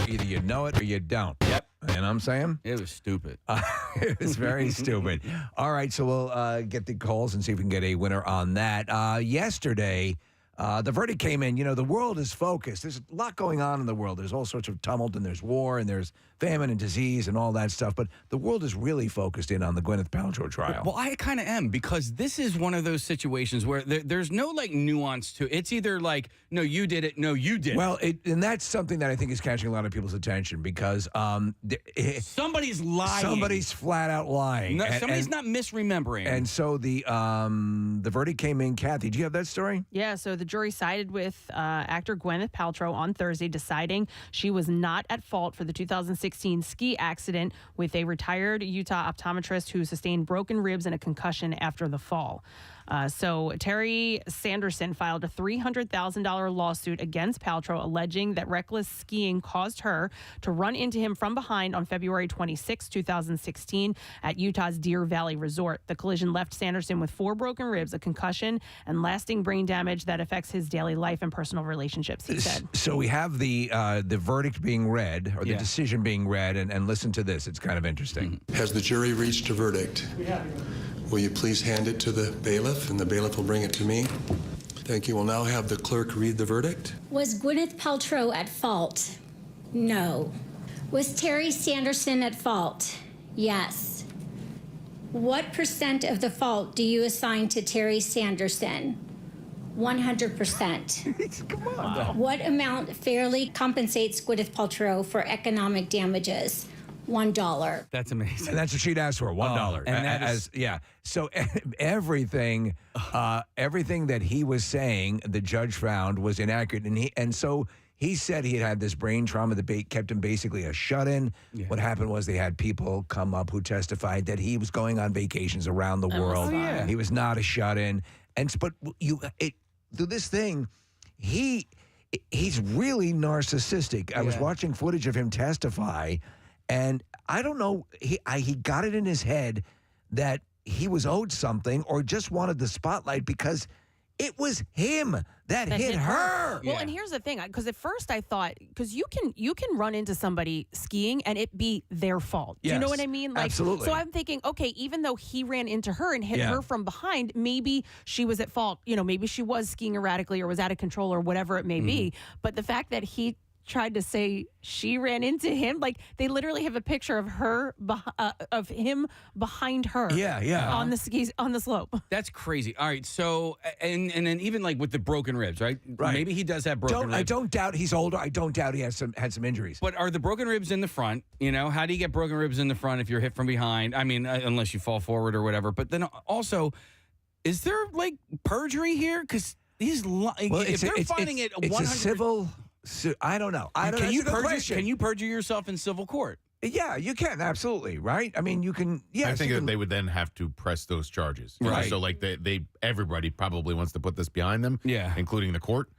Either you know it or you don't. Yep. You know what I'm saying? It was stupid. It was very stupid. All right, so we'll get the calls and see if we can get a winner on that. Yesterday, the verdict came in. You know, the world is focused. There's a lot going on in the world. There's all sorts of tumult, and there's war, and there's famine and disease and all that stuff. But the world is really focused in on the Gwyneth Paltrow trial. Well, I kind of am, because this is one of those situations where there's no, like, nuance to it. It's either like, no, you did it, no, you did it. Well, and that's something that I think is catching a lot of people's attention because somebody's lying. Somebody's flat out lying. No, somebody's not misremembering. And so the verdict came in. Kathy, do you have that story? Yeah, so the jury sided with actor Gwyneth Paltrow on Thursday, deciding she was not at fault for the 2016 ski accident with a retired Utah optometrist who sustained broken ribs and a concussion after the fall. So Terry Sanderson filed a $300,000 lawsuit against Paltrow, alleging that reckless skiing caused her to run into him from behind on February 26, 2016 at Utah's Deer Valley Resort. The collision left Sanderson with 4 broken ribs, a concussion, and lasting brain damage that affects his daily life and personal relationships, he said. So we have the verdict being read, or the decision being read, and listen to this. It's kind of interesting. Has the jury reached a verdict? We have. Will you please hand it to the bailiff, and the bailiff will bring it to me? Thank you. We'll now have the clerk read the verdict. Was Gwyneth Paltrow at fault? No. Was Terry Sanderson at fault? Yes. What % of the fault do you assign to Terry Sanderson? 100%. Come on. Wow. What amount fairly compensates Gwyneth Paltrow for economic damages? $1. That's amazing. And that's what she'd asked for, $1. And that is... Yeah. So everything that he was saying, the judge found was inaccurate, and so he said he had this brain trauma that kept him basically a shut-in. Yeah. What happened was they had people come up who testified that he was going on vacations around the world. Yeah. He was not a shut-in, but through this thing, he's really narcissistic. I was watching footage of him testify. And I don't know, he got it in his head that he was owed something or just wanted the spotlight because it was him that hit her. Well, and here's the thing, because at first I thought, because you can run into somebody skiing and it be their fault. Do you know what I mean? Like, absolutely. So I'm thinking, okay, even though he ran into her and hit her from behind, maybe she was at fault. You know, maybe she was skiing erratically or was out of control or whatever it may be. But the fact that he tried to say she ran into him, like they literally have a picture of her of him behind her on the skis on the slope. That's crazy. All right, so and then even like with the broken ribs, right? Maybe he does have broken ribs. I don't doubt he's older. I don't doubt he had some injuries. But are the broken ribs in the front? You know, how do you get broken ribs in the front if you're hit from behind? I mean, unless you fall forward or whatever. But then also, is there like perjury here? Because he's if they're finding it 100%. It's a civil. I don't know. Can you perjure yourself in civil court? Yeah, you can, absolutely, right? I mean, you can. Yes, I think that they would then have to press those charges, right? So, like, everybody probably wants to put this behind them, including the court.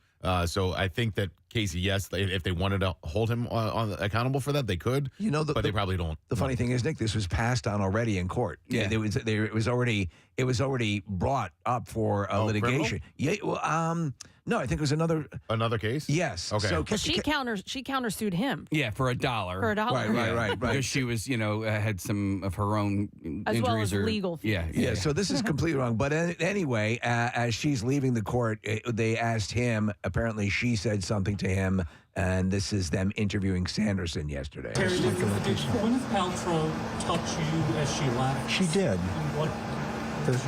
So I think that Casey, yes, if they wanted to hold him accountable for that, they could. You know, but they probably don't. The funny thing is, Nick, this was passed on already in court. Yeah, it was already brought up for litigation. Criminal? Yeah, well, no, I think it was another case. Yes. Okay. So she countersued him. Yeah, for $1. For $1. Right. Because she was, had some of her own as injuries well as legal fees. Yeah. So this is completely wrong. But anyway, as she's leaving the court, they asked him. Apparently, she said something to him, and this is them interviewing Sanderson yesterday. Terry, did Gwyneth Paltrow touch you as she left? She did. What?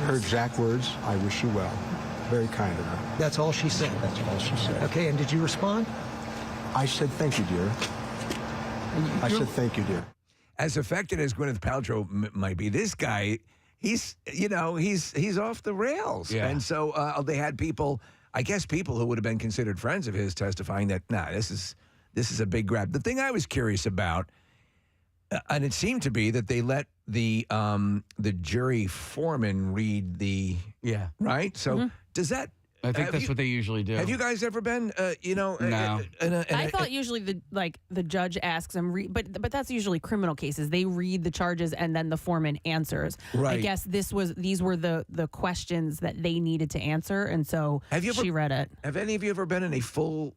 Her exact words, "I wish you well." Very kind of her. That's all she said? That's all she said. Okay, and did you respond? I said, "Thank you, dear." I said, "Thank you, dear." As affected as Gwyneth Paltrow might be, this guy, he's off the rails. Yeah. And so they had people who would have been considered friends of his testifying that, this is a big grab. The thing I was curious about, and it seemed to be that they let the jury foreman read the right. So does that I think that's what they usually do. Have you guys ever been, No. I thought usually the judge asks them, but that's usually criminal cases. They read the charges and then the foreman answers. Right. I guess these were the questions that they needed to answer, and so she read it. Have any of you ever been in a full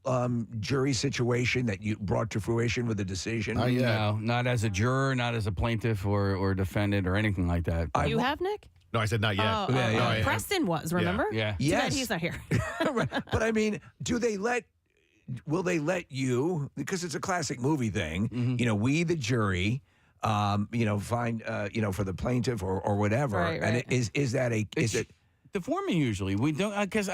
jury situation that you brought to fruition with a decision? No, not as a juror, not as a plaintiff or defendant or anything like that. You have, Nick? No, I said not yet. Oh, Preston was, remember? Yeah. Too bad he's not here. Right. But I mean, will they let you, because it's a classic movie thing, we, the jury, find, for the plaintiff or whatever. Right. And is it the foreman usually? We don't, because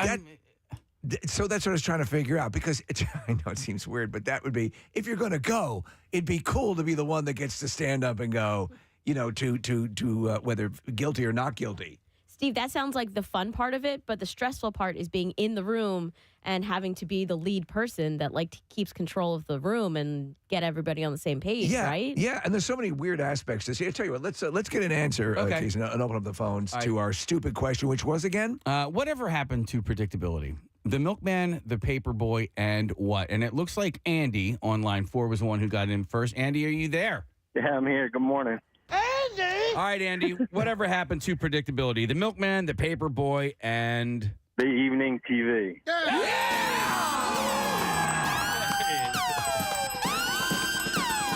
so that's what I was trying to figure out, because I know it seems weird, but that would be, if you're going to go, it'd be cool to be the one that gets to stand up and go, to whether guilty or not guilty. Steve, that sounds like the fun part of it, but the stressful part is being in the room and having to be the lead person that keeps control of the room and get everybody on the same page, right? Yeah, and there's so many weird aspects to see. I tell you what, let's get an answer, Casey, and open up the phones to our stupid question, which was again? Whatever happened to predictability? The milkman, the paper boy, and what? And it looks like Andy on line 4 was the one who got in first. Andy, are you there? Yeah, I'm here. Good morning. All right, Andy, whatever happened to predictability? The milkman, the paper boy, and... the evening TV.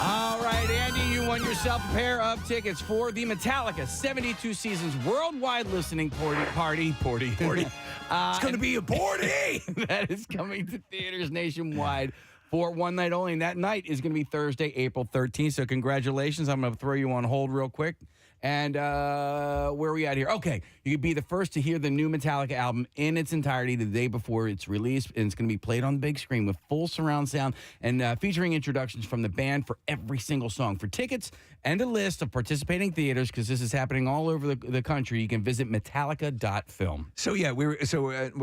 All right, Andy, you won yourself a pair of tickets for the Metallica 72 Seasons Worldwide Listening Party. It's going to be a party! That is coming to theaters nationwide for one night only, and that night is going to be Thursday, April 13th. So congratulations. I'm going to throw you on hold real quick. And where are we at here? Okay, you could be the first to hear the new Metallica album in its entirety the day before it's released, and it's going to be played on the big screen with full surround sound and featuring introductions from the band for every single song. For tickets and a list of participating theaters, because this is happening all over the country, you can visit Metallica.film. So yeah, we'll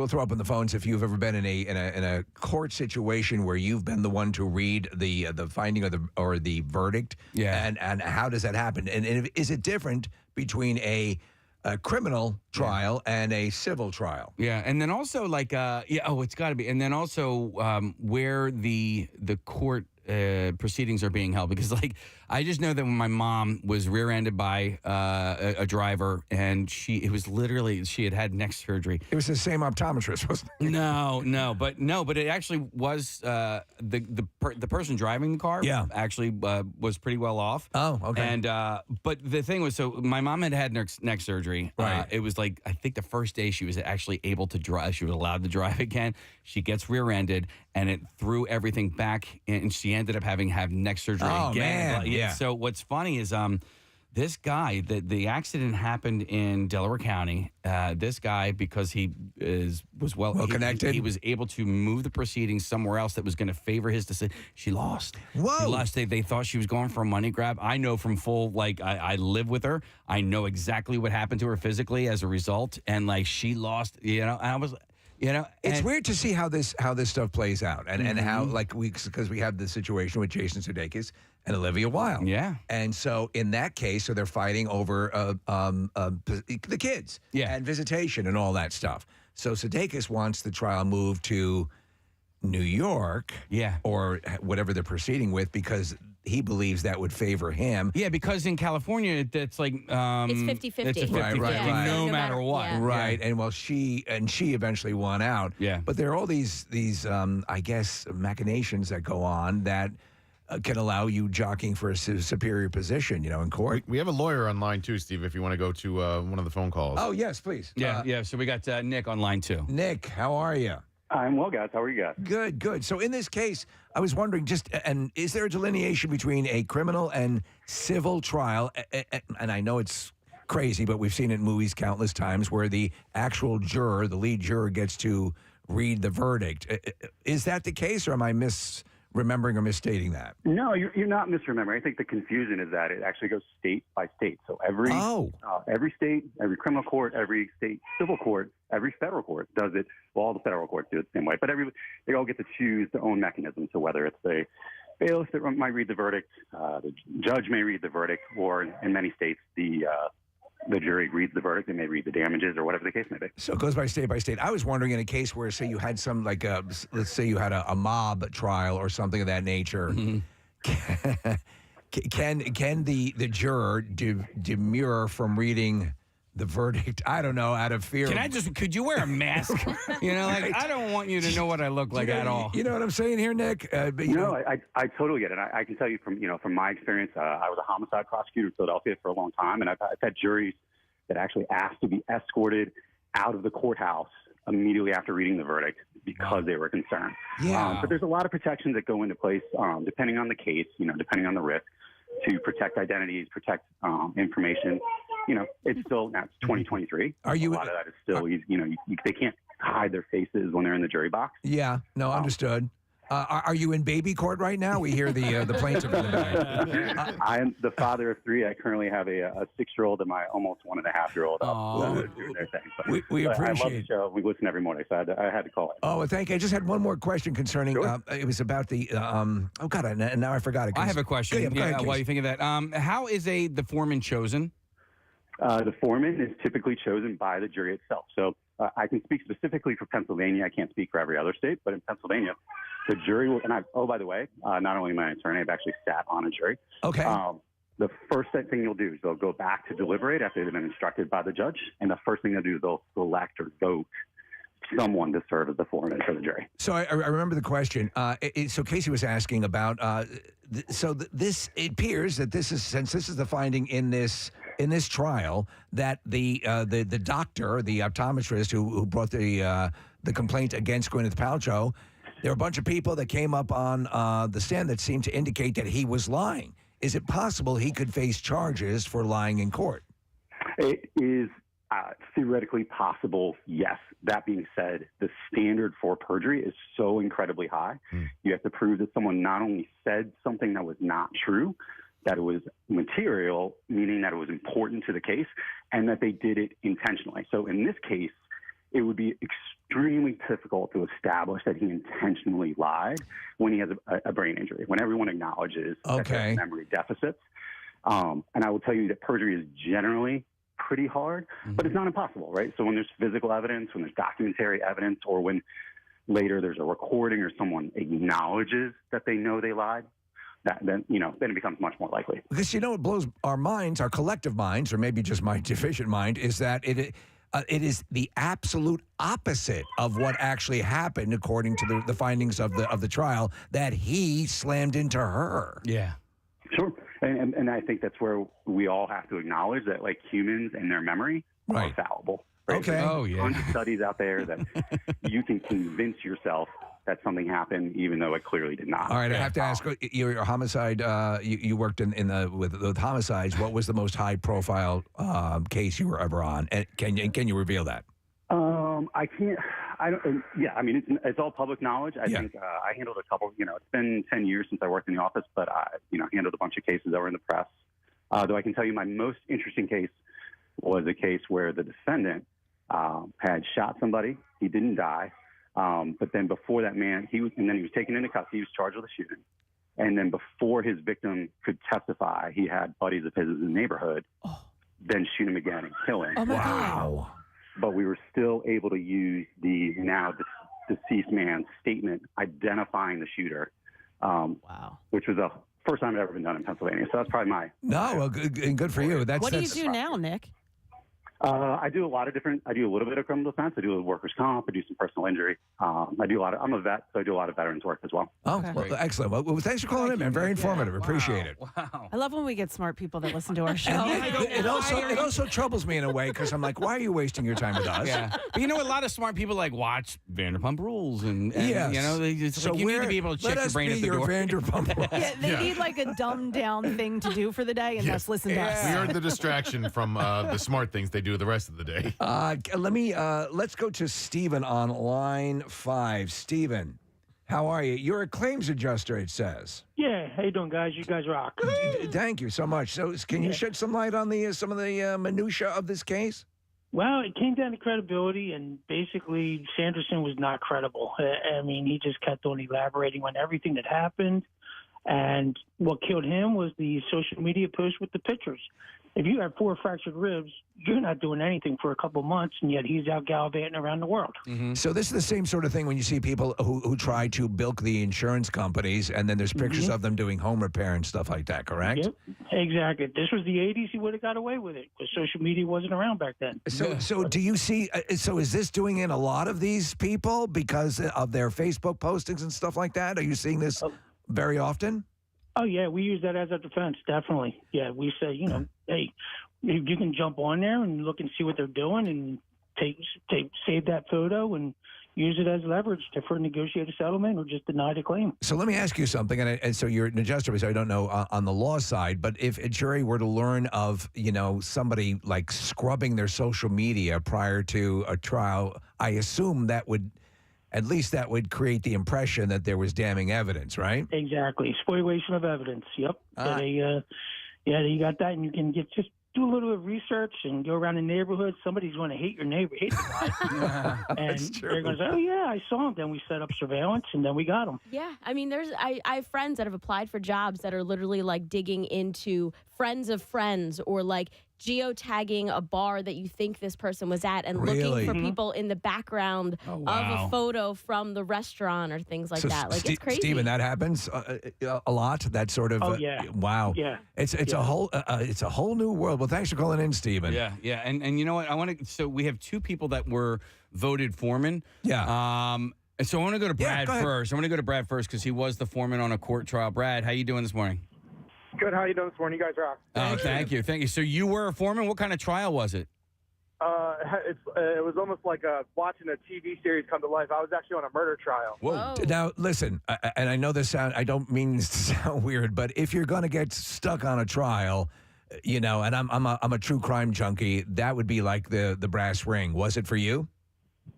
throw up on the phones if you've ever been in a court situation where you've been the one to read the finding or the verdict. Yeah, and how does that happen? And is it different between a criminal trial and a civil trial? Yeah, and then also it's got to be, and then also where the court proceedings are being held, because I just know that when my mom was rear-ended by a driver, and she had neck surgery. It was the same optometrist, wasn't it? No, but it actually was the person driving the car. Yeah, actually was pretty well off. Oh, okay. And but the thing was, so my mom had neck surgery. Right. It was I think the first day she was actually able to drive. She was allowed to drive again. She gets rear-ended, and it threw everything back, and she ended up having to have neck surgery again. Man. Yeah. So what's funny is this guy, the accident happened in Delaware County. This guy, because he was well connected, he was able to move the proceedings somewhere else that was going to favor his decision. She lost. Whoa! She lost. They thought she was going for a money grab. I know from full, I live with her. I know exactly what happened to her physically as a result, and she lost. And I was. It's weird to see how this stuff plays out, and how because we have the situation with Jason Sudeikis and Olivia Wilde. Yeah. And so in that case, they're fighting over the kids and visitation and all that stuff. So Sudeikis wants the trial moved to New York, or whatever they're proceeding with, because he believes that would favor him. Yeah, because in California, it's it's 50-50. It's a 50-50, right. no matter what. Yeah. Right, and she eventually won out. Yeah. But there are all these I guess machinations that go on that can allow you jockeying for a superior position, in court. We have a lawyer on line too, Steve, if you want to go to one of the phone calls. Oh, yes, please. Yeah. So we got Nick on line 2. Nick, how are you? I'm well, guys. How are you guys? Good. So in this case, I was wondering, and is there a delineation between a criminal and civil trial? And I know it's crazy, but we've seen it in movies countless times where the actual juror, the lead juror, gets to read the verdict. Is that the case, or am I misremembering or misstating that? No, you're not misremembering. I think the confusion is that it actually goes state by state. So every state, every criminal court, every state civil court, every federal court does it. Well, all the federal courts do it the same way, but they all get to choose their own mechanism. So whether it's the bailiff that might read the verdict, the judge may read the verdict, or in many states, the the jury reads the verdict, they may read the damages or whatever the case may be. So it goes by state by state. I was wondering, in a case where, say, you had some, like, let's say you had a mob trial or something of that nature, can the juror demur from reading the verdict? I don't know, out of fear. Could you wear a mask? Right. I don't want you to know what I look like at all. You know what I'm saying here, Nick? I totally get it. I can tell you from my experience, I was a homicide prosecutor in Philadelphia for a long time, and I've had juries that actually asked to be escorted out of the courthouse immediately after reading the verdict because they were concerned. Yeah. But there's a lot of protections that go into place depending on the case, depending on the risk, to protect identities, protect information. It's still, now it's 2023. A lot of that is still, they can't hide their faces when they're in the jury box. Yeah, no, understood. Are you in baby court right now? We hear the plaintiff in the back. I am the father of three. I currently have a 6-year-old and my almost 1.5-year-old doing their thing. We appreciate I love the show. We listen every morning, so I had to call it. Oh, well, thank you. I just had one more question concerning, it was about the, now I forgot it. I have a question. Go ahead, while you think of that. How is the foreman chosen? The foreman is typically chosen by the jury itself. So I can speak specifically for Pennsylvania. I can't speak for every other state, but in Pennsylvania, the jury will, and by the way, not only my attorney, I've actually sat on a jury. Okay. The first thing you'll do is they'll go back to deliberate after they've been instructed by the judge, and the first thing they'll do is they'll select or vote someone to serve as the foreman for the jury. So I remember the question. So Casey was asking about, this, it appears that since this is the finding in this trial, that the doctor, the optometrist who brought the complaint against Gwyneth Paltrow, there were a bunch of people that came up on the stand that seemed to indicate that he was lying. Is it possible he could face charges for lying in court? It is theoretically possible, yes. That being said, the standard for perjury is so incredibly high. You have to prove that someone not only said something that was not true, that it was material, meaning that it was important to the case, and that they did it intentionally. So in this case, it would be extremely difficult to establish that he intentionally lied when he has a brain injury, when everyone acknowledges that there's memory deficits. And I will tell you that perjury is generally pretty hard, but it's not impossible, right? So when there's physical evidence, when there's documentary evidence, or when later there's a recording or someone acknowledges that they know they lied, then it becomes much more likely. Because what blows our minds, our collective minds, or maybe just my deficient mind, is that it is the absolute opposite of what actually happened, according to the findings of the trial, that he slammed into her. Yeah. Sure. And I think that's where we all have to acknowledge that, like, humans and their memory are fallible. Right? Okay. There's tons of studies out there that you can convince yourself that something happened, even though it clearly did not. All right, I have to ask, your homicide, you worked with homicides. What was the most high-profile case you were ever on? And can you reveal that? I can't. I don't. Yeah, I mean, it's all public knowledge. I think I handled a couple. It's been 10 years since I worked in the office, but I, handled a bunch of cases that were in the press. Though I can tell you, my most interesting case was a case where the defendant had shot somebody. He didn't die, but then before that man, he was taken into custody. He was charged with a shooting, and then before his victim could testify, he had buddies of his in the neighborhood then shoot him again and kill him. Oh my God. But we were still able to use the now deceased man's statement identifying the shooter, which was the first time it ever been done in Pennsylvania. So that's probably my... No, well, good for you. What do you do now, Nick? I do a lot of different... I do a little bit of criminal defense. I do workers' comp. I do some personal injury. I do a lot of... I'm a vet, so I do a lot of veterans work as well. Oh, well, excellent. Well, thanks for calling in, man. Very informative. Appreciate it. Wow. I love when we get smart people that listen to our show. It also troubles me in a way, because I'm like, why are you wasting your time with us? Yeah. But a lot of smart people watch Vanderpump Rules and they just you need to be able to check your brain at the door. Vanderpump Rules. Yeah, they need a dumbed down thing to do for the day, and just listen to us. We are the distraction from the smart things they do the rest of the day. Let's go to Stephen on line 5. Stephen, how are you? You're a claims adjuster, it says. Yeah, how you doing, guys? You guys rock. Thank you so much. So, can you shed some light on some of the minutia of this case? Well, it came down to credibility, and basically, Sanderson was not credible. I mean, he just kept on elaborating on everything that happened, and what killed him was the social media post with the pictures. if you have 4 fractured ribs, you're not doing anything for a couple months, and yet he's out gallivanting around the world. Mm-hmm. So this is the same sort of thing when you see people who try to bilk the insurance companies, and then there's pictures of them doing home repair and stuff like that, correct? Yep, exactly. If this was the 80s, he would have got away with it, because social media wasn't around back then. So do you see, so is this doing in a lot of these people because of their Facebook postings and stuff like that? Are you seeing this very often? Oh, yeah, we use that as a defense, definitely. Yeah, we say, hey, you can jump on there and look and see what they're doing and save that photo and use it as leverage to negotiate a settlement or just deny the claim. So let me ask you something, and so you're an adjuster, so I don't know on the law side, but if a jury were to learn of, somebody like scrubbing their social media prior to a trial, I assume that would create the impression that there was damning evidence, right? Exactly. Spoliation of evidence. Yep. You got that, and you can just do a little bit of research and go around the neighborhood. Somebody's going to hate your neighbor, hate the guy. And they're going to say, oh, yeah, I saw him. Then we set up surveillance, and then we got him. Yeah. I mean, I have friends that have applied for jobs that are literally like digging into friends of friends or like geotagging a bar that you think this person was at and looking for people in the background of a photo from the restaurant or things like that. Like, it's crazy. Steven, that happens a lot. That sort of wow. Yeah. It's a whole new world. Well, thanks for calling in, Steven. Yeah. And you know what? So we have 2 people that were voted foreman. Yeah. And so I want to go to Brad first. I want to go to Brad first because he was the foreman on a court trial. Brad, how you doing this morning? Good. How you doing this morning? You guys rock. Oh, thank you. So you were a foreman. What kind of trial was it? It was almost like watching a TV series come to life. I was actually on a murder trial. Whoa. Now, listen, and I know I don't mean this to sound weird, but if you're going to get stuck on a trial, and I'm a true crime junkie, that would be like the brass ring. Was it for you?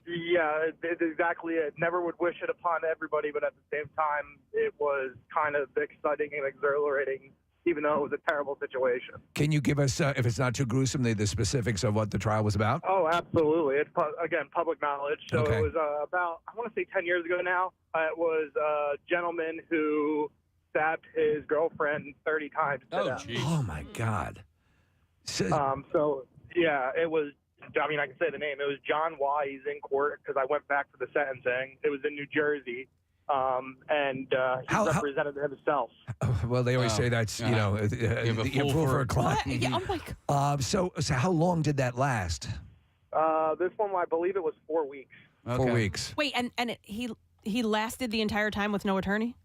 Yeah, it's exactly it. Never would wish it upon everybody, but at the same time, it was kind of exciting and exhilarating, even though it was a terrible situation. Can you give us, if it's not too gruesome, the specifics of what the trial was about? Oh, absolutely. It's, again, public knowledge. So Okay. It was about, I want to say 10 years ago now. It was a gentleman who stabbed his girlfriend 30 times to death. Oh, my God. Yeah, it was, I mean, I can say the name. It was John Y. He's in court because I went back for the sentencing. It was in New Jersey. And he represented himself. Well, they always say that's, you have a fool for a client. Yeah, oh my God. So how long did that last? This one, I believe it was 4 weeks. 4 weeks. Wait, and he lasted the entire time with no attorney?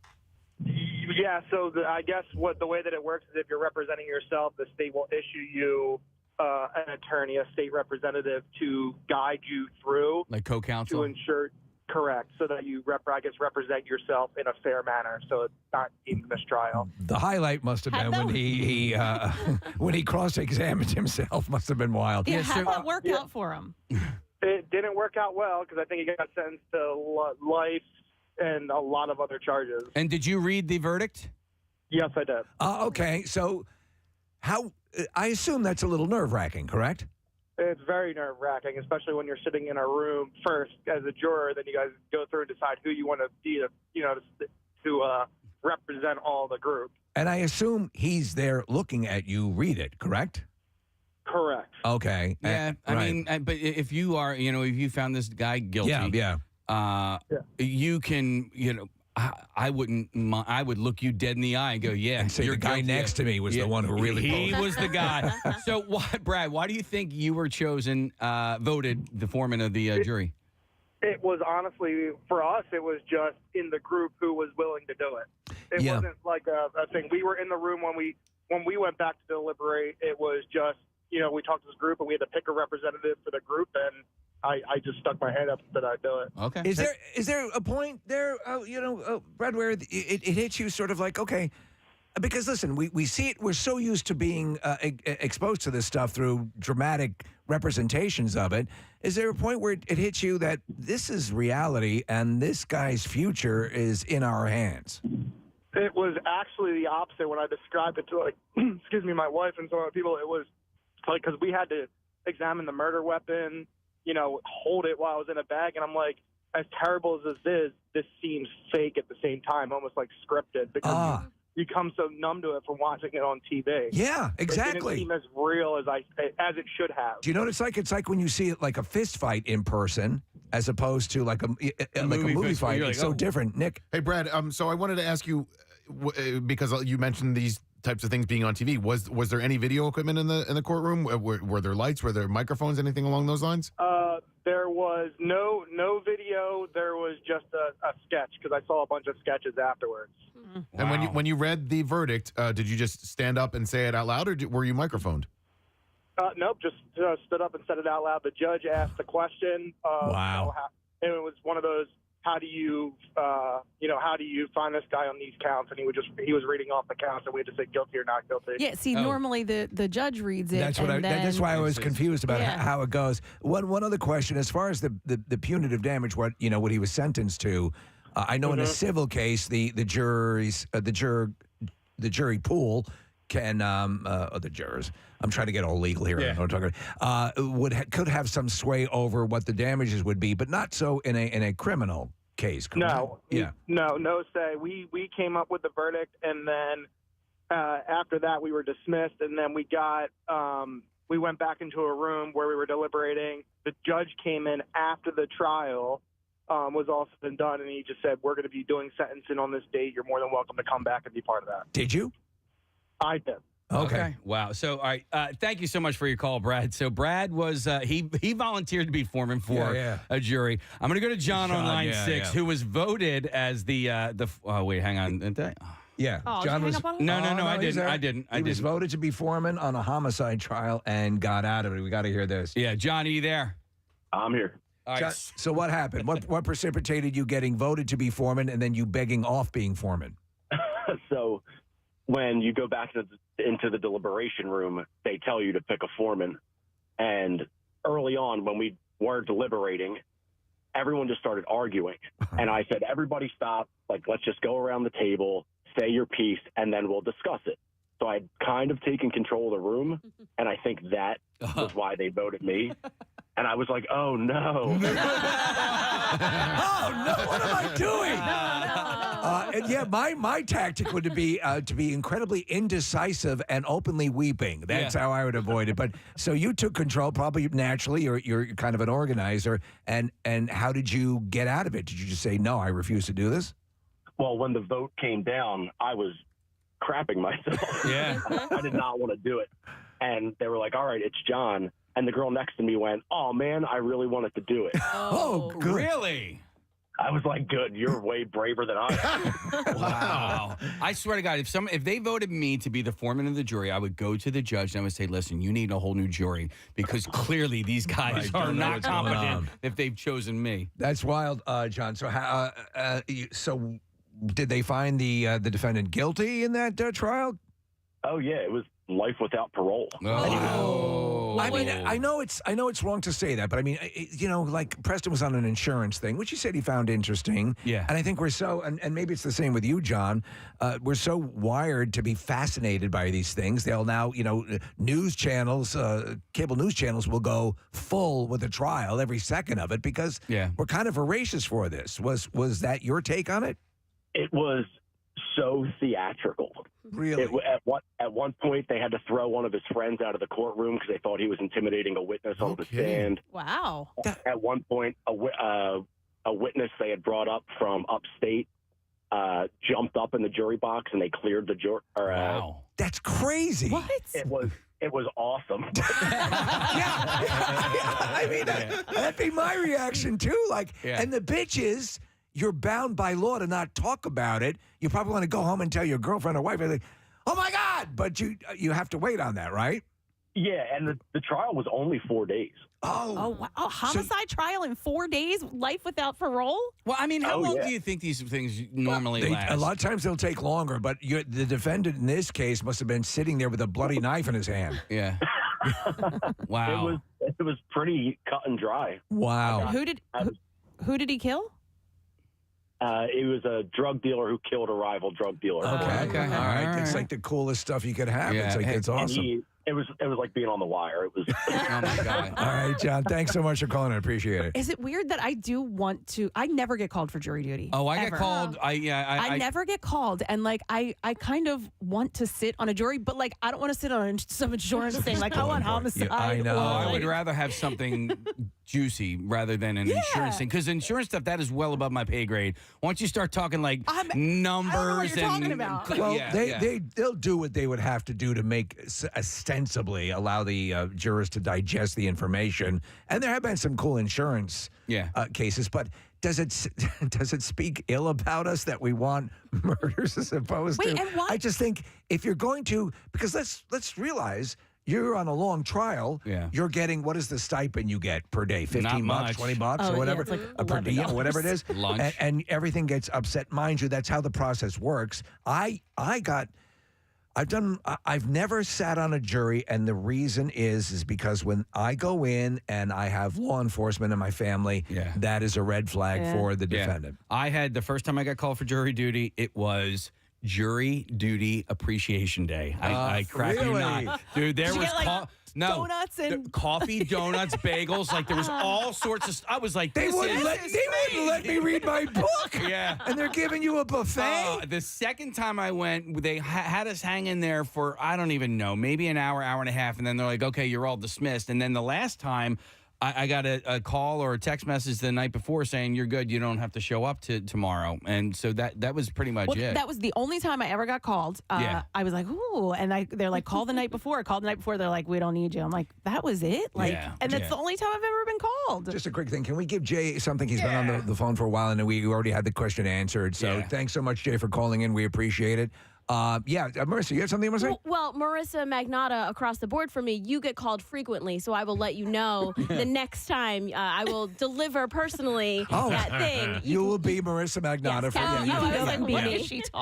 Yeah, so I guess the way that it works is if you're representing yourself, the state will issue you an attorney, a state representative, to guide you through. Like co-counsel? To ensure, correct, so that you, represent yourself in a fair manner, so it's not deemed mistrial. The highlight must have been when he when he cross-examined himself. Must have been wild. Yeah, how'd that work out for him? It didn't work out well because I think he got sentenced to life and a lot of other charges. And did you read the verdict? Yes, I did. Okay, so I assume that's a little nerve-wracking, correct? It's very nerve-wracking, especially when you're sitting in a room first as a juror, then you guys go through and decide who you want to be to represent all the group. And I assume he's there looking at you read it, correct? Correct. Okay. Yeah, I mean, but if you are, if you found this guy guilty, you can, I would look you dead in the eye and go, yeah. And say the guy next to me was the one who really He was the guy. So, Brad, why do you think you were chosen, voted the foreman of the jury? It was honestly, for us, it was just in the group who was willing to do it. It wasn't like a thing. We were in the room when we went back to deliberate. It was just, we talked to this group and we had to pick a representative for the group, and I just stuck my hand up and said I'd do it. Okay. Is there a point there, Brad, where it hits you sort of like, okay, because listen, we see it, we're so used to being exposed to this stuff through dramatic representations of it. Is there a point where it hits you that this is reality and this guy's future is in our hands? It was actually the opposite when I described it to, my wife and some other people. It was like, because we had to examine the murder weapon, hold it while I was in a bag. And I'm like, as terrible as this is, this seems fake at the same time, almost like scripted, because you come so numb to it from watching it on TV. Yeah, It exactly. didn't seem as real as it should have. Do you know what it's like? It's like when you see it like a fist fight in person, as opposed to like a movie fight. You're like, It's so oh. different. Nick, Hey, Brad. So I wanted to ask you because you mentioned these types of things being on TV. Was there any video equipment in the courtroom? Were there lights? Were there microphones? Anything along those lines? There was no video. There was just a sketch because I saw a bunch of sketches afterwards. And when you read the verdict, did you just stand up and say it out loud, or were you microphoned? Nope, just stood up and said it out loud. The judge asked the question. Wow. And it was one of those, how do you find this guy on these counts? And he was reading off the counts, and we had to say guilty or not guilty. Yeah, see, normally the judge reads it. That's why I was confused about Yeah. how it goes. One other question, as far as the punitive damage, what he was sentenced to. I know in a civil case, the jury pool can the jurors. I'm trying to get all legal here. Yeah. I know what I'm talking about. Could have some sway over what the damages would be, but not so in a criminal case. Correct? No. Yeah. No say. We came up with the verdict, and then after that we were dismissed, and then we went back into a room where we were deliberating. The judge came in after the trial was also been done, and he just said, "We're going to be doing sentencing on this date. You're more than welcome to come back and be part of that." Did you? I did. Okay. Wow. So, all right. Thank you so much for your call, Brad. So, Brad was he volunteered to be foreman for a jury. I'm going to go to John on line 6, who was voted as the. Oh wait, hang on. Yeah. Oh, John did you was. hang up on him? No, I he's didn't. there. He was voted to be foreman on a homicide trial and got out of it. We got to hear this. Yeah, John, are you there? I'm here. All right. John, so what happened? What precipitated you getting voted to be foreman and then you begging off being foreman? So when you go back into the deliberation room, they tell you to pick a foreman. And early on, when we were deliberating, everyone just started arguing. And I said, everybody stop. Like, let's just go around the table, say your piece, and then we'll discuss it. So I'd kind of taken control of the room, and I think that was why they voted me. And I was like, oh, no. Oh, no, what am I doing? And yeah, my tactic would be to be incredibly indecisive and openly weeping. That's how I would avoid it. But so you took control, probably naturally. You're kind of an organizer. And how did you get out of it? Did you just say, no, I refuse to do this? Well, when the vote came down, I was crapping myself. Yeah. I did not want to do it. And they were like, all right, it's John. And the girl next to me went, oh, man, I really wanted to do it. Oh, good. Really? I was like, good. You're way braver than I am. Wow. I swear to God, if they voted me to be the foreman of the jury, I would go to the judge and I would say, listen, you need a whole new jury because clearly these guys are not competent if they've chosen me. That's wild, John. So so did they find the defendant guilty in that trial? Oh, yeah. It was life without parole. I mean, I know it's wrong to say that, but I mean, like Preston was on an insurance thing, which he said he found interesting. Yeah. And I think we're so, and maybe it's the same with you, John. We're so wired to be fascinated by these things. They'll now, news channels, cable news channels will go full with a trial every second of it because we're kind of voracious for this. Was that your take on it? It was so theatrical. Really? At one point, they had to throw one of his friends out of the courtroom because they thought he was intimidating a witness on the stand. Wow. At one point, a witness they had brought up from upstate jumped up in the jury box and they cleared the jury. Wow. That's crazy. What? It was awesome. I mean, that'd be my reaction too. Like, and the bitch is, you're bound by law to not talk about it. You probably want to go home and tell your girlfriend or wife, like, oh my God, but you have to wait on that, right? Yeah, and the trial was only 4 days. Oh, wow. Homicide trial in 4 days, life without parole? Well, I mean, how long do you think these things normally last? A lot of times they'll take longer, but the defendant in this case must have been sitting there with a bloody knife in his hand. Yeah. Wow. It was pretty cut and dry. Wow. Who did he kill? It was a drug dealer who killed a rival drug dealer. Okay. All right. It's like the coolest stuff you could have. Yeah. It's awesome. it was like being on the wire. It was. Oh my God! All right, John. Thanks so much for calling. I appreciate it. Is it weird that I do want to? I never get called for jury duty. Oh, I ever. get called. I never get called, and like I kind of want to sit on a jury, but like I don't want to sit on some insurance thing. Like I want homicide. Yeah, I know. I would rather have something juicy rather than an insurance thing, because insurance stuff that is well above my pay grade. Once you start talking like numbers, I don't know what you're talking about. Well, they'll do what they would have to do to make ostensibly allow the jurors to digest the information. And there have been some cool insurance cases, but does it speak ill about us that we want murders as opposed to? And why? I just think if you're going to, because let's realize. You're on a long trial. Yeah. You're getting, what is the stipend you get per day? 15 bucks, 20 bucks, or whatever, it's like per diem, whatever it is. Lunch. And everything gets upset. Mind you, that's how the process works. I've never sat on a jury, and the reason is because when I go in and I have law enforcement in my family, that is a red flag for the defendant. I had the first time I got called for jury duty, it was Jury Duty Appreciation Day. I crap you not. Dude, there was donuts and coffee, donuts, bagels. Like there was all sorts of I was like, they wouldn't let me read my book. Yeah. And they're giving you a buffet? The second time I went, they had us hang in there for, I don't even know, maybe an hour, hour and a half. And then they're like, okay, you're all dismissed. And then the last time, I got a call or a text message the night before saying you're good. You don't have to show up to tomorrow. And so that was pretty much it. That was the only time I ever got called. I was like, ooh, and they're like, call the night before. I called the night before. They're like, we don't need you. I'm like, that was it. And that's the only time I've ever been called. Just a quick thing. Can we give Jay something? He's been on the phone for a while, and we already had the question answered. So thanks so much, Jay, for calling in. We appreciate it. Marissa, you have something you want to say? Well, Marissa Magnata, across the board for me, you get called frequently, so I will let you know the next time I will deliver personally that thing. You will be Marissa Magnata.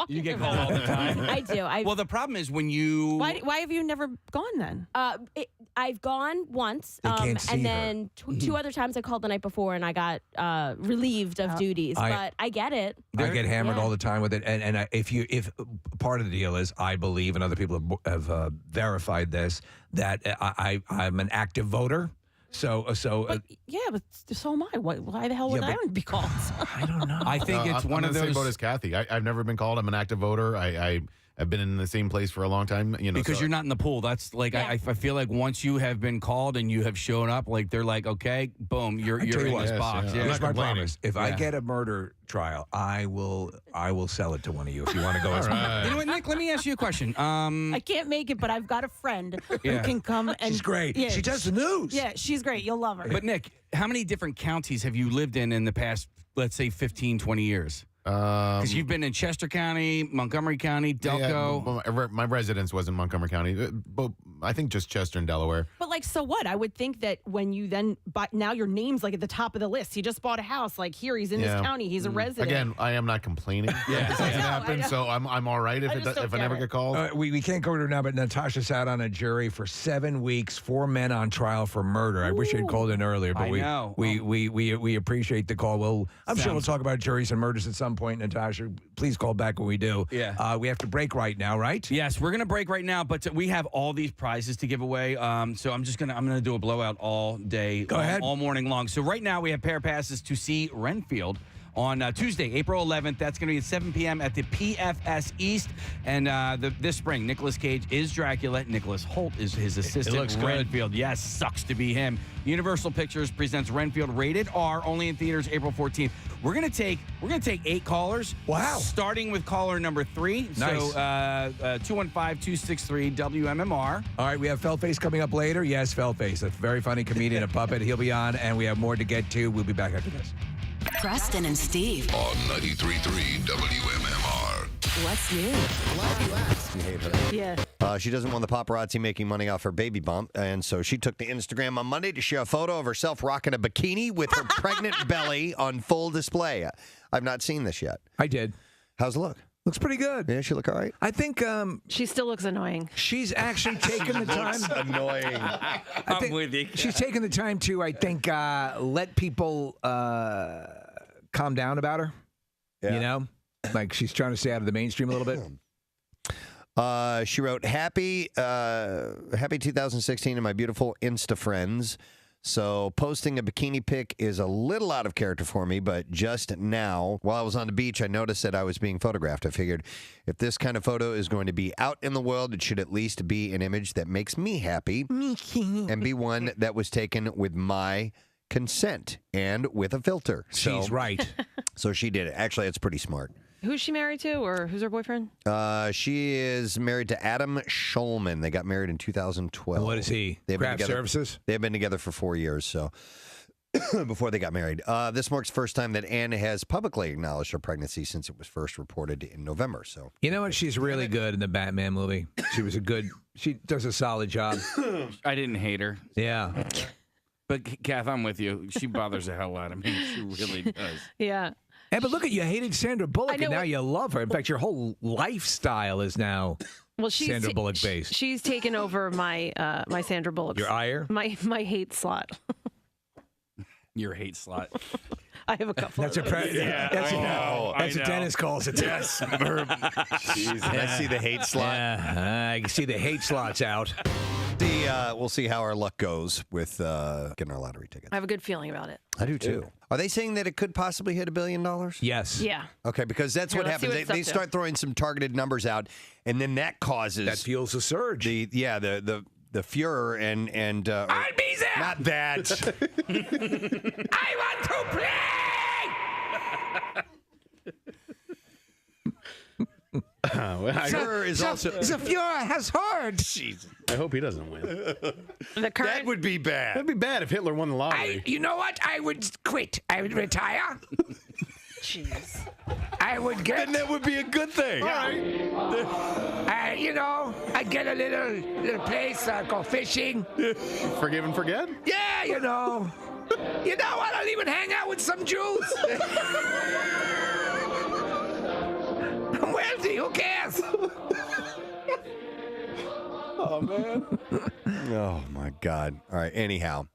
You get called all the time. I do. Well, the problem is when you... Why have you never gone then? I've gone once, can't see and then two other times I called the night before, and I got relieved of duties. But I get it. I get hammered all the time with it, and if part of the deal is I believe, and other people have verified this, that I'm an active voter. But so am I. Why the hell would I be called? I don't know. I think it's one of those. I'm the same boat as Kathy. I've never been called. I'm an active voter. I've been in the same place for a long time, because you're not in the pool. That's like I feel like once you have been called and you have shown up, like they're like, okay, boom, you're in this box. Yeah. Here's my promise: if I get a murder trial, I will sell it to one of you if you want to go. Right. You know what, Nick? Let me ask you a question. I can't make it, but I've got a friend who can come and. She's great. Yeah, she does the news. Yeah, she's great. You'll love her. But Nick, how many different counties have you lived in the past, let's say, 15, 20 years? Because you've been in Chester County, Montgomery County, Delco. Yeah, my residence was in Montgomery County, but I think just Chester and Delaware. But so what? I would think that when you then now your name's like at the top of the list. He just bought a house. Like here, he's in this county. He's a resident. Again, I am not complaining. It doesn't happen, so I'm all right if I never get called. We can't go to her now, but Natasha sat on a jury for 7 weeks, 4 men on trial for murder. I wish you'd called in earlier, but we appreciate the call. Well, I'm sure we'll talk about juries and murders at some point, Natasha. Please call back when we do. Yeah. We have to break right now, right? Yes, we're gonna break right now, but we have all these prizes to give away. So I'm gonna do a blowout all day. Go ahead. All morning long. So right now we have pair passes to see Renfield on Tuesday, April 11th. That's going to be at 7 p.m. at the PFS East. And this spring, Nicolas Cage is Dracula. Nicholas Hoult is his assistant. It looks good. Renfield. Yes, sucks to be him. Universal Pictures presents Renfield, rated R, only in theaters April 14th. We're gonna take 8 callers. Wow. Starting with caller number 3. Nice. So 215-263 WMMR. All right, we have Feltface coming up later. Yes, Feltface, a very funny comedian, a puppet. He'll be on, and we have more to get to. We'll be back after this. Preston and Steve on 93.3 WMMR. What's new? Glad you asked. You hate her. Yeah. She doesn't want the paparazzi making money off her baby bump, and so she took to Instagram on Monday to share a photo of herself rocking a bikini with her pregnant belly on full display. I've not seen this yet. I did. How's it look? Looks pretty good. Yeah, she look all right? I think she still looks annoying. She's actually taken the time. Annoying. I'm with you. She's taken the time to, I think, let people calm down about her. Yeah. You know? Like she's trying to stay out of the mainstream a little bit. She wrote, happy 2016 to my beautiful Insta friends. So posting a bikini pic is a little out of character for me, but just now, while I was on the beach, I noticed that I was being photographed. I figured if this kind of photo is going to be out in the world, it should at least be an image that makes me happy and be one that was taken with my consent and with a filter. She's right. So she did it. Actually, it's pretty smart. Who's she married to, or who's her boyfriend? She is married to Adam Schulman. They got married in 2012. What is he? Craft services? They've been together for 4 years, so before they got married. This marks the first time that Anne has publicly acknowledged her pregnancy since it was first reported in November. So you know what? She's really good in the Batman movie. She does a solid job. I didn't hate her. Yeah. But, Kath, I'm with you. She bothers the hell out of me. She really does. Yeah. Hey, but look at you hated Sandra Bullock, and now you love her. In fact, your whole lifestyle is now Sandra Bullock based. She's taken over my my Sandra Bullock. Your ire? My hate slot. Your hate slot. I have a couple. That's of those. That's what Dennis calls it. Yes. Jeez, I see the hate slot. Yeah, I can see the hate slots out. We'll see how our luck goes with getting our lottery tickets. I have a good feeling about it. I do too. Are they saying that it could possibly hit $1 billion? Yes. Yeah. Okay, because that's Here, what let's see happens. what They it's up start throwing some targeted numbers out, and then that causes that fuels a surge. The furor and I'll be there. Not that. I want to play. Furor is also the Fuhrer has heard. Jesus. I hope he doesn't win. That would be bad. That'd be bad if Hitler won the lottery. You know what? I would quit. I would retire. Jeez. I would get. Then that would be a good thing. All right. I'd get a little place, go fishing. Forgive and forget? Yeah, You know what? I'll even hang out with some Jews. I'm wealthy. Who cares? Oh, man. Oh, my God. All right. Anyhow,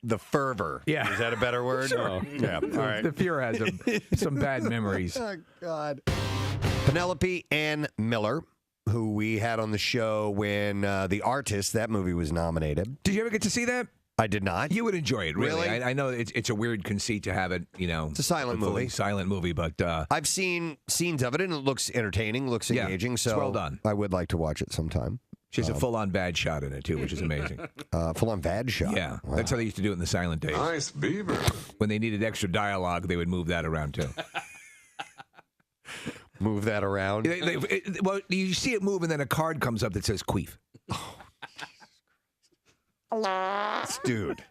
the fervor. Yeah. Is that a better word? Sure. Oh, yeah. All right. The Fuhrer has some bad memories. Oh, God. Penelope Ann Miller, who we had on the show when The Artist, that movie was nominated. Did you ever get to see that? I did not. You would enjoy it, really. Really? I know it's a weird conceit to have it, It's a silent movie. Silent movie, but I've seen scenes of it, and it looks entertaining, looks engaging. So it's well done. I would like to watch it sometime. She has a full-on bad shot in it, too, which is amazing. Full-on bad shot? Yeah. Wow. That's how they used to do it in the silent days. Nice beaver. When they needed extra dialogue, they would move that around, too. Move that around? Well, you see it move, and then a card comes up that says queef. Dude.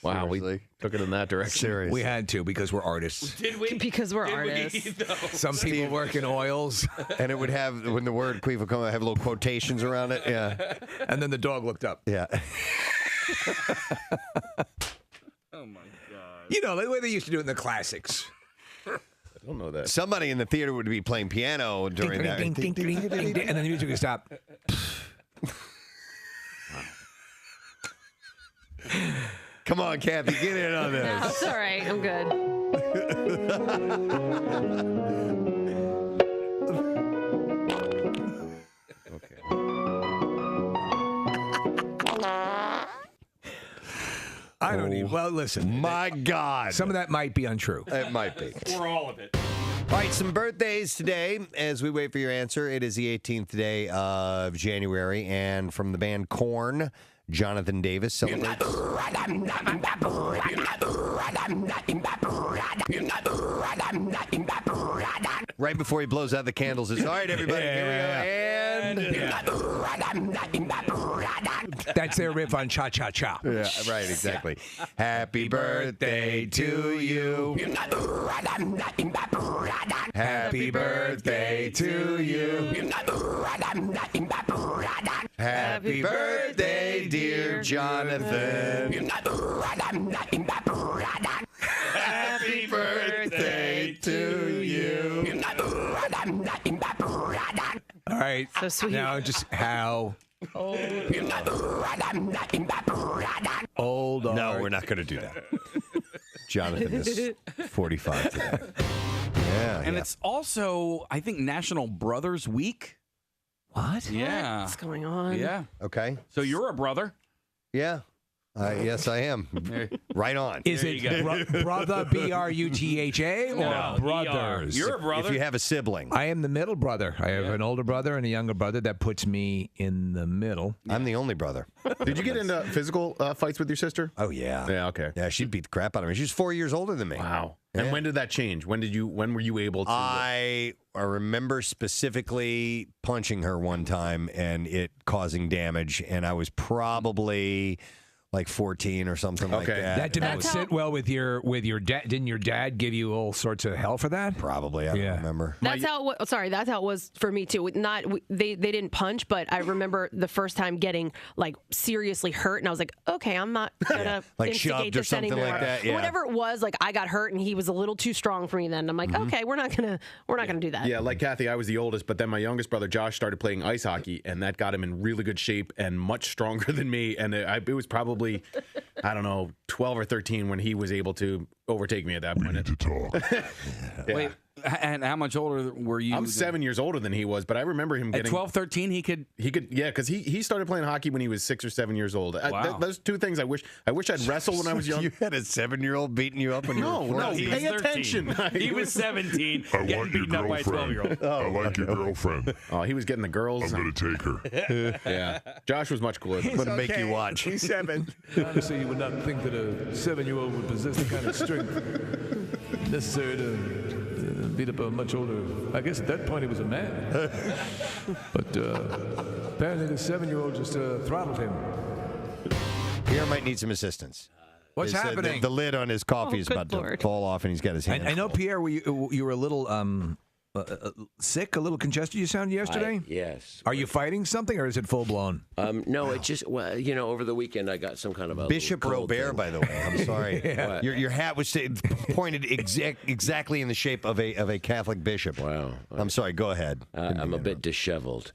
Wow, we took it in that direction. Serious. We had to because we're artists. Did we? Because we're artists. Some people work in oils. And it would have, when the word queef would come, it would have little quotations around it. Yeah. And then the dog looked up. Yeah. Oh, my God. You know, the way they used to do it in the classics. I don't know that. Somebody in the theater would be playing piano during that. And then the music would stop. Come on, Kathy, get in on this. No, it's all right. I'm good. Okay. I don't even. Well, listen. My God. Some of that might be untrue. It might be. Or all of it. All right, some birthdays today as we wait for your answer. It is the 18th day of January, and from the band Korn, Jonathan Davis celebrates. Right before he blows out the candles, it's all right, everybody, here we go. And That's their riff on Cha Cha Cha. yeah, right, exactly. Happy birthday to you. Happy birthday to you. Happy birthday, dear Jonathan. Happy birthday to you. All right. So sweet. Now, just how old No, we're not going to do that. Jonathan is 45 today. Yeah. And it's also, I think, National Brothers Week. What? Yeah. What's going on? Yeah. Okay. So you're a brother. Yeah. Yes, I am. Right on. Is it brother, B-R-U-T-H-A, or No, brothers? You're a brother. If you have a sibling. I am the middle brother. I have an older brother and a younger brother. That puts me in the middle. I'm the only brother. Did you get into physical fights with your sister? Oh, yeah. Yeah, okay. Yeah, she'd beat the crap out of me. She was 4 years older than me. Wow. Yeah. And when did that change? When were you able to? I remember specifically punching her one time and it causing damage, and I was probably like 14 or something like that. That did not sit well with your dad. Didn't your dad give you all sorts of hell for that? Probably. I don't remember. That's how. That's how it was for me too. They didn't punch, but I remember the first time getting like seriously hurt, and I was like, okay, I'm not gonna like instigate shoved or this something anymore. like that. Yeah. Whatever it was, like I got hurt, and he was a little too strong for me. Then I'm like, okay, we're not gonna do that. Yeah, like Kathy, I was the oldest, but then my youngest brother Josh started playing ice hockey, and that got him in really good shape and much stronger than me. And it was probably, I don't know, 12 or 13 when he was able to overtake me at that point. We need to talk. Yeah. Wait, and how much older were you? I'm 7 years older than he was, but I remember him getting... At 12, 13, he could... Yeah, because he started playing hockey when he was 6 or 7 years old. Wow. Those two things I wish I'd wrestled when I was young. You had a 7-year-old beating you up when you were 14? No, pay attention. He was 17, getting beaten up by a 12-year-old. I like your girlfriend. Oh, he was getting the girls. I'm going to take her. Yeah. Josh was much cooler. I'm going to make you watch. He's 7. Honestly, you would not think that a 7-year-old would possess the kind of strength necessary to beat up a much older. I guess at that point he was a man. But apparently the 7-year-old just throttled him. Pierre might need some assistance. What's happening? The lid on his coffee is about to fall off, and he's got his hand. I know, Pierre, you were a little sick, a little congested. You sounded yesterday. Yes. Are you fighting something, or is it full blown? No, it just over the weekend I got some kind of a Bishop Robert, by the way. I'm sorry. Yeah. Your hat was pointed exactly in the shape of a Catholic bishop. Wow. I'm sorry. Go ahead. I'm a bit disheveled.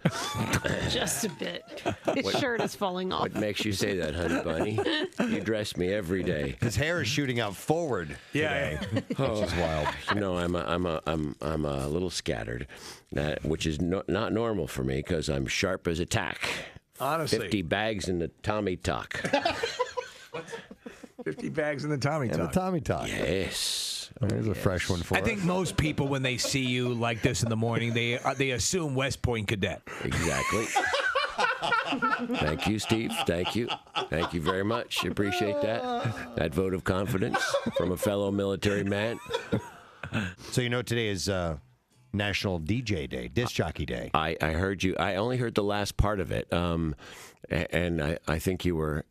Just a bit. His shirt is falling off. What makes you say that, honey bunny? You dress me every day. His hair is shooting out forward. Yeah, today, which is wild. I'm a little scattered, which is not normal for me because I'm sharp as a tack. Honestly. 50 bags in the Tommy Tuck. 50 bags in the Tommy Tuck. And the Tommy Tuck. Yes. There's a fresh one for I think most people, when they see you like this in the morning, they assume West Point cadet. Exactly. Thank you, Steve. Thank you. Thank you very much. Appreciate that vote of confidence from a fellow military man. So today is National DJ Day, Disc Jockey Day. I heard you. I only heard the last part of it, and I think you were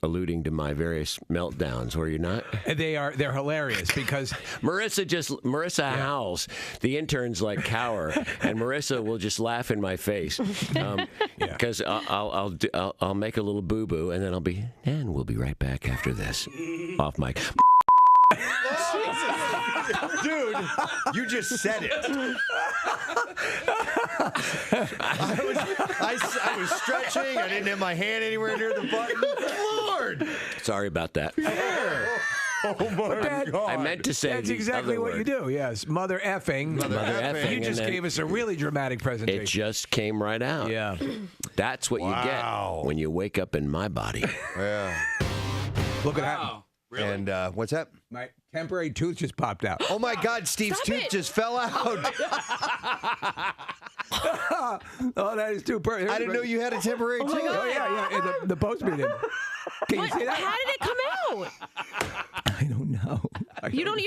alluding to my various meltdowns. Were you not? They're hilarious because Marissa howls. The interns like cower, and Marissa will just laugh in my face because I'll make a little boo boo, and then we'll be right back after this. Off mic. Dude, you just said it. I was stretching. I didn't have my hand anywhere near the button. Lord. Sorry about that. Oh my God. I meant to say that's the exactly other what word. you do. Yes, mother effing. Mother effing. You just gave us a really dramatic presentation. It just came right out. Yeah. That's what you get when you wake up in my body. Yeah. Look at that. Really? And what's that? My temporary tooth just popped out. Oh my God, Steve's tooth just fell out. Oh, that is too perfect. I didn't know you had a temporary tooth. Oh yeah. The postman did. Can you see that? How did it come out? I don't know. You don't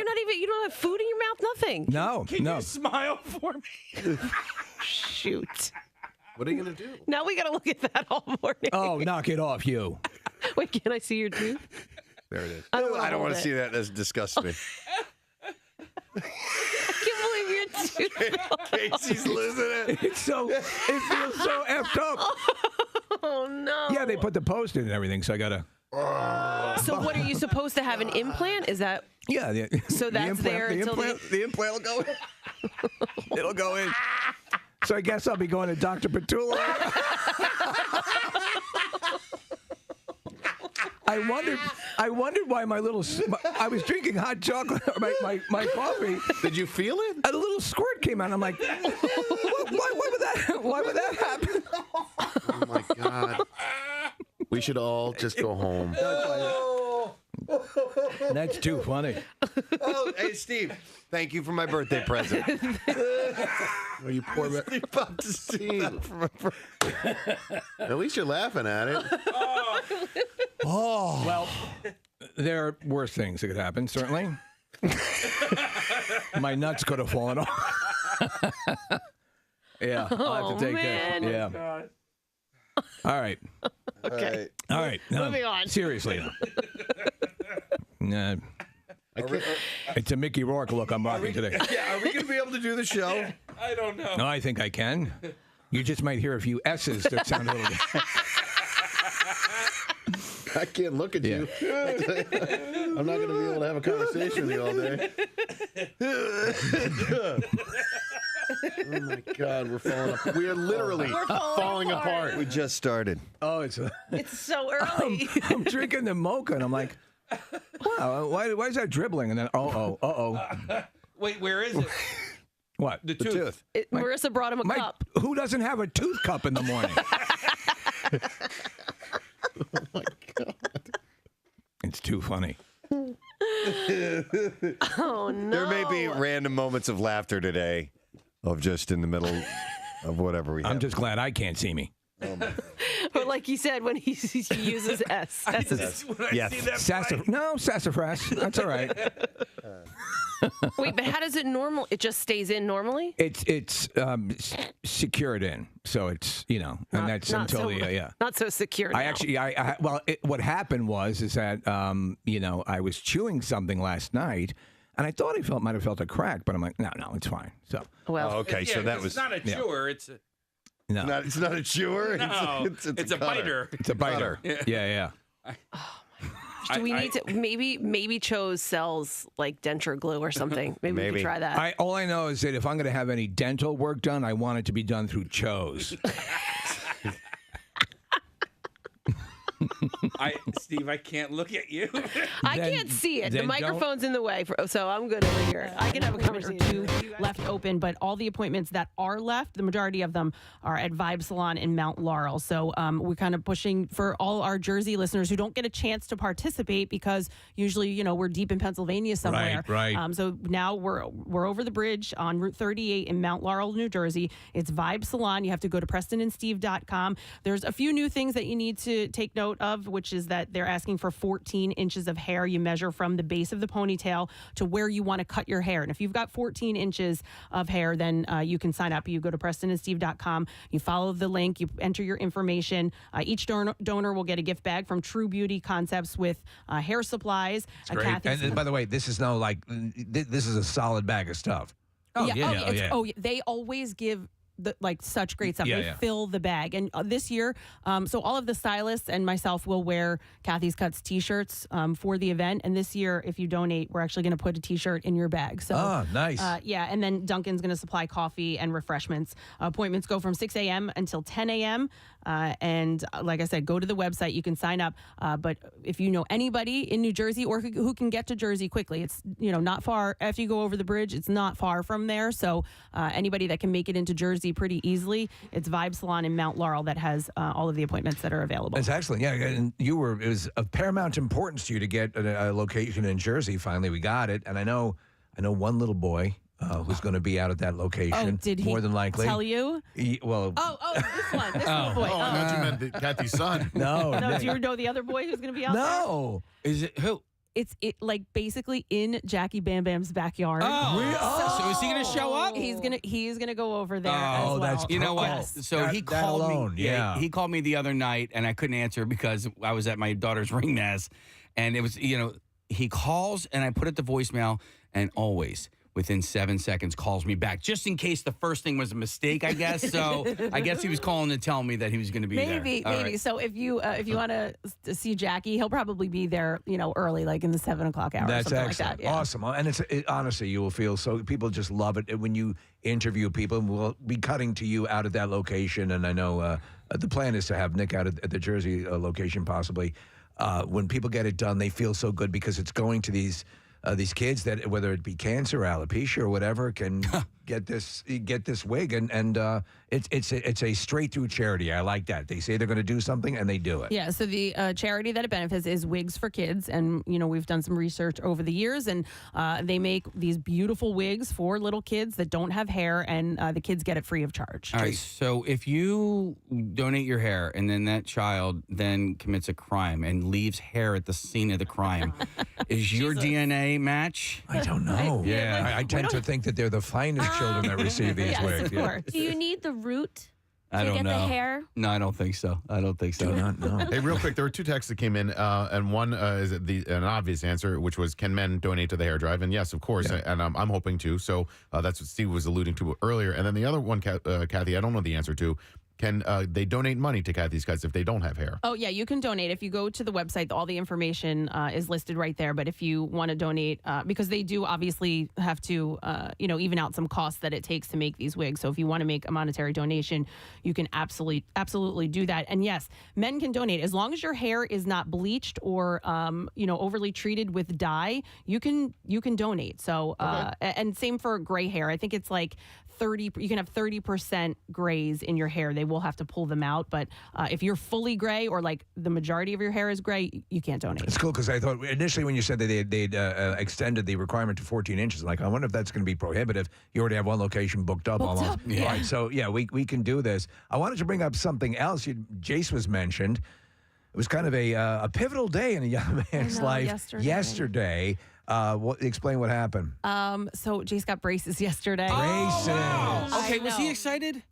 have food in your mouth. Nothing. No. Can you smile for me? Shoot. What are you gonna do? Now we gotta look at that all morning. Oh, knock it off, you. Wait, can I see your tooth? There it is. I don't want to see that. That disgusts me. I can't believe your tooth. Casey's losing it. It feels so effed up. Oh no. Yeah, they put the post in and everything, so I gotta. So what are you supposed to have an implant? Is that? Yeah. So that's there until the implant will go in. It'll go in. So I guess I'll be going to Dr. Petula. I wondered why I was drinking hot chocolate, my coffee. Did you feel it? A little little squirt came out. I'm like, why would that happen? Oh my God. We should all just go home. That's too funny. Oh, hey, Steve. Thank you for my birthday present. Well, you poor about to see. At least you're laughing at it. Oh. Well, there are worse things that could happen, certainly. My nuts could have fallen off. Yeah, I'll have to take that. Yeah. God. All right. Okay. All right. No, Moving on. Seriously. It's a Mickey Rourke look I'm rocking today. Yeah, are we going to be able to do the show? I don't know. No, I think I can. You just might hear a few S's that sound a little bit. I can't look at you. I'm not going to be able to have a conversation with you all day. Oh my God, we're falling apart. We are literally falling apart. We just started. Oh, it's so early. I'm drinking the mocha, and I'm like, wow, why is that dribbling? And then, Wait, where is it? What? The tooth. Marissa brought him a cup. Who doesn't have a tooth cup in the morning? Oh my God. It's too funny. Oh, no. There may be random moments of laughter today, of just in the middle of whatever we have. I'm just glad I can't see me. But like you said, when he uses S. Sassafras. That's all right. Wait, but how does it normal? It just stays in normally? It's secured in, so it's and that's until not so secure. I actually what happened was that I was chewing something last night. And I thought might have felt a crack, but I'm like, no, it's fine. So, okay, so that was it's not a chewer. It's no, it's not a chewer. No, it's a biter. It's a biter. Yeah. Oh my gosh. Do we need to maybe Cho's sells like denture glue or something? Maybe we could try that. All I know is that if I'm going to have any dental work done, I want it to be done through Cho's. Steve, I can't look at you. I can't see it. The microphone's in the way, so I'm good over here. I can have a conversation. Left open, but all the appointments that are left, the majority of them are at Vibe Salon in Mount Laurel. So we're kind of pushing for all our Jersey listeners who don't get a chance to participate because usually, we're deep in Pennsylvania somewhere. Right. So now we're over the bridge on Route 38 in Mount Laurel, New Jersey. It's Vibe Salon. You have to go to PrestonandSteve.com. There's a few new things that you need to take note of, which is that they're asking for 14 inches of hair. You measure from the base of the ponytail to where you want to cut your hair. And if you've got 14 inches of hair, then you can sign up. You go to PrestonandSteve.com. You follow the link. You enter your information. Each donor will get a gift bag from True Beauty Concepts with hair supplies. Great. And by the way, this is this is a solid bag of stuff. They always give such great stuff. They Yeah. fill the bag. And this year, so all of the stylists and myself will wear Kathy's Cuts t-shirts for the event. And this year, if you donate, we're actually going to put a t-shirt in your bag. So, nice. And then Duncan's going to supply coffee and refreshments. Appointments go from 6 a.m. until 10 a.m. And like I said, go to the website. You can sign up. But if you know anybody in New Jersey or who can get to Jersey quickly, it's not far. After you go over the bridge, it's not far from there. So anybody that can make it into Jersey pretty easily, it's Vibe Salon in Mount Laurel that has all of the appointments that are available. That's excellent. Yeah, and it was of paramount importance to you to get a location in Jersey. Finally, we got it. And I know one little boy who's going to be out at that location. Did he more than likely tell you? This one. This little boy. I thought you meant Kathy's son. No. Do you know the other boy who's going to be out there? No. Is it who? It's basically in Jackie Bam Bam's backyard. So is he going to show up? He's gonna go over there. as well. That's You know what? Yes. So he called alone, me. yeah. He called me the other night, and I couldn't answer because I was at my daughter's ring mass, and it was he calls, and I put it to voicemail, and always within 7 seconds calls me back, just in case the first thing was a mistake, I guess. So I guess he was calling to tell me that he was going to be there. Maybe. Right. So if you want to see Jackie, he'll probably be there, early, like in the 7 o'clock hour. That's or something excellent. Like that. Yeah. Awesome. And honestly, you will feel so. People just love it when you interview people. We'll be cutting to you out at that location, and I know the plan is to have Nick out at the Jersey location possibly. When people get it done, they feel so good because it's going to these these kids that, whether it be cancer, alopecia, or whatever, can get this wig, and it's a straight through charity. I like that. They say they're going to do something, and they do it. Yeah. So the charity that it benefits is Wigs for Kids, and we've done some research over the years, and they make these beautiful wigs for little kids that don't have hair, and the kids get it free of charge. All right. So if you donate your hair, and then that child then commits a crime and leaves hair at the scene of the crime, is your DNA match? I don't know. I tend to think that they're the finest children that receive these wigs. Of course. Do you need the root I to don't get know. the hair? No, I don't think so. Do not know. Hey, real quick, there were 2 texts that came in, and one is an obvious answer, which was, can men donate to the hair drive? And yes, of course, and I'm hoping to. So that's what Steve was alluding to earlier. And then the other one, Kathy, I don't know the answer to. Can they donate money to Kathy's Cuts if they don't have hair? Oh, yeah, you can donate. If you go to the website, all the information is listed right there. But if you want to donate, because they do obviously have to, even out some costs that it takes to make these wigs. So if you want to make a monetary donation, you can absolutely do that. And yes, men can donate. As long as your hair is not bleached or, overly treated with dye, you can donate. So, and same for gray hair. I think it's like 30, you can have 30% grays in your hair. They will have to pull them out. But if you're fully gray or like the majority of your hair is gray, you can't donate. It's cool because I thought initially when you said that they'd extended the requirement to 14 inches, like, I wonder if that's going to be prohibitive. You already have one location booked up almost. Yeah. All right, so yeah, we can do this. I wanted to bring up something else. Jace was mentioned. It was kind of a pivotal day in a young man's life yesterday. Explain what happened. So Jace got braces yesterday. Braces. Wow. Okay, was he excited?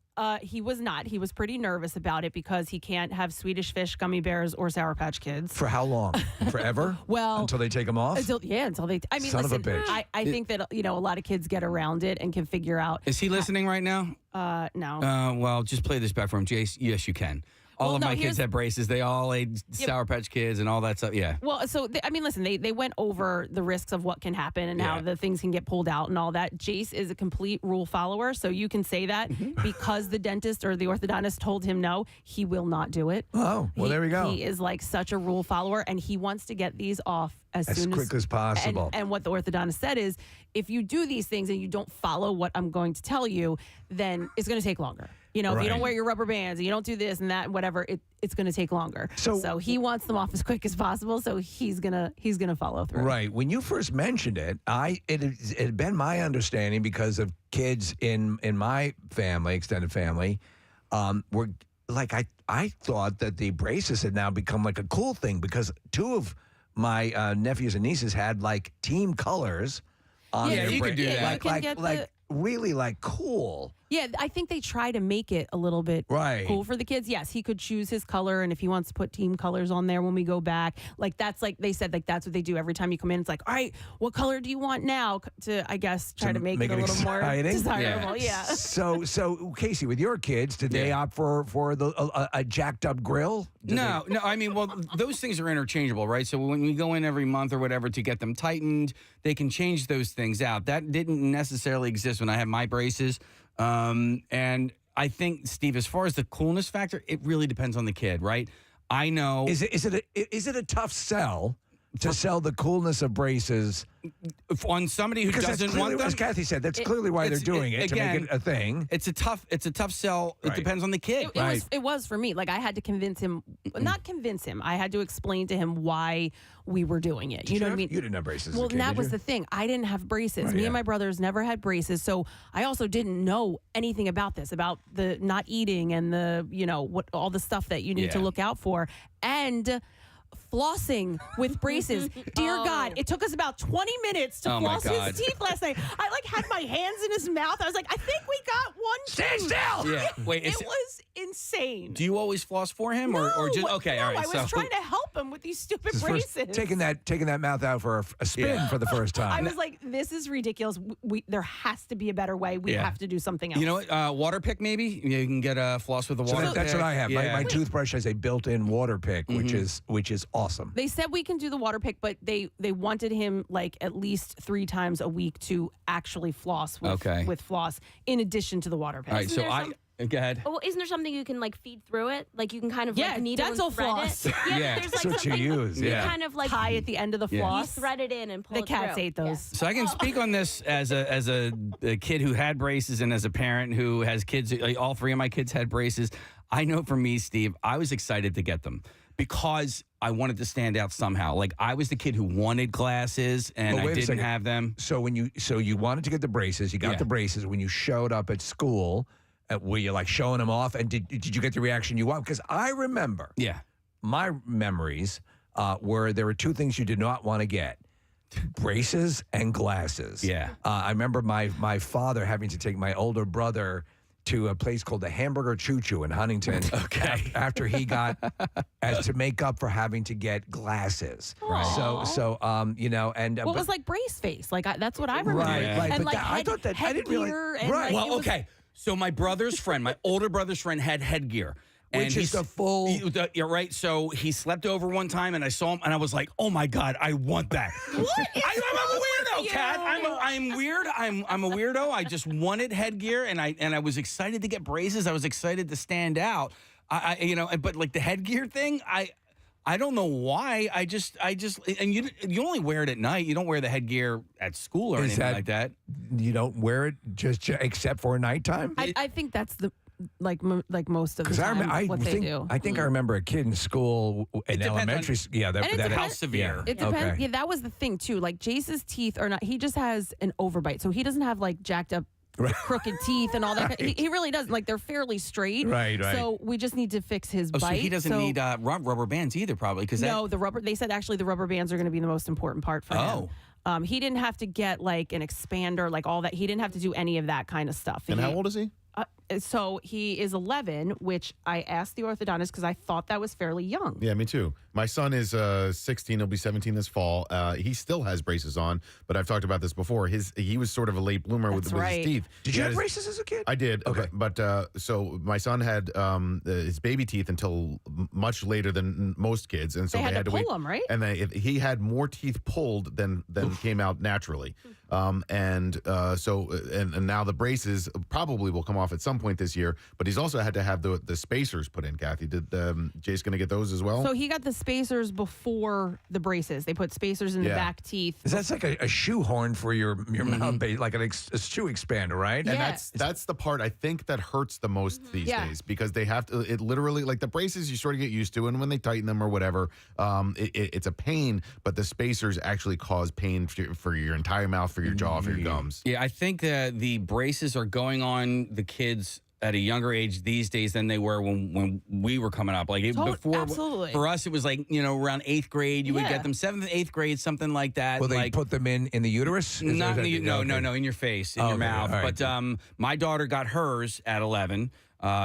He was not. He was pretty nervous about it because he can't have Swedish Fish, gummy bears, or Sour Patch Kids. For how long? Forever? Well, until they take them off? Until they. I mean, Son listen, of a bitch. I think that a lot of kids get around it and can figure out. Is he listening right now? No. Well, just play this back for him, Jace. Yes, you can. All of my kids had braces. They all ate Sour Patch Kids and all that stuff. Yeah. Well, so, listen, they went over the risks of what can happen and how the things can get pulled out and all that. Jace is a complete rule follower, so you can say that because the dentist or the orthodontist told him no, he will not do it. Oh, well, there we go. He is like such a rule follower, and he wants to get these off as quick as possible. And what the orthodontist said is, if you do these things and you don't follow what I'm going to tell you, then it's going to take longer. If you don't wear your rubber bands and you don't do this and that, and whatever, it's going to take longer. So he wants them off as quick as possible. So he's gonna follow through. Right. When you first mentioned it, it had been my understanding because of kids in my family, extended family, were like I thought that the braces had now become like a cool thing because 2 of my nephews and nieces had like team colors on their you can do that. Really like cool. Yeah, I think they try to make it a little bit cool for the kids. Yes, he could choose his color, and if he wants to put team colors on there when we go back, that's like they said, that's what they do every time you come in. It's like, all right, what color do you want now? To, I guess, try to make it a little more desirable. Yeah. So Casey, with your kids, did they opt for a jacked up grill? No. I mean, well, those things are interchangeable, right? So when we go in every month or whatever to get them tightened, they can change those things out. That didn't necessarily exist when I had my braces. And I think, Steve, as far as the coolness factor, it really depends on the kid, right? I know. Is it a tough sell to sell the coolness of braces on somebody who doesn't want them? As Kathy said, that's clearly why they're doing it, again, to make it a thing. It's a tough sell. It depends on the kid. It was for me. Like, I had to convince him, not convince him. I had to explain to him why we were doing it. You know what I mean? You didn't have braces. Well, that was the thing. I didn't have braces. Me and my brothers never had braces. So I also didn't know anything about this, about the not eating and the, what all the stuff that you need to look out for. And flossing with braces. Dear God, it took us about 20 minutes to floss his teeth last night. I had my hands in his mouth. I was like, I think we got one Stand still! Yeah. Wait, it was insane. Do you always floss for him? or just okay, all right. I was trying to help him with these stupid braces. Taking that mouth out for a spin for the first time. I was like, this is ridiculous. There has to be a better way. We have to do something else. You know what? Water pick, maybe? You can get a floss with a water pick. That's what I have. Yeah. My toothbrush has a built-in water pick, which is awesome. They said we can do the water pick, but they wanted him at least 3 times a week to actually floss with floss in addition to the water pick. All right, so Go ahead. Oh, isn't there something you can like feed through it? Like you can kind of like needle dental and thread floss. it. Yeah. There's like That's what you something use, you yeah. kind of like tie at the end of the floss. You thread it in and pull The it cats through. ate those. So I can speak on this as a kid who had braces and as a parent who has kids. All three of my kids had braces. I know for me, Steve, I was excited to get them because I wanted to stand out somehow. Like I was the kid who wanted glasses and Well, I wait a didn't second. have them. So you wanted to get the braces, you got the braces. When you showed up at school, were you like showing them off? And did you get the reaction you want? Because I remember, my memories were there were two things you did not want to get: braces and glasses. Yeah. I remember my father having to take my older brother to a place called the Hamburger Choo Choo in Huntington. Okay. After he got as to make up for having to get glasses. Right. So you know, and What was like brace face? Like that's what I remember. Right, right. And but like I thought that I didn't realize. headgear and, Right. like, Well, it was- okay. So my brother's friend, my older brother's friend, had headgear. Which is the full. You're right. So he slept over one time, and I saw him, and I was like, "Oh my god, I want that." I'm a weirdo, Kat. I'm weird. I'm a weirdo. I just wanted headgear, and I was excited to get braces. I was excited to stand out. But like the headgear thing, I don't know why. I just, and you only wear it at night. You don't wear the headgear at school or anything like that. You don't wear it just except for nighttime. I think that's the like most of the Because time what they do. I think I remember a kid in school in elementary. Yeah, And it depends- how severe. It depends. Okay. Yeah, that was the thing too. Like Jace's teeth are not. He just has an overbite, so he doesn't have like jacked up. Crooked teeth and all that. Right. He really doesn't. Like they're fairly straight. Right. So we just need to fix his Oh, bite. so he doesn't need rubber bands either, probably. Because no, the rubber. They said actually the rubber bands are going to be the most important part for him. He didn't have to get like an expander, like all that. He didn't have to do any of that kind of stuff. And how old is he? So he is 11, which I asked the orthodontist because I thought that was fairly young. Yeah, me too. My son is 16. He'll be 17 this fall. He still has braces on, but I've talked about this before. He was sort of a late bloomer with his teeth. Did you have braces as a kid? I did. Okay. But so my son had his baby teeth until much later than most kids, and so They had to wait. pull 'em, right? And he had more teeth pulled than came out naturally. And now the braces probably will come off at some point this year. But he's also had to have the spacers put in. Kathy, did Jace going to get those as well? So he got the spacers before the braces. They put spacers in the back teeth. That's like a shoehorn for your mouth, like a shoe expander, right? And that's the part I think that hurts the most these days, because they have to. It literally, like the braces, you sort of get used to, and when they tighten them or whatever, it's a pain. But the spacers actually cause pain for your entire mouth, for your jaw, for your gums. Yeah, I think the braces are going on the kids at a younger age these days than they were when we were coming up. Like before, absolutely. For us, it was like around 8th grade. You would get them 7th, 8th grade, something like that. Will they like, put them in the uterus? Not in the, no, in your face, in your mouth. all right. But my daughter got hers at 11.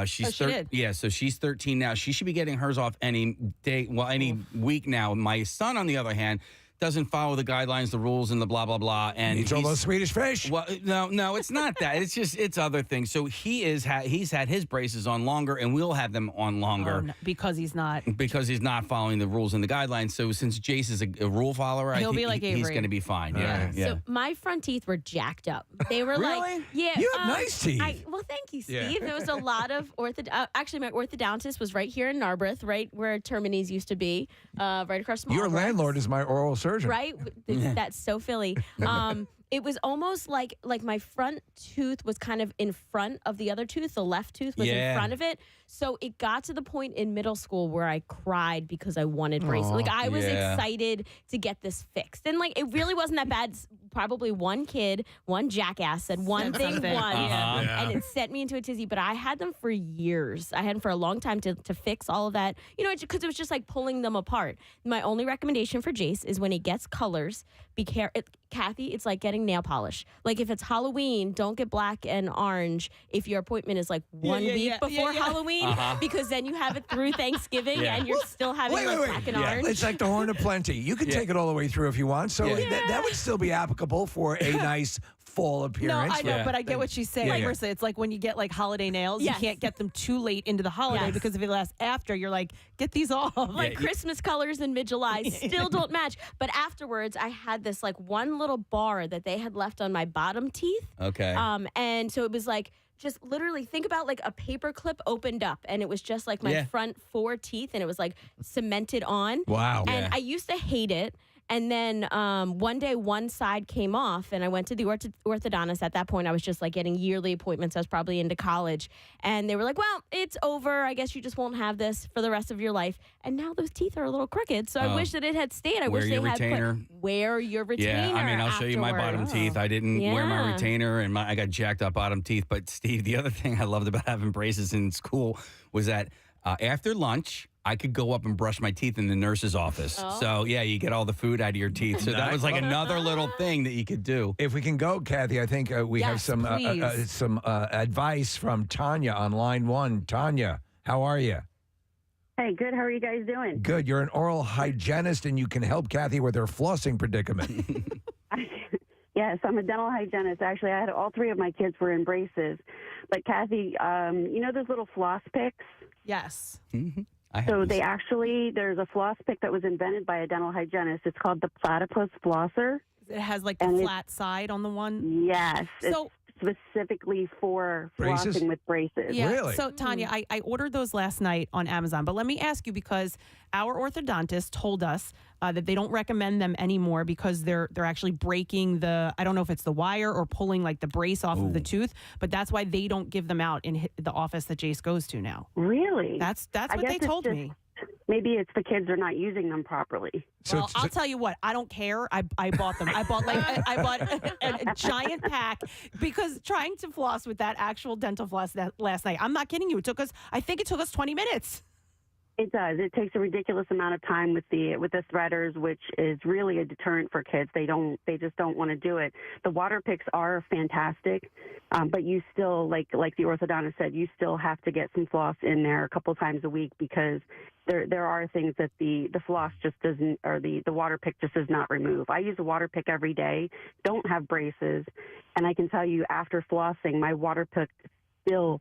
She's she did? Yeah, so she's 13 now. She should be getting hers off any day, any week now. My son, on the other hand, doesn't follow the guidelines, the rules, and the blah blah blah. And Eats all those Swedish fish. Well, no, it's not that. It's other things. So he's had his braces on longer, and we'll have them on longer. Oh, no, because he's not. Because he's not following the rules and the guidelines. So since Jace is a rule follower, He'll I think be like he's Avery. going to be fine. Yeah. So my front teeth were jacked up. They were like, yeah. You have nice teeth. Well, thank you, Yeah. Steve. There was a lot of actually, my orthodontist was right here in Narberth, right where Termini's used to be, right across from Your Albrecht's. landlord is my oral surgeon. Right? That's so Philly. It was almost like my front tooth was kind of in front of the other tooth. The left tooth was in front of it. So it got to the point in middle school where I cried because I wanted braces. Like I was excited to get this fixed. And like it really wasn't that bad. Probably one kid, one jackass said one thing once and it sent me into a tizzy. But I had them for years. I had them for a long time to fix all of that. Because it was just like pulling them apart. My only recommendation for Jace is when he gets colors, be careful. Kathy, it's like getting nail polish. Like if it's Halloween, don't get black and orange if your appointment is like 1 week before Halloween, because then you have it through Thanksgiving and you're still having black and orange. It's like the horn of plenty. You can take it all the way through if you want. So that would still be applicable remarkable for a nice fall appearance. No, I know, but I get what she's saying. Yeah, yeah. Marissa, it's like when you get like holiday nails, Yes. you can't get them too late into the holiday Yes. because if it lasts after, you're like, get these off. Like Christmas colors in mid-July still don't match. But afterwards, I had this like one little bar that they had left on my bottom teeth. Okay. And so it was like, just literally think about like a paper clip opened up and it was just like my front 4 teeth and it was like cemented on. Wow. And Yeah. I used to hate it. And then one day one side came off and I went to the orthodontist. At that point, I was just like getting yearly appointments. I was probably into college. And they were like, well, it's over. I guess you just won't have this for the rest of your life. And now those teeth are a little crooked. So I wish that it had stayed. I wish they had wear your retainer. Yeah, I mean, I'll show you my bottom teeth. I didn't wear my Yeah. retainer, and I got jacked up bottom teeth. But Steve, the other thing I loved about having braces in school was that after lunch, I could go up and brush my teeth in the nurse's office. Oh. So, yeah, you get all the food out of your teeth. So that was like another little thing that you could do. If we can go, Kathy, I think we have Yes, some please. advice from Tanya on line 1. Tanya, how are you? Hey, good. How are you guys doing? Good. You're an oral hygienist, and you can help Kathy with her flossing predicament. Yes, I'm a dental hygienist. Actually, I had all 3 of my kids were in braces. But Kathy, you know those little floss picks? Yes. So there's a floss pick that was invented by a dental hygienist. It's called the platypus flosser. It has like the And flat side on the one. Yes. So it's specifically for Braces? flossing with braces. Yeah. So Tanya, I ordered those last night on Amazon, but let me ask you because our orthodontist told us that they don't recommend them anymore because they're actually breaking the, I don't know if it's the wire or pulling like the brace off of the tooth, but that's why they don't give them out in the office that Jace goes to now. Really? That's I what guess they it's told just- me. Maybe it's the kids are not using them properly. Well, I'll tell you what. I don't care. I bought them. I bought I bought a giant pack because trying to floss with that actual dental floss last night. I'm not kidding you. I think it took us 20 minutes. It does. It takes a ridiculous amount of time with the threaders, which is really a deterrent for kids. They just don't want to do it. The water picks are fantastic, but you still, like the orthodontist said, you still have to get some floss in there a couple times a week because there are things that the floss just doesn't, or the water pick just does not remove. I use a water pick every day, don't have braces, and I can tell you after flossing, my water pick still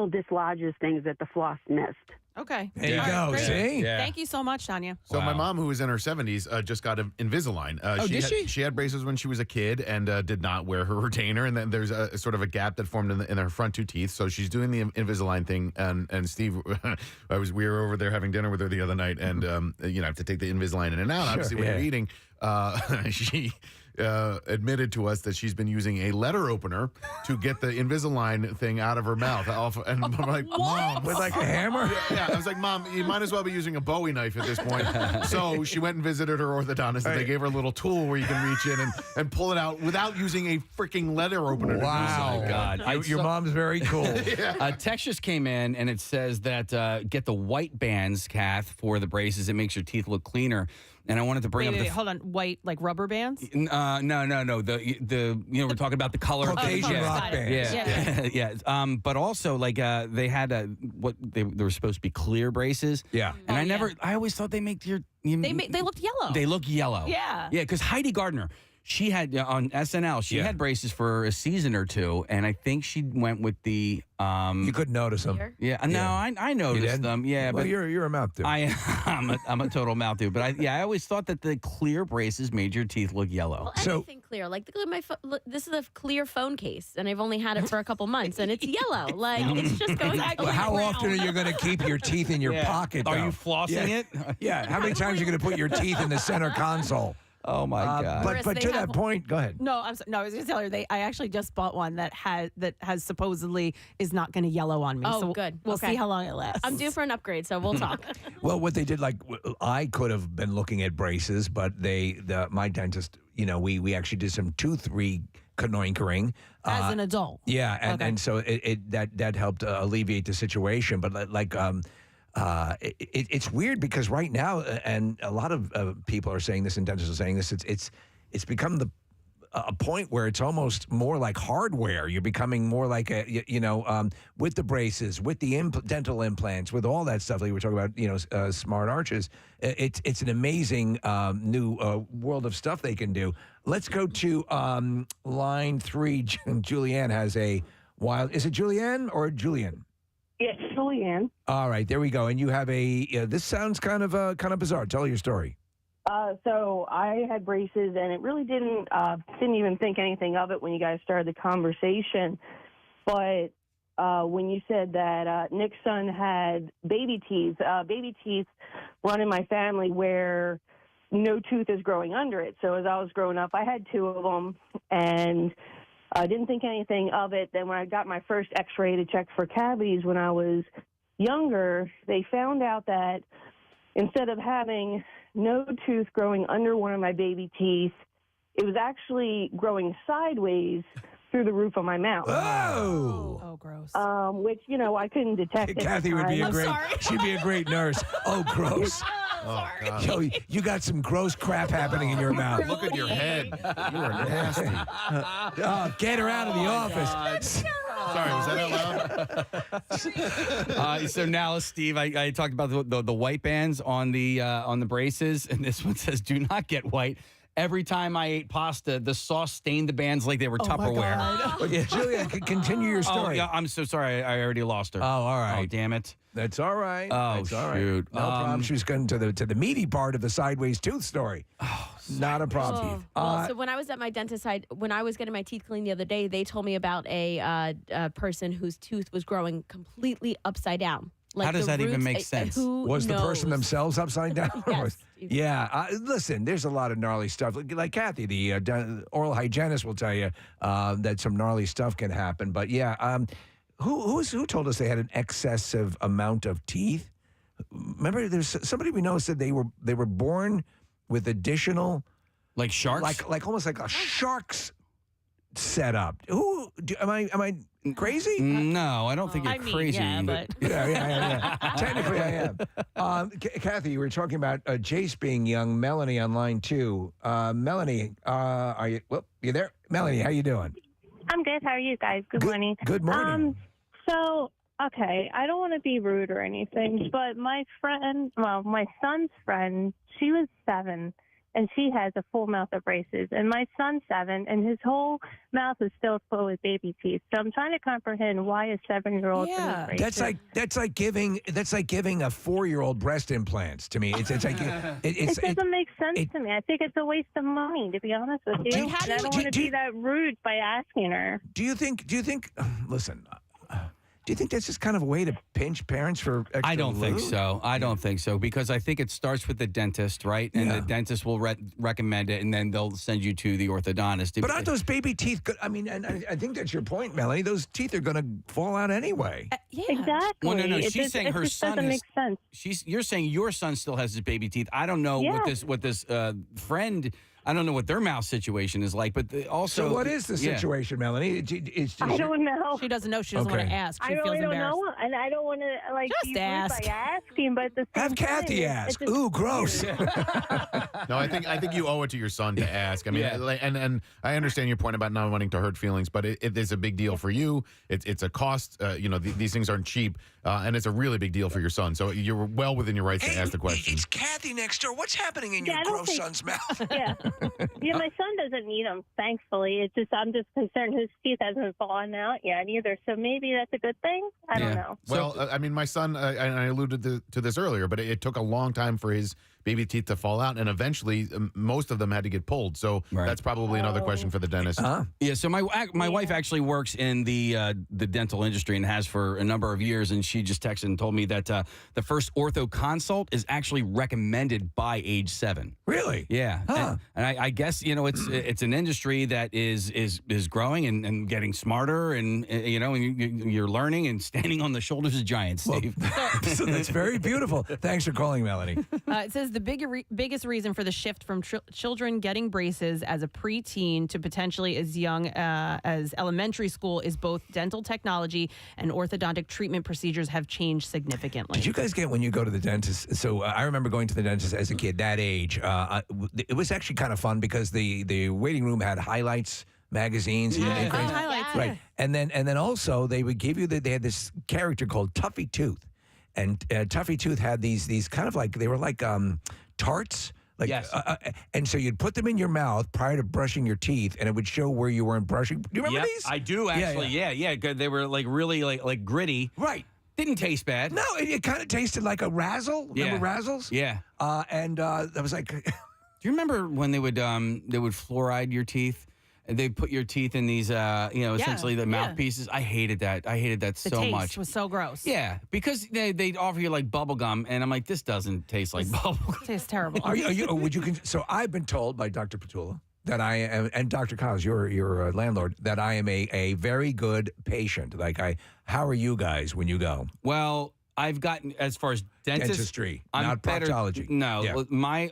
dislodges things that the floss missed. Okay. There you All right, go. great. See? Yeah. Thank you so much, Tanya. So my mom, who was in her 70s, just got Invisalign. Did she? She had braces when she was a kid and did not wear her retainer. And then there's a sort of a gap that formed in her front 2 teeth. So she's doing the Invisalign thing. And Steve, we were over there having dinner with her the other night, and I have to take the Invisalign in and out. Obviously, when you're eating, she admitted to us that she's been using a letter opener to get the Invisalign thing out of her mouth. And I'm like, Mom, with like a hammer? Yeah, I was like, Mom, you might as well be using a Bowie knife at this point. So she went and visited her orthodontist, and they gave her a little tool where you can reach in and pull it out without using a freaking letter opener. Wow. Oh, my God. Your mom's very cool. A text just came in, and it says that get the white bands, Kath, for the braces. It makes your teeth look cleaner. And I wanted to bring Wait, up hold on. White, like rubber bands? No. The we're talking about the color of Caucasian rock bands. Yeah. But also, like, they had what they were supposed to be clear braces. Yeah. And I always thought they make your. They looked yellow. They look yellow. Yeah. Yeah, because Heidi Gardner, she had on SNL, she had braces for a season or two, and I think she went with the. You couldn't notice them. Yeah, no, I noticed them. Yeah, well, but you're a mouth dude. I'm a total mouth dude. But I always thought that the clear braces made your teeth look yellow. Well, anything clear. Like, look at my this is a clear phone case, and I've only had it for a couple months, and it's yellow. Like, it's just going back. Well, how often are you going to keep your teeth in your pocket? Are though? you flossing Yeah. it? Yeah. How many times are you going to put your teeth in the center console? Oh my God! But Marissa, to they that have- point, go ahead. No, I'm no. I was going to tell her I actually just bought one that has supposedly is not going to yellow on me. Oh, so good. We'll Okay. see how long it lasts. I'm due for an upgrade, so we'll talk. Well, what they did, like I could have been looking at braces, but my dentist, we actually did some tooth reconnoitering As an adult. Yeah, Okay. and so that helped alleviate the situation. But it's weird because right now, and a lot of people are saying this, and dentists are saying this, it's become a point where it's almost more like hardware. You're becoming more like with the braces, with the dental implants, with all that stuff that you were talking about, smart arches. It's an amazing new world of stuff they can do. Let's go to line 3. Julianne has a wild. Is it Julianne or Julian? Yes, Julianne. All right, there we go. And you have a. This sounds kind of bizarre. Tell your story. So I had braces, and it really didn't even think anything of it when you guys started the conversation. But when you said that Nick's son had baby teeth run in my family where no tooth is growing under it. So as I was growing up, I had 2 of them, and I didn't think anything of it. Then when I got my first x-ray to check for cavities when I was younger, they found out that instead of having no tooth growing under one of my baby teeth, it was actually growing sideways through the roof of my mouth. Oh, gross. Which, I couldn't detect at the Kathy would be time. she'd be a great nurse. Oh, gross. Oh, God. Yo, you got some gross crap happening in your mouth. Look at your head. You are nasty. Get her out of the office. Sorry, was that out loud? So now, Steve, I talked about the white bands on the braces, and this one says, "Do not get white." Every time I ate pasta, the sauce stained the bands like they were Tupperware. Okay, Julia, continue your story. Oh, yeah, I'm so sorry. I already lost her. Oh, all right. Oh, damn it. That's all right. Oh, That's all right. shoot. No problem. She was going to the meaty part of the sideways tooth story. Not a problem. Well, so when I was at my dentist, when I was getting my teeth cleaned the other day, they told me about a person whose tooth was growing completely upside down. Like how does that even roots, make sense? Was the person themselves upside down? Yes. Yeah. Listen, there's a lot of gnarly stuff. Like Kathy, the oral hygienist will tell you that some gnarly stuff can happen. But yeah, who told us they had an excessive amount of teeth? Remember, there's somebody we know said they were born with additional, like sharks, like almost like a shark's setup. Am I crazy? No, I don't think you're crazy. Yeah, but Yeah. Technically, I am. Kathy, you were talking about Jace being young. Melanie on line 2. Melanie, are you? Well, you there? Melanie, how you doing? I'm good. How are you guys? Good morning. Good morning. Okay, I don't want to be rude or anything, but my son's friend, she was 7, and she has a full mouth of braces. And my son's 7, and his whole mouth is still full with baby teeth. So I'm trying to comprehend why a 7-year-old. Yeah, that's like giving a 4-year-old breast implants to me. It's like it doesn't make sense to me. I think it's a waste of money, to be honest with you. And I don't want to be that rude by asking her. Do you think? Listen. Do you think that's just kind of a way to pinch parents for extra I don't think lube? so. I don't think so because I think it starts with the dentist, right? And the dentist will recommend it, and then they'll send you to the orthodontist. But aren't those baby teeth good? I mean, and I think that's your point, Melanie. Those teeth are going to fall out anyway. Yeah, exactly. Well, no. She's saying her son doesn't make sense. You're saying your son still has his baby teeth. I don't know what this friend. I don't know what their mouth situation is like, but also. So what is the situation, Melanie? I don't know. She doesn't know. She doesn't want to ask. She I feels really don't embarrassed. know, and I don't want to Just be rude ask. by asking. But at the same Have Kathy time, ask. it's Ooh, gross. No, I think you owe it to your son to ask. I mean, and I understand your point about not wanting to hurt feelings, but it is a big deal for you. It's a cost. These things aren't cheap, and it's a really big deal for your son. So you're well within your rights to ask the question. It's Kathy next door. What's happening in your gross son's mouth? Yeah, my son doesn't need them, thankfully. It's just I'm just concerned his teeth hasn't fallen out yet either. So maybe that's a good thing. I don't know. Well, I mean, my son, and I alluded to this earlier, but it took a long time for his baby teeth to fall out, and eventually most of them had to get pulled. So that's probably another question for the dentist. Yeah, so my wife actually works in the dental industry and has for a number of years, and she just texted and told me that the first ortho consult is actually recommended by age 7. Really? Yeah, and I guess it's an industry that is growing and getting smarter, and you're learning and standing on the shoulders of giants, Steve. So that's very beautiful. Thanks for calling, Melanie. It says the biggest reason for the shift from children getting braces as a preteen to potentially as young as elementary school is both dental technology and orthodontic treatment procedures have changed significantly. Did you guys get when you go to the dentist? So I remember going to the dentist as a kid that age. It was actually kind of fun because the waiting room had highlights magazines. And things. Highlights. Right. And then also they would give you they had this character called Tuffy Tooth. And Tuffy Tooth had these kind of like, they were like tarts Like, Yes. And so you'd put them in your mouth prior to brushing your teeth, and it would show where you weren't brushing. Do you remember Yep, these? I do actually. Yeah. Good. They were like really like gritty. Right. Didn't taste bad. No, it kind of tasted like a Razzle. Remember Razzles? Yeah. And that was like. Do you remember when they would fluoride your teeth? And they put your teeth in these, essentially the mouthpieces. I hated that. I hated that The so taste much. was so gross. Yeah, because they'd offer you like bubble gum, and I'm like, this doesn't taste like bubble gum. It tastes terrible. So I've been told by Dr. Petula that I am, and Dr. Cos, your landlord, that I am a very good patient. Like, how are you guys when you go? Well, I've gotten, as far as dentistry, I'm not better. proctology. No, Yeah. my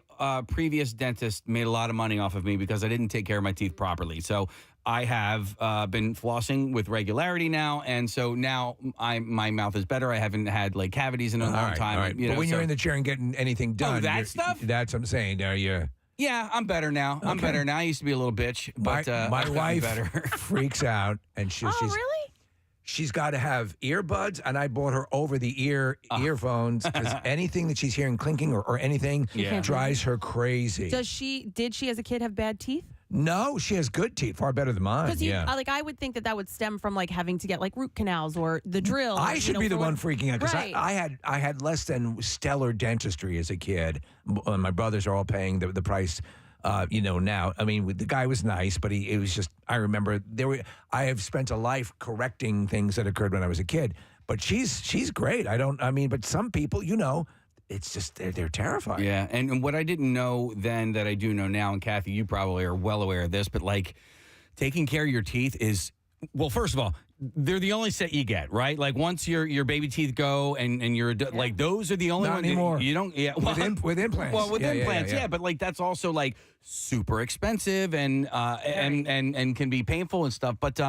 previous dentist made a lot of money off of me because I didn't take care of my teeth properly. So I have been flossing with regularity now, and so now my mouth is better. I haven't had like cavities in a long time. All right. But when you're in the chair and getting anything done, that stuff? That's what I'm saying. Are you? Yeah, I'm better now. I'm better now. I used to be a little bitch, but My I've gotten wife better. freaks out, and she's really? She's got to have earbuds, and I bought her over the earphones because anything that she's hearing clinking or anything drives her crazy. Did she as a kid have bad teeth? No, she has good teeth, far better than mine. Because I would think that would stem from like having to get like root canals or the drill. I should be the one freaking out because Right. I had less than stellar dentistry as a kid. My brothers are all paying the price. Now, I mean, the guy was nice, but it was just, I remember I have spent a life correcting things that occurred when I was a kid, but she's great. But some people, it's just, they're terrifying. Yeah. And what I didn't know then that I do know now, and Kathy, you probably are well aware of this, but like taking care of your teeth is, well, first of all, they're the only set you get, right? Like once your baby teeth go and you're like those are the only Not ones anymore. you don't With implants. Well, with Yeah, implants, yeah. but like that's also like super expensive and can be painful and stuff. But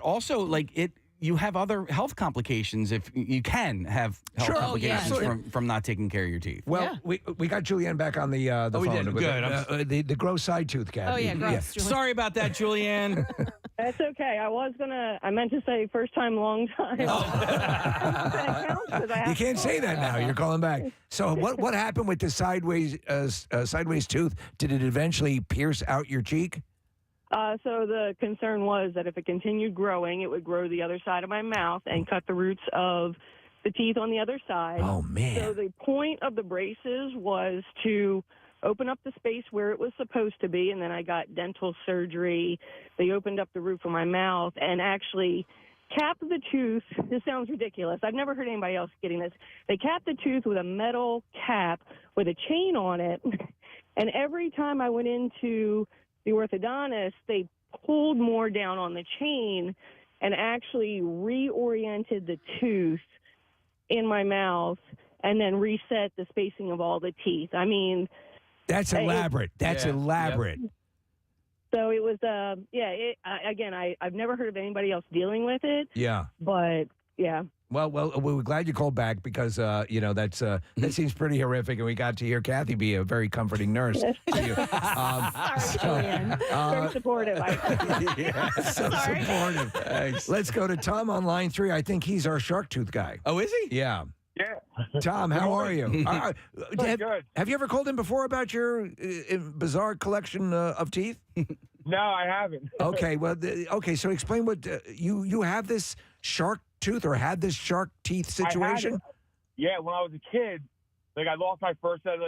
also like you have other health complications if you can have health complications from not taking care of your teeth. Well, we got Julianne back on the phone. we did. Good. The gross side tooth, Kathy. Oh, yeah, gross. Julianne. Sorry about that, Julianne. That's okay. I meant to say first time, long time. You can't say that now. You're calling back. So what happened with the sideways tooth? Did it eventually pierce out your cheek? So the concern was that if it continued growing, it would grow the other side of my mouth and cut the roots of the teeth on the other side. Oh, man. So the point of the braces was to open up the space where it was supposed to be, and then I got dental surgery. They opened up the roof of my mouth and actually capped the tooth. This sounds ridiculous. I've never heard anybody else getting this. They capped the tooth with a metal cap with a chain on it, and every time I went into the orthodontist, they pulled more down on the chain and actually reoriented the tooth in my mouth and then reset the spacing of all the teeth. I mean, that's elaborate. That's elaborate. So it was, I've never heard of anybody else dealing with it. Yeah. But, yeah. Well, we're glad you called back because, that seems pretty horrific, and we got to hear Kathy be a very comforting nurse. To you. Very supportive. Supportive. Thanks. Let's go to Tom on line 3. I think he's our shark tooth guy. Oh, is he? Yeah. Yeah. Tom, how are you? Good. Have you ever called in before about your bizarre collection of teeth? No, I haven't. Okay, well, so explain what you have this shark tooth or had this shark teeth situation? Yeah, when I was a kid, like I lost my first set of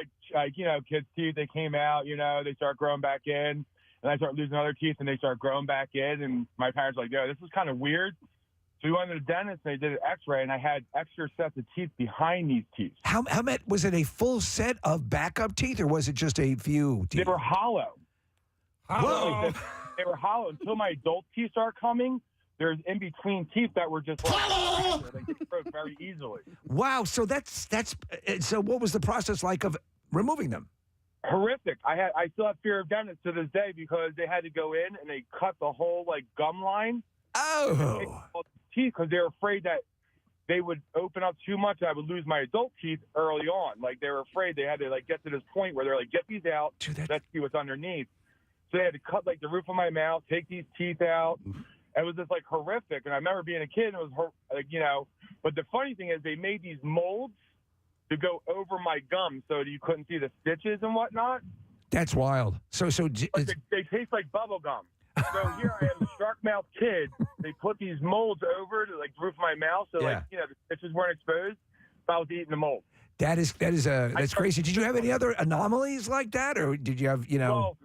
kids' teeth. They came out, they start growing back in, and I start losing other teeth, and they start growing back in. And my parents were like, "Yo, this is kind of weird." So we went to the dentist, and they did an X-ray, and I had extra sets of teeth behind these teeth. How was it a full set of backup teeth, or was it just a few teeth? They were hollow. Whoa! They were hollow until my adult teeth started coming. There's in between teeth that were just like they broke very easily. Wow! So so what was the process like of removing them? Horrific. I still have fear of dentists to this day because they had to go in and they cut the whole gum line. Oh. Teeth because they were afraid that they would open up too much and I would lose my adult teeth early on. Like they were afraid they had to get to this point where they're like, get these out, let's see what's underneath. So they had to cut the roof of my mouth, take these teeth out. It was just horrific. And I remember being a kid and it was but the funny thing is they made these molds to go over my gums so that you couldn't see the stitches and whatnot. That's wild. So they taste like bubble gum. So here I am, the shark mouth kid. They put these molds over to like the roof of my mouth, so like the stitches weren't exposed. If I was eating the mold. that's crazy. Did you have any other anomalies like that, or did you have Well,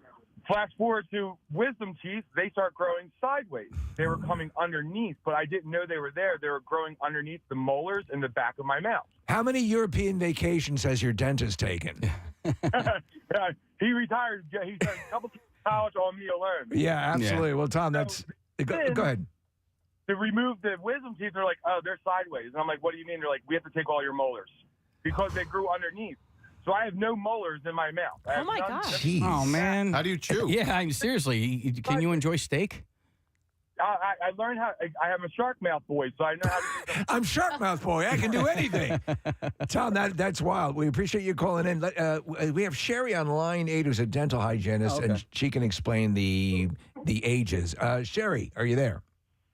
flash forward to wisdom teeth. They start growing sideways. They were coming underneath, but I didn't know they were there. They were growing underneath the molars in the back of my mouth. How many European vacations has your dentist taken? He retired. He's done a couple of college on me alone. Yeah, absolutely. Well, Tom, that's go ahead. To remove the wisdom teeth, they're like, oh, they're sideways. And I'm like, what do you mean? They're like, we have to take all your molars because they grew underneath. So I have no molars in my mouth. Oh, my gosh. Oh, man. How do you chew? Yeah, seriously. Can you enjoy steak? I learned how. I have a shark mouth boy, so I know how to do that. I'm shark mouth boy. I can do anything. Tom, that's wild. We appreciate you calling in. We have Sherry on line 8, who's a dental hygienist, and she can explain the ages. Sherry, are you there?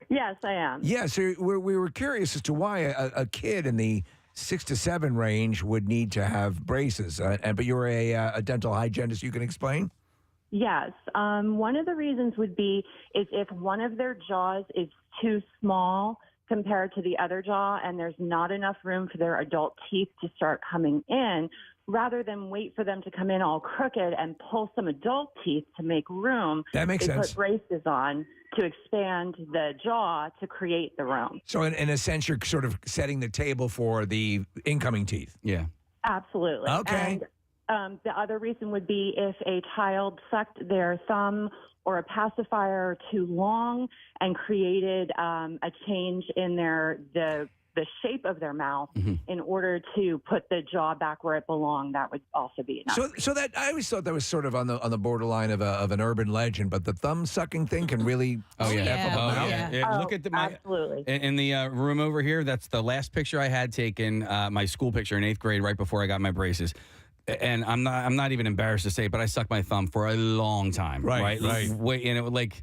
Yes, I am. Yeah, so we were curious as to why a kid in the 6 to 7 range would need to have braces. But you're a dental hygienist. You can explain? Yes. One of the reasons would be is if one of their jaws is too small compared to the other jaw and there's not enough room for their adult teeth to start coming in, rather than wait for them to come in all crooked and pull some adult teeth to make room, that makes sense. Put braces on to expand the jaw to create the room. So in a sense, you're sort of setting the table for the incoming teeth. Yeah. Absolutely. Okay. And the other reason would be if a child sucked their thumb or a pacifier too long and created a change in the shape of their mouth in order to put the jaw back where it belonged. That would also be enough. So that I always thought that was sort of on the borderline of an urban legend, but the thumb sucking thing can really F up a mouth. Look at my absolutely in the room over here. That's the last picture I had taken, my school picture in 8th grade, right before I got my braces. And I'm not even embarrassed to say, but I sucked my thumb for a long time. Right. And it would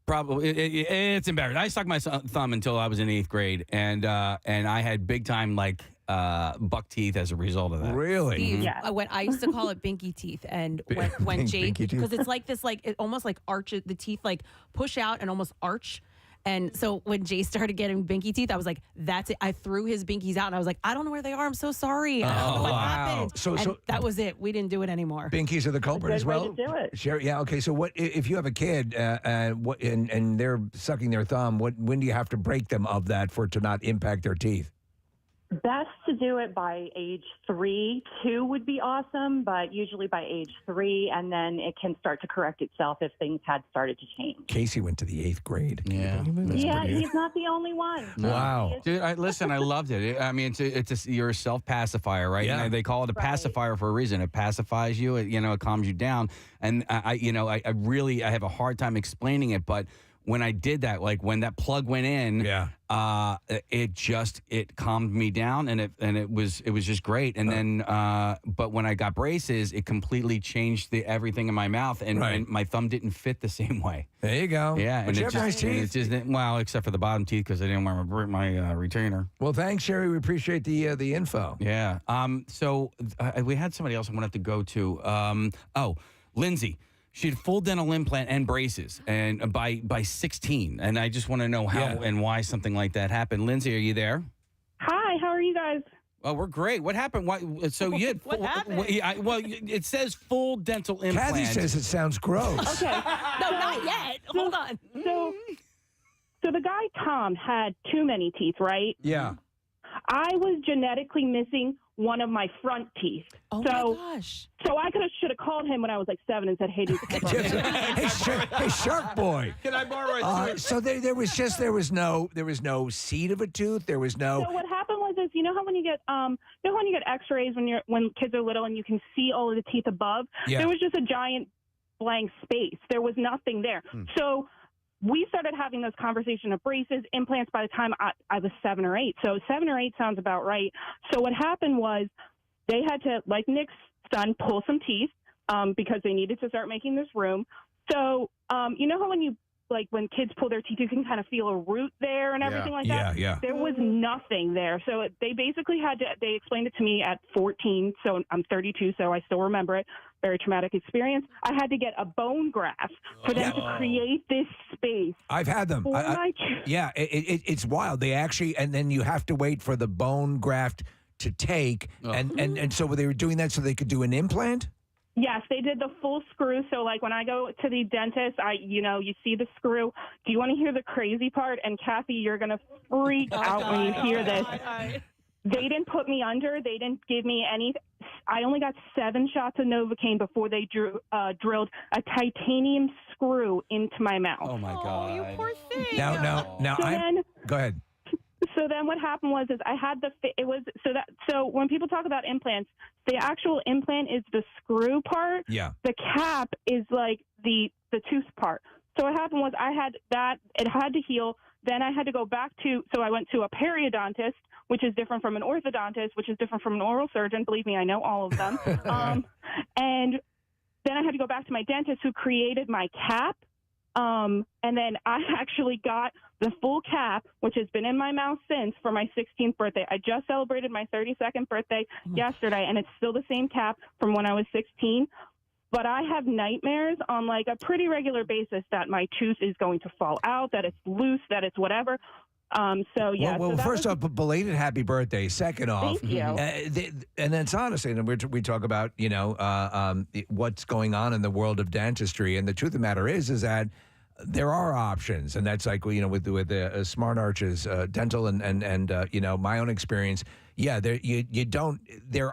probably it's embarrassing. I sucked my thumb until I was in 8th grade, and I had big time buck teeth as a result of that. Really? Steve, when I used to call it binky teeth, and when Jake, because it's like this, it almost like arches, the teeth push out and almost arch. And so when Jay started getting binky teeth, I was like, that's it. I threw his binkies out, and I was like, I don't know where they are. I'm so sorry. I don't know what happened. So that was it. We didn't do it anymore. Binkies are the culprit as well? Way to do it. Sherry, yeah, okay. So what if you have a kid and they're sucking their thumb, when do you have to break them of that for it to not impact their teeth? Best to do it by age 3. 2 would be awesome, but usually by age 3, and then it can start to correct itself if things had started to change. Casey went to the 8th grade. Yeah. He's not the only one. Wow. Dude, listen, I loved it. I mean, you're a self-pacifier, right? Yeah. And they call it a pacifier for a reason. It pacifies you. It calms you down. And I have a hard time explaining it, but when I did that, when that plug went in, it calmed me down, and it was just great. And then, but when I got braces, it completely changed everything in my mouth, and my thumb didn't fit the same way. There you go. Yeah, but and you have nice teeth. It's just, except for the bottom teeth because I didn't wear my retainer. Well, thanks, Sherry. We appreciate the info. Yeah. So we had somebody else I wanted to go to. Lindsay. She had full dental implant and braces, and by 16. And I just want to know how and why something like that happened. Lindsay, are you there? Hi, how are you guys? Oh, we're great. What happened? Why? So you had What happened? It says full dental implant. Kathy says it sounds gross. Okay. No, not yet. Hold on. So the guy Tom had too many teeth, right? Yeah. I was genetically missing one of my front teeth. Oh my gosh. So I should have called him when I was 7 and said, "Hey, dude, hey, Shark Boy. Can I borrow it? So there was no seed of a tooth. There was no. So what happened was you know how when you get X-rays when kids are little and you can see all of the teeth above. Yeah. There was just a giant blank space. There was nothing there. So we started having those conversations of braces, implants by the time I was 7 or 8. So 7 or 8 sounds about right. So what happened was they had to, like Nick's son, pull some teeth because they needed to start making this room. So you know how when kids pull their teeth, you can kind of feel a root there and everything like that? Yeah. There was nothing there. So they basically they explained it to me at 14. So I'm 32, so I still remember it. very traumatic experience. I had to get a bone graft for them to create this space. I've had them. Yeah, it's wild. They actually, and then you have to wait for the bone graft to take, and so they were doing that so they could do an implant? Yes, they did the full screw. So, like, when I go to the dentist, you see the screw. Do you want to hear the crazy part? And, Kathy, you're going to freak out when you hear this. They didn't put me under. They didn't give me any. I only got 7 shots of Novocaine before they drilled a titanium screw into my mouth. Oh, my God. You poor thing. Go ahead. So then what happened was I had so when people talk about implants, the actual implant is the screw part. Yeah. The cap is like the tooth part. So what happened was I had that, it had to heal. Then I had to go back so I went to a periodontist, which is different from an orthodontist, which is different from an oral surgeon. Believe me, I know all of them. And then I had to go back to my dentist who created my cap. And then I actually got the full cap, which has been in my mouth since, for my 16th birthday. I just celebrated my 32nd birthday yesterday, and it's still the same cap from when I was 16. But I have nightmares on like a pretty regular basis that my tooth is going to fall out, that it's loose, that it's whatever. So yeah. Well, first off, belated happy birthday. Second off, thank you. And then it's honestly, and we talk about what's going on in the world of dentistry, and the truth of the matter is that there are options, and that's like with the Smart Arches Dental and my own experience. Yeah, there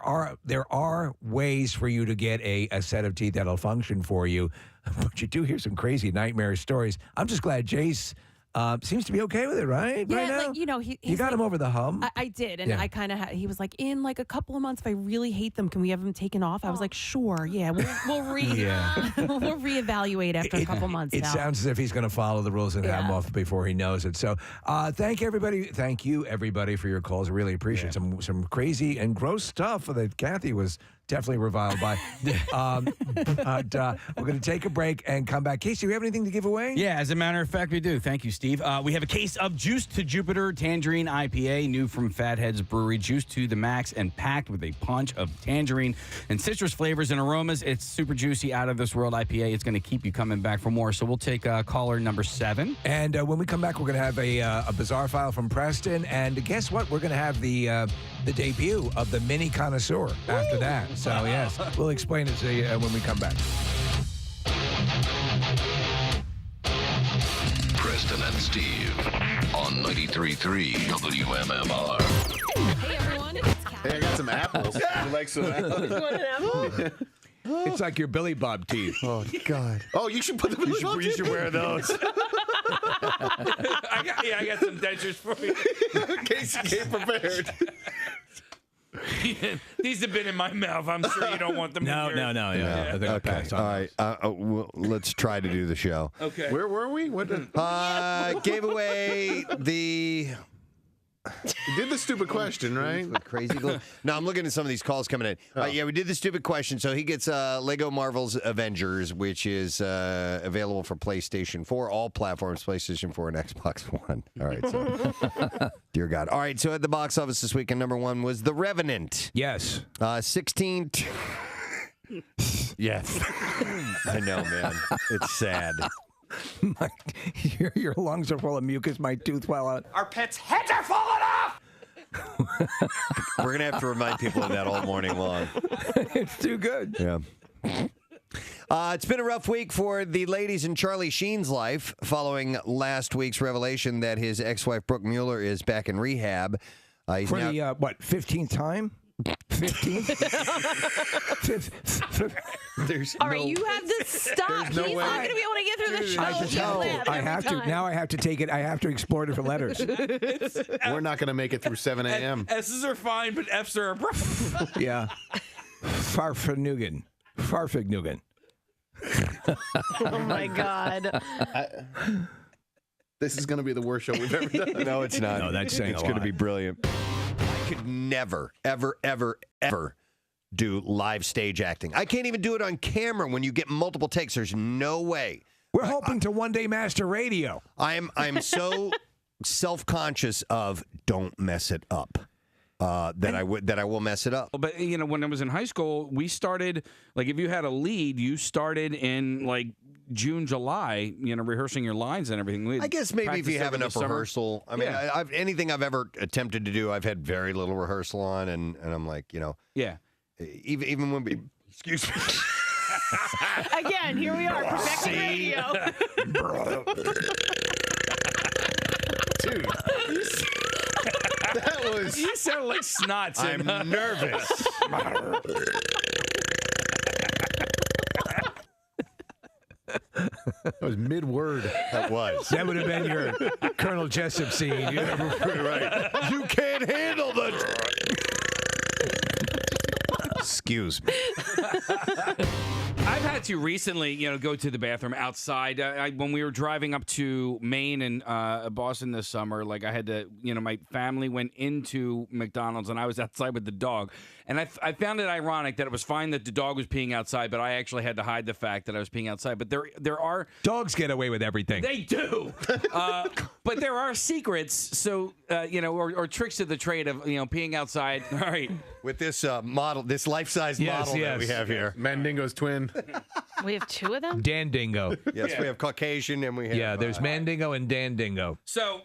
are ways for you to get a set of teeth that'll function for you, but you do hear some crazy nightmare stories. I'm just glad Jace seems to be okay with it, right? Yeah, right now? like, you got him over the hump. I did, and I kind of he was like, in like a couple of months, if I really hate them, can we have them taken off? I was like, sure, yeah, we'll we'll reevaluate after a couple months. It sounds as if he's going to follow the rules and have them off before he knows it. So, thank you everybody for your calls. I really appreciate some crazy and gross stuff that Kathy was definitely reviled by. But we're going to take a break and come back. Casey, do we have anything to give away? Yeah, as a matter of fact, we do. Thank you, Steve. We have a case of Juice to Jupiter Tangerine IPA, new from Fatheads Brewery. Juice to the max and packed with a punch of tangerine and citrus flavors and aromas. It's super juicy, out of this world IPA. It's going to keep you coming back for more. So we'll take caller number 7. And when we come back, we're going to have a bizarre file from Preston. And guess what? We're going to have the debut of the Mini-Connoisseur after that. So, yes, we'll explain it to you when we come back. Preston and Steve on 93.3 WMMR. Hey, everyone. It's Kathy. Hey, I got some apples. Would you like some apples? You want an apple? It's like your Billy Bob teeth. Oh, God. Oh, you should put them in the You should wear those. I got some dentures for you. In case you came prepared. These have been in my mouth. I'm sure you don't want them in yours. No. Yeah. I think I'll pass on All right. Let's try to do the show. Okay. Where were we? What? Gave away the... You did the stupid question, right? Crazy. No, I'm looking at some of these calls coming in. Yeah, we did the stupid question. So he gets Lego Marvel's Avengers, which is available for PlayStation 4, all platforms, PlayStation 4 and Xbox One. All right. So, dear God. All right. So at the box office this weekend, number 1 was The Revenant. Yes. 16. Yes. I know, man. It's sad. Your lungs are full of mucus. My tooth fell out. Our pets' heads are falling off! We're going to have to remind people of that all morning long. It's too good. Yeah. It's been a rough week for the ladies in Charlie Sheen's life following last week's revelation that his ex-wife Brooke Mueller is back in rehab. He's For now, the, 15th time? 15? All right, you have to stop. He's not going to be able to get through the show. I have to. Now I have to take it. I have to explore different letters. We're not going to make it through 7 a.m. S's are fine, but F's are... Yeah. Farfignugan. Oh, my God. This is going to be the worst show we've ever done. No, it's not. No, that's saying it's a going to lot. be brilliant. I could never, ever, ever, ever do live stage acting. I can't even do it on camera when you get multiple takes. There's no way. We're hoping to one day master radio. I'm so self-conscious of don't mess it up. that I will mess it up. But when I was in high school, we started if you had a lead, you started in June, July, rehearsing your lines and everything. I guess maybe if you have enough rehearsal. I mean, anything I've ever attempted to do, I've had very little rehearsal on, and I'm like, yeah. Even when we, excuse me. Again, here we are, perfecting radio. Dude, that was. You sound like snots. I'm nervous. That was mid-word. That was. That would have been your Colonel Jessup scene. Right. You can't handle the. Excuse me. I've had to recently, go to the bathroom outside. When we were driving up to Maine and Boston this summer, I had to, my family went into McDonald's and I was outside with the dog. And I found it ironic that it was fine that the dog was peeing outside, but I actually had to hide the fact that I was peeing outside. But there are... Dogs get away with everything. They do. But there are secrets, so, or tricks to the trade of, peeing outside. All right. With this model, this life-size model that we have here. Mandingo's twin. We have two of them? Dan Dingo. Yes, we have Caucasian and we have... Yeah, there's Mandingo and Dan Dingo. So...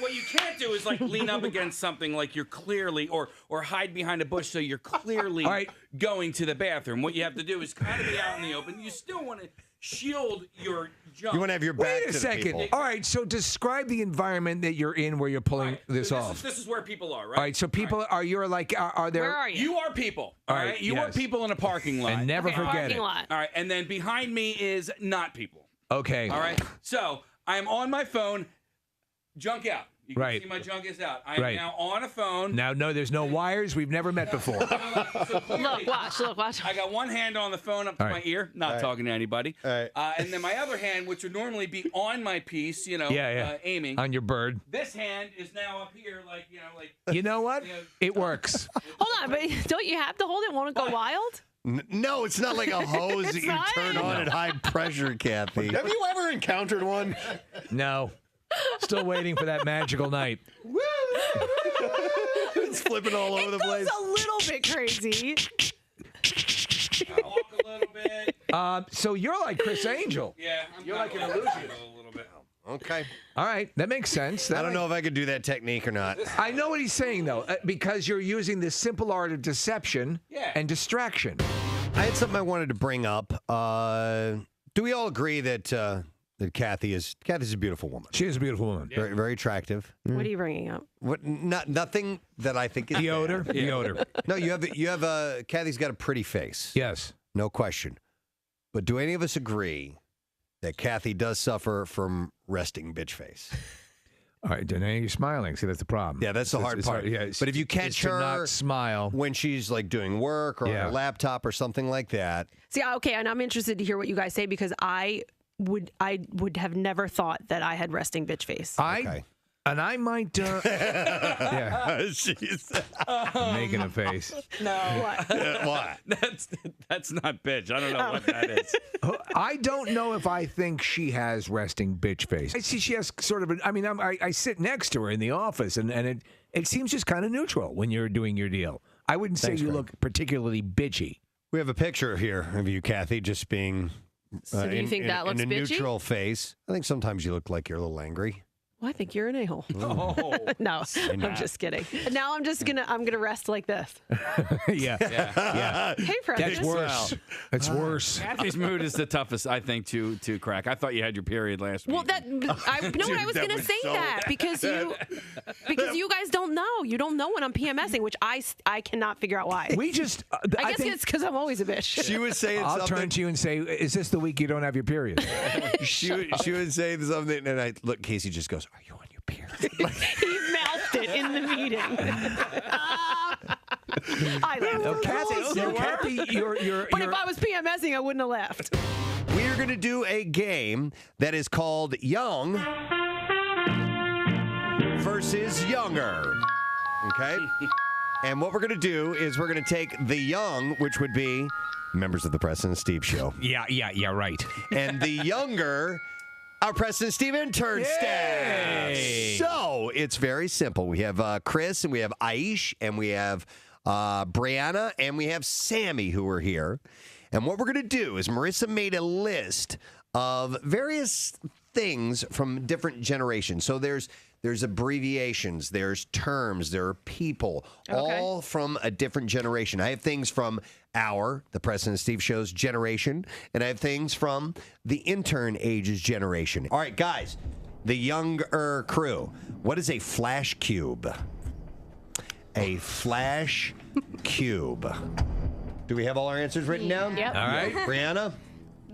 What you can't do is lean up against something you're clearly or hide behind a bush so you're clearly going to the bathroom. What you have to do is kind of be out in the open. You still want to shield your junk. You want to have your back Wait a to second. the people. All right, so describe the environment that you're in where you're pulling this off. This is where people are, right? All right, so people are there? Where are you? You are people. All right, you are people in a parking lot. And never forget it. All right, and then behind me is not people. Okay. All right, so I'm on my phone. Junk out. You can see my junk is out. I am now on a phone. Now, no, there's no wires. We've never met before. Look, watch. I got one hand on the phone up to my ear, not talking to anybody. And then my other hand, which would normally be on my piece, aiming. On your bird. This hand is now up here, You know what? It works. Hold on, but don't you have to hold it? Won't it go wild? No, it's not like a hose that you turn on at high pressure, Kathy. Have you ever encountered one? No. Still waiting for that magical night. It's flipping all over the place. It's a little bit crazy. Walk a little bit. So you're like Chris Angel. Yeah, you're like an illusion. A little bit. Okay. All right, that makes sense. I don't know if I could do that technique or not. I know what he's saying, though, because you're using the simple art of deception and distraction. I had something I wanted to bring up. Do we all agree that Kathy's a beautiful woman? She is a beautiful woman. Very, very attractive. What are you bringing up? Nothing that I think is the odor. bad. The odor. No, you have Kathy's got a pretty face. Yes, no question. But do any of us agree that Kathy does suffer from resting bitch face? All right, Danae, you're smiling. See, that's the problem. Yeah, that's the hard part. Yeah, but if you catch her not smile when she's doing work or on her laptop or something like that. See, okay, and I'm interested to hear what you guys say because I would have never thought that I had resting bitch face. And I might. Yeah. She's making a face. No. What? What? That's not bitch. I don't know what that is. I don't know if I think she has resting bitch face. I see she has sort of. I sit next to her in the office, and it seems just kind of neutral when you're doing your deal. I wouldn't say you look particularly bitchy. We have a picture here of you, Kathy, just being. So do you think that looks in a bitchy? neutral face? I think sometimes you look like you're a little angry. Well, I think you're an a-hole. Oh. No, I'm just kidding. Now I'm gonna rest like this. Yeah. Hey, Preston. That's worse. That's worse. Kathy's mood is the toughest, I think, to crack. I thought you had your period last week. Well, I was going to say that because you guys don't know. You don't know when I'm PMSing, which I cannot figure out why. We just. I guess it's because I'm always a bitch. She was saying I'll something. turn to you and say, "Is this the week you don't have your period?" she would say something, and I look. Casey just goes, "Are you on your period?" He mouthed it in the meeting. I laughed. Kathy, you're. But if I was PMSing, I wouldn't have laughed. We are going to do a game that is called Young versus Younger. Okay? And what we're going to do is we're going to take the young, which would be members of the Preston and Steve show. Yeah, right. And the younger, our Preston and Steve intern staff. So it's very simple. We have Chris, and we have Aish, and we have Brianna, and we have Sammy who are here. And what we're going to do is Marissa made a list of various things from different generations. So there's abbreviations, there's terms, there are people, all from a different generation. I have things from the Preston and Steve Show's generation, and I have things from the intern age's generation. All right, guys, the younger crew. What is a flash cube? A flash cube. Do we have all our answers written down? Yep. All right. Brianna?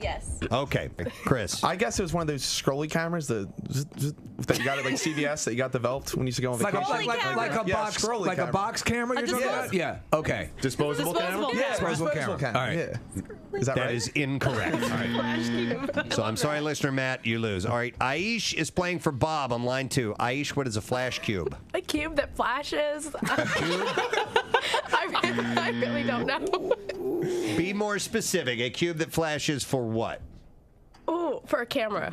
Yes. Okay. Chris? I guess it was one of those scrolly cameras that you got at like CVS that you got developed when you used to go on vacation. Like a box camera you're talking about? Yeah. Okay. Disposable camera? Yeah, disposable camera. All right. Yeah. Is that right? That is incorrect. All right. So I'm sorry, listener Matt, you lose. All right. Aish is playing for Bob on line 2. Aish, what is a flash cube? A cube that flashes. I really don't know. Be more specific. A cube that flashes for what? Ooh, for a camera.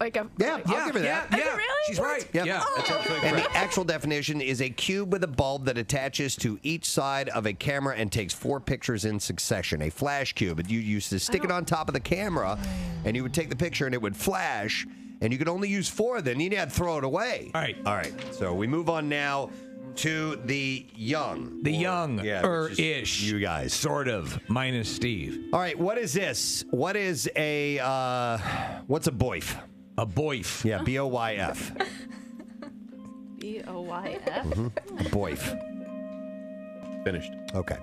Like a I'll give her that. Is it really? She's right. Yep. Yeah. That's absolutely correct. And the actual definition is a cube with a bulb that attaches to each side of a camera and takes 4 pictures in succession. A flash cube. You used to stick it on top of the camera, and you would take the picture, and it would flash, and you could only use 4 of them. You had to throw it away. All right. All right. So we move on now to the young. The young-ish. You guys. Sort of, minus Steve. All right, what is this? What is a, what's a boif? A boif. Yeah, B-O-Y-F. B-O-Y-F? A boif. Finished. Okay.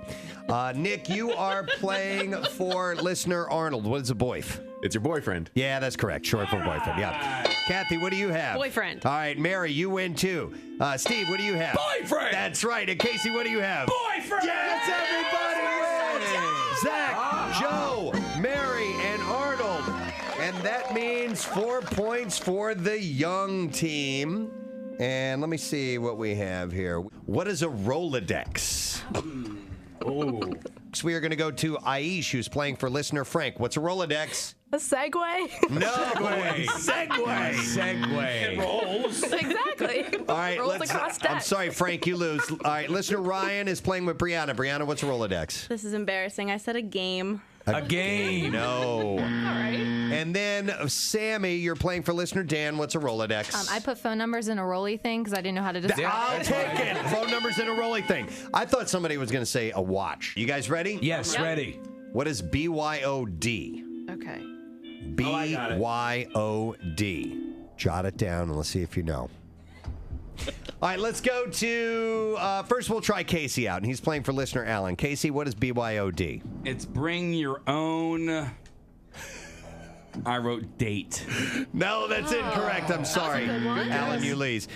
Nick, you are playing for listener Arnold. What is a boif? It's your boyfriend. Yeah, that's correct. Short for boyfriend. Yeah. Kathy, what do you have? Boyfriend. All right, Mary, you win too. Steve, what do you have? Boyfriend. That's right. And Casey, what do you have? Boyfriend. Yes, everybody wins. Zach, Joe, Mary, and Arnold. And that means 4 points for the young team. And let me see what we have here. What is a Rolodex? Oh. So we are going to go to Aish, who's playing for listener Frank. What's a Rolodex? A Segway? No. Segway. It rolls. Exactly. All right, Rolls across deck. I'm sorry, Frank, you lose. All right, listener Ryan is playing with Brianna. Brianna, what's a Rolodex? This is embarrassing. I said a game. A game. No. All right. And then Sammy, you're playing for listener Dan. What's a Rolodex? I put phone numbers in a rolly thing because I didn't know how to describe I'll take it. Phone numbers in a rolly thing. I thought somebody was going to say a watch. You guys ready? Yes, ready. What is BYOD? Okay. BYOD. Jot it down and let's see if you know. All right, let's go to, first we'll try Casey out, and he's playing for listener Alan. Casey, what is BYOD? It's bring your own. I wrote date. No, that's incorrect. I'm sorry. Alan, you lose.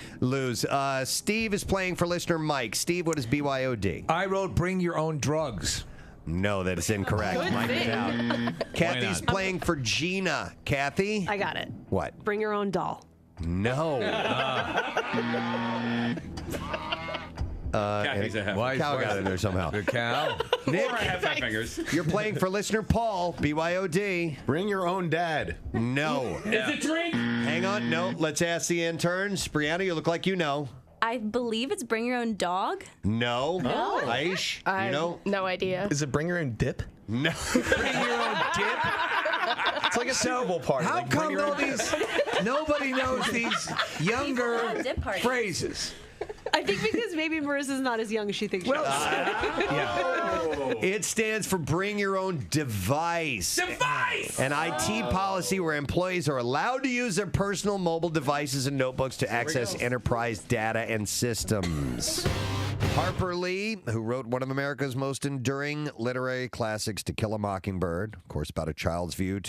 Steve is playing for listener Mike. Steve, what is BYOD? I wrote bring your own drugs. No, that is incorrect. Good Mike is thing. out. Kathy's playing for Gina. Kathy? I got it. What? Bring your own doll. No. Kathy's a half. Cow got in there somehow. The cow. Nick, I have 5 fingers. you're playing for listener Paul. BYOD. Bring your own dad. No. Is it drink? Hang on. No. Let's ask the interns. Brianna, you look like you know. I believe it's bring your own dog. No. No. Aish, I you know? no idea. Is it bring your own dip? No. Bring your own dip. It's like a Super Bowl party. How like, bring come your all own- these nobody knows these younger Dip parties. phrases? I think because maybe Marissa's not as young as she thinks she is. It stands for Bring Your Own Device. An IT policy where employees are allowed to use their personal mobile devices and notebooks to access enterprise data and systems. Harper Lee, who wrote one of America's most enduring literary classics, To Kill a Mockingbird, of course, about a child's view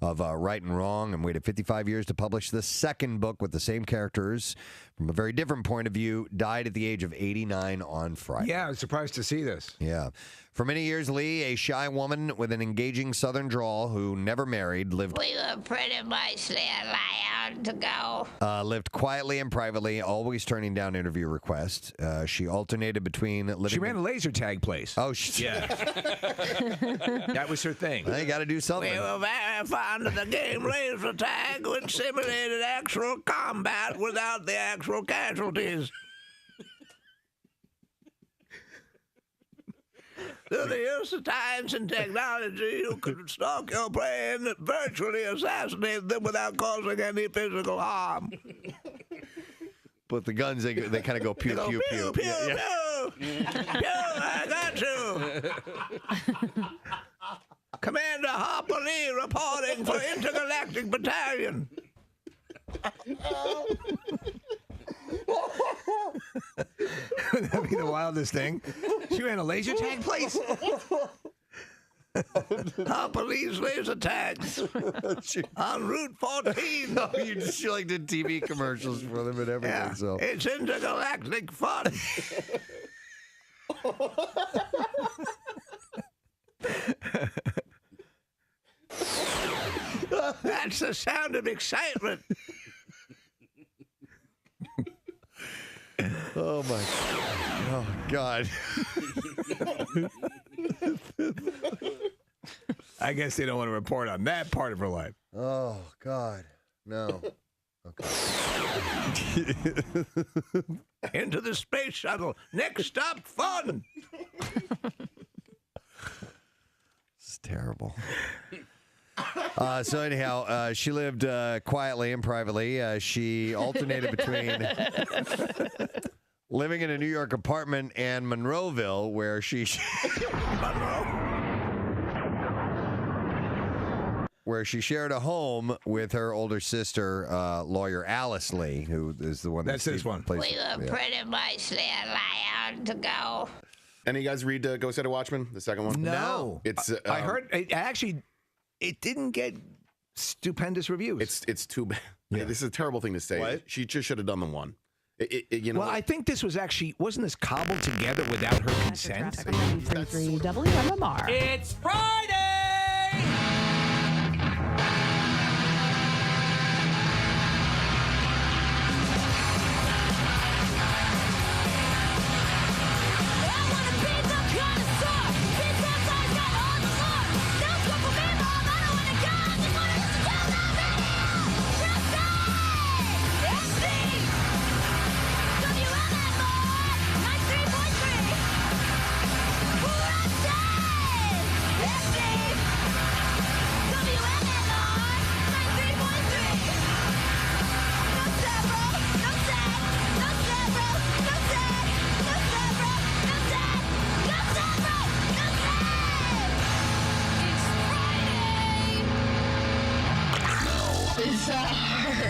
of right and wrong, and waited 55 years to publish the second book with the same characters from a very different point of view, died at the age of 89 on Friday. Yeah, I was surprised to see this. Yeah. For many years, Lee, a shy woman with an engaging southern drawl who never married, lived We were pretty much allowed to go. lived quietly and privately, always turning down interview requests. She alternated between living. She ran a laser tag place. Oh, yeah. That was her thing. They got to do something. We were very fond of the game laser tag, which simulated actual combat without the actual casualties. Through the use of science and technology, you could stalk your prey and virtually assassinate them without causing any physical harm. But the guns, they kind of go pew, pew, pew. Pew, pew, I got you. Commander Harper Lee reporting for Intergalactic Battalion. Wouldn't that be the wildest thing? She ran a laser tag place? Harper Lee's laser tags on Route 14. No, you like did TV commercials for them and everything. Yeah, So it's intergalactic fun. That's the sound of excitement. Oh my! Oh God! I guess they don't want to report on that part of her life. Oh God! No. Into the space shuttle. Next stop, fun. This is terrible. So anyhow, she lived quietly and privately. She alternated between living in a New York apartment and Monroeville, where she shared a home with her older sister, lawyer Alice Lee, who is the one That's this one. We were pretty much allowed to go. Any of you guys read Go Set a Watchman, the second one? No. It's I heard, it didn't get stupendous reviews. It's too bad. Yeah. This is a terrible thing to say. What? She just should have done the one. You know, Well, I think this was actually, wasn't this cobbled together without her consent? 93.3 WMMR. It's Friday!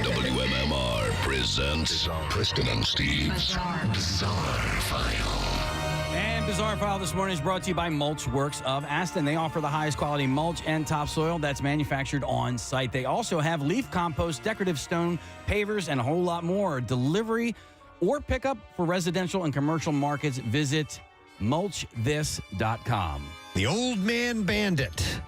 WMMR presents Preston and Steve's Bizarre File. And Bizarre File this morning is brought to you by Mulch Works of Aston. They offer the highest quality mulch and topsoil that's manufactured on site. They also have leaf compost, decorative stone, pavers, and a whole lot more. Delivery or pickup for residential and commercial markets. Visit mulchthis.com. The old man bandit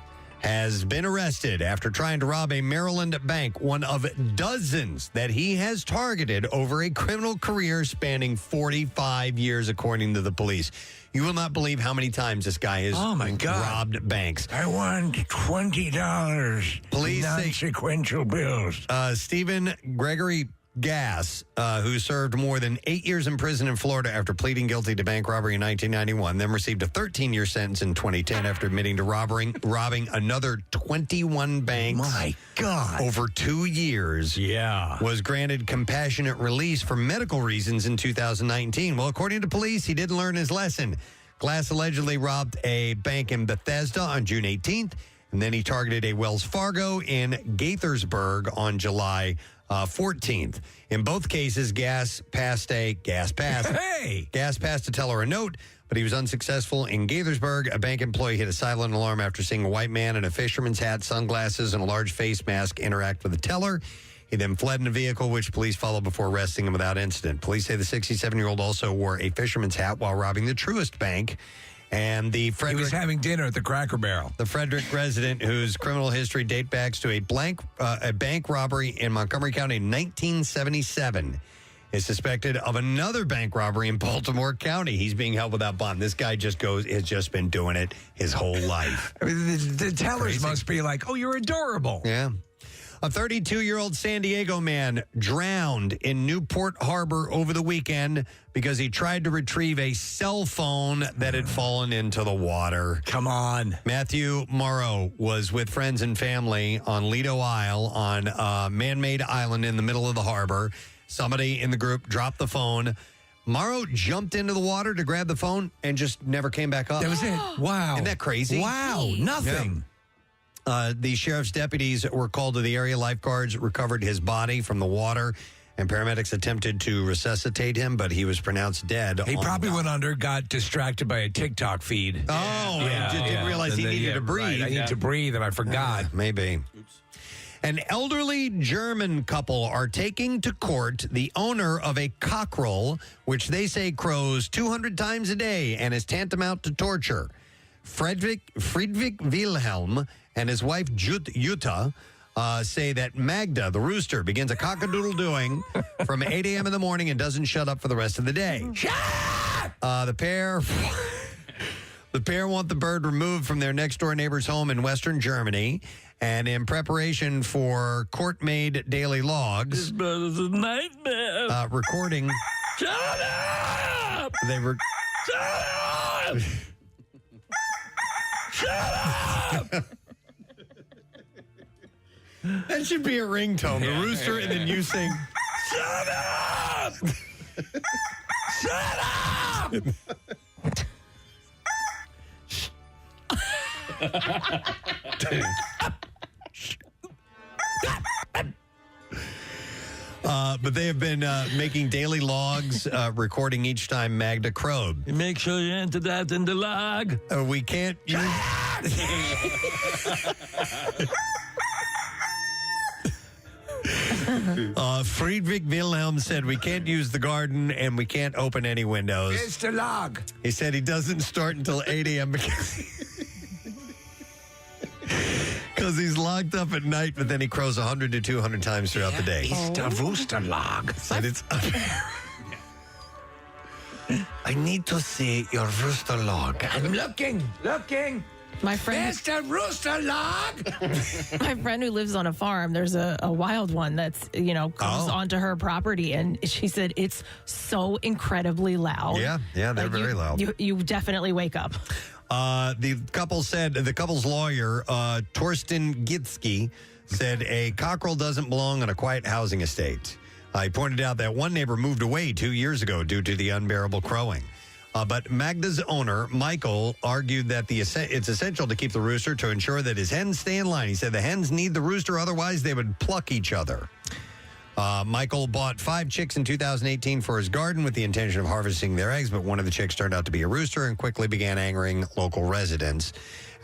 has been arrested after trying to rob a Maryland bank, one of dozens that he has targeted over a criminal career spanning 45 years, according to the police. You will not believe how many times this guy has robbed banks. I want $20. Police say non-sequential bills. Stephen Gregory Gass, who served more than 8 years in prison in Florida after pleading guilty to bank robbery in 1991, then received a 13-year sentence in 2010 after admitting to robbing another 21 banks. My God. Over 2 years. Yeah. Was granted compassionate release for medical reasons in 2019. Well, according to police, he didn't learn his lesson. Glass allegedly robbed a bank in Bethesda on June 18th, and then he targeted a Wells Fargo in Gaithersburg on July 14th. In both cases, Gass passed to tell her a note, but he was unsuccessful. In Gaithersburg, a bank employee hit a silent alarm after seeing a white man in a fisherman's hat, sunglasses, and a large face mask interact with the teller. He then fled in a vehicle, which police followed before arresting him without incident. Police say the 67-year-old also wore a fisherman's hat while robbing the Truist Bank. And the Frederick... He was having dinner at the Cracker Barrel. The Frederick resident, whose criminal history dates back to a bank robbery in Montgomery County in 1977, is suspected of another bank robbery in Baltimore County. He's being held without bond. This guy has just been doing it his whole life. I mean, the tellers must be like, oh, you're adorable. Yeah. A 32-year-old San Diego man drowned in Newport Harbor over the weekend because he tried to retrieve a cell phone that had fallen into the water. Come on. Matthew Morrow was with friends and family on Lido Isle on a man-made island in the middle of the harbor. Somebody in the group dropped the phone. Morrow jumped into the water to grab the phone and just never came back up. That was it. Wow. Isn't that crazy? Wow. Nothing. Yeah. The sheriff's deputies were called to the area. Lifeguards recovered his body from the water, and paramedics attempted to resuscitate him, but he was pronounced dead. He probably went under, got distracted by a TikTok feed. And didn't realize he needed to breathe. Right. I need to breathe, and I forgot. Maybe. An elderly German couple are taking to court the owner of a cockerel, which they say crows 200 times a day and is tantamount to torture. Friedrich Wilhelm and his wife Jutta say that Magda, the rooster, begins a cock-a-doodle-doing from 8 a.m. in the morning and doesn't shut up for the rest of the day. The pair want the bird removed from their next-door neighbor's home in western Germany. And in preparation for court-made daily logs... This bird is a nightmare. Recording... Shut up! Shut up! Shut up! That should be a ringtone. The rooster, and then you sing... Shut up! Shut up! But they have been making daily logs, recording each time Magda crowed. Make sure you enter that in the log. We can't Friedrich Wilhelm said we can't use the garden and we can't open any windows. It's the log. He said he doesn't start until 8 a.m. because he's locked up at night, but then he crows 100 to 200 times throughout the day. It's the rooster log. And it's I need to see your rooster log. I'm looking. My friend, It's the rooster log. my friend who lives on a farm, there's a wild one that's, comes onto her property, and she said it's so incredibly loud. Yeah, they're very loud. You definitely wake up. The couple's lawyer, Torsten Gitsky, said a cockerel doesn't belong on a quiet housing estate. He pointed out that one neighbor moved away 2 years ago due to the unbearable crowing. But Magda's owner, Michael, argued that it's essential to keep the rooster to ensure that his hens stay in line. He said the hens need the rooster, otherwise they would pluck each other. Michael bought 5 chicks in 2018 for his garden with the intention of harvesting their eggs, but one of the chicks turned out to be a rooster and quickly began angering local residents.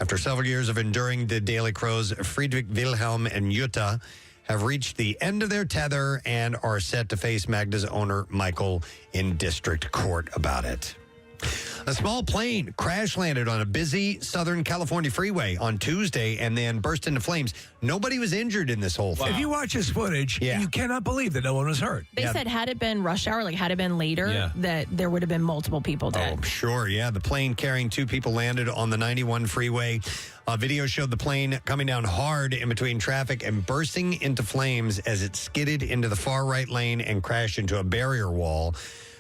After several years of enduring the daily crows, Friedrich Wilhelm and Jutta have reached the end of their tether and are set to face Magda's owner, Michael, in district court about it. A small plane crash landed on a busy Southern California freeway on Tuesday and then burst into flames. Nobody was injured in this whole thing. If you watch this footage, you cannot believe that no one was hurt. They said had it been rush hour, had it been later, that there would have been multiple people dead. Oh, sure, yeah. The plane carrying 2 people landed on the 91 freeway. Video showed the plane coming down hard in between traffic and bursting into flames as it skidded into the far right lane and crashed into a barrier wall.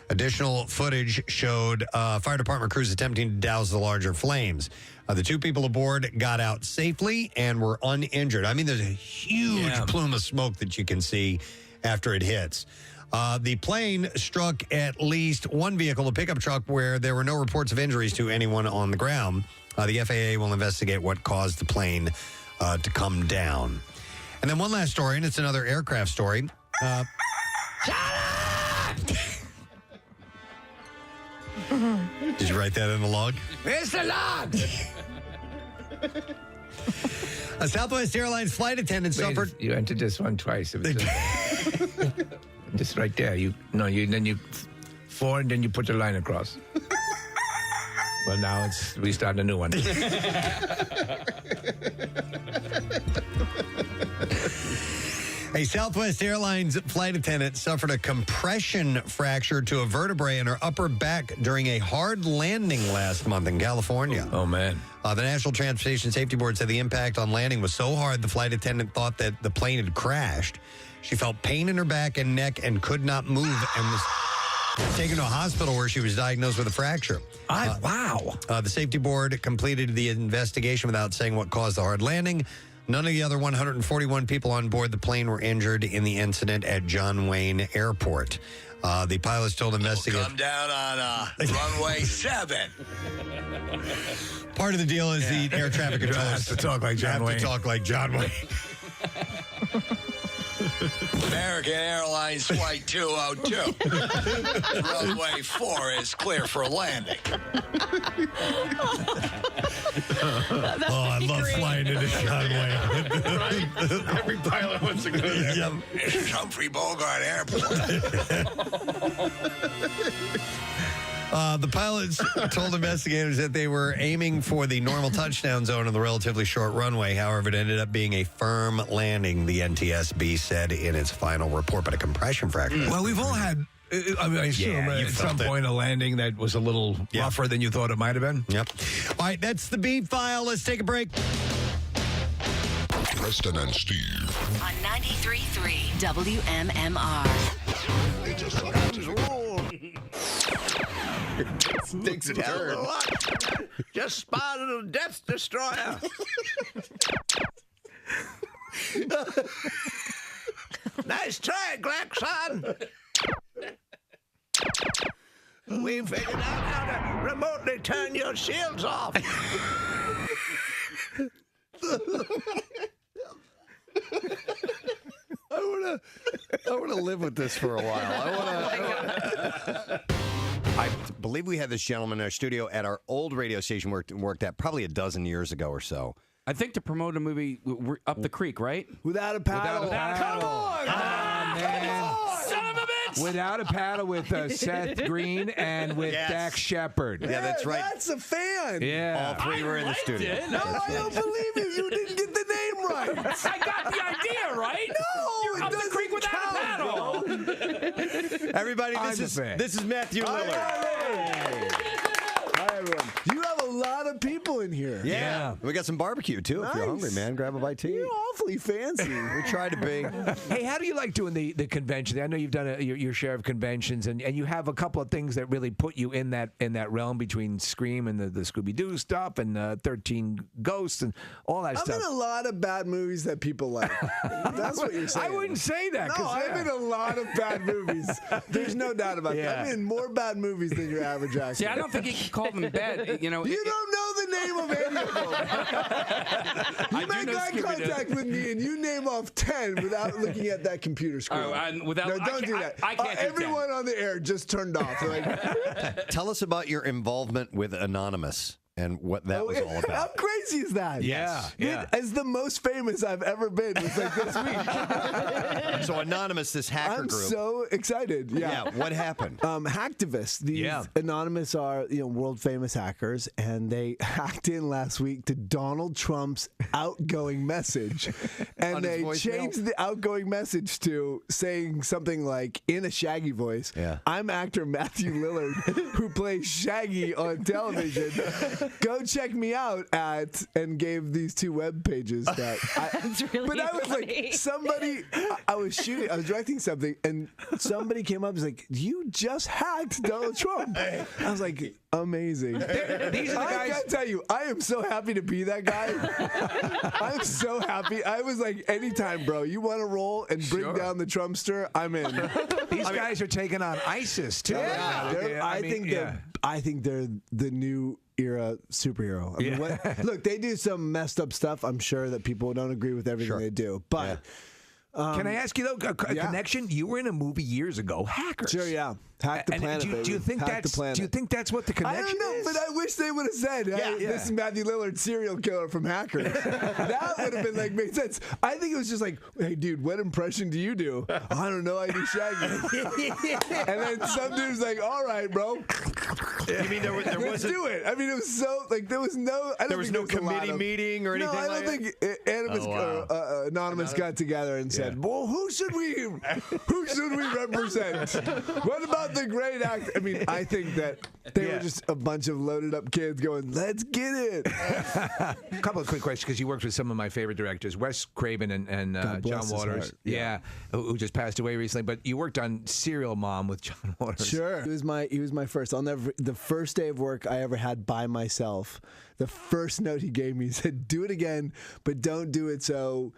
Additional footage showed fire department crews attempting to douse the larger flames. The 2 people aboard got out safely and were uninjured. I mean, there's a huge plume of smoke that you can see after it hits. The plane struck at least one vehicle, a pickup truck, where there were no reports of injuries to anyone on the ground. The FAA will investigate what caused the plane to come down. And then one last story, and it's another aircraft story. Did you write that in the log? Where's the log? A Southwest Airlines flight attendant suffered. You entered this one twice. Just right there. Then you 4, and then you put the line across. Well, now we start a new one. A Southwest Airlines flight attendant suffered a compression fracture to a vertebrae in her upper back during a hard landing last month in California. Oh, man. The National Transportation Safety Board said the impact on landing was so hard the flight attendant thought that the plane had crashed. She felt pain in her back and neck and could not move and was taken to a hospital where she was diagnosed with a fracture. Wow. The safety board completed the investigation without saying what caused the hard landing. None of the other 141 people on board the plane were injured in the incident at John Wayne Airport. The pilots told investigators... Come down on runway 7. Part of the deal is the air traffic controllers have to talk like John Wayne. American Airlines Flight 202. Runway 4 is clear for landing. I love flying into John Wayne. Right? Every pilot wants to go there. Yep. This is Humphrey Bogart Airport. The pilots told investigators that they were aiming for the normal touchdown zone on the relatively short runway. However, it ended up being a firm landing, the NTSB said in its final report, but a compression fracture. Well, we've all had, I assume at some point a landing that was a little rougher than you thought it might have been. Yep. All right, that's the beat file. Let's take a break. Preston and Steve. On 93.3 WMMR. Sticks and turns. Just spotted a Death Destroyer. Nice try, Glaxon. We figured out how to remotely turn your shields off. I want to live with this for a while. I believe we had this gentleman in our studio at our old radio station worked at probably a dozen years ago or so. I think to promote a movie, we're Up the Creek, right? Without a paddle. Come on! Son of a bitch! Without a paddle with Seth Green and with Dax Shepard. Yeah, that's right. That's a fan. Yeah. All three were in the studio. No, I don't believe you. You didn't get the name right. I got the idea right. No, You're Up the Creek without a paddle. Everybody, this is Matthew Lillard. Hi, everyone. You have a lot of people in here. Yeah. We got some barbecue, too. If you're hungry, man, grab a bite to eat. You're awfully fancy. We try to be. Hey, how do you like doing the convention? I know you've done your share of conventions, and you have a couple of things that really put you in that realm between Scream and the Scooby-Doo stuff and 13 Ghosts and all that stuff. I'm in a lot of bad movies that people like. That's what you're saying. I wouldn't say that. No, I'm in a lot of bad movies. There's no doubt about that. I'm in more bad movies than your average actor. See, I don't think you can call them bad. You don't know the name of any of them. You make eye contact with me and you name off 10 without looking at that computer screen. No, don't do that. I can't do everyone 10. On the air just turned off. Like, tell us about your involvement with Anonymous and what that was all about. How crazy is that? Yeah. As the most famous I've ever been was like this week. So Anonymous, this hacker I'm group. so excited. Yeah. What happened? Hacktivists. These Anonymous are world famous hackers, and they hacked in last week to Donald Trump's outgoing message, and they changed the outgoing message to saying something like in a Shaggy voice. I'm actor Matthew Lillard, who plays Shaggy on television. Go check me out at, and gave these 2 web pages that That's really but I was funny. like, somebody, I was directing something, and somebody came up and was like, you just hacked Donald Trump. I was like, amazing. These are the guys. I gotta tell you, I am so happy to be that guy. I'm so happy. I was like, anytime, bro, you want to roll and bring down the Trumpster, I'm in. These guys are taking on ISIS, too. I think they're the new era superhero. I mean, look, they do some messed up stuff. I'm sure that people don't agree with everything they do. But can I ask you, though, a connection? You were in a movie years ago, Hackers. Sure, yeah. Hack the planet, do you baby. think Hack the planet. do you think that's what the connection I don't know, is? but I wish they would have said, hey, this is Matthew Lillard, serial killer from Hackers. That would have been like, made sense. I think it was just like, hey, dude, what impression do you do? I don't know, I do Shaggy. And then some dude's like, all right, bro. You mean there Let's wasn't? do it. I mean, it was so, like, there was no, I don't There was think no there was a lot committee of- meeting or anything No, I like don't that? think Anonymous got together and said, well, who should we represent? What about the great actor? I mean, I think that they were just a bunch of loaded up kids going, let's get it. A couple of quick questions, because you worked with some of my favorite directors, Wes Craven and God bless John his Waters. heart. Yeah, who just passed away recently. But you worked on Serial Mom with John Waters. Sure. He was my first. The first day of work I ever had by myself, the first note he gave me, he said, do it again, but don't do it so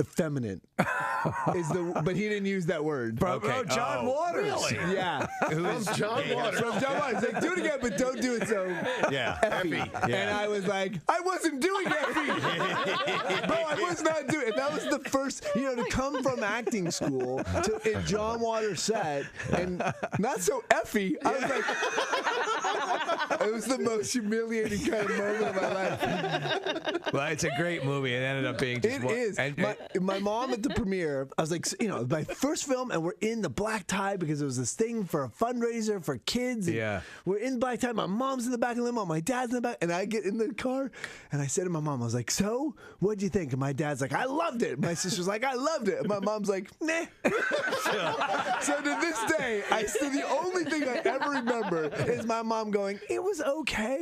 effeminate. But he didn't use that word. From John Waters. Really? Yeah. Who's John Waters? From John Waters. Like, do it again, but don't do it so effy. Yeah. And I was like, I wasn't doing effy. Bro, I was not doing it. That was the first, to come from acting school to a John Waters set and not so effy. I was like, it was the most humiliating kind of moment of my life. Well, it's a great movie. It ended up being just It is. My mom at the premiere, I was like, my first film, and we're in the black tie because it was this thing for a fundraiser for kids. And Yeah. We're in black tie. My mom's in the back of the limo. My dad's in the back. And I get in the car, and I said to my mom, I was like, so, what'd you think? And my dad's like, I loved it. My sister's like, I loved it. And my mom's like, nah. So to this day, the only thing I ever remember is my mom going, it was okay.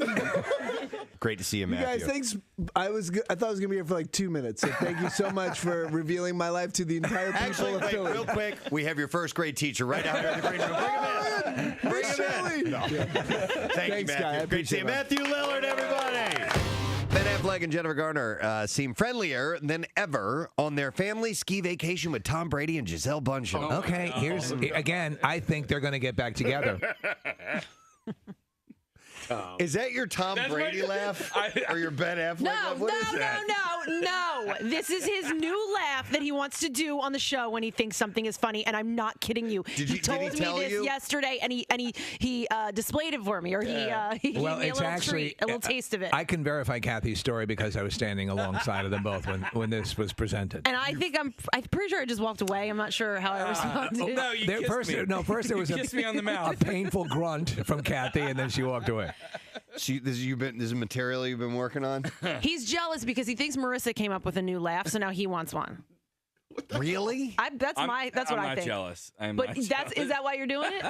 Great to see you, You Matthew. guys, thanks. I thought I was gonna be here for like 2 minutes. So thank you so much for revealing my life to the entire people Actually, of wait, Philly. real quick, we have your first grade teacher right out here in the green room. Bring him in. Bring him in. No. Thank Thanks, you, Guy. I Matthew. Great to see appreciate you. it. Matthew Lillard, everybody. Ben Affleck and Jennifer Garner seem friendlier than ever on their family ski vacation with Tom Brady and Giselle Bundchen. Okay, here's again. I think they're going to get back together. Is that your Tom Brady laugh or your Ben Affleck laugh? What is that? No. This is his new laugh that he wants to do on the show when he thinks something is funny, and I'm not kidding you. He told me this yesterday, and he displayed it for me, or he gave me a little treat, a little taste of it. I can verify Kathy's story because I was standing alongside of them both when this was presented. And I'm pretty sure I just walked away. I'm not sure how I responded. No, you kissed me. First there was Kiss me on the mouth. a painful grunt from Kathy, and then she walked away. This is material you've been working on? He's jealous because he thinks Marissa came up with a new laugh, so now he wants one. Really? That's what I think. I'm not jealous. Is that why you're doing it?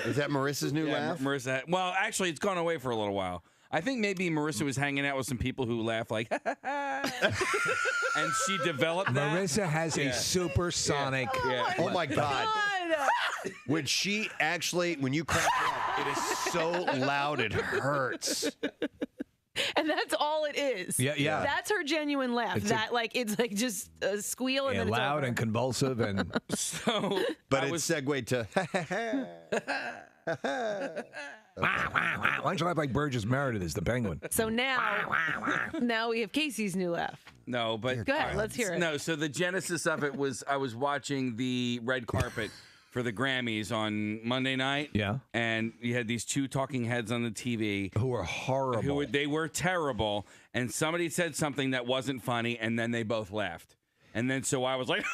Is that Marissa's new Yeah, laugh? Marissa. Well, actually, it's gone away for a little while. I think maybe Marissa was hanging out with some people who laugh like, and she developed that. Marissa has a supersonic. Oh my God. When she actually, when you crack up, it is so loud it hurts. And that's all it is. Yeah. That's her genuine laugh. It's like just a squeal and then it's loud over. and convulsive and. But it's segued to. Why don't you laugh like Burgess Meredith is the penguin? So now we have Casey's new laugh. No, but go ahead, let's hear it. No, so the genesis of it was I was watching the red carpet for the Grammys on Monday night. Yeah. And you had these two talking heads on the TV. Who were horrible. They were terrible. And somebody said something that wasn't funny, and then they both laughed. And then so I was like...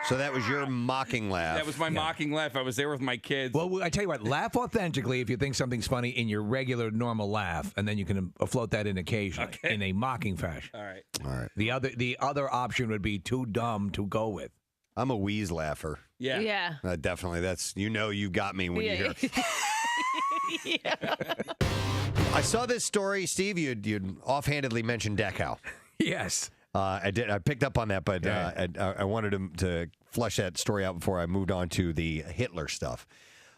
So that was your mocking laugh. That was my mocking laugh. I was there with my kids. Well, I tell you what, laugh authentically if you think something's funny in your regular, normal laugh, and then you can float that in occasionally in a mocking fashion. All right. All right. The other option would be too dumb to go with. I'm a wheeze laugher. Yeah. Yeah. Definitely. That's, you got me when you hear it. Yeah. I saw this story, Steve. You'd offhandedly mentioned Dachau. Yes. I did. I picked up on that, but I wanted to flesh that story out before I moved on to the Hitler stuff.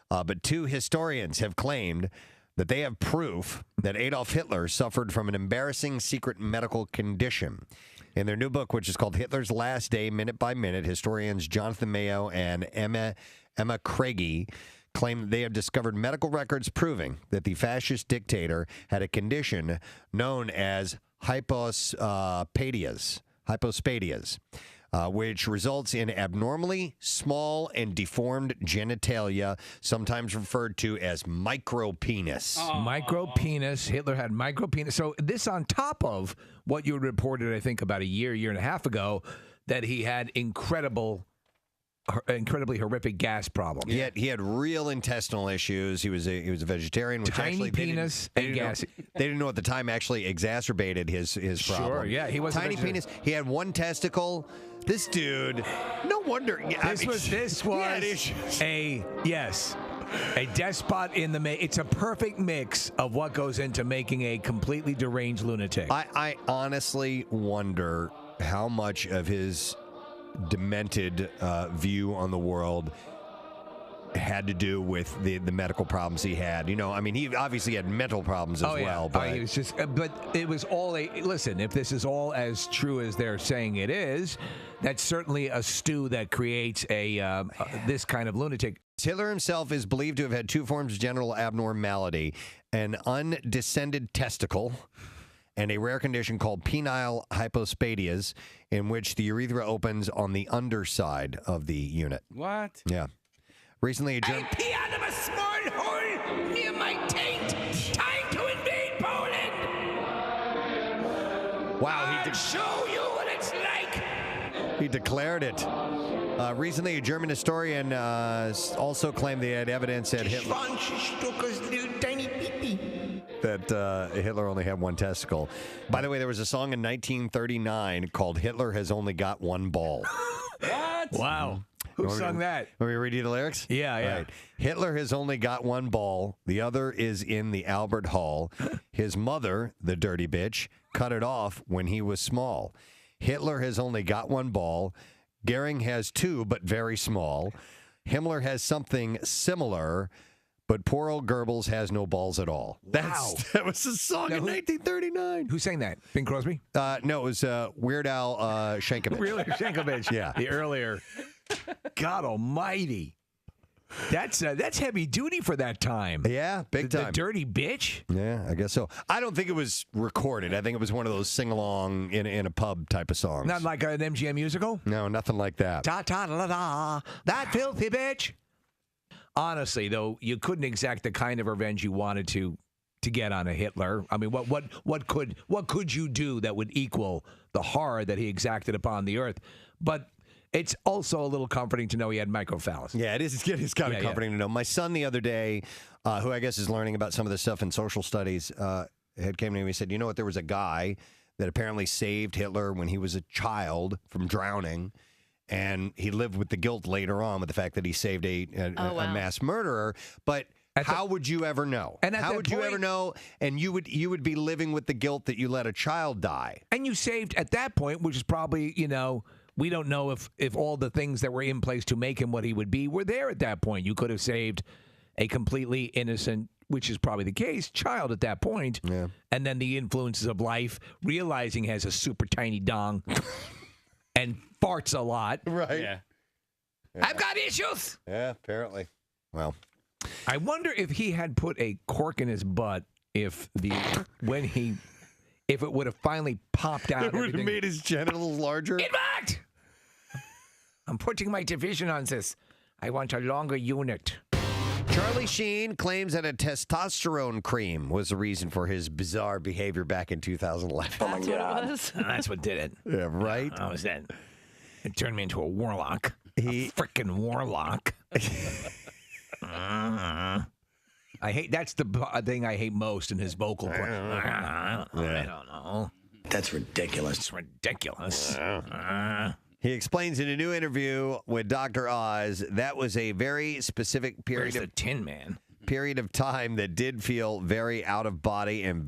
But two historians have claimed that they have proof that Adolf Hitler suffered from an embarrassing secret medical condition. In their new book, which is called Hitler's Last Day, Minute by Minute, historians Jonathan Mayo and Emma Craigie claim that they have discovered medical records proving that the fascist dictator had a condition known as hypospadias. which results in abnormally small and deformed genitalia, sometimes referred to as micropenis. Micropenis. Hitler had micropenis. So this on top of what you reported, I think, about a year and a half ago, that he had incredibly horrific gas problems. He had real intestinal issues. He was a vegetarian. Which Tiny actually penis and gas. They didn't know at the time actually exacerbated his problem. Sure, yeah, he was tiny penis. He had one testicle. This dude, no wonder. This was a despot in the it's a perfect mix of what goes into making a completely deranged lunatic. I honestly wonder how much of his demented view on the world had to do with the medical problems he had. You know, I mean, he obviously had mental problems as well. But it was just, but it was all listen, if this is all as true as they're saying it is, that's certainly a stew that creates this kind of lunatic. Hitler himself is believed to have had two forms of genital abnormality, an undescended testicle and a rare condition called penile hypospadias, in which the urethra opens on the underside of the unit. What? Yeah. Recently, a German... I pee out of a small hole near my taint. Time to invade Poland. Wow, I'll show you what it's like. He declared it. Recently, a German historian also claimed they had evidence that Hitler only had one testicle. By the way, there was a song in 1939 called "Hitler Has Only Got One Ball." What? Wow. Who sung that? Want me to read you the lyrics? Yeah. Right. Hitler has only got one ball. The other is in the Albert Hall. His mother, the dirty bitch, cut it off when he was small. Hitler has only got one ball. Goering has two, but very small. Himmler has something similar, but poor old Goebbels has no balls at all. Wow. That was a song in 1939. Who sang that? Bing Crosby? No, it was Weird Al Yankovic. Really? Yankovic. Yeah. The earlier. God almighty. That's heavy duty for that time. Yeah, big time. The dirty bitch? Yeah, I guess so. I don't think it was recorded. I think it was one of those sing-along in a pub type of songs. Not like an MGM musical? No, nothing like that. Ta-ta-da-da, that filthy bitch. Honestly, though, you couldn't exact the kind of revenge you wanted to get on a Hitler. I mean, what could you do that would equal the horror that he exacted upon the earth? But it's also a little comforting to know he had microphallus. Yeah, it is. It's kind of comforting to know. My son the other day, who I guess is learning about some of this stuff in social studies, had came to me and he said, you know what, there was a guy that apparently saved Hitler when he was a child from drowning, and he lived with the guilt later on with the fact that he saved a mass murderer. But how would you ever know? And how would you ever know? And you would be living with the guilt that you let a child die. And you saved at that point, which is probably, we don't know if all the things that were in place to make him what he would be were there at that point. You could have saved a completely innocent, which is probably the case, child at that point. Yeah. And then the influences of life, realizing he has a super tiny dong and farts a lot. Right. Yeah. I've got issues. Yeah, apparently. Well, I wonder if he had put a cork in his butt if it would have finally popped out. It would have made his genitals larger. In fact, I'm putting my division on this. I want a longer unit. Charlie Sheen claims that a testosterone cream was the reason for his bizarre behavior back in 2011. Oh my God. That's what did it. Yeah, right? That was it. It turned me into a warlock. A freaking warlock. That's the thing I hate most in his vocal. I don't know. That's ridiculous. It's ridiculous. He explains in a new interview with Dr. Oz that was a very specific period Where's the Tin Man? Period of time that did feel very out of body and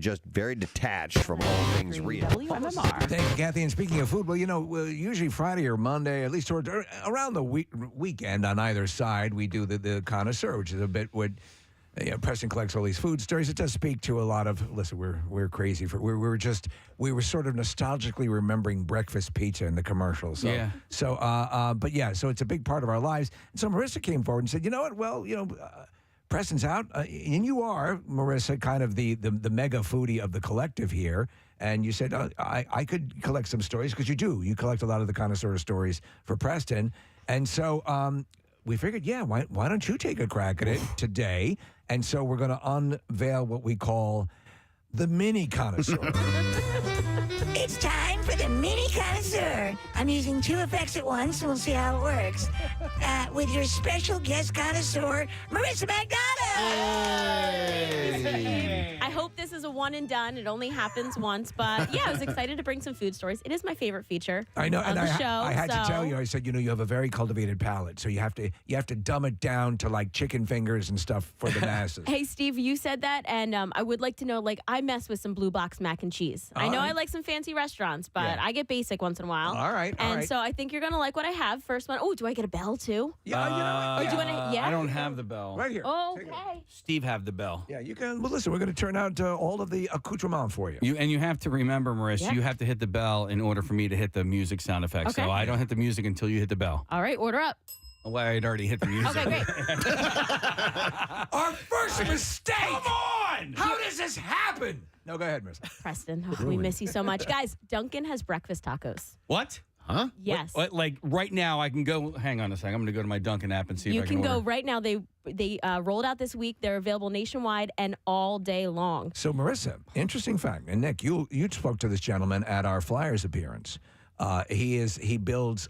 just very detached from all things real. WMMR. Thank you, Kathy. And speaking of food, well, usually Friday or Monday, at least around the weekend on either side, we do the Connoisseur, which is a bit where Preston collects all these food stories. It does speak to a lot of. Listen, we're crazy for. We were sort of nostalgically remembering breakfast pizza in the commercials. So, yeah. So, so it's a big part of our lives. And so Marissa came forward and said, you know what? Well, Preston's out, and you are, Marissa, kind of the mega foodie of the collective here. And you said, I could collect some stories, because you do. You collect a lot of the connoisseur stories for Preston. And so we figured, why don't you take a crack at it today? And so we're going to unveil what we call the Mini-Connoisseur. It's time for the Mini-Connoisseur. I'm using 2 effects at once, and we'll see how it works. With your special guest connoisseur, Marissa McDonough. I hope this is a one and done. It only happens once, but I was excited to bring some food stories. It is my favorite feature. I know, of and the show. I had to tell you. I said, you have a very cultivated palate, so you have to dumb it down to like chicken fingers and stuff for the masses. Hey, Steve, you said that, and I would like to know. I mess with some Blue Box mac and cheese. I know I like some fancy restaurants, but I get basic once in a while. All right, all right. So I think you're gonna like what I have. First one. Oh, do I get a bell too? Yeah, do you want to? Yeah. I don't have the bell. Right here. Oh, okay. Steve have the bell. Yeah, you can. Well, listen, we're going to turn out all of the accoutrement for you. You have to remember, Marissa, you have to hit the bell in order for me to hit the music sound effects. Okay. So I don't hit the music until you hit the bell. All right, order up. Well, I'd already hit the music. Okay, great. Our first mistake. Come on! How does this happen? No, go ahead, Marissa. Preston, we miss you so much, guys. Duncan has breakfast tacos. What? Huh? Yes. What, like right now, I can go. Hang on a second. I'm going to go to my Dunkin' app and see You if I can can go order. right now. They rolled out this week. They're available nationwide and all day long. So, Marissa, interesting fact, and Nick, you spoke to this gentleman at our Flyers appearance. He builds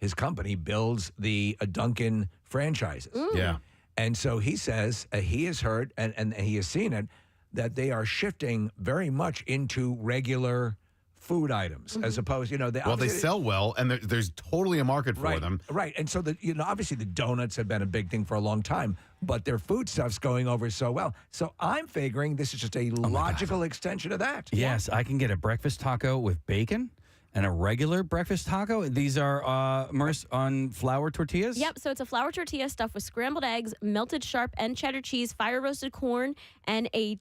his company builds the Dunkin' franchises. Yeah. And so he says he has heard and he has seen it that they are shifting very much into regular food items as opposed, they sell well, and there's totally a market for them. Right. And so obviously the donuts have been a big thing for a long time, but their food stuff's going over so well. So I'm figuring this is just a logical extension of that. Yes, I can get a breakfast taco with bacon and a regular breakfast taco. These are immersed on flour tortillas? Yep, so it's a flour tortilla stuffed with scrambled eggs, melted sharp and cheddar cheese, fire-roasted corn, and a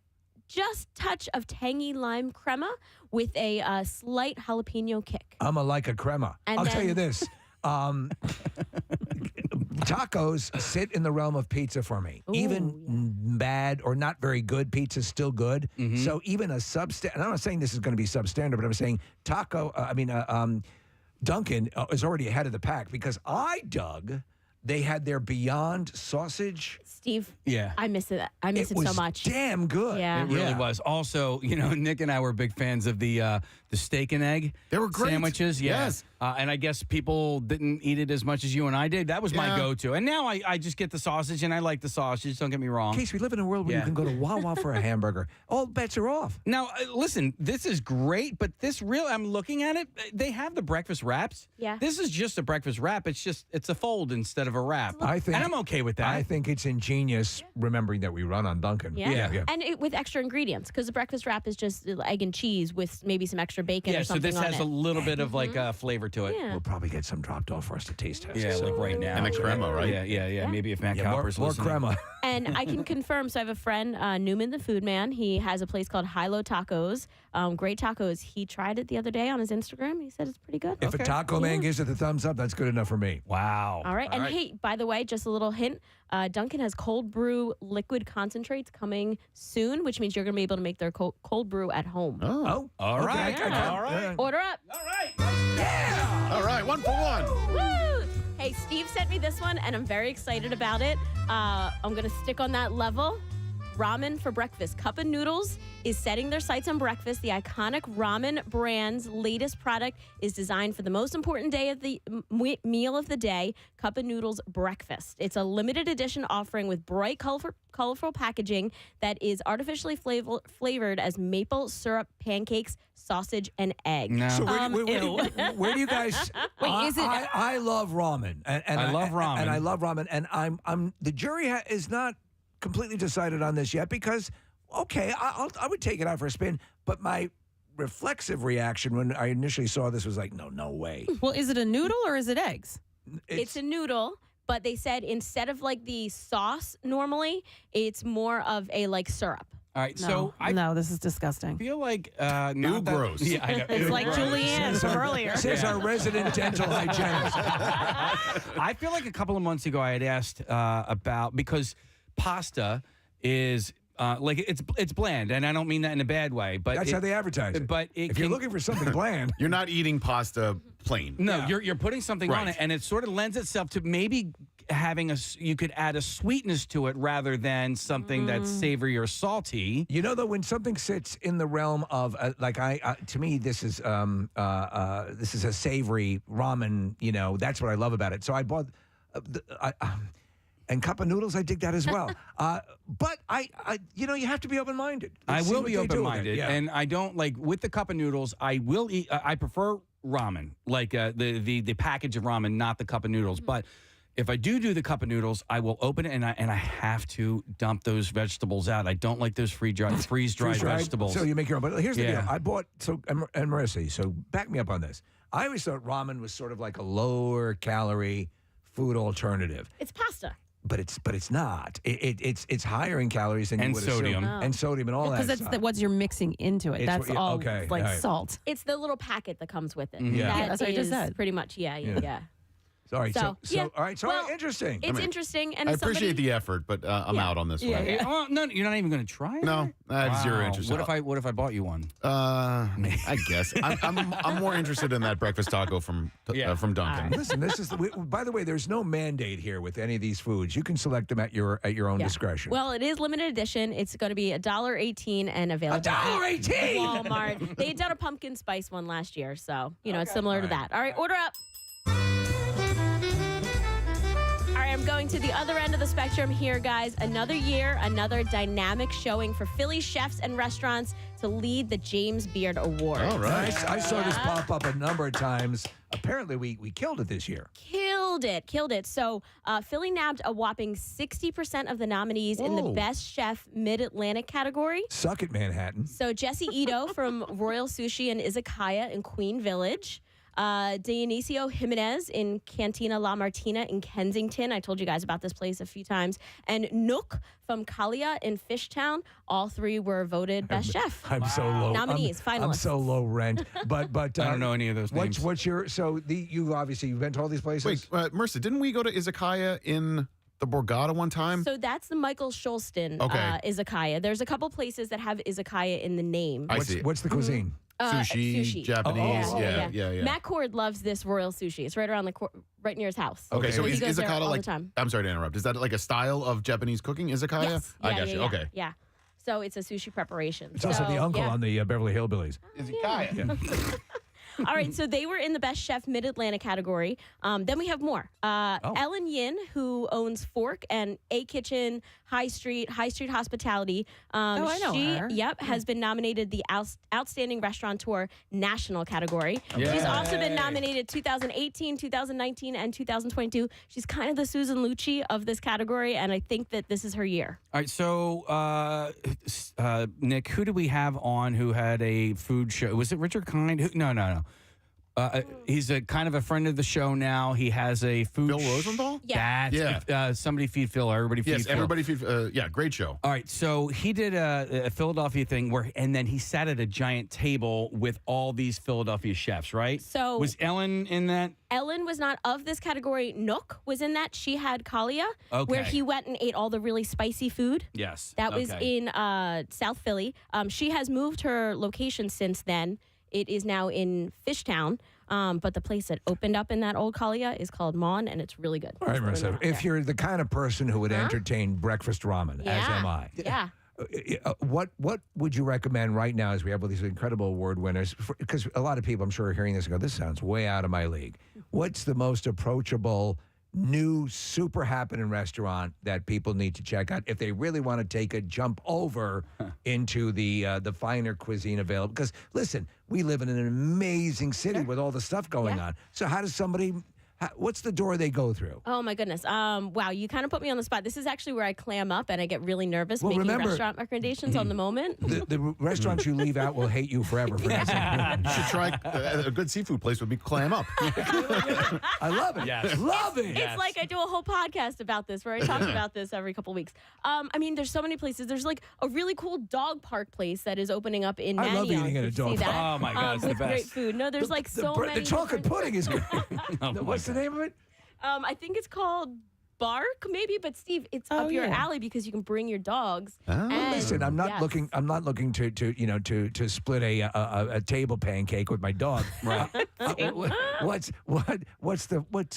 just touch of tangy lime crema with a slight jalapeno kick. I'm like a crema. And I'll tell then- you this. Tacos sit in the realm of pizza for me. Even bad or not very good pizza is still good. So even a substandard, and I'm not saying this is going to be substandard, but I'm saying Dunkin' is already ahead of the pack because I dug. They had their Beyond sausage. Steve, Yeah. I miss it. I miss it so was much. Damn good. Yeah. It really was. Also, Nick and I were big fans of the steak and egg. They were great. Sandwiches. Yeah. Yes. And I guess people didn't eat it as much as you and I did. That was my Yeah. go-to. And now I just get the sausage, and I like the sausage. Don't get me wrong. In case we live in a world where you can go to Wawa for a hamburger. All bets are off. Now, listen, this is great, but I'm looking at it. They have the breakfast wraps. Yeah. This is just a breakfast wrap. It's a fold instead of a wrap. And I'm okay with that. I think it's ingenious, remembering that we run on Dunkin'. Yeah. And with extra ingredients, because the breakfast wrap is just egg and cheese with maybe some extra bacon or so something this on has it. a little bit of flavor to it. Yeah. We'll probably get some dropped off for us to taste test. Yeah, like right now. And a crema, right? Yeah. Maybe if Matt Cowper's more listening. crema. And I can confirm, so I have a friend, Newman the Food Man. He has a place called Hilo Tacos. Great tacos. He tried it the other day on his Instagram. He said it's pretty good. If a taco man gives it the thumbs up, that's good enough for me. Wow. All right. Hey, by the way, just a little hint. Dunkin' has cold brew liquid concentrates coming soon, which means you're going to be able to make their cold brew at home. Oh. All right. Yeah. All right. Order up. All right, 1 for 1. Woo! Hey, Steve sent me this one, and I'm very excited about it. I'm going to stick on that level. Ramen for breakfast. Cup of Noodles is setting their sights on breakfast. The iconic ramen brand's latest product is designed for the most important day of the meal of the day, Cup of Noodles breakfast. It's a limited edition offering with bright, colorful packaging that is artificially flavored as maple syrup pancakes, sausage, and egg. No. So where do you guys? Wait, is it? I love ramen, and I love ramen. and I love ramen, and I'm the jury is not completely decided on this yet because I would take it out for a spin, but my reflexive reaction when I initially saw this was like, no way. Well, is it a noodle or is it eggs? It's a noodle, but they said instead of the sauce normally, it's more of a syrup. All right, No, so I this is disgusting. feel like Ooh, gross. Yeah, I know. It's Ooh, like gross. Julianne from earlier. Says our resident dental hygienist. I feel like a couple of months ago I had asked about because pasta is like it's bland, and I don't mean that in a bad way. But that's how they advertise it. But if you're looking for something bland, you're not eating pasta plain. No, you're putting something on it, and it sort of lends itself to maybe having you could add a sweetness to it rather than something that's savory or salty. You know, though, when something sits in the realm of to me, this is a savory ramen. You know, that's what I love about it. So I bought. And cup of noodles, I dig that as well. But you have to be open-minded. I will be open-minded, and I don't like with the cup of noodles. I will eat. I prefer ramen, like the package of ramen, not the cup of noodles. But if I do the cup of noodles, I will open it and I have to dump those vegetables out. I don't like those freeze-dried vegetables. So you make your own. But here's the deal. I bought and Marissa. So back me up on this. I always thought ramen was sort of like a lower-calorie food alternative. It's pasta. But it's not. It's higher in calories than you would sodium. assume. And sodium and all that. Because that's what you're mixing into it. That's all salt. It's the little packet that comes with it. Yeah. That's what I just said. Pretty much. Yeah. Sorry. So yeah. all right. So Well, interesting. It's interesting. And I if appreciate somebody- the effort, but I'm out on this one. Oh, no, you're not even going to try it? No, I have zero interest. What if I bought you one? I guess I'm more interested in that breakfast taco from Dunkin'. Listen, this is. By the way, there's no mandate here with any of these foods. You can select them at your own discretion. Well, it is limited edition. It's going to be $1.18 and available. $1.18? at Walmart. They had done a pumpkin spice one last year, so it's similar to that. All right, order up. All right, I'm going to the other end of the spectrum here, guys. Another year, another dynamic showing for Philly chefs and restaurants to lead the James Beard Award. All right. I saw this pop up a number of times. Apparently, we killed it this year. Killed it. So Philly nabbed a whopping 60% of the nosaminees in the Best Chef Mid-Atlantic category. Suck it, Manhattan. So Jesse Ito from Royal Sushi and Izakaya in Queen Village. Dionisio Jimenez in Cantina La Martina in Kensington. I told you guys about this place a few times. And Nook from Kalia in Fishtown. All three were voted Best Chef. I'm so low. Nominees, finalists. I'm so low rent. But I don't know any of those names. What's your you've been to all these places? Wait, Marissa, didn't we go to Izakaya in the Borgata one time? So that's the Michael Scholston Izakaya. There's a couple places that have Izakaya in the name. What's the cuisine? Sushi, Japanese, yeah. Matt Cord loves this Royal Sushi. It's right around right near his house. Okay, so he is goes there izakaya all like? the time. I'm sorry to interrupt. Is that like a style of Japanese cooking? Izakaya? Yes. I got you. Yeah. Okay. Yeah. So it's a sushi preparation. It's also the uncle on the Beverly Hillbillies. Izakaya. All right, so they were in the Best Chef Mid-Atlantic category. Then we have more. Ellen Yin, who owns Fork and A Kitchen, High Street Hospitality. I know her. Yep, has been nominated the Outstanding Restaurateur National category. Yay. She's also been nominated 2018, 2019, and 2022. She's kind of the Susan Lucci of this category, and I think that this is her year. All right, so Nick, who did we have on who had a food show? Was it Richard Kind? No. He's a kind of a friend of the show now. He has a food. Phil Rosenthal? Yeah. Somebody feed Phil. Everybody feed Phil. Yes, everybody feed. Great show. All right, so he did a Philadelphia thing and then he sat at a giant table with all these Philadelphia chefs, right? So was Ellen in that? Ellen was not of this category. Nook was in that. She had Kalia, where he went and ate all the really spicy food. Yes. That was in South Philly. She has moved her location since then. It is now in Fishtown, but the place that opened up in that old Kalia is called Mon, and it's really good. All right, Marissa, if you're the kind of person who would entertain breakfast ramen, as am I. Yeah. What would you recommend right now as we have all these incredible award winners? Because a lot of people, I'm sure, are hearing this and go, this sounds way out of my league. What's the most approachable, new, super happening restaurant that people need to check out if they really want to take a jump over into the finer cuisine available? Because, listen, we live in an amazing city with all the stuff going on. So how does somebody... What's the door they go through? Oh, my goodness. Wow, you kind of put me on the spot. This is actually where I clam up and I get really nervous making restaurant recommendations on the moment. The restaurants you leave out will hate you forever for that. You should try a good seafood place would be Clam Up. I love it. Yes. Love it. It's like I do a whole podcast about this where I talk about this every couple weeks. I mean, there's so many places. There's like a really cool dog park place that is opening up in Manioc. I love eating at a dog park. Oh, my God, it's the with best. great food. No, there's many. The chocolate pudding is great. Oh, What's the name of it? I think it's called bark, maybe, but Steve, it's up your alley because you can bring your dogs. Listen, I'm not looking. I'm not looking to split a table pancake with my dog. Right. What's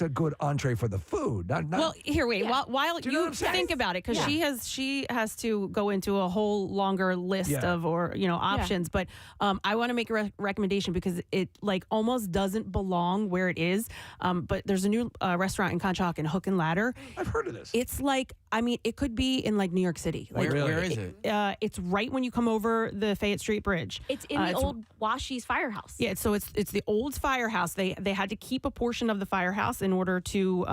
a good entree for the food? Well, here, wait. While Do you know what you I'm saying? think about it, because she has to go into a whole longer list of options. But I want to make a recommendation because it almost doesn't belong where it is. But there's a new restaurant in Conshohocken, Hook and Ladder. I've heard of this. It's it could be in New York City. Where is it? It's right when you come over the Fayette Street Bridge. It's in the old Washies Firehouse. Yeah, so it's the old firehouse. They had to keep a portion of the firehouse in order to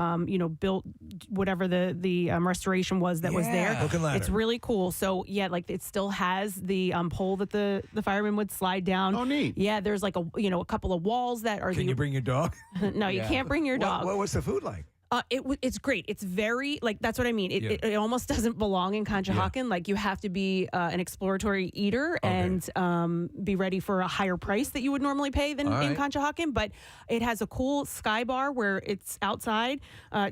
build whatever the restoration was that was there. Hook and Ladder. It's really cool. So it still has the pole that the firemen would slide down. Oh, neat. Yeah, there's a couple of walls that are. Can you bring your dog? No, you can't bring your dog. What's the food like? It's great. It's very that's what I mean. It almost doesn't belong in Conshohocken. You have to be an exploratory eater and be ready for a higher price that you would normally pay than in Conshohocken. But it has a cool sky bar where it's outside,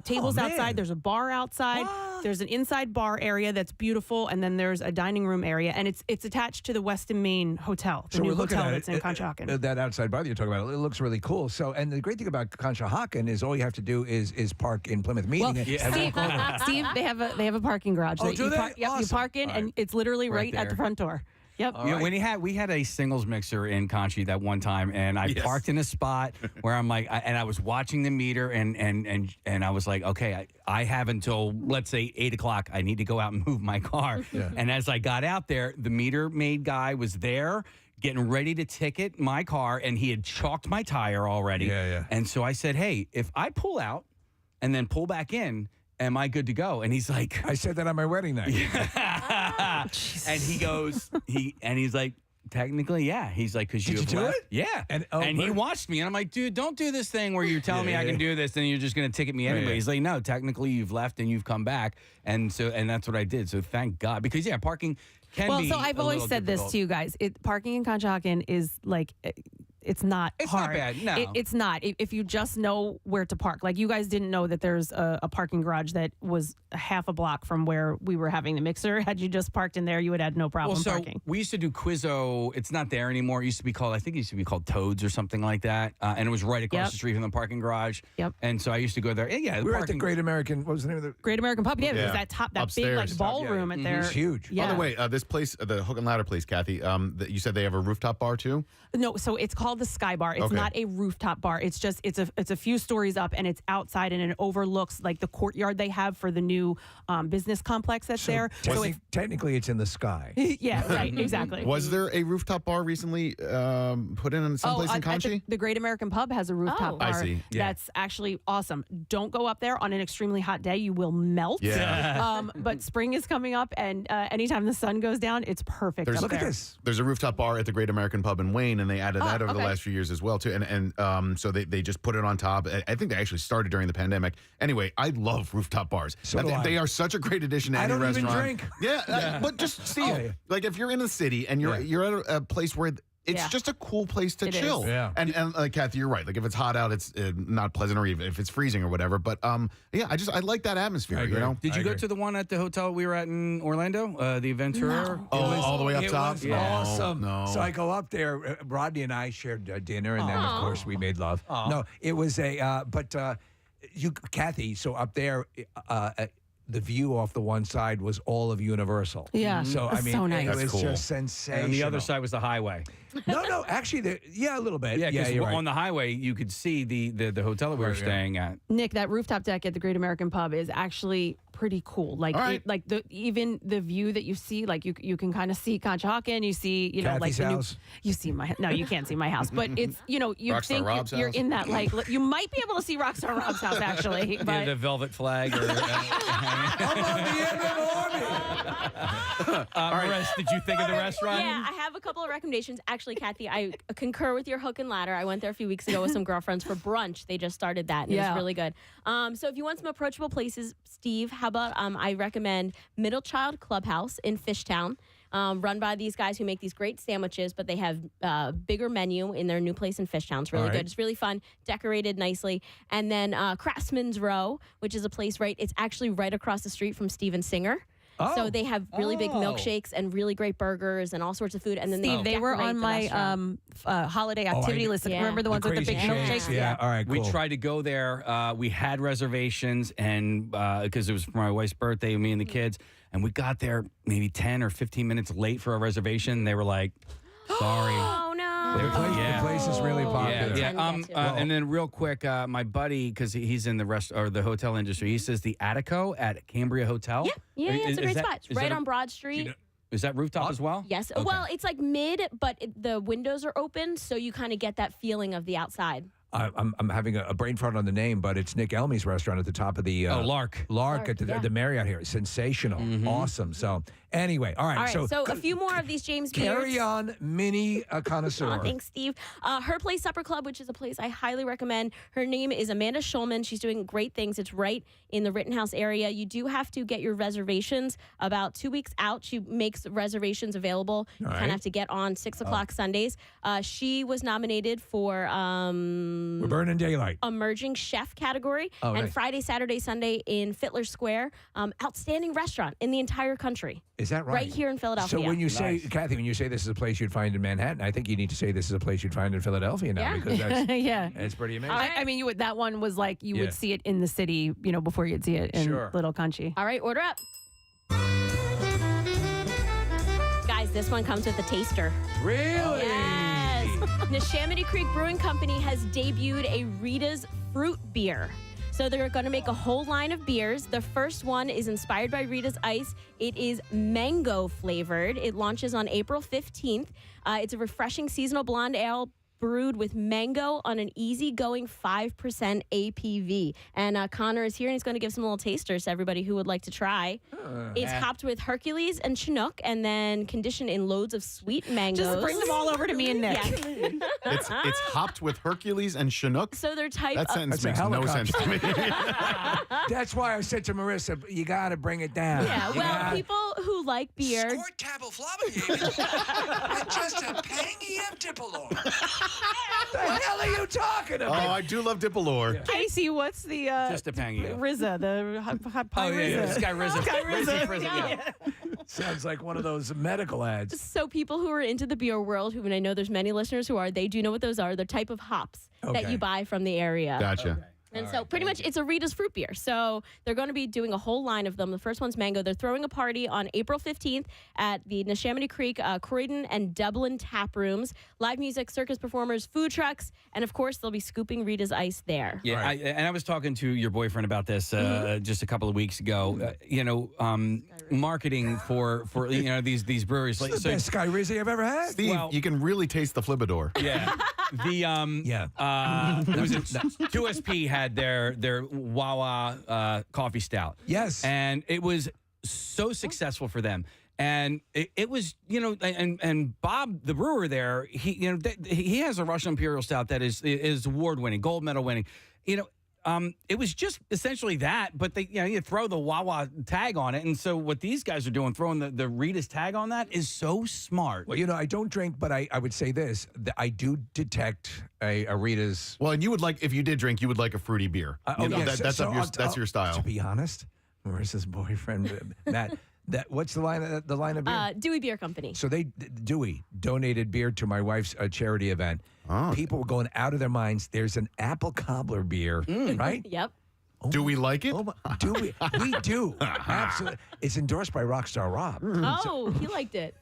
tables outside. There's a bar outside. There's an inside bar area that's beautiful, and then there's a dining room area, and it's attached to the Westin Main Hotel, the new hotel that's in Conshohocken. That outside bar that you're talking about, it looks really cool. So, and the great thing about Conshohocken is all you have to do is park in Plymouth Meeting. Well, Steve, they have a parking garage. Oh, that do you they? Yep, you Awesome. park in, and it's literally right at the front door. Yep. We had a singles mixer in Conchi that one time, and I parked in a spot where I'm and I was watching the meter, and I was like, okay, I have until let's say 8 o'clock. I need to go out and move my car. And as I got out there, the meter maid guy was there, getting ready to ticket my car, and he had chalked my tire already. And so I said, hey, if I pull out and then pull back in, am I good to go? And he's like, I said that on my wedding night. And he goes, he's like, technically, yeah. He's like, because Did you do left. it? Yeah. And he watched me, and I'm like, dude, don't do this thing where you're telling me I can do this, and you're just going to ticket me anyway. He's like, no, technically you've left and you've come back, and that's what I did. So thank God, because parking can be. So I've always said this to you guys: parking in Conshohocken is it's not hard. Not bad. No, it's not. If you just know where to park, you guys didn't know that there's a parking garage that was a half a block from where we were having the mixer. Had you just parked in there, you would have had no problem parking. We used to do Quizzo. It's not there anymore. It used to be called, I think it used to be called Toads or something like that. And it was right across the street from the parking garage. Yep. And so I used to go there. Yeah, we were at the Great American. What was the name of the Great American Pub? Yeah, it was that Upstairs. big ballroom at there. It's huge. Yeah. By the way, this place, the Hook and Ladder place, Kathy, you said they have a rooftop bar too? No, so it's called the Sky Bar. It's not a rooftop bar. It's just it's a few stories up, and it's outside, and it overlooks the courtyard they have for the new business complex that's there. So technically, it's in the sky. Yeah, right, exactly. Was there a rooftop bar recently put in someplace in Conchi? The Great American Pub has a rooftop bar. I see. Yeah. That's actually awesome. Don't go up there on an extremely hot day. You will melt. Yeah. But spring is coming up, and anytime the sun goes down, it's perfect up Look there. at this. There's a rooftop bar at the Great American Pub in Wayne, and they added that over the last few years as well too. And so they just put it on top. I think they actually started during the pandemic. Anyway, I love rooftop bars. So do I. They are such a great addition to any I don't restaurant. even drink. Yeah, but just Steve, if you're in a city and you're at a place where it's just a cool place to chill. Yeah. And Kathy, you're right. If it's hot out, it's not pleasant, or even if it's freezing or whatever. But I like that atmosphere. You know. Did you go to the one at the hotel we were at in Orlando, the Ventura? No. All the way up top? It was awesome. No. So I go up there. Rodney and I shared dinner, and then, of course, we made love. No, it was Kathy, so up there, the view off the one side was all of Universal. Yeah. So, I mean, so nice. it was cool. just sensational. And the other side was the highway. No, actually, a little bit. Yeah, because you're right. on the highway, you could see the hotel that we were staying at. Nick, that rooftop deck at the Great American Pub is actually pretty cool. Even the view that you see, you can kind of see Conshohocken. You see, Kathy's house. You see no, you can't see my house, but it's you Rockstar think Rob's you're house. in that you might be able to see Rockstar Rob's house actually. But The velvet flag. Or, Maris, did you think of the restaurant? Yeah, I have a couple of recommendations. Actually, Kathy, I concur with your Hook and Ladder. I went there a few weeks ago with some girlfriends for brunch. They just started that, and it was really good. So if you want some approachable places, Steve, how about I recommend Middle Child Clubhouse in Fishtown. run by these guys who make these great sandwiches, but they have bigger menu in their new place in Fishtown. It's really good. It's really fun, decorated nicely. And then Craftsman's Row, which is a place it's actually right across the street from Steven Singer. So they have really big milkshakes and really great burgers and all sorts of food. And then Steve, they were on my holiday activity list. Remember the ones with the big milkshakes? Yeah. All right, cool. We tried to go there. We had reservations, and because it was for my wife's birthday, me and the kids, and we got there maybe 10 or 15 minutes late for our reservation. They were like, sorry. Oh, no. The place is really popular. Yeah. And then real quick, my buddy, because he's in the hotel industry, he says the Attico at Cambria Hotel. Yeah, it's a great spot. It's right on Broad Street. Is that rooftop as well? Yes. Okay. Well, it's like mid, but the windows are open, so you kind of get that feeling of the outside. I'm having a brain fart on the name, but it's Nick Elmy's restaurant at the top of the Lark at the Marriott here. Sensational, awesome. So anyway, all right. So a few more of these James carry Beards. on, Mini-Connoisseur. Thanks, Steve. Her Place Supper Club, which is a place I highly recommend. Her name is Amanda Schulman. She's doing great things. It's right in the Rittenhouse area. You do have to get your reservations about 2 weeks out. She makes reservations available. You kind of have to get on 6 o'clock Sundays. She was nominated for We're burning daylight. Emerging Chef category. Oh, and nice. Friday, Saturday, Sunday in Fittler Square. Outstanding restaurant in the entire country. Is that right? Right here in Philadelphia. So when you say, Kathy, when you say this is a place you'd find in Manhattan, I think you need to say this is a place you'd find in Philadelphia now because that's it's pretty amazing. I mean, that one was like you would see it in the city, before you'd see it in Little Country. All right, order up. Guys, this one comes with a taster. Really? Yes. Neshaminy Creek Brewing Company has debuted a Rita's Fruit Beer. So they're going to make a whole line of beers. The first one is inspired by Rita's Ice. It is mango flavored. It launches on April 15th. It's a refreshing seasonal blonde ale brewed with mango on an easygoing 5% APV. And Connor is here, and he's going to give some little tasters to everybody who would like to try. It's hopped with Hercules and Chinook, and then conditioned in loads of sweet mangoes. Just bring them all over to me and Nick. It's hopped with Hercules and Chinook. So they're type That of... sentence makes no sense to me. That's why I said to Marissa, you got to bring it down. Yeah, people who like beer... Squirt taboflavonoid with just a pangy of Dipolor. The hell are you talking Oh, about? I do love Dipolor. Casey, what's the just a pangy? Rizza, the hot pie Rizza. Sky Rizza. Sky Rizza. Rizza. Sounds like one of those medical ads. So people who are into the beer world, who, and I know there's many listeners who are, they do know what those are. They're type of hops that you buy from the area. Gotcha. And so pretty much it's a Rita's Fruit Beer. So they're going to be doing a whole line of them. The first one's mango. They're throwing a party on April 15th at the Neshaminy Creek, Croydon, and Dublin tap rooms. Live music, circus performers, food trucks, and of course they'll be scooping Rita's Ice there. Yeah, I was talking to your boyfriend about this just a couple of weeks ago. Marketing for these breweries. This is the best Sky Rizzy I've ever had. Steve, you can really taste the Flibador. Yeah. Was it 2SP had their Wawa coffee stout. Yes. And it was so successful for them. And it was, and Bob, the brewer there, he has a Russian Imperial Stout that is award winning, gold medal winning. It was just essentially that, but you throw the Wawa tag on it, and so what these guys are doing, throwing the Rita's tag on that, is so smart. Well, I don't drink, but I would say this: that I do detect a Rita's. Well, and you would like, if you did drink, you would like a fruity beer. That's your style. To be honest, Marissa's boyfriend, Matt. What's the line of beer? Dewey Beer Company. So Dewey donated beer to my wife's charity event. Oh. People were going out of their minds. There's an apple cobbler beer, right? Yep. Do we like it? Do we? We do. Absolutely. It's endorsed by Rockstar Rob. Oh, he liked it.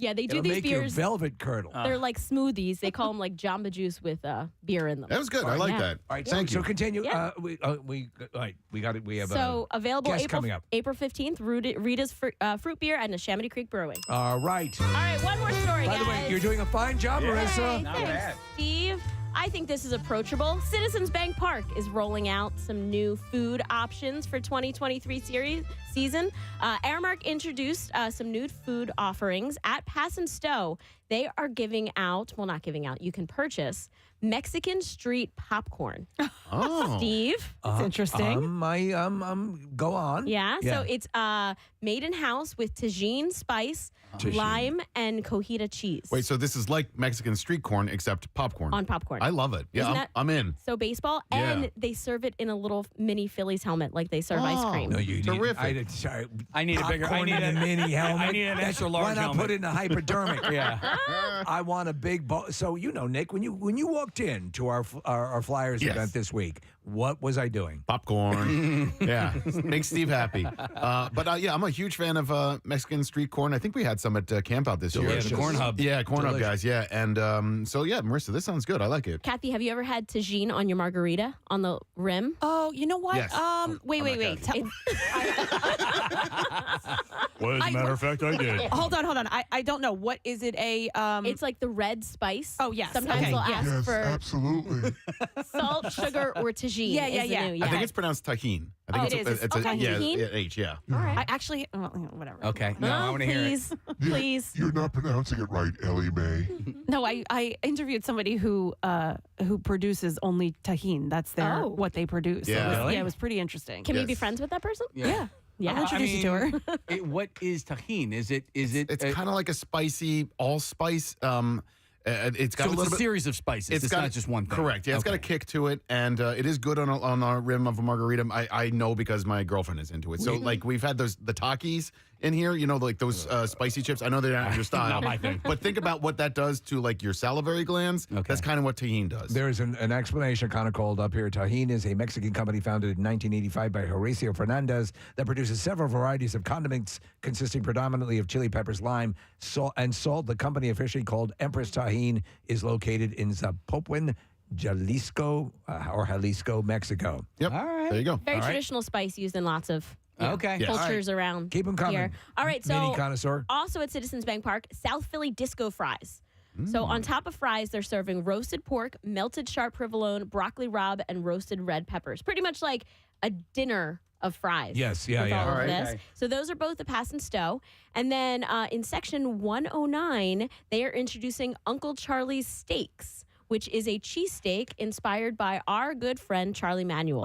Yeah, they do It'll these make beers. Your velvet curdle. They're like smoothies. They call them like Jamba Juice with beer in them. That was good. I like that. All right, thank you. So continue. Yeah. We got it. We have so available guest coming up. April 15th. Rita's Fruit Beer at Neshaminy Creek Brewing. All right. All right, one more story, By the way, guys. you're doing a fine job, Marissa. Not bad. Steve, I think this is approachable. Citizens Bank Park is rolling out some new food options for 2023 season. Aramark introduced some new food offerings at Pass and Stow. They are giving out, well, not giving out, you can purchase Mexican street popcorn. Oh. Steve? It's interesting. Go on. Yeah, so it's made in-house with tagine spice, lime, and cojita cheese. Wait, so this is like Mexican street corn except popcorn. On popcorn. I love it. Isn't Yeah, that I'm in. So baseball, Yeah. and they serve it in a little mini Phillies helmet like they serve ice cream. No, you Terrific. I need a bigger. I popcorn need in a mini helmet. I need an That's- extra large Why not helmet. put it in a hypodermic? Yeah. I want a big bowl. So Nick, when you walked in to our Flyers Yes. event this week, what was I doing? Popcorn. Yeah, makes Steve happy. But yeah, I'm a huge fan of Mexican street corn. I think we had some at Camp Out this year. Yeah, the Corn Hub. Yeah, Corn Hub Delicious. guys. Yeah, and so yeah, Marissa, this sounds good. I like it. Kathy, have you ever had tagine on your margarita on the rim? Oh, you know what? Yes. Wait. Well, as a matter of fact, I did. Hold on. I don't know. What is it? It's like the red spice. Oh, yes. Sometimes Okay, they'll yes. ask for absolutely. salt, sugar, or tagine. Yeah. is the new, I think it's pronounced tahine. I think it is. it's a Okay. yeah, Tahine? H. Yeah. All right. I actually, whatever. Okay. No, I want to hear it. please, please. You're not pronouncing it right, Ellie Mae. No, I interviewed somebody who produces only tahine. That's what they produce. So Yeah. it was pretty interesting. Can we be friends with that person? Yeah. Yeah. I'll introduce you to her. What is tahine? Is it? It's kind of like a spicy allspice. It's got So a it's little a bit, series of spices. It's not just one thing. Correct. Yeah, it's got a kick to it, and it is good on a rim of a margarita. I know because my girlfriend is into it. So like we've had the Takis in here, like those spicy chips. I know they're not your style, Not my thing. but think about what that does to like your salivary glands. Okay. That's kind of what tahine does. There is an explanation kind of called up here. Tahine is a Mexican company founded in 1985 by Horacio Fernandez that produces several varieties of condiments consisting predominantly of chili peppers, lime, salt, and salt. The company, officially called Empress Tahine, is located in Zapopan, Jalisco, Mexico. Yep. All right. There you go. Very traditional spice used in lots of Okay. Yes. cultures around Keep 'em coming. here. All right, so Mini-Connoisseur. also at Citizens Bank Park, South Philly Disco Fries. So on top of fries, they're serving roasted pork, melted sharp provolone, broccoli rabe, and roasted red peppers. Pretty much like a dinner of fries. Yes, yeah, with yeah. all All of right. this. Okay. So those are both the Pass and Stow. And then in section 109, they are introducing Uncle Charlie's Steaks, which is a cheesesteak inspired by our good friend Charlie Manuel.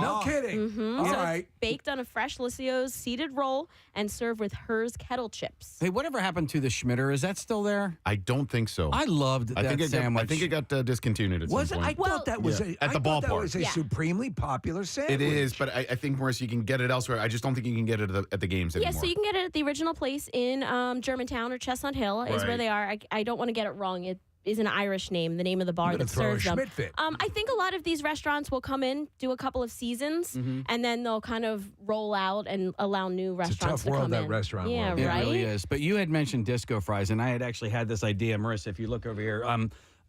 No kidding. All So right. it's baked on a fresh Lucio's seeded roll and served with Hers kettle chips. Hey, whatever happened to the Schmitter? Is that still there? I don't think so. I loved that I sandwich. think it got discontinued at Was some it? point. I thought that was Yeah. a At the I thought that ballpark. was a Yeah. supremely popular sandwich. It is, but I think, Maurice, you can get it elsewhere. I just don't think you can get it at the games Yeah, anymore. so you can get it at the original place in Germantown or Chestnut Hill is where Right. they are. I don't want to get it wrong. It is an Irish name, the name of the bar I'm gonna that throw a serves them. Schmidt fit. I think a lot of these restaurants will come in, do a couple of seasons, and then they'll kind of roll out and allow new It's a restaurants tough to world, come that in. restaurant Yeah, world. It right. really is. But you had mentioned disco fries, and I had actually had this idea, Marissa. If you look over here,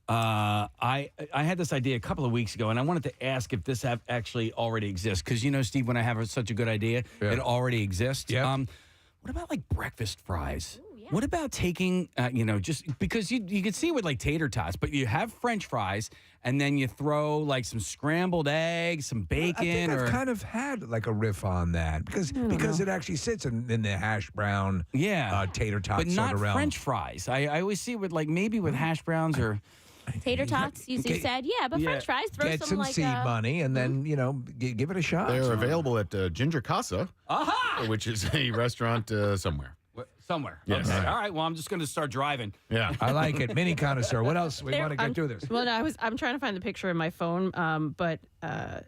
I had this idea a couple of weeks ago, and I wanted to ask if this actually already exists. Because Steve, when I have such a good idea, it already exists. Yeah. What about like breakfast fries? What about taking, just because you could see with like tater tots, but you have French fries and then you throw like some scrambled eggs, some bacon, I think or I've kind of had like a riff on that because it actually sits in the hash brown tater tot but sort not of realm. French fries. I always see it with like maybe with hash browns or Tater tots, you said, yeah, but French fries, throw Get some some like seed money and then give it a shot. They're available at Ginger Casa, which is a restaurant somewhere. somewhere. Yes. Okay. All right. Well, I'm just going to start driving. Yeah. I like it. Mini-Connoisseur. What else? We want to get through this. Well, no, I'm trying to find the picture in my phone, but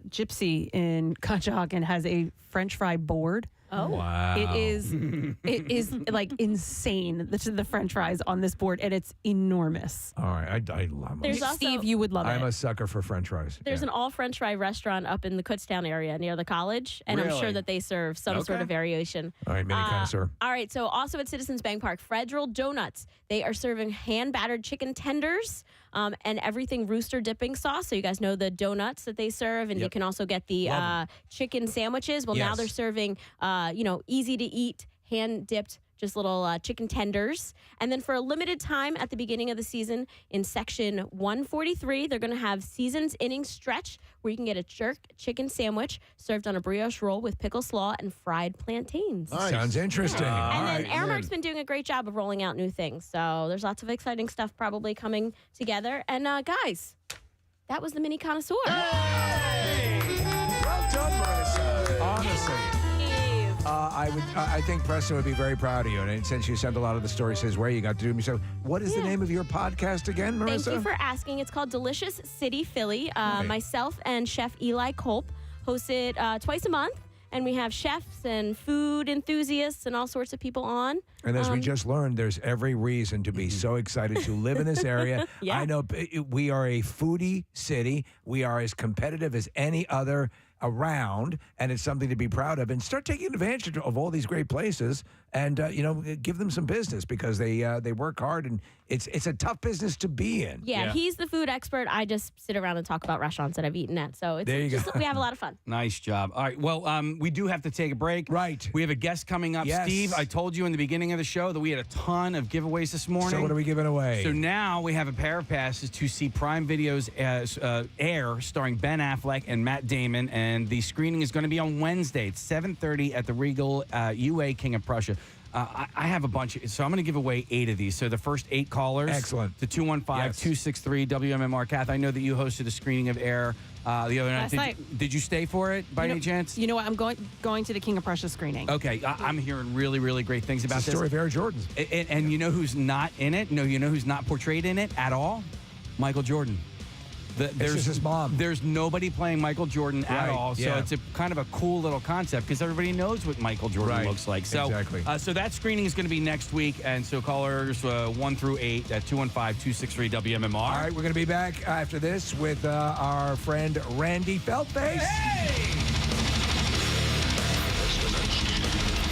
Gypsy in Conshohocken has a French fry board. Oh, wow! It is like insane. The French fries on this board, and it's enormous. All right, I love There's it. also- Steve, you would love I'm it. a sucker for French fries. There's an all French fry restaurant up in the Kutztown area near the college, and I'm sure Really? that they serve some sort of variation. All right, Mini-Connoisseur. All right, so also at Citizens Bank Park, Federal Donuts. They are serving hand-battered chicken tenders and everything rooster dipping sauce. So you guys know the donuts that they serve, and you can also get the chicken sandwiches. Well, now Yes. they're serving, easy-to-eat, hand-dipped just little chicken tenders. And then for a limited time at the beginning of the season, in section 143, they're going to have Seasons Innings Stretch, where you can get a jerk chicken sandwich served on a brioche roll with pickle slaw and fried plantains. Nice. Sounds interesting. And then Aramark's been doing a great job of rolling out new things. So there's lots of exciting stuff probably coming together. And guys, that was the Mini-Connoisseur. Well done, Marissa. Honestly. I think Preston would be very proud of you. And since you sent a lot of the stories his way, you got to do me. So what is the name of your podcast again, Marissa? Thank you for asking. It's called Delicious City Philly. Myself and Chef Eli Culp host it twice a month. And we have chefs and food enthusiasts and all sorts of people on. And as we just learned, there's every reason to be so excited to live in this area. Yeah. I know we are a foodie city. We are as competitive as any other around, and it's something to be proud of. And start taking advantage of all these great places, and give them some business because they work hard, and it's a tough business to be in. Yeah, he's the food expert. I just sit around and talk about restaurants that I've eaten at. So There you go. we have a lot of fun. Nice job. All right. Well, we do have to take a break. Right. We have a guest coming up. Yes. Steve, I told you in the beginning of the show that we had a ton of giveaways this morning. So what are we giving away? So now we have a pair of passes to see Prime Video's Air, starring Ben Affleck and Matt Damon, and the screening is going to be on Wednesday. It's 7:30 at the Regal UA King of Prussia. I have a bunch, so I'm going to give away 8 of these. So the first 8 callers. Excellent. To 215-263-WMMR. Kath, I know that you hosted a screening of Air the other Last night. Did you stay for it by any chance? You know what? I'm going to the King of Prussia screening. Okay, I'm hearing really, really great things about It's the this. story of Air Jordan. And you know who's not in it? No, you know who's not portrayed in it at all? Michael Jordan. There's just his mom. There's nobody playing Michael Jordan at Right, all. So yeah. it's a kind of a cool little concept because everybody knows what Michael Jordan Right, looks like. So, exactly. So that screening is going to be next week. And so callers 1 through 8 at 215-263-WMMR. All right, we're going to be back after this with our friend Randy Feltface.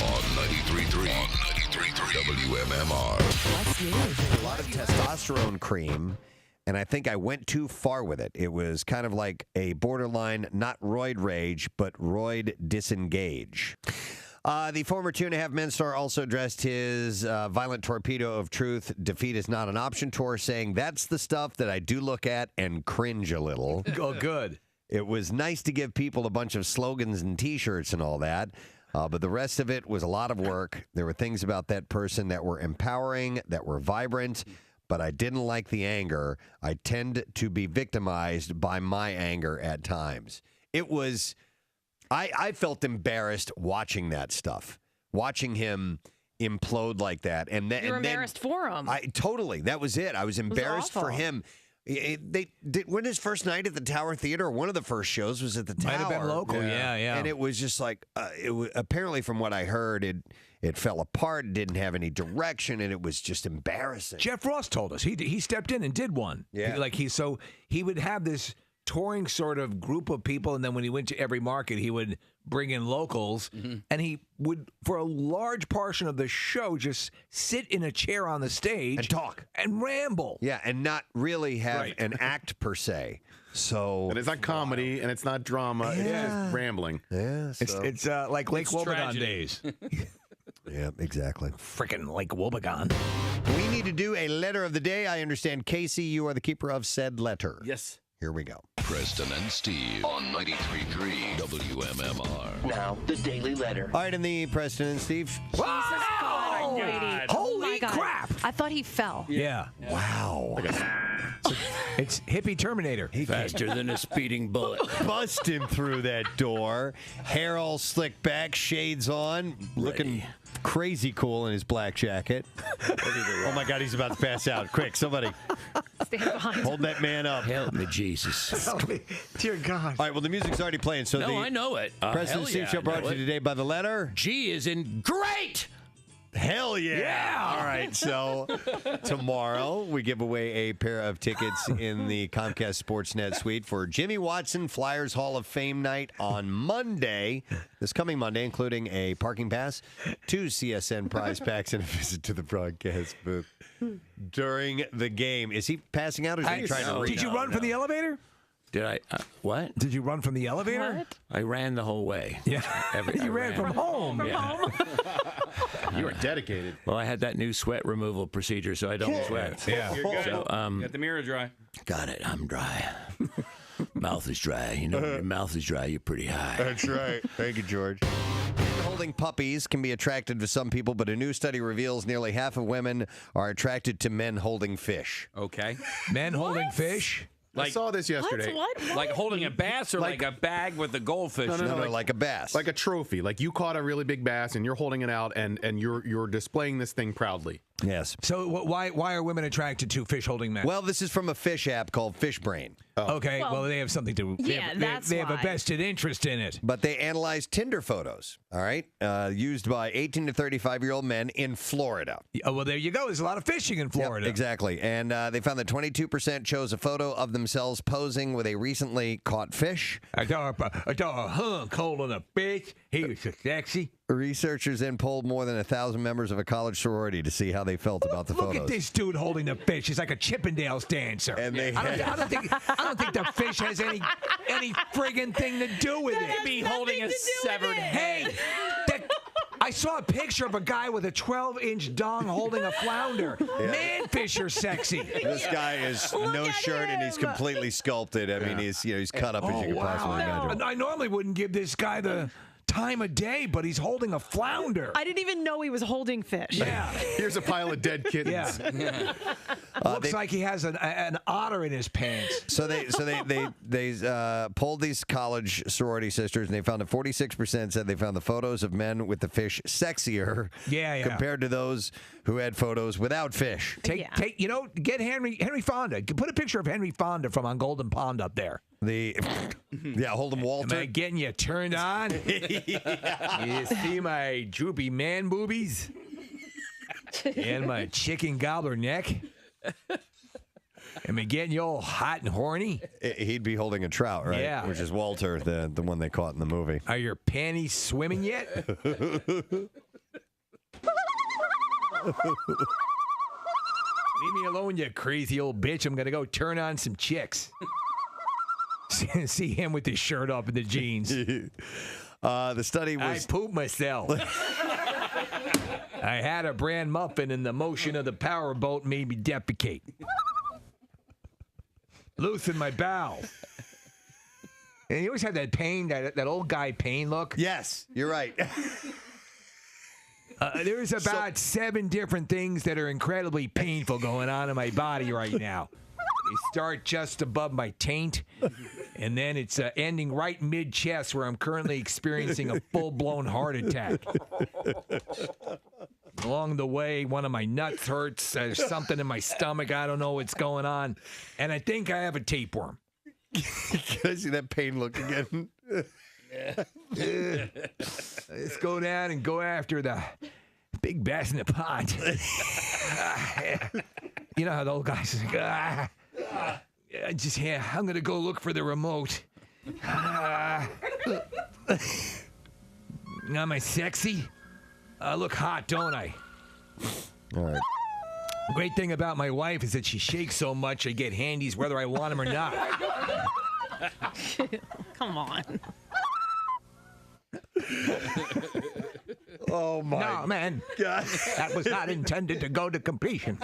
On 93.3 WMMR. A lot of testosterone cream, and I think I went too far with it. It was kind of like a borderline, not roid rage, but roid disengage. The former 2.5 Men star also addressed his violent torpedo of truth, defeat is not an option tour, saying that's the stuff that I do look at and cringe a little. Oh, good. It was nice to give people a bunch of slogans and T-shirts and all that, but the rest of it was a lot of work. There were things about that person that were empowering, that were vibrant, but I didn't like the anger. I tend to be victimized by my anger at times. It was, I felt embarrassed watching that stuff, watching him implode like that. And then, You were embarrassed for him. Totally. That was it. I was embarrassed for awful. him. They did when his first night at the Tower Theater. One of the first shows was at the Tower. Might have been local. Yeah. And it was just like apparently, from what I heard, it fell apart. It didn't have any direction, and it was just embarrassing. Jeff Ross told us he stepped in and did one. Yeah. He would have this touring sort of group of people, and then when he went to every market, he would bring in locals, and he would, for a large portion of the show, just sit in a chair on the stage and talk and ramble. Yeah, and not really have an act per se. So and it's not comedy and it's not drama. It's just rambling. Yeah, it's like Lake Wobegon tragedy. days. Yeah, exactly. Frickin' Lake Wobegon. We need to do a letter of the day. I understand, Casey, you are the keeper of said letter. Yes. Here we go. Preston and Steve on 93.3 WMMR. Now, the Daily Letter. All right, in the Preston and Steve. Holy crap! I thought he fell. Yeah. Wow. It's hippie Terminator. Faster than a speeding bullet. Bust him through that door. Hair all slicked back, shades on, looking crazy cool in his black jacket. Oh my God, he's about to pass out. Quick, somebody. Stand behind Hold that man up. Help me, Jesus. Help me. Dear God. All right, well, the music's already playing. So No, I know it. Preston and Steve Show brought to you today by the letter G is in great. Hell yeah. All right, so tomorrow we give away a pair of tickets in the Comcast Sportsnet suite for Jimmy Watson Flyers Hall of Fame night on Monday, this coming Monday, including a parking pass, 2 CSN prize packs, and a visit to the broadcast booth during the game. Is he passing out or is he trying to read? Did you run from the elevator? Did I? What? Did you run from the elevator? I ran the whole way. Yeah. I You ran from home. Yeah. You are dedicated. Well, I had that new sweat removal procedure, so I don't sweat. Yeah. You're good. So, Got the mirror dry. got it. I'm dry. Mouth is dry. You know, when your mouth is dry, you're pretty high. That's right. Thank you, George. Holding puppies can be attractive to some people, but a new study reveals nearly half of women are attracted to men holding fish. Okay. Men holding fish? I saw this yesterday. What? Like holding a bass or like a bag with the goldfish? No, like a bass. Like a trophy. Like you caught a really big bass and you're holding it out and you're displaying this thing proudly. Yes. So why are women attracted to fish holding men? Well, this is from a fish app called Fish Brain. Okay, well, they have something to. They have a vested interest in it. But they analyzed Tinder photos, all right, used by 18 to 35-year-old men in Florida. Oh, well, there you go. There's a lot of fishing in Florida. Yep, exactly. And they found that 22% chose a photo of themselves posing with a recently caught fish. I saw a hunk holding a fish. He was so sexy. Researchers then polled more than 1,000 members of a college sorority to see how they felt about the photos. Look at this dude holding the fish. He's like a Chippendales dancer. And they I don't think the fish has any friggin' thing to do with it. Be holding a severed Hey, I saw a picture of a guy with a 12-inch dong holding a flounder. Man, fish are sexy. This guy is no shirt and he's completely sculpted. I mean, he's cut up as you can possibly imagine. I normally wouldn't give this guy the time of day, but he's holding a flounder. I didn't even know he was holding fish. Yeah. Here's a pile of dead kittens. Yeah. Looks like he has an otter in his pants. So they polled these college sorority sisters, and they found that 46% said they found the photos of men with the fish sexier compared to those who had photos without fish. Get Henry Fonda. Put a picture of Henry Fonda from On Golden Pond up there. Hold him, Walter. Am I getting you turned on? You see my droopy man boobies? And my chicken gobbler neck? Am I getting you all hot and horny? He'd be holding a trout, right? Yeah. Which is Walter, the one they caught in the movie. Are your panties swimming yet? Leave me alone, you crazy old bitch. I'm going to go turn on some chicks. See him with his shirt off and the jeans. The study was... I pooped myself. I had a bran muffin and the motion of the power boat made me defecate. Loosen my bowel. And you always have that pain, that old guy pain look. Yes, you're right. There's about 7 different things that are incredibly painful going on in my body right now. They start just above my taint, and then it's ending right mid-chest where I'm currently experiencing a full-blown heart attack. Along the way, one of my nuts hurts. There's something in my stomach. I don't know what's going on. And I think I have a tapeworm. Can I see that pain look again? Let's go down and go after the big bass in the pond. You know how the old guys are like, I'm going to go look for the remote. Am I sexy? I look hot, don't I? All right. The great thing about my wife is that she shakes so much I get handies whether I want them or not. Come on. Oh, my No, man. God. That was not intended to go to completion.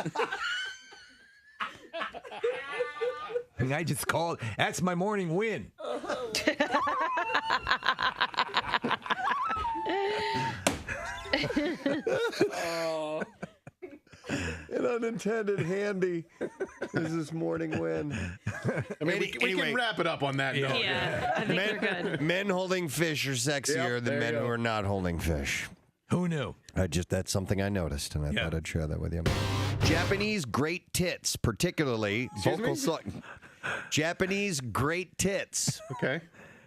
And I just called. That's my morning win. An unintended handy is this morning win. I mean, we can wrap it up on that note. Yeah, I think we're good. Men holding fish are sexier Yep, than there men you who go. are not holding fish. Who knew? That's something I noticed, and I thought I'd share that with you. Japanese great tits, particularly vocal song. Japanese great tits. Okay.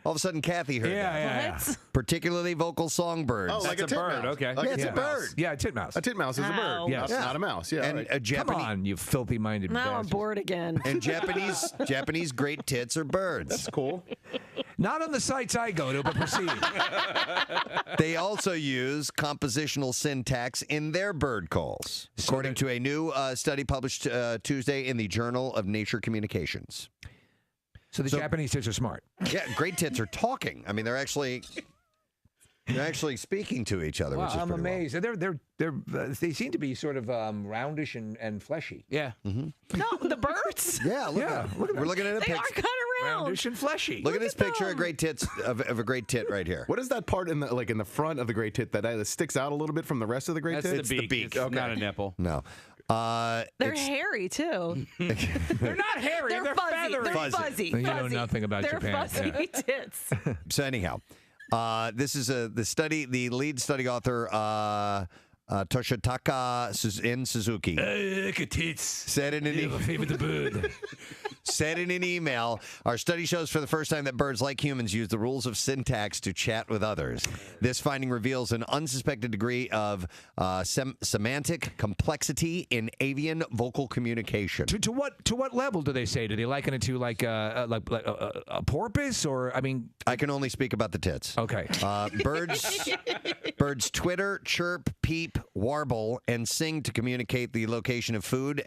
All of a sudden, Kathy heard that. Particularly vocal songbirds. Oh, like a titmouse. Okay. Like it's a bird. Yeah, a titmouse. A titmouse is a bird. Yes. Not a mouse. Yeah. And right. a Come on, you filthy-minded Now I'm bastards. bored again. And Japanese great tits are birds. That's cool. Not on the sites I go to, but proceed. They also use compositional syntax in their bird calls, according to a new study published Tuesday in the Journal of Nature Communications. So the Japanese tits are smart. Yeah, great tits are talking. I mean, they're actually They're actually speaking to each other, Wow, which is I'm pretty amazed. They seem to be sort of roundish and fleshy. Yeah. Mm-hmm. No, the birds. Yeah, we're looking at a They picture. are kind of round. Roundish and fleshy. Look at this picture of great tits of a great tit right here. What is that part in the front of the great tit that sticks out a little bit from the rest of the great tit? That's the beak. It's not a nipple. No. They're hairy too. They're not hairy. They're fuzzy. feathery. They're fuzzy. You know nothing about They're Japan. fuzzy tits. So anyhow, this is the lead study author, Toshitaka in Suzuki. Said in an said in an email, our study shows for the first time that birds, like humans, use the rules of syntax to chat with others. This finding reveals an unsuspected degree of semantic complexity in avian vocal communication. To what level do they say? Do they liken it to like a porpoise, or I mean? I can only speak about the tits. Okay. Birds twitter, chirp, peep, warble, and sing to communicate the location of food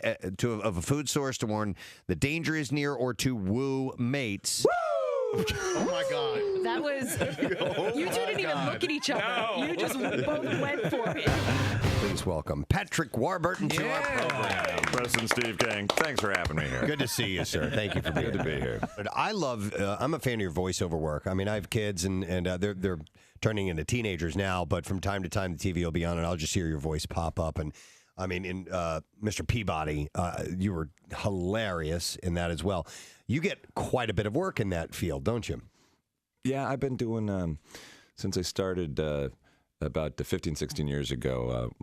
of a food source, to warn the danger is near, or to woo mates. Oh my God. That was. You two didn't even look at each other. No. You just both went for it. Please welcome Patrick Warburton to our program. Preston, Steve King, thanks for having me here. Good to see you, sir. Thank you for being Good to be here. I love. I'm a fan of your voiceover work. I mean, I have kids, and they're turning into teenagers now. But from time to time, the TV will be on, and I'll just hear your voice pop up. And I mean, in Mr. Peabody, you were hilarious in that as well. You get quite a bit of work in that field, don't you? Yeah, I've been doing, since I started about 15, 16 years ago,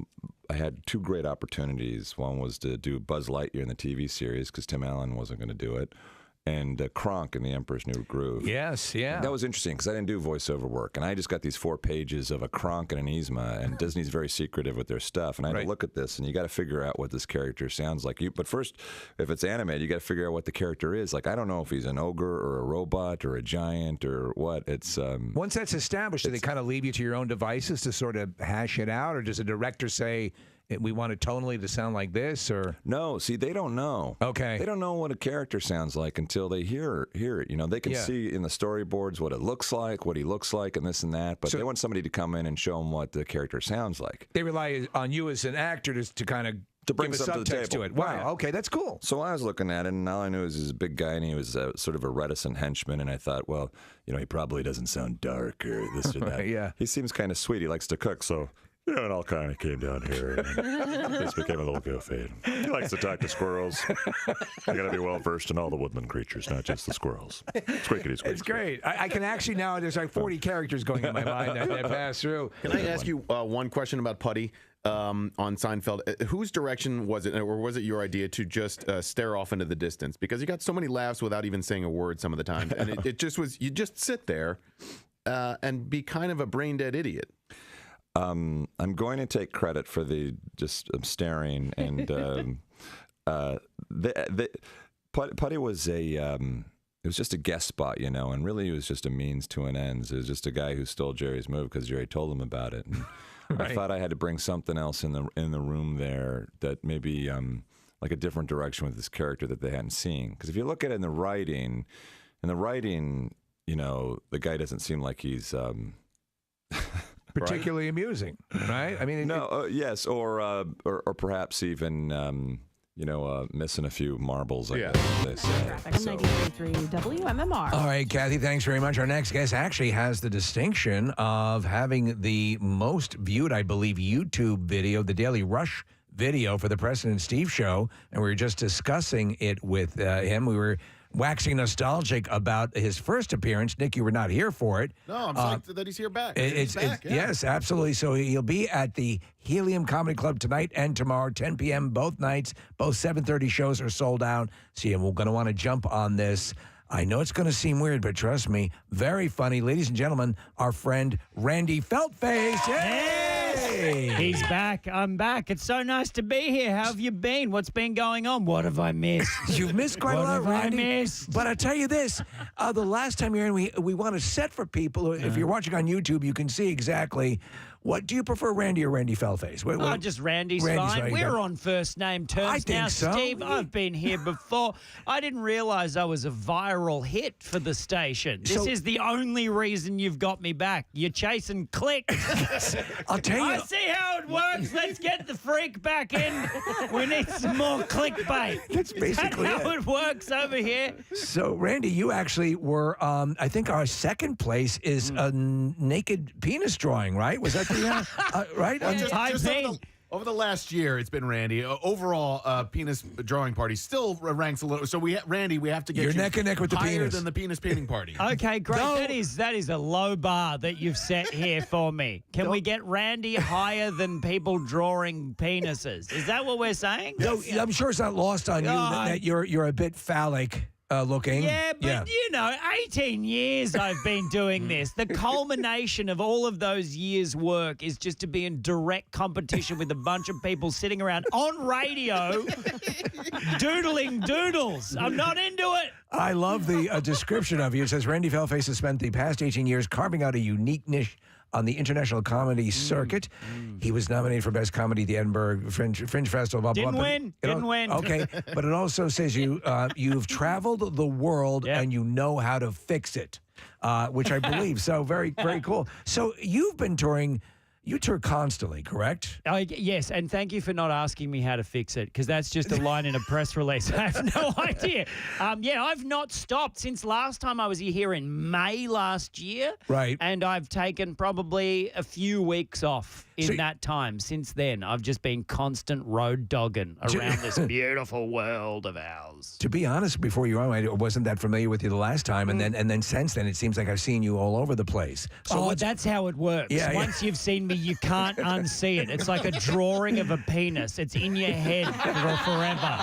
I had two great opportunities. One was to do Buzz Lightyear in the TV series, because Tim Allen wasn't going to do it, and Kronk in The Emperor's New Groove. Yes, yeah. That was interesting, because I didn't do voiceover work, and I just got these 4 pages of a Kronk and an Yzma, and Disney's very secretive with their stuff, and I had to look at this, and you got to figure out what this character sounds like. But first, if it's animated, you got to figure out what the character is. Like, I don't know if he's an ogre or a robot or a giant or what. It's once that's established, do they kind of leave you to your own devices to sort of hash it out, or does a director say, we want it tonally to sound like this, or no? See, they don't know. Okay, they don't know what a character sounds like until they hear it. You know, they can see in the storyboards what it looks like, what he looks like, and this and that. But they want somebody to come in and show them what the character sounds like. They rely on you as an actor to kind of bring give a something subtext to it. Wow, okay, that's cool. So I was looking at it, and all I knew was he was a big guy, and he was sort of a reticent henchman. And I thought, well, you know, he probably doesn't sound dark or this or that. Yeah, he seems kind of sweet. He likes to cook, so. You know, it all kind of came down here. And just became a little goofy. He likes to talk to squirrels. You got to be well versed in all the woodland creatures, not just the squirrels. Squeakity squeak. It's great. I can actually now. There's like 40 characters going in my mind that pass through. Can I ask you one question about Putty on Seinfeld? Whose direction was it, or was it your idea to just stare off into the distance? Because you got so many laughs without even saying a word some of the time, and it just was. You just sit there and be kind of a brain dead idiot. I'm going to take credit for the just staring, and Putty was it was just a guest spot, you know, and really it was just a means to an end. It was just a guy who stole Jerry's move because Jerry told him about it. And I thought I had to bring something else in the room there that maybe like a different direction with this character that they hadn't seen. Because if you look at it in the writing, you know, the guy doesn't seem like he's particularly amusing, right? I mean, yes, or perhaps even missing a few marbles. I guess, they say. Traffic on 93.3 WMMR. All right, Kathy, thanks very much. Our next guest actually has the distinction of having the most viewed, I believe, YouTube video, the Daily Rush video for the Preston and Steve show, and we were just discussing it with him. We were waxing nostalgic about his first appearance. Nick, you were not here for it. No, I'm psyched that he's here back. He's back, yeah. Yes, absolutely. So he'll be at the Helium Comedy Club tonight and tomorrow, 10 p.m. both nights. Both 7:30 shows are sold out. So we're going to want to jump on this. I know it's going to seem weird, but trust me, very funny. Ladies and gentlemen, our friend Randy Feltface. Yay! He's back. I'm back. It's so nice to be here. How have you been? What's been going on? What have I missed? You've missed quite a lot, What have Randy. I missed? But I tell you this, the last time you're in, we want to set for people. If you're watching on YouTube, you can see exactly What do you prefer, Randy or Randy Feltface? Just Randy's Randy's fine. fine. We're on first name terms I think now, so. Steve. I've been here before. I didn't realize I was a viral hit for the station. This is the only reason you've got me back. You're chasing clicks. I'll tell you. I see how it works. Let's get the freak back in. We need some more clickbait. That's basically how it works over here. So, Randy, you actually were, I think our second place is a naked penis drawing, right? Was that the, right? Just over the last year, it's been Randy. Overall, penis drawing party still ranks a little. So we have to get You're you neck and neck with the higher penis. than the penis painting party. Okay, great. That is a low bar that you've set here for me. Can we get Randy higher than people drawing penises? Is that what we're saying? No, I'm sure it's not lost on you that you're a bit phallic looking. Yeah, but 18 years I've been doing this. The culmination of all of those years' work is just to be in direct competition with a bunch of people sitting around on radio doodling doodles. I'm not into it. I love the description of you. It says Randy Feltface has spent the past 18 years carving out a unique niche on the international comedy circuit. He was nominated for Best Comedy at the Edinburgh Fringe Festival. Blah, blah, Didn't blah. win. Didn't win. Okay, but it also says you've traveled the world and you know how to fix it, which I believe. So very, very cool. So you've been touring. You tour constantly, correct? Yes, and thank you for not asking me how to fix it, because that's just a line in a press release. I have no idea. I've not stopped since last time I was here in May last year. Right. And I've taken probably a few weeks off in that time. Since then, I've just been constant road dogging around this beautiful world of ours. To be honest, before you were on, I wasn't that familiar with you the last time, and then since then, it seems like I've seen you all over the place. So that's how it works. Yeah, Once you've seen me, you can't unsee it. It's like a drawing of a penis. It's in your head forever.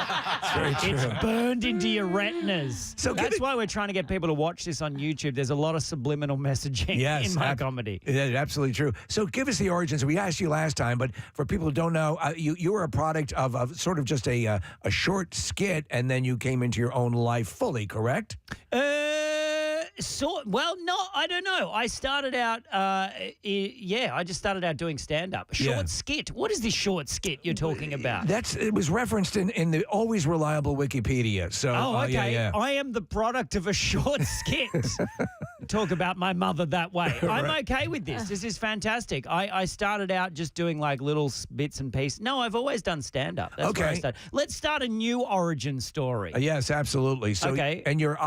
It's burned into your retinas. So that's why we're trying to get people to watch this on YouTube. There's a lot of subliminal messaging in my comedy. Yeah, absolutely true. So give us the origins. We asked you last time, but for people who don't know, you were a product of sort of just a short skit, and then you came into your own life fully, correct? Well, no, I don't know. I started out, I just started out doing stand-up. Short skit. What is this short skit you're talking about? It was referenced in the always reliable Wikipedia. So, okay. yeah. I am the product of a short skit. Talk about my mother that way. I'm okay with this. This is fantastic. I started out just doing like little bits and pieces. No, I've always done stand-up. That's where I started. Let's start a new origin story. Yes, absolutely. So, and you're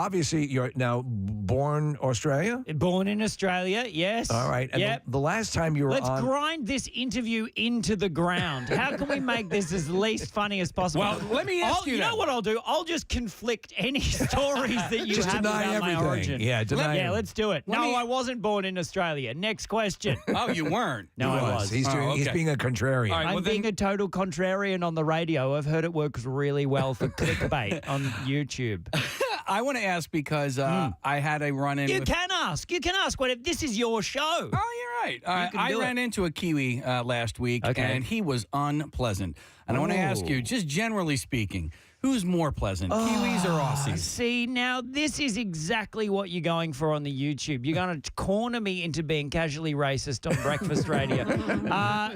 now born Australia? Born in Australia, yes. All right. And the last time you were Let's grind this interview into the ground. How can we make this as least funny as possible? Well, let me ask you know that. what I'll do? I'll just conflict any stories that you just have deny about everything. my origin. Yeah, deny everything. Let's do it. I wasn't born in Australia. Next question. Oh, you weren't? No, He I was. He's being a contrarian. All right, I'm being a total contrarian on the radio. I've heard it works really well for clickbait on YouTube. I want to ask because I had a run-in You with... can ask. You can ask. This is your show. Oh, you're right. I ran into a Kiwi last week, and he was unpleasant. And I want to ask you, just generally speaking, who's more pleasant, Kiwis or Aussies? See, now this is exactly what you're going for on the YouTube. You're going to corner me into being casually racist on breakfast radio.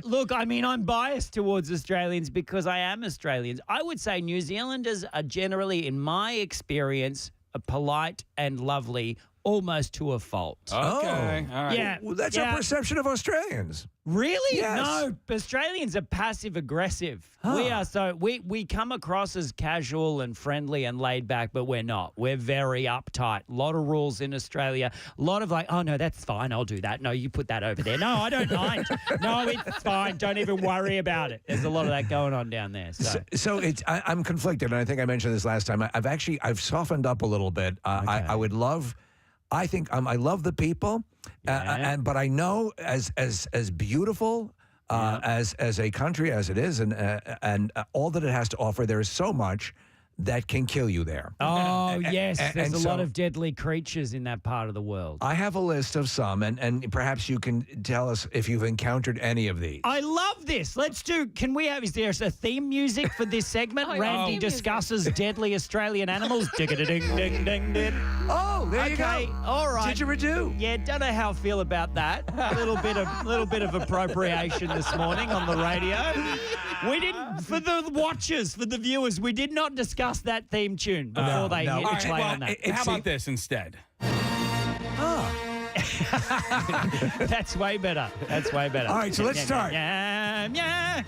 Look, I mean, I'm biased towards Australians because I am Australians. I would say New Zealanders are generally, in my experience, polite and lovely, almost to a fault. Okay. All right. Yeah. Well, that's our perception of Australians. Really? Yes. No, Australians are passive aggressive. We are we come across as casual and friendly and laid back, but we're not. We're very uptight. A lot of rules in Australia. A lot of like, oh no, that's fine. I'll do that. No, you put that over there. No, I don't mind. No, it's fine. Don't even worry about it. There's a lot of that going on down there. So it's I'm conflicted, and I think I mentioned this last time. I've softened up a little bit. I would love. I think I love the people, but I know as beautiful as a country as it is, and all that it has to offer, there is so much that can kill you there. Oh, yes. There's a lot so of deadly creatures in that part of the world. I have a list of some, and perhaps you can tell us if you've encountered any of these. I love this. Is there a theme music for this segment? Randy discusses deadly Australian animals. Ding-a-ding-ding-ding-ding. Oh, there you go. Okay, all right. Didgeridoo. Yeah, don't know how I feel about that. A little bit of appropriation this morning on the radio. We didn't, for the watchers, for the viewers, we did not discuss that theme tune before they hit play on that. How about this instead? That's way better. That's way better. All right, so let's start. Yeah.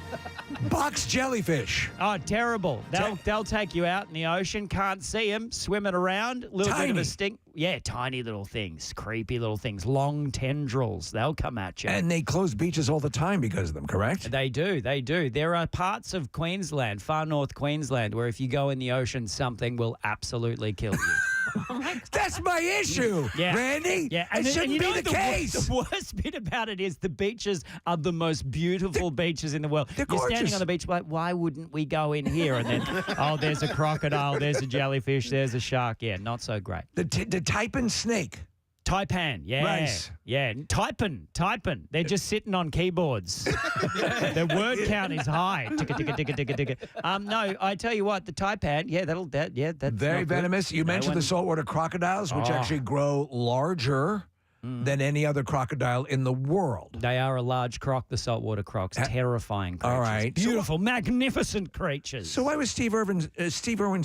Box jellyfish. Oh, terrible. They'll take you out in the ocean. Can't see them. Swimming around. Little bit of a stink. Yeah, tiny little things. Creepy little things. Long tendrils. They'll come at you. And they close beaches all the time because of them, correct? They do. They do. There are parts of Queensland, far north Queensland, where if you go in the ocean, something will absolutely kill you. That's my issue, Randy. Yeah, it shouldn't be the case. The worst bit about it is the beaches are the most beautiful beaches in the world. They're You're gorgeous. standing on the beach like, why wouldn't we go in here? And then, oh, there's a crocodile, there's a jellyfish, there's a shark. Yeah, not so great. The taipan snake. Taipan, yeah. Right. Yeah, Taipan. They're just sitting on keyboards. Their word count is high. Ticka. No, I tell you what, the Taipan, that's very not venomous. good. You mentioned the saltwater crocodiles, which actually grow larger than any other crocodile in the world. They are a large croc, the saltwater crocs. Terrifying creatures. All right. Beautiful, magnificent creatures. So why was Steve Irwin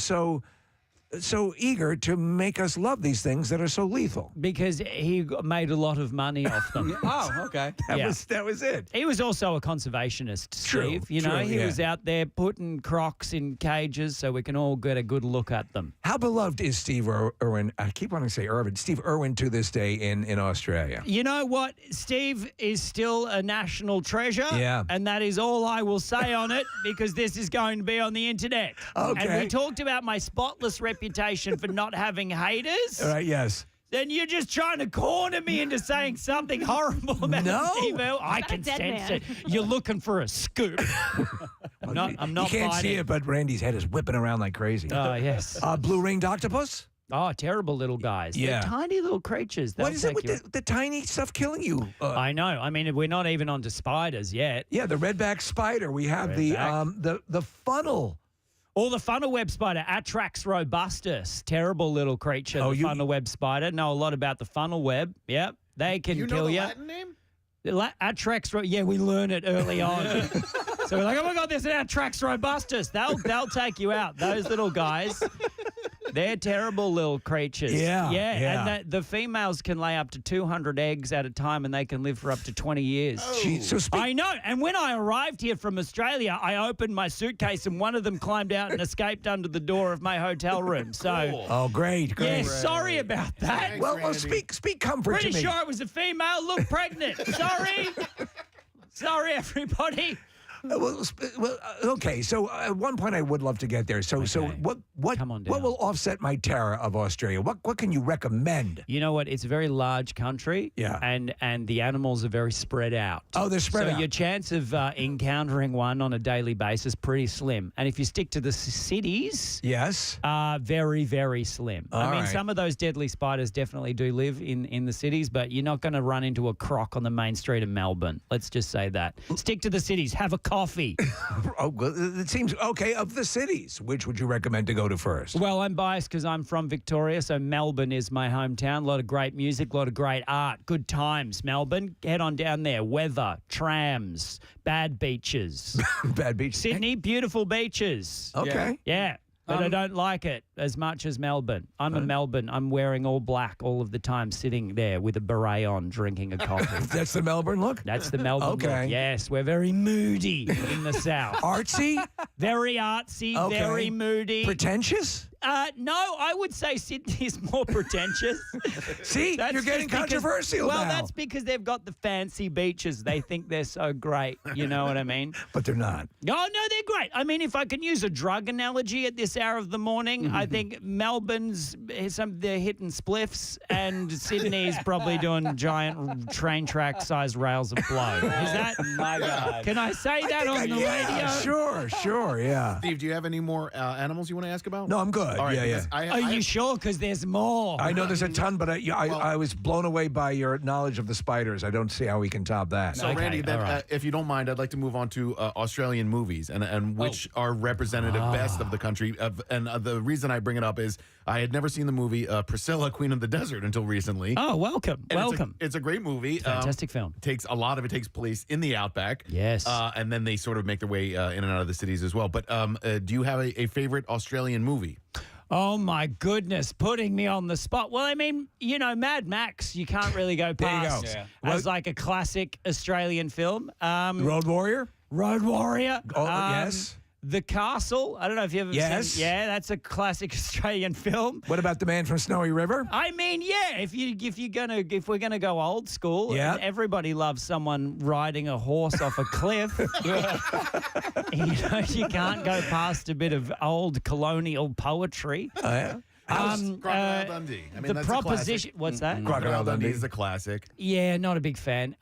so eager to make us love these things that are so lethal? Because he made a lot of money off them. Oh, okay. That was it. He was also a conservationist, Steve. He was out there putting crocs in cages so we can all get a good look at them. How beloved is Steve Irwin? I keep wanting to say Irvin. Steve Irwin to this day in Australia. You know what? Steve is still a national treasure. Yeah. And that is all I will say on it because this is going to be on the internet. Okay. And we talked about my spotless reputation for not having haters. All right, yes. Then you're just trying to corner me into saying something horrible about Steve Irwin. I can sense it. You're looking for a scoop. I'm not You can't see biting. it, but Randy's head is whipping around like crazy. Oh, yes. Blue-ringed octopus? Oh, terrible little guys. Yeah. They're tiny little creatures. What is it with the tiny stuff killing you? I know. I mean, we're not even onto spiders yet. Yeah, the redback spider. We have the funnel. Or the funnel web spider, Atrax robustus. Terrible little creature, funnel web spider. Know a lot about the funnel web. Yep. They can kill you. Latin name? Atrax, yeah, we learn it early on. So we're like, oh my God, there's an Atrax robustus. They'll take you out. Those little guys. They're terrible little creatures. Yeah. And the females can lay up to 200 eggs at a time, and they can live for up to 20 years. I know. And when I arrived here from Australia, I opened my suitcase, and one of them climbed out and escaped under the door of my hotel room. So, oh, great. Yeah, sorry about that. Thanks, well, Randy. speak comfort Pretty to me. sure it was a female. Look pregnant. Sorry, everybody. Okay. So at one point, I would love to get there. So what will offset my terror of Australia? What can you recommend? You know what? It's a very large country. Yeah. And the animals are very spread out. Oh, they're spread out. So your chance of encountering one on a daily basis pretty slim. And if you stick to the cities, yes, very, very slim. I mean, right. some of those deadly spiders definitely do live in the cities, but you're not going to run into a croc on the main street of Melbourne. Let's just say that. Stick to the cities. Have a coffee. Oh, well, it seems okay. Of the cities, which would you recommend to go to first? Well, I'm biased because I'm from Victoria, so Melbourne is my hometown. A lot of great music, a lot of great art, good times. Melbourne, head on down there. Weather, trams, bad beaches. Bad beaches. Sydney, beautiful beaches. Okay. Yeah. But I don't like it as much as Melbourne. I'm a Melbourne. I'm wearing all black all of the time, sitting there with a beret on, drinking a coffee. That's the Melbourne look? That's the Melbourne look. Okay. Yes, we're very moody in the south. Artsy? Very artsy, Okay. very moody. Pretentious? No, I would say Sydney's more pretentious. See, That's you're getting just because- controversial Well, now. that's because they've got the fancy beaches. They think they're so great. You know what I mean? But they're not. Oh, no, they're great. I mean, if I can use a drug analogy at this hour of the morning, I think Melbourne's, they're hitting spliffs, and Sydney's probably doing giant train track sized rails of blow. Is that? My God. Can I say that on the radio? Sure, yeah. Steve, do you have any more animals you want to ask about? No, I'm good. All right, yeah. because Are you sure? Because there's more. I know there's a ton, but I was blown away by your knowledge of the spiders. I don't see how we can top that. So, Randy, then, if you don't mind, I'd like to move on to Australian movies and which are representative best of the country. And the reason I bring it up is I had never seen the movie Priscilla, Queen of the Desert until recently. Oh, welcome. And welcome. It's a great movie. Fantastic film. A lot of it takes place in the outback. Yes. And then they sort of make their way in and out of the cities as well. But do you have a favorite Australian movie? Oh, my goodness. Putting me on the spot. Well, I mean, you know, Mad Max, you can't really go There you past go. as like a classic Australian film. Road Warrior? Road Warrior. Oh, yes. The Castle. I don't know if you've ever Yes. seen. Yeah, that's a classic Australian film. What about The Man from Snowy River? I mean, yeah, if we're gonna go old school, Yeah. everybody loves someone riding a horse off a cliff. You can't go past a bit of old colonial poetry. Oh, yeah. Crocodile Dundee. I mean, the that's proposition. What's that? Crocodile Dundee is a classic. Yeah, not a big fan.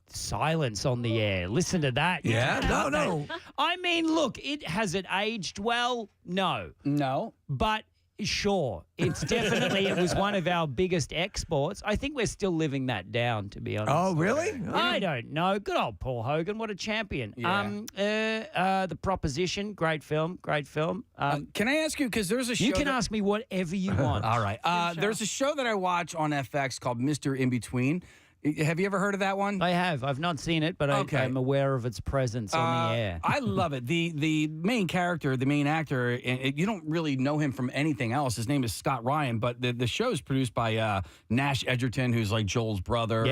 Silence on the air. Listen to that. You Yeah? can't No, help that. I mean, look, has it aged well? No. But sure, it was one of our biggest exports. I think we're still living that down, to be honest. Oh, really? I don't know. Good old Paul Hogan, what a champion. Yeah. The Proposition, great film. Can I ask you, because there's a show You can ask me whatever you want. All right. There's a show that I watch on FX called Mr. In Between. Have you ever heard of that one? I have. I've not seen it, but I'm aware of its presence on the air. I love it. The main character, the main actor, you don't really know him from anything else. His name is Scott Ryan, but the show is produced by Nash Edgerton, who's like Joel's brother,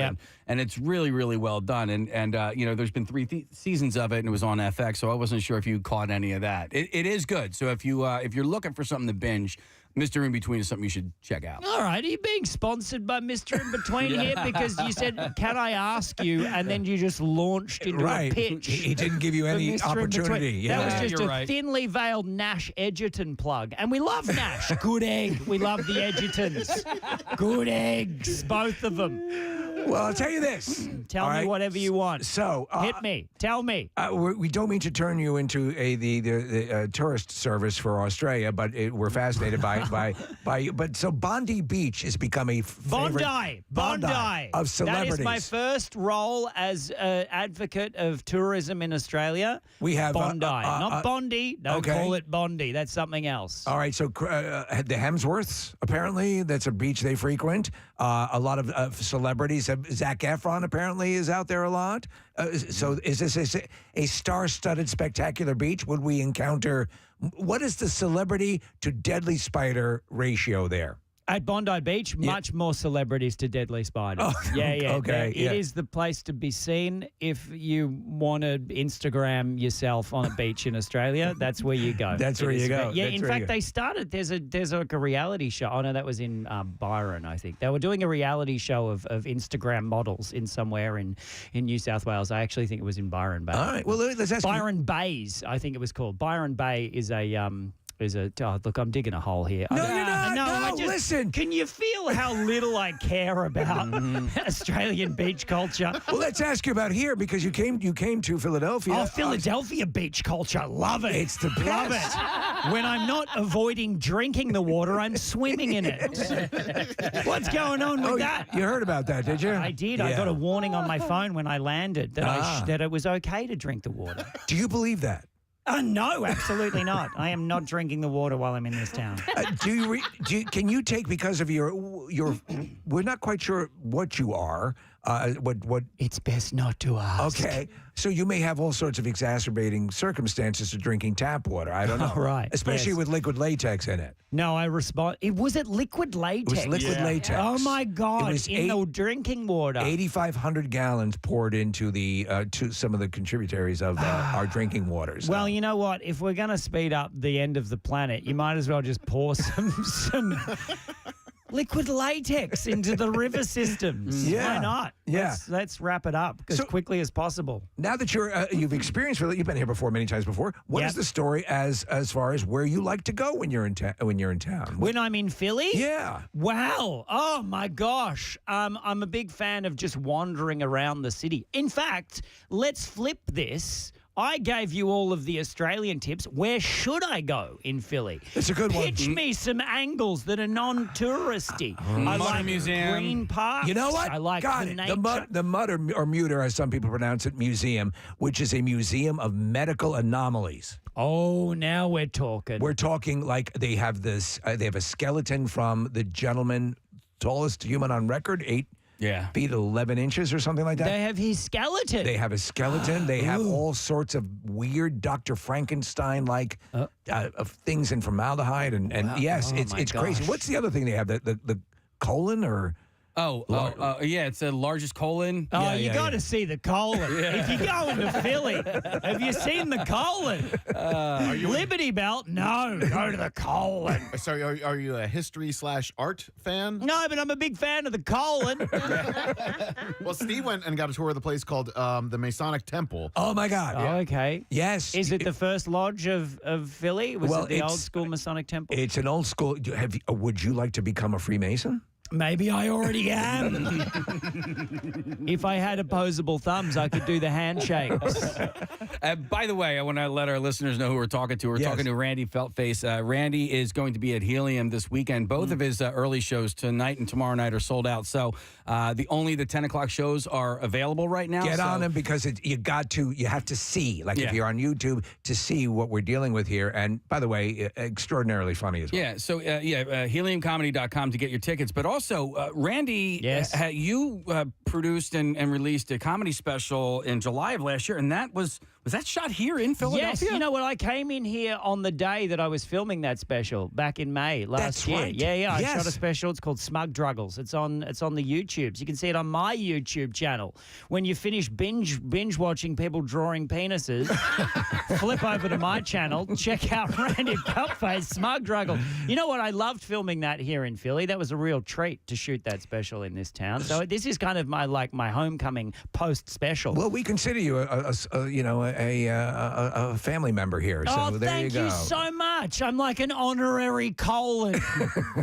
and it's really, really well done. And there's been 3 seasons of it, and it was on FX, so I wasn't sure if you caught any of that. It is good. So if you're looking for something to binge, Mr. In Between is something you should check out. All right. Are you being sponsored by Mr. In Between here? Because you said, can I ask you? And then you just launched into a pitch. He didn't give you any for Mr. In Between. opportunity. Yeah. That was just You're a right. thinly veiled Nash Edgerton plug. And we love Nash. Good egg. We love the Edgertons. Good eggs, both of them. Well, I'll tell you this. Tell me whatever you want. So hit me. Tell me. We don't mean to turn you into the tourist service for Australia, but we're fascinated by. But so Bondi Beach has become a favorite Bondi of celebrities. That is my first role as advocate of tourism in Australia. We have Bondi, not Bondi. Don't call it Bondi. That's something else. All right, so the Hemsworths, apparently, that's a beach they frequent. A lot of celebrities. Zac Efron apparently is out there a lot. So is this a star-studded, spectacular beach? Would we encounter... What is the celebrity to deadly spider ratio there? At Bondi Beach, much more celebrities to deadly spiders. Oh, yeah. okay, It is the place to be seen if you want to Instagram yourself on a beach in Australia. That's where you go. That's where you go. Yeah, That's in where you fact, go. they started. There's like a reality show. Oh no, that was in Byron, I think. They were doing a reality show of Instagram models in somewhere in New South Wales. I actually think it was in Byron Bay. All right, well, let's ask Byron Bays, I think it was called. Byron Bay is a look, I'm digging a hole here. No, you're not. No, listen. Can you feel how little I care about Australian beach culture? Well, let's ask you about here because you came to Philadelphia. Oh, Philadelphia beach culture. Love it. It's the best. Love it. When I'm not avoiding drinking the water, I'm swimming in it. What's going on with that? You heard about that, did you? I did. I got a warning on my phone when I landed that that it was okay to drink the water. Do you believe that? No, absolutely not. I am not drinking the water while I'm in this town. Can you take, because of your we're not quite sure what you are, What? It's best not to ask. Okay. So you may have all sorts of exacerbating circumstances to drinking tap water. I don't know. Right. Especially Yes. with liquid latex in it. No, I respond. Was it liquid latex? It was liquid latex. Oh my God! It was in the drinking water. 8,500 gallons poured into the to some of the contributaries of our drinking waters. Well, you know what? If we're going to speed up the end of the planet, you might as well just pour some liquid latex into the river systems. Yeah. Why not? Yeah. Let's wrap it up as quickly as possible. Now that you've experienced, you've been here before many times before. What is the story as far as where you like to go when you're in town? When I'm in Philly? Yeah. Wow. Oh my gosh. I'm a big fan of just wandering around the city. In fact, let's flip this. I gave you all of the Australian tips. Where should I go in Philly? It's a good one. Pitch me some angles that are non-touristy. I Modern like Museum. green parks. You know what? I like Got the it. nature. The mud or muter, as some people pronounce it, museum, which is a museum of medical anomalies. Oh, now we're talking. We're talking like they have this. They have a skeleton from the gentleman, tallest human on record, 8 feet 11 inches or something like that. They have his skeleton. They have a skeleton. They have all sorts of weird Dr. Frankenstein-like of things in formaldehyde. And yes, Oh, it's my crazy. gosh. What's the other thing they have? The colon or... Yeah, it's the largest colon. Oh, you got to see the colon. If you go into Philly, have you seen the colon? Liberty Belt? No, go to the colon. Sorry, are you a history/art fan? No, but I'm a big fan of the colon. Well, Steve went and got a tour of the place called the Masonic Temple. Oh, my God. Oh, okay. Yes. Is it the first lodge of Philly? Was it the old school Masonic Temple? It's an old school. Would you like to become a Freemason? Maybe I already am. If I had opposable thumbs, I could do the handshakes. By the way, I want to let our listeners know who we're talking to. We're talking to Randy Feltface. Randy is going to be at Helium this weekend. Both of his early shows tonight and tomorrow night are sold out. So only the 10 o'clock shows are available right now. Get on them because you have to see. Like if you're on YouTube, to see what we're dealing with here. And by the way, extraordinarily funny as well. Yeah, so heliumcomedy.com to get your tickets. But also, Randy, you produced and released a comedy special in July of last year, and was that shot here in Philadelphia? Yes, you know what? I came in here on the day that I was filming that special back in May last year. Right. Yeah. I shot a special. It's called Smug Druggles. It's on the YouTubes. You can see it on my YouTube channel. When you finish binge watching people drawing penises, flip over to my channel. Check out Randy Feltface Smug Druggle. You know what? I loved filming that here in Philly. That was a real treat to shoot that special in this town. So this is kind of my homecoming post special. Well, we consider you a family member here. So there thank you go. you so much. I'm like an honorary colon.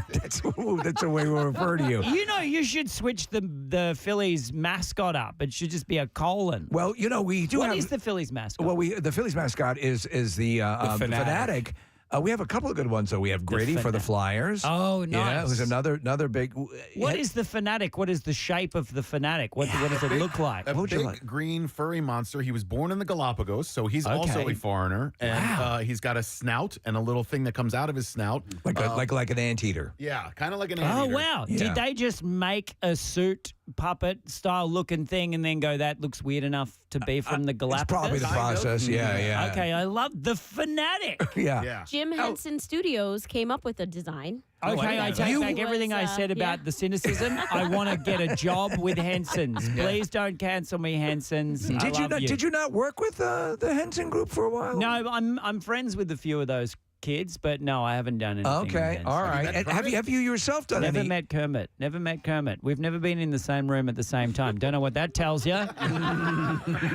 That's the way we refer to you. You know, you should switch the Phillies mascot up. It should just be a colon. Well, we do. What is the Phillies mascot? Well, the Phillies mascot is the Fanatic. We have a couple of good ones, though. We have Gritty for the Flyers. Oh, nice. Yeah, who's another big... What is the Fanatic? What is the shape of the Fanatic? What does it look like? A big green furry monster. He was born in the Galapagos, so he's also a foreigner. And he's got a snout and a little thing that comes out of his snout. Like an anteater. Yeah, kind of like an anteater. Oh, wow. Yeah. Did they just make a suit puppet style looking thing and then go, that looks weird enough to be from the Galapagos? It's probably the process. Yeah. Okay, I love the Fanatic. Yeah. Jim Henson Studios came up with a design. Okay, I take back everything I said about the cynicism. I want to get a job with Henson's. Please don't cancel me, Henson's. Did you not work with the Henson Group for a while? No, I'm friends with a few of those kids, but no, I haven't done anything. Okay, all right. And have you yourself done Never any? met Kermit. Never met Kermit. We've never been in the same room at the same time. Don't know what that tells you.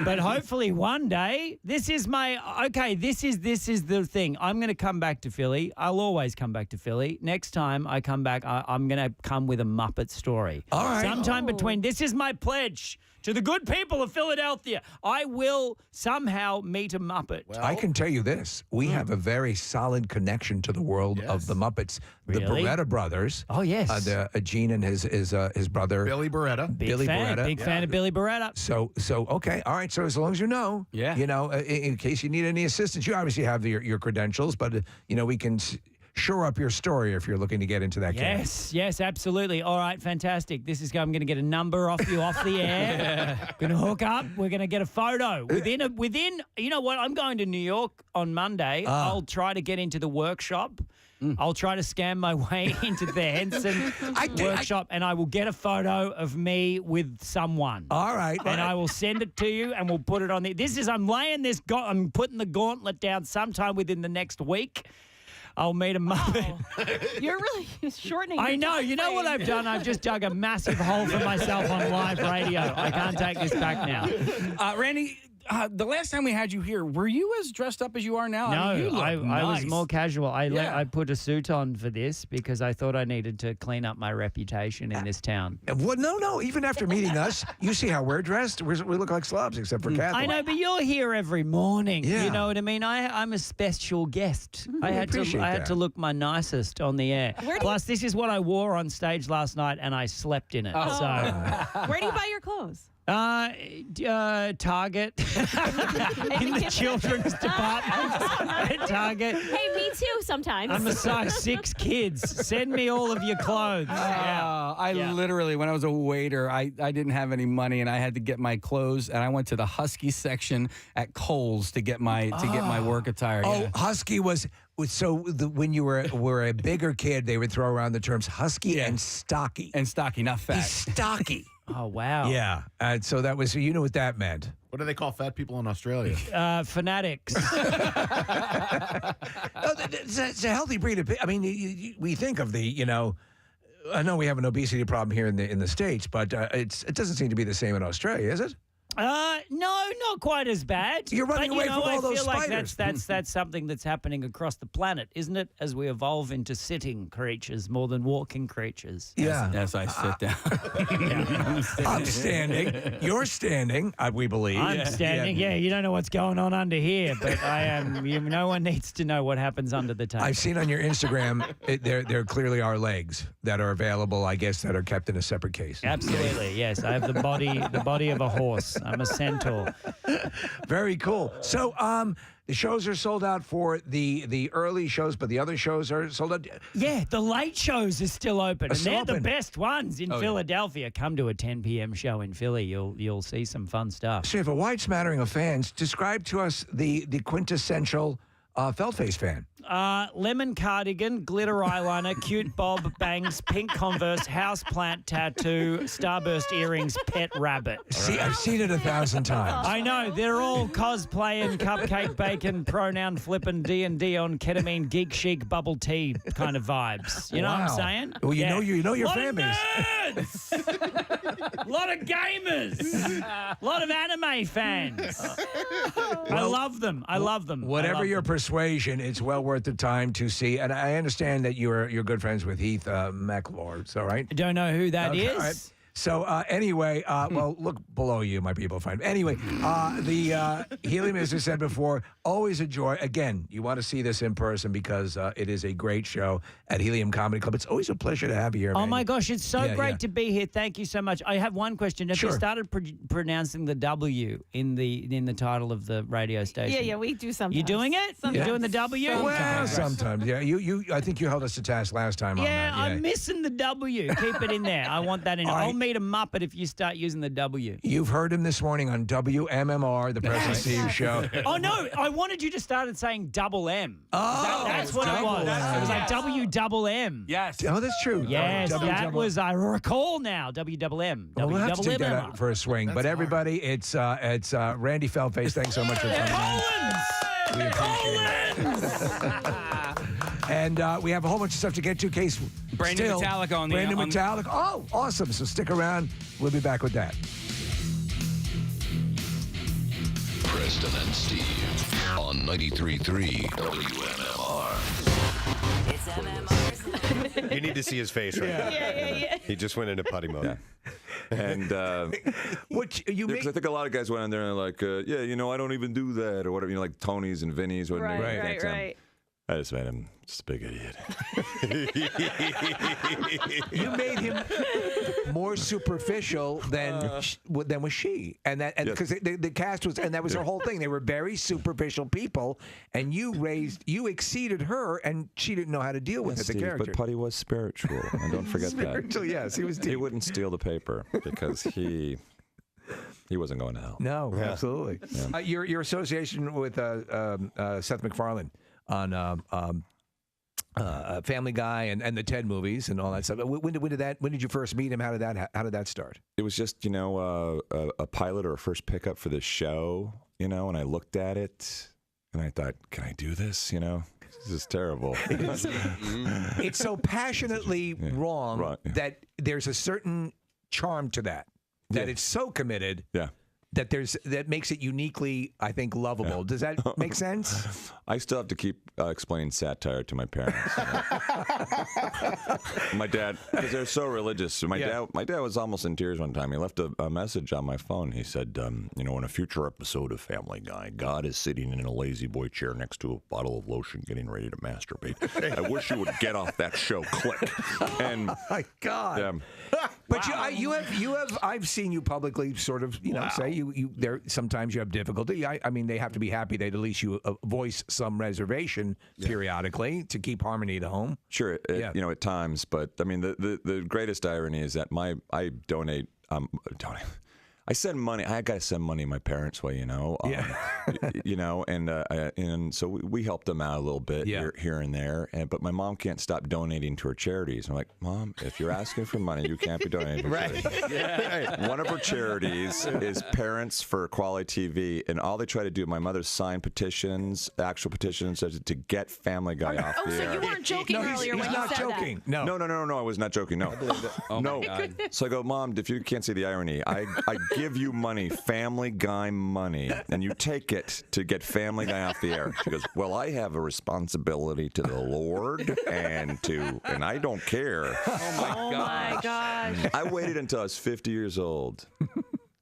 But hopefully one day, this is the thing. I'm going to come back to Philly. I'll always come back to Philly. Next time I come back, I'm going to come with a Muppet story. All right. Sometime between, this is my pledge to the good people of Philadelphia. I will somehow meet a Muppet. Well, I can tell you this. We have a very solid connection to the world of the Muppets. The Really? Beretta brothers. Oh, yes. Gene and his brother. Billy Beretta. Big fan of Billy Beretta. So okay. All right. So as long as you know, in case you need any assistance, you obviously have your credentials, but, we can shore up your story if you're looking to get into that game. Yes, absolutely. All right, fantastic. I'm going to get a number off you off the air. Going to hook up. We're going to get a photo within. You know what? I'm going to New York on Monday. I'll try to get into the workshop. I'll try to scam my way into the Henson workshop, and I will get a photo of me with someone. All right. And I will send it to you, and we'll put it on the. I'm putting the gauntlet down sometime within the next week. I'll meet a Muppet. You're really shortening. I your know. time You know what frame. I've done? I've just dug a massive hole for myself on live radio. I can't take this back now. Randy, the last time we had you here, were you as dressed up as you are now? No, I mean, you look I was nice. more casual. I Yeah. put a suit on for this because I thought I needed to clean up my reputation in this town. Well, no. Even after meeting us, you see how we're dressed. We look like slobs, except for Kathy. I know, but you're here every morning. Yeah. You know what I mean? I'm a special guest. I had appreciate to that. look my nicest on the air. Plus, this is what I wore on stage last night, and I slept in it. Oh. So. Where do you buy your clothes? Target in the children's department at Target. Hey, me too sometimes. I'm a size 6 kids. Send me all of your clothes. I literally, when I was a waiter, I didn't have any money, and I had to get my clothes, and I went to the Husky section at Kohl's to get my work attire. Oh, yeah. Husky was so when you were a bigger kid, they would throw around the terms husky and stocky. And stocky, not fat. He's stocky. Oh, wow. Yeah. So that was, you know what that meant. What do they call fat people in Australia? Fanatics. It's a healthy breed of. I mean, we think of the, I know we have an obesity problem here in the States, but it doesn't seem to be the same in Australia, is it? No, not quite as bad. You're running away from all those I feel like spiders. that's something that's happening across the planet, isn't it? As we evolve into sitting creatures more than walking creatures. Yeah. As I sit down. I'm standing. You're standing, we believe. I'm standing. Yeah, you don't know what's going on under here, but I am. No one needs to know what happens under the table. I've seen on your Instagram, there clearly are legs that are available, I guess, that are kept in a separate case. Absolutely, yes. I have the body of a horse. I'm a centaur. Very cool. So, the shows are sold out for the early shows, but the other shows are sold out. Yeah, the late shows are still open, and still they're open. the best ones in Philadelphia. Come to a 10 p.m. show in Philly. You'll see some fun stuff. So, you have a wide smattering of fans. Describe to us the quintessential Feltface fan. Lemon cardigan, glitter eyeliner, cute bob, bangs, pink Converse, houseplant tattoo, starburst earrings, pet rabbit. See, I've seen it 1,000 times. I know. They're all cosplaying, cupcake bacon, pronoun flipping, D&D on ketamine, geek chic, bubble tea kind of vibes. You know what I'm Wow. saying? Well, you know your Lot fan of base. nerds! A lot of gamers. A lot of anime fans. I love them. I love them. Whatever your persuasion, it's well worth the time to see. And I understand that you're good friends with Heath McLeod. Is that right? I don't know who that is. All right. So anyway, well, look below you, might be able to find. Anyway, the Helium, as I said before, always a joy. Again, you want to see this in person because it is a great show at Helium Comedy Club. It's always a pleasure to have you here. Oh man. my gosh, it's so Yeah, great yeah. to be here. Thank you so much. I have one question. Have you started pronouncing the W in the title of the radio station? Yeah, we do sometimes. You doing it? Sometimes. You doing the W? Well, sometimes, yeah. You, I think you held us to task last time on Yeah, that. I'm missing the W. Keep it in there. I want that in. All right. I'll meet a Muppet if you start using the W. You've heard him this morning on WMMR, the Preston Steve Show. Oh no, I wanted you to start saying double M. Oh, that's what it was. It was like W double M. Yes. Oh, that's true. Yes, W that double- was. I recall now. W double M. Well, we'll have to take that WMMR. out for a swing. But everybody, it's Randy Feltface. Thanks so much for coming in. We appreciate it. And we have a whole bunch of stuff to get to. Case Brandon still, Metallica on the- Brandon on- Metallica. Oh, awesome. So stick around. We'll be back with that. Preston and Steve on 93.3 WMMR. It's MMR's. You need to see his face right now. Yeah. He just went into putty mode. And Which you because I think a lot of guys went in there and like, I don't even do that or whatever. Like Tony's and Vinny's. Right. I just made him just a big idiot. You made him more superficial than was she, and that because the cast was, and that was her whole thing. They were very superficial people, and you exceeded her, and she didn't know how to deal with it. The Steve, character, but Putty was spiritual, and don't forget spiritual. that. Yes, he was. Deep. He wouldn't steal the paper because he wasn't going to hell. No, absolutely. Yeah. Your association with Seth MacFarlane on Family Guy and the Ted movies and all that stuff. When did you first meet him? How did that start? It was just a pilot or a first pickup for this show, and I looked at it and I thought, can I do this? This is terrible. It's so passionately wrong that there's a certain charm to that it's so committed. Yeah. That makes it uniquely, I think, lovable. Does that make sense? I still have to keep explaining satire to my parents. My dad, because they're so religious. My dad was almost in tears one time. He left a message on my phone. He said, in a future episode of Family Guy, God is sitting in a lazy boy chair next to a bottle of lotion, getting ready to masturbate. I wish you would get off that show. Click. And my God. Yeah. But you have. I've seen you publicly, sort of, say you there. Sometimes you have difficulty. I mean, they have to be happy that at least you voice some reservation periodically to keep harmony at home. Sure, at times. But I mean, the greatest irony is that I donate. I send money. I got to send money my parents' way, and so we help them out a little bit here and there. But my mom can't stop donating to her charities. I'm like, Mom, if you're asking for money, you can't be donating for charities. One of her charities is Parents for Quality TV, and all they try to do, my mother signed petitions, actual petitions, to get Family Guy off the air. So you weren't joking earlier when you said joking. that. No, I was not joking. No, my God. So I go, Mom, if you can't see the irony, I give you money, Family Guy money, and you take it to get Family Guy off the air. She goes, well, I have a responsibility to the Lord and I don't care. Oh my gosh. I waited until I was 50 years old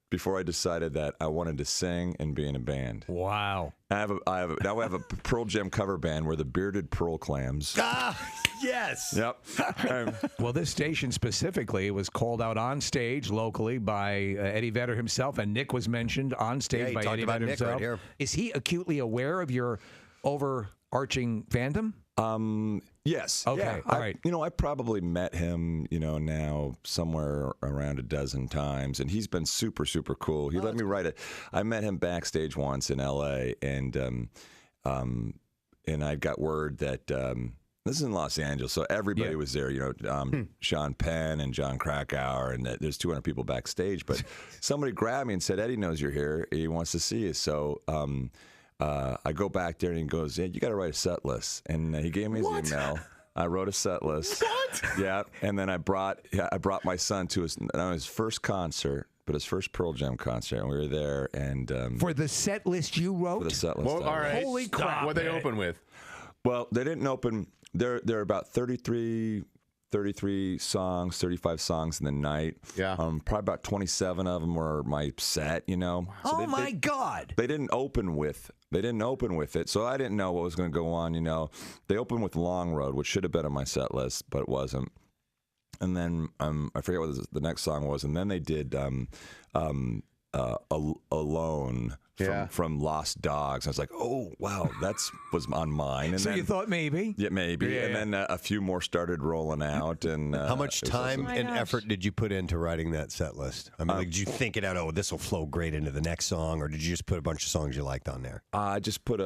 before I decided that I wanted to sing and be in a band. Wow. Now I have a Pearl Jam cover band. We're the Bearded Pearl Clams. Yes. Yep. Well, this station specifically was called out on stage locally by Eddie Vedder himself, and Nick was mentioned on stage by Eddie Vedder himself. Right here. Is he acutely aware of your overarching fandom? Yes. Okay. Yeah. All right. I probably met him, now somewhere around a dozen times, and he's been super, super cool. He let me write it. I met him backstage once in L.A., and I got word that this is in Los Angeles, so everybody was there. Sean Penn and John Krakauer, and there's 200 people backstage. But somebody grabbed me and said, "Eddie knows you're here. He wants to see you." So. I go back there and he goes, "Yeah, you got to write a set list." And he gave me his email. I wrote a set list. What? Yeah, and then I brought my son to his first concert, but his first Pearl Jam concert, and we were there. And for the set list you wrote, for the set list, all right. Holy crap! What they open with? Well, they didn't open. There are about 33 songs, 35 songs in the night. Yeah. Probably about 27 of them were my set, So oh my God! They didn't open with it, so I didn't know what was going to go on. They opened with Long Road, which should have been on my set list, but it wasn't. And then I forget what the next song was, and then they did Alone. From Lost Dogs. I was like, oh, wow, was on mine. And so then, you thought maybe? Yeah, maybe. Yeah. And then a few more started rolling out. And how much time and effort did you put into writing that set list? I mean, did you think it out, oh, this will flow great into the next song, or did you just put a bunch of songs you liked on there? I just put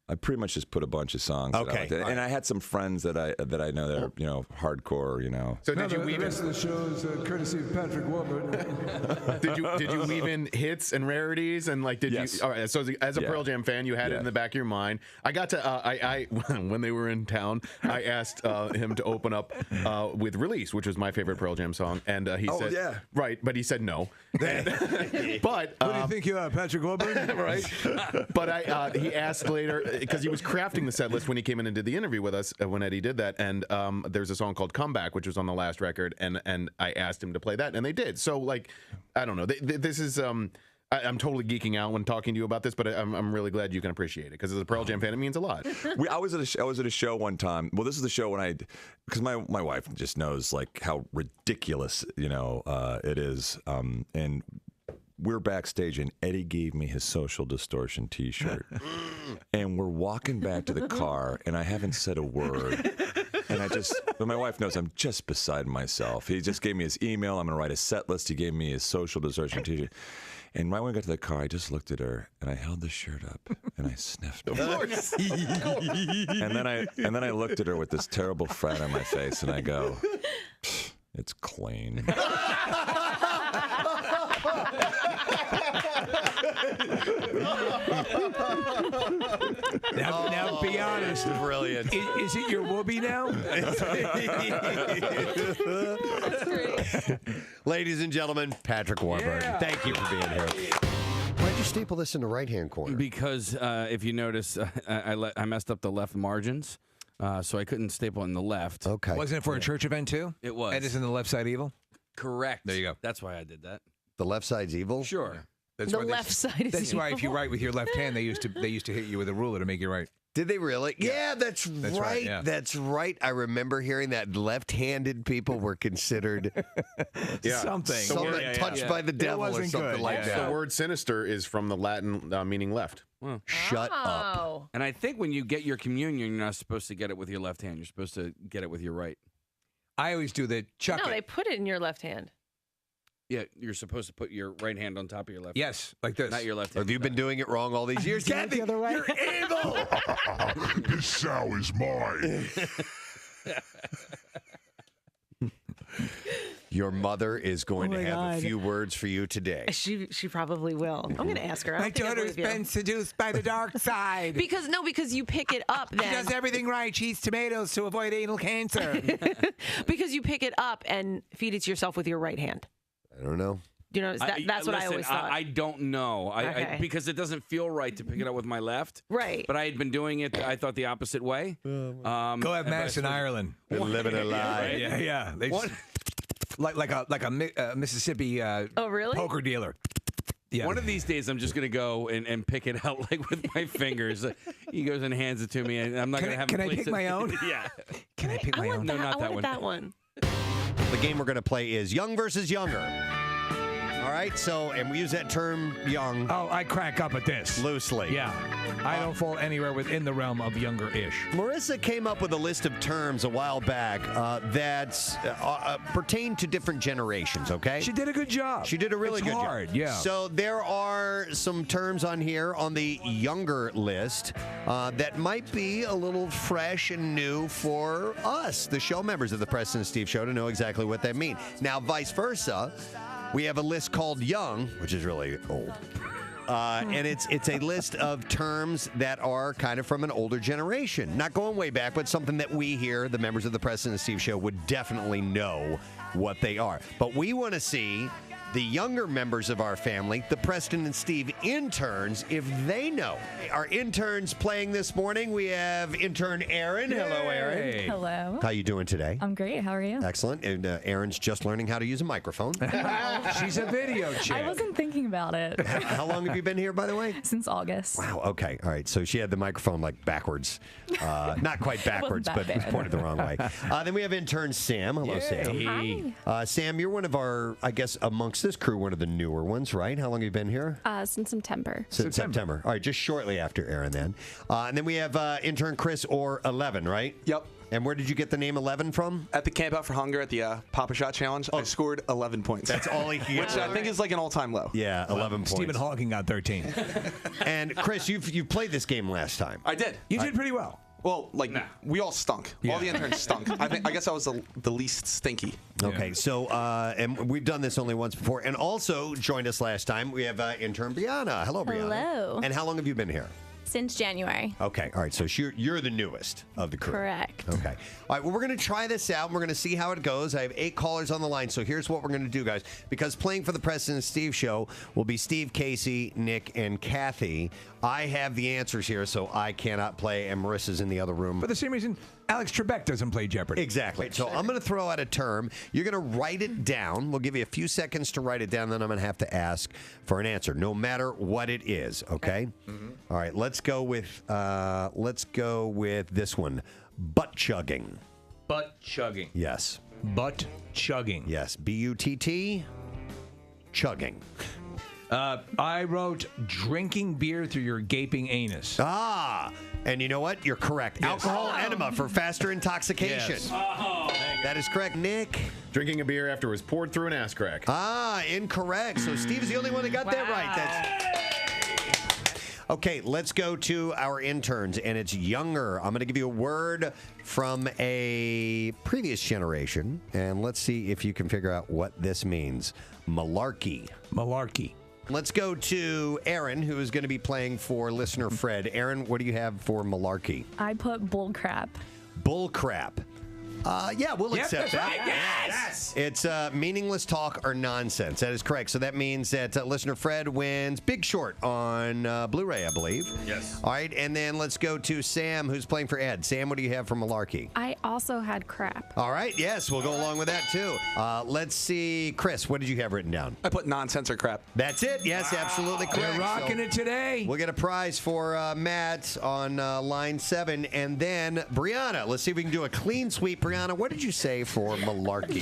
I pretty much just put a bunch of songs. Okay. And I had some friends that I know that are, hardcore, So did you weave the rest of the show is courtesy of Patrick Warburton. Did you weave in hits and rarities and Yes. you? All right. So as a Pearl Jam fan, you had it in the back of your mind. I got to I when they were in town, I asked him to open up with "Release," which was my favorite Pearl Jam song, and he said, right, but he said no. But who do you think you are, Patrick Warburton? Right. But he asked later. Because he was crafting the set list when he came in and did the interview with us when Eddie did that, and there's a song called "Comeback," which was on the last record, and I asked him to play that, and they did. So I don't know. This is I'm totally geeking out when talking to you about this, but I'm really glad you can appreciate it because as a Pearl Jam fan, it means a lot. I was at a show one time. Well, this is the show when because my wife just knows like how ridiculous it is, and we're backstage and Eddie gave me his Social Distortion T-shirt, and we're walking back to the car, and I haven't said a word. And but my wife knows I'm just beside myself. He just gave me his email. I'm going to write a set list. He gave me his Social Distortion T-shirt. And right when I got to the car, I just looked at her and I held the shirt up and I sniffed it. Of course. and then I looked at her with this terrible frown on my face and I go, it's clean. Now be honest. Brilliant. Is it your whoopee now? Ladies and gentlemen, Patrick Warburton. Yeah. Thank you for being here. Why'd you staple this in the right-hand corner? Because if you notice, I messed up the left margins, so I couldn't staple in the left. Okay. Wasn't it for a church event too? It was. And isn't the left side evil? Correct. There you go. That's why I did that. The left side's evil? Sure. That's The why left side is That's why if you evil. write with your left hand, they used to hit you with a ruler to make you right. Did they really? Yeah, that's right. yeah. That's right. I remember hearing that left-handed people were considered Something. touched by the devil or wasn't something good. like that. The word sinister is from the Latin meaning left. Shut up. Oh. And I think when you get your communion, you're not supposed to get it with your left hand. You're supposed to get it with your right. I always do the chuck No, it. they put it in your left hand. Yeah, you're supposed to put your right hand on top of your left. Yes, like this. Not your left hand. Have you been doing it wrong all these years? Kathy, the other way. you're evil. This sow is mine. Your mother is going Oh to my have a God. few words for you today. She probably will. I'm going to ask her. I don't think I believe you. seduced by the dark side. Because you pick it up then. everything right. She eats tomatoes to avoid anal cancer. Because you pick it up and feed it to yourself with your right hand. I don't know. You know, that's what I always thought. I don't know. Okay. Because it doesn't feel right to pick it up with my left. Right. But I had been doing it, I thought, the opposite way. Go have mass in Ireland. They're living a lie. Right? Yeah. They like a Mississippi Oh, really? poker dealer. Yeah. One of these days, I'm just going to go and pick it out like with my fingers. He goes and hands it to me, and I'm not going to have Can a I place pick to- my own? Yeah. Can I pick my own? No, not that one. that one. The game we're going to play is Young versus Younger. All right, and we use that term young Oh, I crack up at this. loosely. Yeah. I don't fall anywhere within the realm of younger-ish. Marissa came up with a list of terms a while back that pertain to different generations, okay? She did a good job. She did a really It's good hard, job. yeah. So there are some terms on here on the younger list that might be a little fresh and new for us, the show members of the Preston and Steve Show, to know exactly what that means. Now, vice versa, we have a list called Young, which is really old. And it's a list of terms that are kind of from an older generation. Not going way back, but something that we here, the members of the Preston and Steve Show, would definitely know what they are. But we want to see the younger members of our family, the Preston and Steve interns, if they know. Our interns playing this morning, we have intern Aaron. Hello, Aaron. Hello. How you doing today? I'm great. How are you? Excellent. And Aaron's just learning how to use a microphone. She's a video chick. I wasn't thinking about it. How long have you been here, by the way? Since August. Wow. Okay. All right. So she had the microphone like backwards. Not quite backwards, that but it was bad. pointed the wrong way. Then we have intern Sam. Hello, Sam. Sam, you're one of our, I guess, amongst this crew, one of the newer ones, right? How long have you been here? Since September. Since September. All right. Just shortly after Aaron then. And then we have intern Chris, or 11, right? Yep. And where did you get the name 11 from? At the Camp Out for Hunger at the Papa Shot Challenge, I scored 11 points. That's all he can Which I think is like an all-time low. Yeah, 11 points. Stephen Hawking got 13. And Chris, you played this game last time. I did. You did pretty well. Well, we all stunk. Yeah. All the interns stunk. I guess I was the least stinky. Okay, so and we've done this only once before, and also joined us last time. We have intern Brianna. Hello, Brianna. Hello. And how long have you been here? Since January. Okay, all right. So you're the newest of the crew. Correct. Okay. All right, well, we're going to try this out. We're going to see how it goes. I have 8 callers on the line, so here's what we're going to do, guys. Because playing for the Preston and Steve show will be Steve, Casey, Nick, and Kathy. I have the answers here, so I cannot play, and Marissa's in the other room. For the same reason Alex Trebek doesn't play Jeopardy. Exactly. So I'm going to throw out a term. You're going to write it down. We'll give you a few seconds to write it down, then I'm going to have to ask for an answer, no matter what it is, okay? All right, let's go with this one. Butt chugging. Butt chugging. Yes. Butt chugging. Yes. B-U-T-T. Chugging. I wrote drinking beer through your gaping anus. Ah, and you know what? You're correct. Yes. Alcohol enema for faster intoxication. Yes. That is correct, Nick. Drinking a beer after it was poured through an ass crack. Ah, incorrect. So Steve is the only one that got that right. Okay, let's go to our interns, and it's younger. I'm going to give you a word from a previous generation, and let's see if you can figure out what this means. Malarkey. Malarkey. Let's go to Aaron, who is going to be playing for listener Fred. Aaron, what do you have for malarkey? I put bull crap. Bull crap. Yeah, we'll accept that. Right. Yes. It's meaningless talk or nonsense. That is correct. So that means that listener Fred wins Big Short on Blu-ray, I believe. Yes. All right, and then let's go to Sam, who's playing for Ed. Sam, what do you have for malarkey? I also had crap. All right, yes, we'll go along with that, too. Let's see. Chris, what did you have written down? I put nonsense or crap. That's it. Yes, absolutely correct. They're rocking it today. We'll get a prize for Matt on line 7. And then Brianna, let's see if we can do a clean sweep. Brianna, what did you say for malarkey?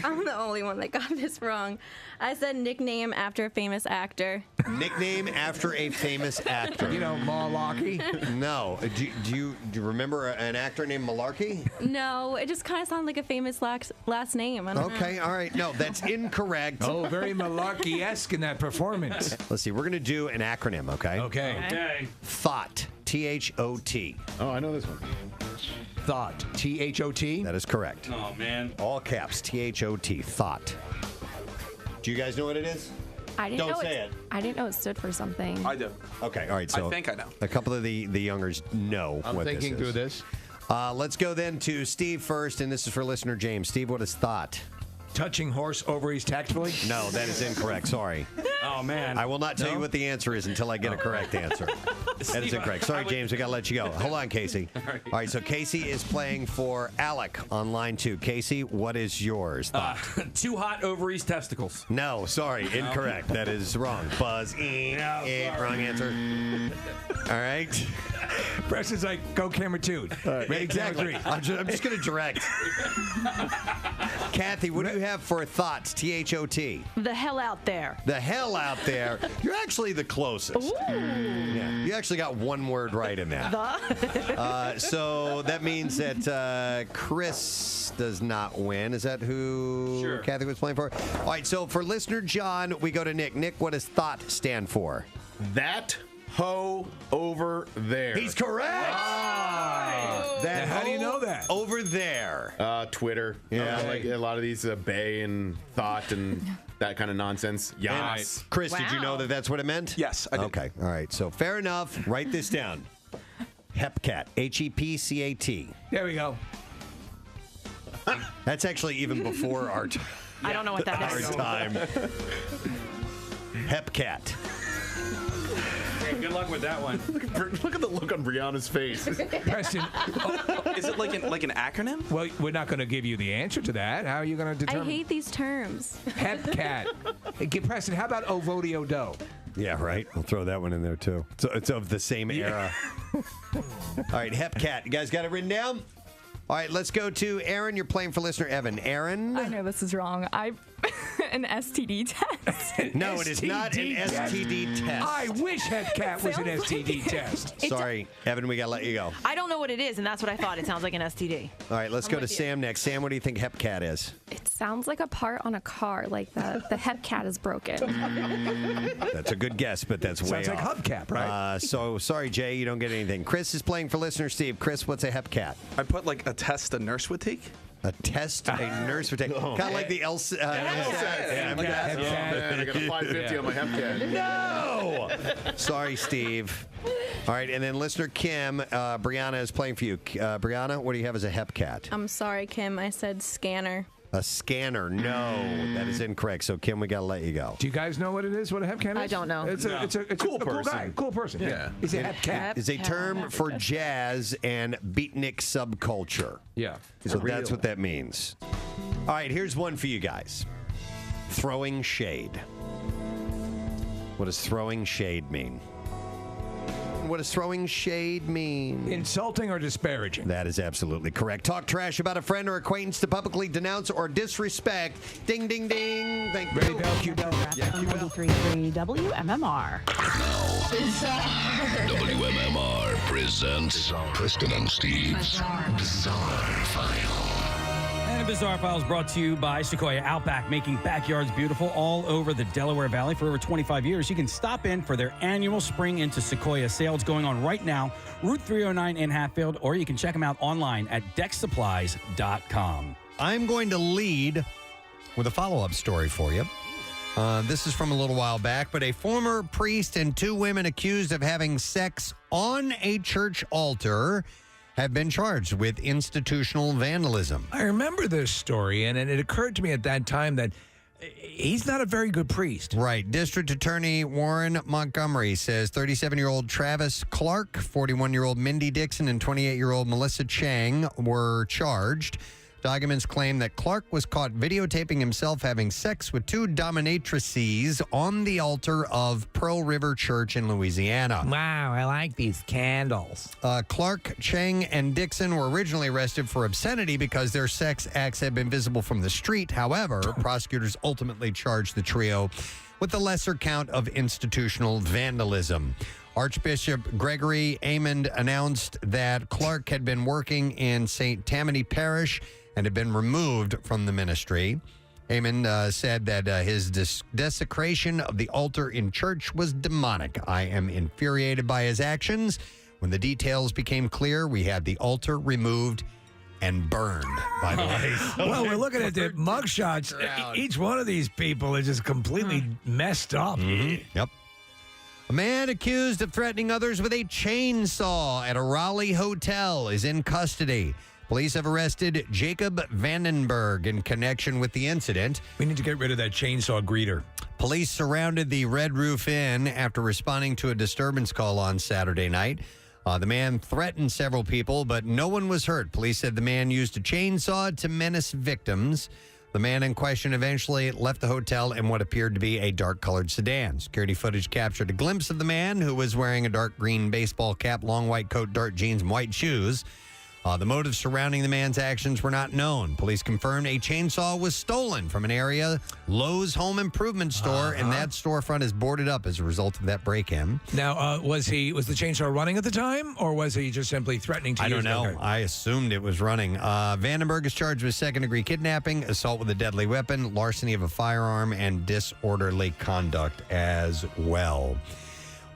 I'm the only one that got this wrong. I said nickname after a famous actor. Nickname after a famous actor. You know, malarkey? No. Do you remember an actor named Malarkey? No, it just kind of sounded like a famous last name. I don't know. Okay, all right. No, that's incorrect. Oh, very malarkey-esque in that performance. Let's see. We're going to do an acronym, okay? Okay. Thought. T-H-O-T. Oh, I know this one. Thought. T-H-O-T? That is correct. Oh, man. All caps. T-H-O-T. Thought. Do you guys know what it is? I didn't Don't know say it. I didn't know it stood for something. I do. Okay, all right. So I think I know. A couple of the youngers know I'm what thinking this through is. this. Let's go then to Steve first, and this is for listener James. Steve, what is thought? Touching horse ovaries tactfully? No, that is incorrect. Sorry. Oh, man. I will not tell you what the answer is until I get a correct answer. That is incorrect. Sorry, James. We got to let you go. Hold on, Casey. All right, so Casey is playing for Alec on line 2. Casey, what is yours? Thought? Too hot ovaries testicles. No, sorry. Incorrect. That is wrong. Buzz. Wrong answer. All right. Preston's like, go camera 2. Exactly. I'm just going to direct. Kathy, what do you have for thoughts? T-H-O-T. The hell out there. The hell out there. You're actually the closest. Yeah, you actually got one word right in that. So that means that Chris does not win. Is that who Kathy was playing for? All right, so for listener John, we go to Nick. Nick, what does thought stand for? That hoe over there. He's correct. That how do you know that? Over there. Twitter. Yeah. Like a lot of these bay and thought and that kind of nonsense. Yes. Chris, did you know that that's what it meant? Yes, I did. Okay. All right. So fair enough. Write this down. Hepcat. H-E-P-C-A-T. There we go. That's actually even before our time. I don't know what that is. Our time. Hepcat. Hey, good luck with that one. Look at the look on Brianna's face. Preston. Is it like an acronym? Well, we're not going to give you the answer to that. How are you going to I determine? hate these terms. Hepcat. Hey, Preston, how about Ovodio Doe? Yeah, right. We'll throw that one in there, too. So it's of the same era. All right, Hepcat. You guys got it written down? All right, let's go to Aaron. You're playing for listener Evan. Aaron? I know this is wrong. An STD test. No, it is not an STD test. I wish Hepcat was an STD test. Sorry, Evan, we got to let you go. I don't know what it is, and that's what I thought. It sounds like an STD. All right, let's go to Sam next. Sam, what do you think Hepcat is? It sounds like a part on a car, like the Hepcat is broken. That's a good guess, but that's way Sounds like off. hubcap, right? So sorry, Jay, you don't get anything. Chris is playing for listener Steve. Chris, what's a Hepcat? I put like a test a nurse would take. A test a nurse would take. Kind of like the LSAT. Man, I got a 550 on my Hepcat. No! Sorry, Steve. All right, and then listener Kim, Brianna is playing for you. Brianna, what do you have as a Hepcat? I'm sorry, Kim. I said scanner. A scanner. No, that is incorrect. So, Kim, we got to let you go. Do you guys know what it is? What a Hepcat is? I don't know. It's a cool guy. Cool person. Yeah. He's a Hepcat. Is a term for jazz and beatnik subculture. Yeah. So that's what that means. All right, here's one for you guys. Throwing shade. What does throwing shade mean? What does throwing shade mean? Insulting or disparaging. That is absolutely correct. Talk trash about a friend or acquaintance to publicly denounce or disrespect. Ding, ding, ding. Thank you. Ready, Bell? Cue Bell. Yeah, cue Bell. 93.3 WMMR. WMMR presents Preston and Steve's Bizarre File. And Bizarre Files brought to you by Sequoia Outback, making backyards beautiful all over the Delaware Valley for over 25 years. You can stop in for their annual Spring into Sequoia sales going on right now, Route 309 in Hatfield, or you can check them out online at decksupplies.com. I'm going to lead with a follow-up story for you. This is from a little while back, but a former priest and 2 women accused of having sex on a church altar have been charged with institutional vandalism. I remember this story, and it occurred to me at that time that he's not a very good priest. Right. District Attorney Warren Montgomery says 37-year-old Travis Clark, 41-year-old Mindy Dixon, and 28-year-old Melissa Chang were charged. Documents claim that Clark was caught videotaping himself having sex with 2 dominatrices on the altar of Pearl River Church in Louisiana. Wow, I like these candles. Clark, Chang, and Dixon were originally arrested for obscenity because their sex acts had been visible from the street. However, prosecutors ultimately charged the trio with the lesser count of institutional vandalism. Archbishop Gregory Amond announced that Clark had been working in St. Tammany Parish and had been removed from the ministry. Amond said that his desecration of the altar in church was demonic. I am infuriated by his actions. When the details became clear, we had the altar removed and burned, by the way. Well, we're looking at the mugshots. Each one of these people is just completely messed up. Yep. A man accused of threatening others with a chainsaw at a Raleigh hotel is in custody. Police have arrested Jacob Vandenberg in connection with the incident. We need to get rid of that chainsaw greeter. Police surrounded the Red Roof Inn after responding to a disturbance call on Saturday night. The man threatened several people, but no one was hurt. Police said the man used a chainsaw to menace victims. The man in question eventually left the hotel in what appeared to be a dark-colored sedan. Security footage captured a glimpse of the man, who was wearing a dark green baseball cap, long white coat, dark jeans, and white shoes. The motives surrounding the man's actions were not known. Police confirmed a chainsaw was stolen from an area Lowe's home improvement store, and that storefront is boarded up as a result of that break-in. Now, was the chainsaw running at the time, or was he just simply threatening to use it? I don't know. Okay. I assumed it was running. Vandenberg is charged with second-degree kidnapping, assault with a deadly weapon, larceny of a firearm, and disorderly conduct as well.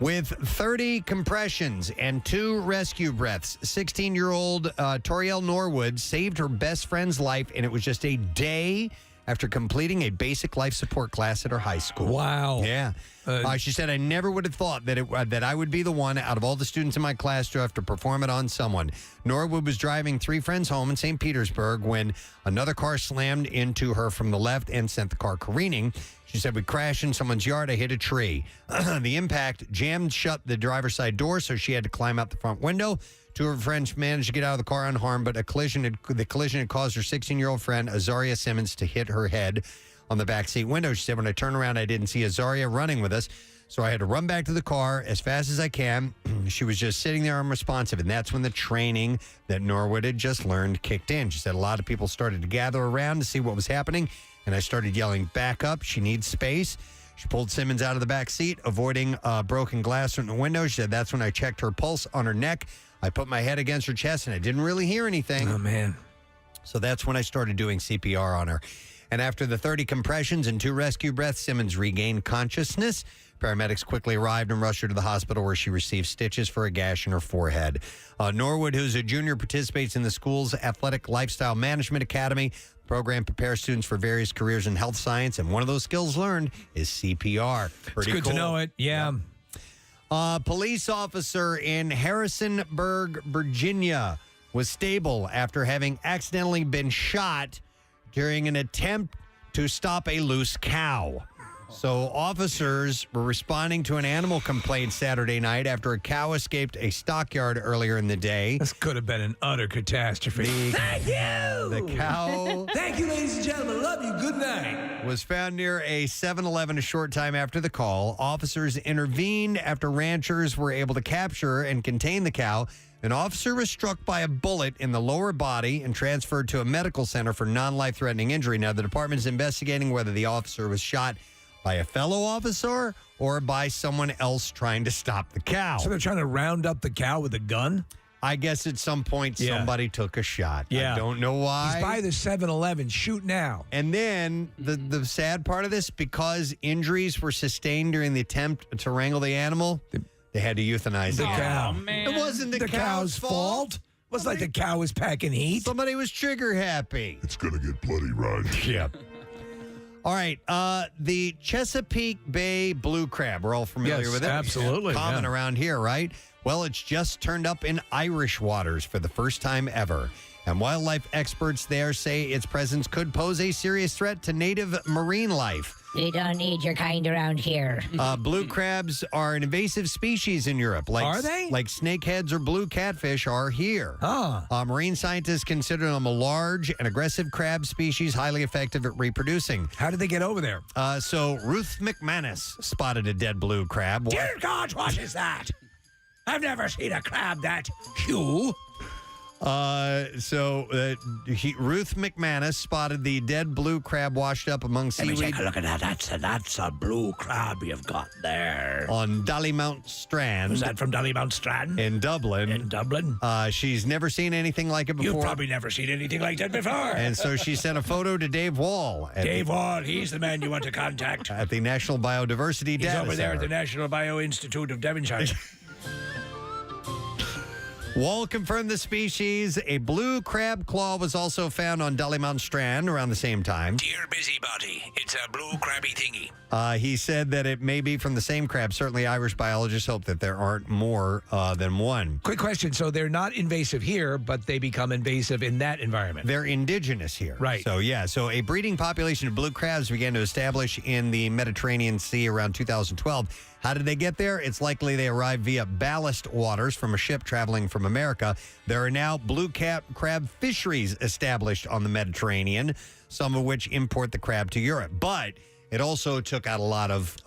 With 30 compressions and 2 rescue breaths, 16-year-old Toriel Norwood saved her best friend's life, and it was just a day after completing a basic life support class at her high school. Wow. Yeah. She said, I never would have thought that I would be the one out of all the students in my class to have to perform it on someone. Norwood was driving 3 friends home in St. Petersburg when another car slammed into her from the left and sent the car careening. She said, we crashed in someone's yard. I hit a tree. The impact jammed shut the driver's side door, so she had to climb out the front window. 2 of her friends managed to get out of the car unharmed, but the collision had caused her 16-year-old friend, Azaria Simmons, to hit her head on the backseat window. She said, when I turned around, I didn't see Azaria running with us, so I had to run back to the car as fast as I can. She was just sitting there unresponsive, and that's when the training that Norwood had just learned kicked in. She said a lot of people started to gather around to see what was happening, and I started yelling, back up, she needs space. She pulled Simmons out of the back seat, avoiding broken glass from the window. She said, that's when I checked her pulse on her neck. I put my head against her chest, and I didn't really hear anything. Oh, man. So that's when I started doing CPR on her. And after the 30 compressions and 2 rescue breaths, Simmons regained consciousness. Paramedics quickly arrived and rushed her to the hospital, where she received stitches for a gash in her forehead. Norwood, who's a junior, participates in the school's Athletic Lifestyle Management Academy. The program prepares students for various careers in health science, and one of those skills learned is CPR. Pretty It's good cool. to know it. Yeah. A police officer in Harrisonburg, Virginia, was stable after having accidentally been shot during an attempt to stop a loose cow. So officers were responding to an animal complaint Saturday night after a cow escaped a stockyard earlier in the day. This could have been an utter catastrophe. Thank you! The cow... Thank you, ladies and gentlemen. Love you. Good night. Was found near a 7-Eleven a short time after the call. Officers intervened after ranchers were able to capture and contain the cow. An officer was struck by a bullet in the lower body and transferred to a medical center for non-life-threatening injury. Now, the department is investigating whether the officer was shot by a fellow officer or by someone else trying to stop the cow. So they're trying to round up the cow with a gun? I guess at some point somebody took a shot. Yeah. I don't know why. He's by the 7-Eleven. Shoot now. And then the sad part of this, because injuries were sustained during the attempt to wrangle the animal, they had to euthanize The the cow. animal. It wasn't the cow's fault. It was like the cow was packing heat. Somebody was trigger happy. It's gonna get bloody right. Yep. All right, the Chesapeake Bay blue crab. We're all familiar Yes, with it. absolutely, Common yeah. around here, right? Well, it's just turned up in Irish waters for the first time ever. And wildlife experts there say its presence could pose a serious threat to native marine life. We don't need your kind around here. Blue crabs are an invasive species in Europe. Like, Are they? Like snakeheads or blue catfish are here. Huh. Marine scientists consider them a large and aggressive crab species, highly effective at reproducing. How did they get over there? So Ruth McManus spotted a dead blue crab. Dear God, what is that? I've never seen a crab that huge. Ruth McManus spotted the dead blue crab washed up among Let me seaweed. take a look at that. That's a blue crab you've got there. On Dollymount Strand. Was that from Dollymount Strand? In Dublin. In Dublin? She's never seen anything like it before. You've probably never seen anything like that before. And so she sent a photo to Dave Wall. Dave Wall, he's the man you want to contact. At the National Biodiversity He's Data over there at Center. the National Bio Institute of Devonshire. Wall confirmed the species. A blue crab claw was also found on Dollymount Strand around the same time. Dear busybody, it's a blue crabby thingy. He said that it may be from the same crab. Certainly, Irish biologists hope that there aren't more than one. Quick question. So they're not invasive here, but they become invasive in that environment. They're indigenous here. Right. So, yeah. So a breeding population of blue crabs began to establish in the Mediterranean Sea around 2012. How did they get there? It's likely they arrived via ballast waters from a ship traveling from America. There are now blue crab fisheries established on the Mediterranean, some of which import the crab to Europe. But it also took out a lot of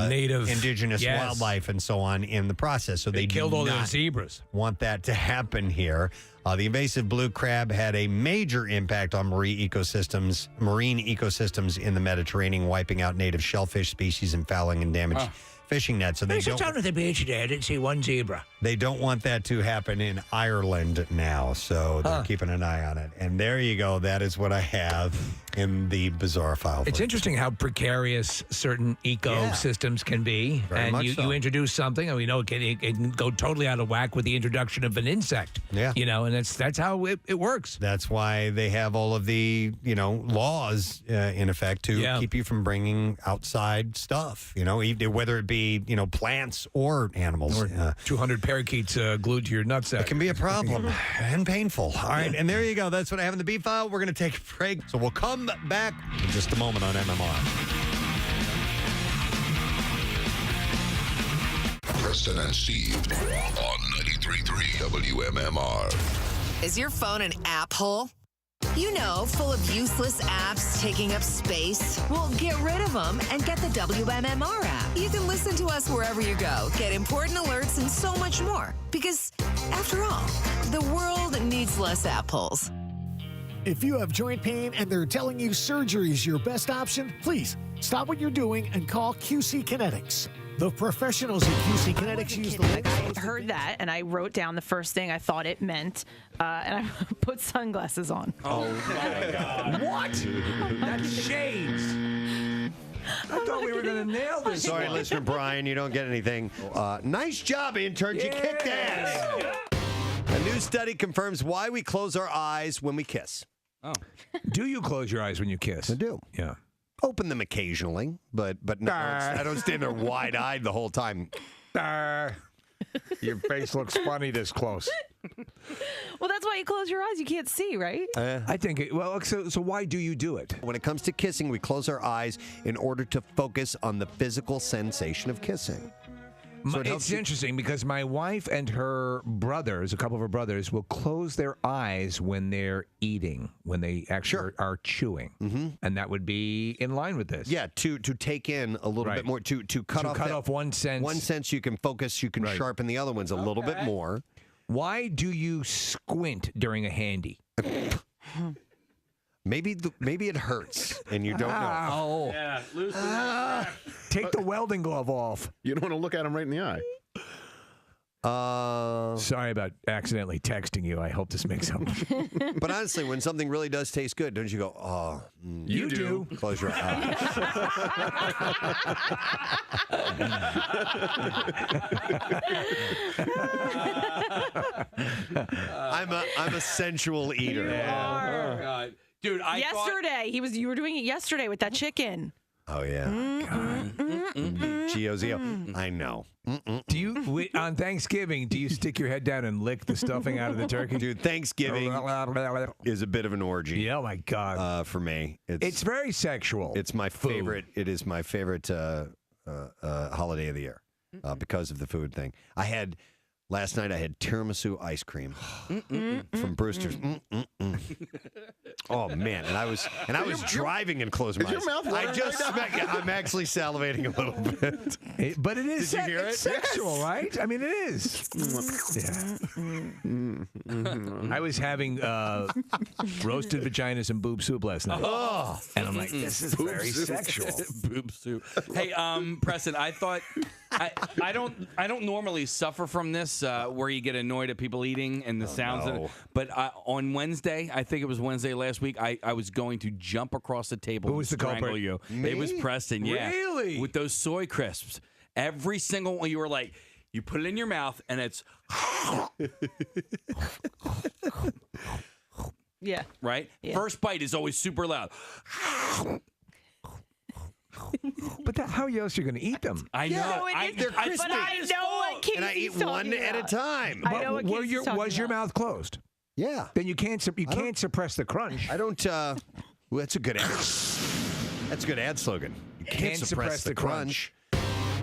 native indigenous wildlife and so on in the process. So they killed do all not those zebras. want that to happen here. The invasive blue crab had a major impact on marine ecosystems in the Mediterranean, wiping out native shellfish species and fouling and damaged fishing nets. So I sat down at the beach today. I didn't see one zebra. They don't want that to happen in Ireland now, so they're keeping an eye on it. And there you go. That is what I have in the bizarre file. It's interesting how precarious certain ecosystems can be. Very and much so. you introduce something, and we know it can go totally out of whack with the introduction of an insect. Yeah. And that's how it works. That's why they have all of the, laws in effect to keep you from bringing outside stuff, whether it be, plants or animals. Or 200 parakeets glued to your nutsack. It can be a problem and painful. All right, and there you go. That's what I have in the B file. We're going to take a break. So we'll come back in just a moment on MMR. Preston and Steve on 93.3 WMMR. Is your phone an app hole? Full of useless apps taking up space. Well, get rid of them and get the WMMR app. You can listen to us wherever you go, get important alerts, and so much more. Because, after all, the world needs less app holes. If you have joint pain and they're telling you surgery is your best option, please stop what you're doing and call QC Kinetics. The professionals at QC Kinetics use the I heard that, and I wrote down the first thing I thought it meant, and I put sunglasses on. Oh, my God. What? That's shades. I thought we were going to nail this. Sorry, one. listener Brian, you don't get anything. Nice job, intern. You kicked ass. A new study confirms why we close our eyes when we kiss. Oh. Do you close your eyes when you kiss? I do. Yeah. Open them occasionally, but no, I don't stand there wide-eyed the whole time. Your face looks funny this close. Well, that's why you close your eyes. You can't see, right? I think, so why do you do it? When it comes to kissing, we close our eyes in order to focus on the physical sensation of kissing. So It's interesting because my wife and her brothers, a couple of her brothers, will close their eyes when they're eating, when they actually are chewing. Mm-hmm. And that would be in line with this. Yeah, to take in a little bit more, to cut off one sense. One sense you can focus, you can sharpen the other ones a little bit more. Why do you squint during a handy? Maybe it hurts and you don't know. Yeah, loosen Take the welding glove off. You don't want to look at him right in the eye. Sorry about accidentally texting you. I hope this makes sense. But honestly, when something really does taste good, don't you go, oh, you do. Close your eyes. I'm a sensual eater. Oh, God. Dude, yesterday you were doing it yesterday with that chicken. Oh yeah, Gio. I know. Do you on Thanksgiving? Do you stick your head down and lick the stuffing out of the turkey? Dude, Thanksgiving is a bit of an orgy. Yeah, oh my God. For me, it's very sexual. It's my favorite. It is my favorite holiday of the year because of the food thing. Last night I had tiramisu ice cream from Brewster's. Oh man, and I was driving and closed my eyes. Your mouth watering? I'm actually salivating a little bit. But it is Did you hear it? It's sexual, right? I mean, it is. I was having roasted vaginas and boob soup last night. Oh. And I'm like, this is very sexual. Boob soup. Hey, Preston, I thought I don't normally suffer from this where you get annoyed at people eating and the sounds of it. But on Wednesday, I think it was Wednesday last week, I was going to jump across the table and strangle you. Me? It was Preston, yeah. Really? With those soy crisps. Every single one, you were like, you put it in your mouth and it's yeah. Right? Yeah. First bite is always super loud. But how else are you going to eat them? I know. They're crispy. But I know what Casey's and I eat one at a time. I know what Casey's talking Was your about. mouth closed? Yeah. Then you can't suppress the crunch. I don't. Well, that's a good ad. That's a good ad slogan. You can't suppress the crunch.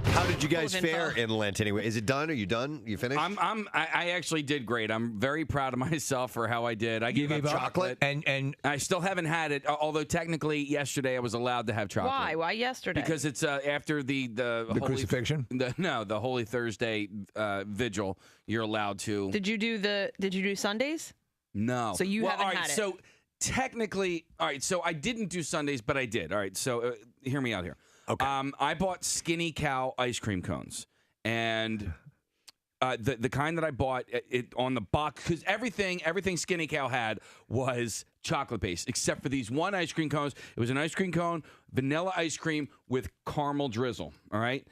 How did you guys fare in Lent anyway? Is it done? Are you done? You finished? I actually did great. I'm very proud of myself for how I did. I gave up chocolate, and I still haven't had it. Although technically yesterday I was allowed to have chocolate. Why? Why yesterday? Because it's after the Holy, crucifixion. The Holy Thursday vigil. You're allowed to. Did you do Sundays? No. So you haven't had it. So technically, all right. So I didn't do Sundays, but I did. All right. So hear me out here. Okay. I bought Skinny Cow ice cream cones, and the kind that I bought it on the box, because everything Skinny Cow had was chocolate based, except for these one ice cream cones. It was an ice cream cone, vanilla ice cream with caramel drizzle. All right.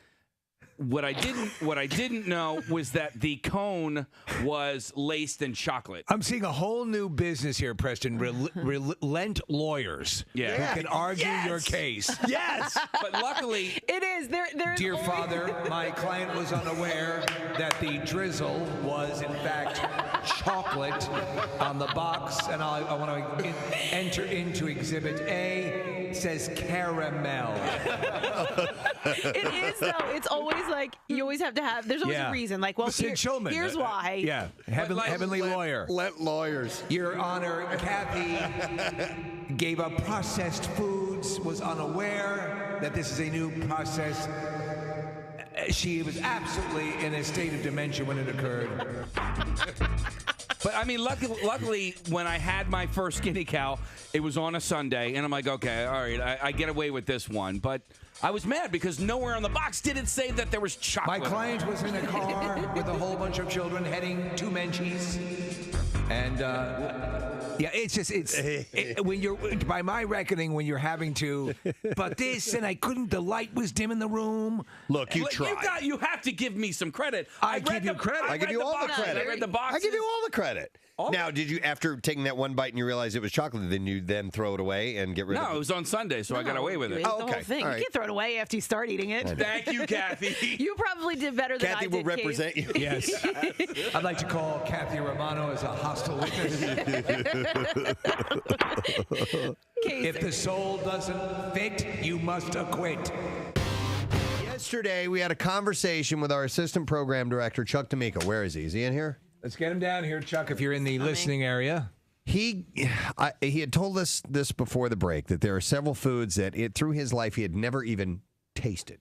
What I didn't know was that the cone was laced in chocolate. I'm seeing a whole new business here, Preston. Lent lawyers who can argue your case. Yes. But luckily, it is. There's Dear Father, my client was unaware that the drizzle was, in fact, chocolate on the box. And I want to enter into Exhibit A. It says caramel. It is, though. It's always like, you always have to have, there's always a reason. Like, well, here's why. Yeah, heavenly lawyer. Lent lawyers. Your Honor, Kathy gave up processed foods, was unaware that this is a new process. She was absolutely in a state of dementia when it occurred. But I mean, luckily, when I had my first Skinny Cow, it was on a Sunday, and I'm like, okay, all right, I get away with this one. But I was mad because nowhere on the box did it say that there was chocolate. My client was in a car with a whole bunch of children heading to Menchie's, and yeah, it's just when you're, by my reckoning, when you're having to, but this and I couldn't. The light was dim in the room. Look, you tried. You have to give me some credit. I give you credit. I give you all the credit. I read the boxes. I give you all the credit. Now, did you, after taking that one bite and you realized it was chocolate, then you throw it away and get rid of it? No, it was on Sunday, so I got away with it. The whole thing. You can't throw it away after you start eating it. Thank you, Kathy. You probably did better than I did. Kathy will represent you. Yes. I'd like to call Kathy Romano as a hostile witness. If the soul doesn't fit, you must acquit. Yesterday, we had a conversation with our assistant program director, Chuck D'Amico. Where is he? Is he in here? Let's get him down here, Chuck, if you're in the listening area. He had told us this before the break, that there are several foods that through his life he had never even tasted.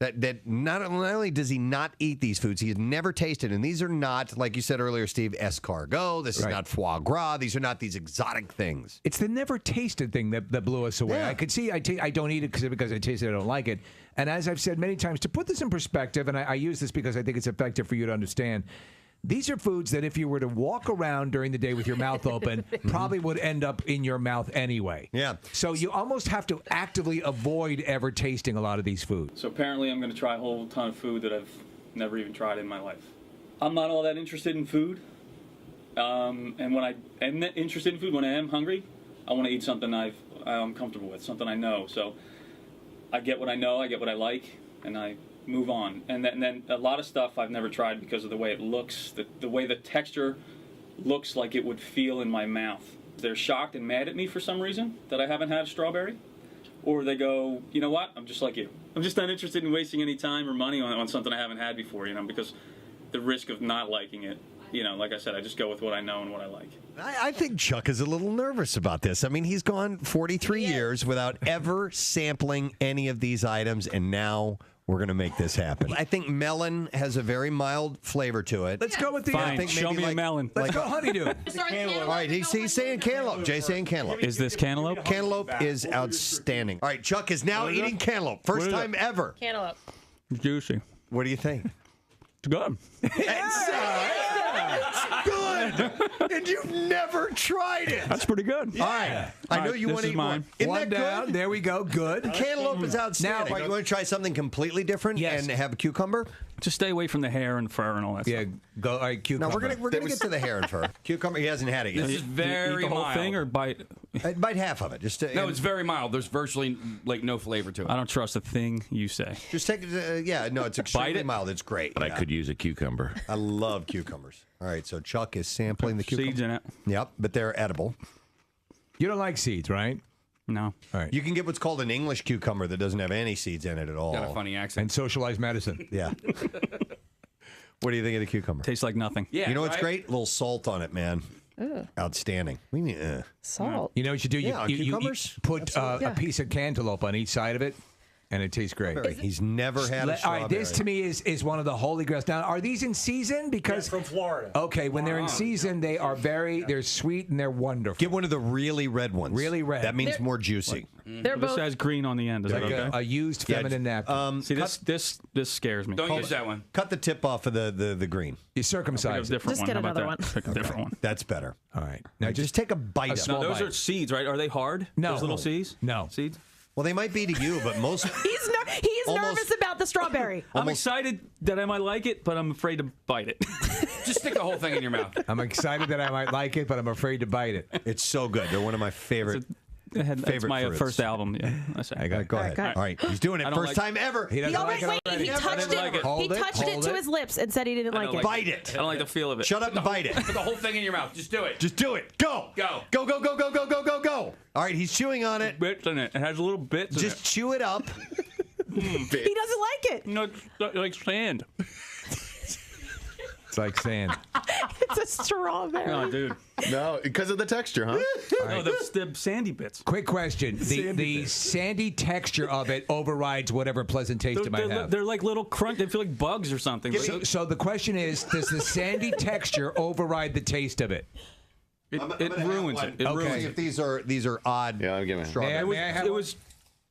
That not only does he not eat these foods, he has never tasted. And these are not, like you said earlier, Steve, escargot. This is not foie gras. These are not these exotic things. It's the never tasted thing that blew us away. Yeah. I could see I don't eat it because I taste it, I don't like it. And as I've said many times, to put this in perspective, and I use this because I think it's effective for you to understand, these are foods that if you were to walk around during the day with your mouth open, probably would end up in your mouth anyway. Yeah. So you almost have to actively avoid ever tasting a lot of these foods. So apparently I'm going to try a whole ton of food that I've never even tried in my life. I'm not all that interested in food. And when I am interested in food, when I am hungry, I want to eat something I'm comfortable with, something I know. So I get what I know, I get what I like, and I move on. And then a lot of stuff I've never tried because of the way it looks, the way the texture looks like it would feel in my mouth. They're shocked and mad at me for some reason that I haven't had a strawberry. Or they go, you know what, I'm just like you. I'm just not interested in wasting any time or money on something I haven't had before, because the risk of not liking it, like I said, I just go with what I know and what I like. I think Chuck is a little nervous about this. I mean, he's gone 43 years without ever sampling any of these items, and now we're going to make this happen. I think melon has a very mild flavor to it. Let's go with the... Fine, show me a melon. Let's go honeydew. All right, he's saying cantaloupe. Jay's saying cantaloupe. Is this cantaloupe? Cantaloupe is outstanding. All right, Chuck is now eating cantaloupe. First time ever. Cantaloupe. It's juicy. What do you think? It's good. It's good. And you've never tried it. That's pretty good. All right. I know you want to eat mine. one. Isn't One that down. good? There we go. Good. Cantaloupe is outstanding. Now, you want to try something completely different and have a cucumber? Just stay away from the hair and fur and all that stuff. Yeah, go. All right, cucumber. No, we're gonna get to the hair and fur. Cucumber, he hasn't had it yet. This is very eat the whole mild. thing or bite? Bite half of it. Just No, it's very mild. There's virtually no flavor to it. I don't trust a thing you say. Just take it. No, it's extremely mild. It's great. But I could use a cucumber. I love cucumbers. All right, so Chuck is sampling the cucumber. Seeds in it. Yep, but they're edible. You don't like seeds, right? No. All right. You can get what's called an English cucumber that doesn't have any seeds in it at all. Got a funny accent. And socialized medicine. Yeah. What do you think of the cucumber? Tastes like nothing. Yeah. You know what's right? great? A little salt on it, man. Outstanding. What do you mean? Salt. You know what you do? You cucumbers? put a piece of cantaloupe on each side of it, and it tastes great. He's never had a strawberry. All right, this to me is one of the holy grails. Now, are these in season? Because from Florida. Okay, when they're in season, they're sweet and they're wonderful. Get one of the really red ones. Really red. That means more juicy. They're This both. has green on the end. Is Like that okay? a used feminine napkin. See, this scares me. Don't use that one. Cut the tip off of the green. You Pick a circumcise it. different Just one. get How about another that? one. Pick a different one. That's better. All right. Now just take a bite of small it. No, those bite. are seeds, right? Are they hard? No. Those little seeds? No. Seeds? Well, they might be to you, but most. He's nervous about the strawberry. I'm excited that I might like it, but I'm afraid to bite it. Just stick the whole thing in your mouth. I'm excited that I might like it, but I'm afraid to bite it. It's so good. They're one of my favorite. That's favorite my fruits. first album. Yeah, I say. Go ahead. All right, he's doing it I don't first like- time ever. He doesn't like it already. He touched like it. it. Hold He it, touched it hold to it. his lips and said he didn't like it. Bite it. I don't like the feel of it. Shut up and bite it. Put the whole thing in your mouth. Just do it. Just do it. Go. Go. Go, go, go, go, go, go, go, go. All right, he's chewing on it. Bits in it. It has little bits in Just chew it up. He doesn't like it. it. You know, it's like sand. It's like sand. It's a strawberry. Oh, dude. No, because of the texture, huh? No, the sandy bits. Quick question. The sandy texture of it overrides whatever pleasant taste it might have. They're like little crunch. They feel like bugs or something. So the question is, does the sandy texture override the taste of it? It ruins it. It Okay. ruins If it. these are odd. Yeah, I'll give it. Strawberry. It was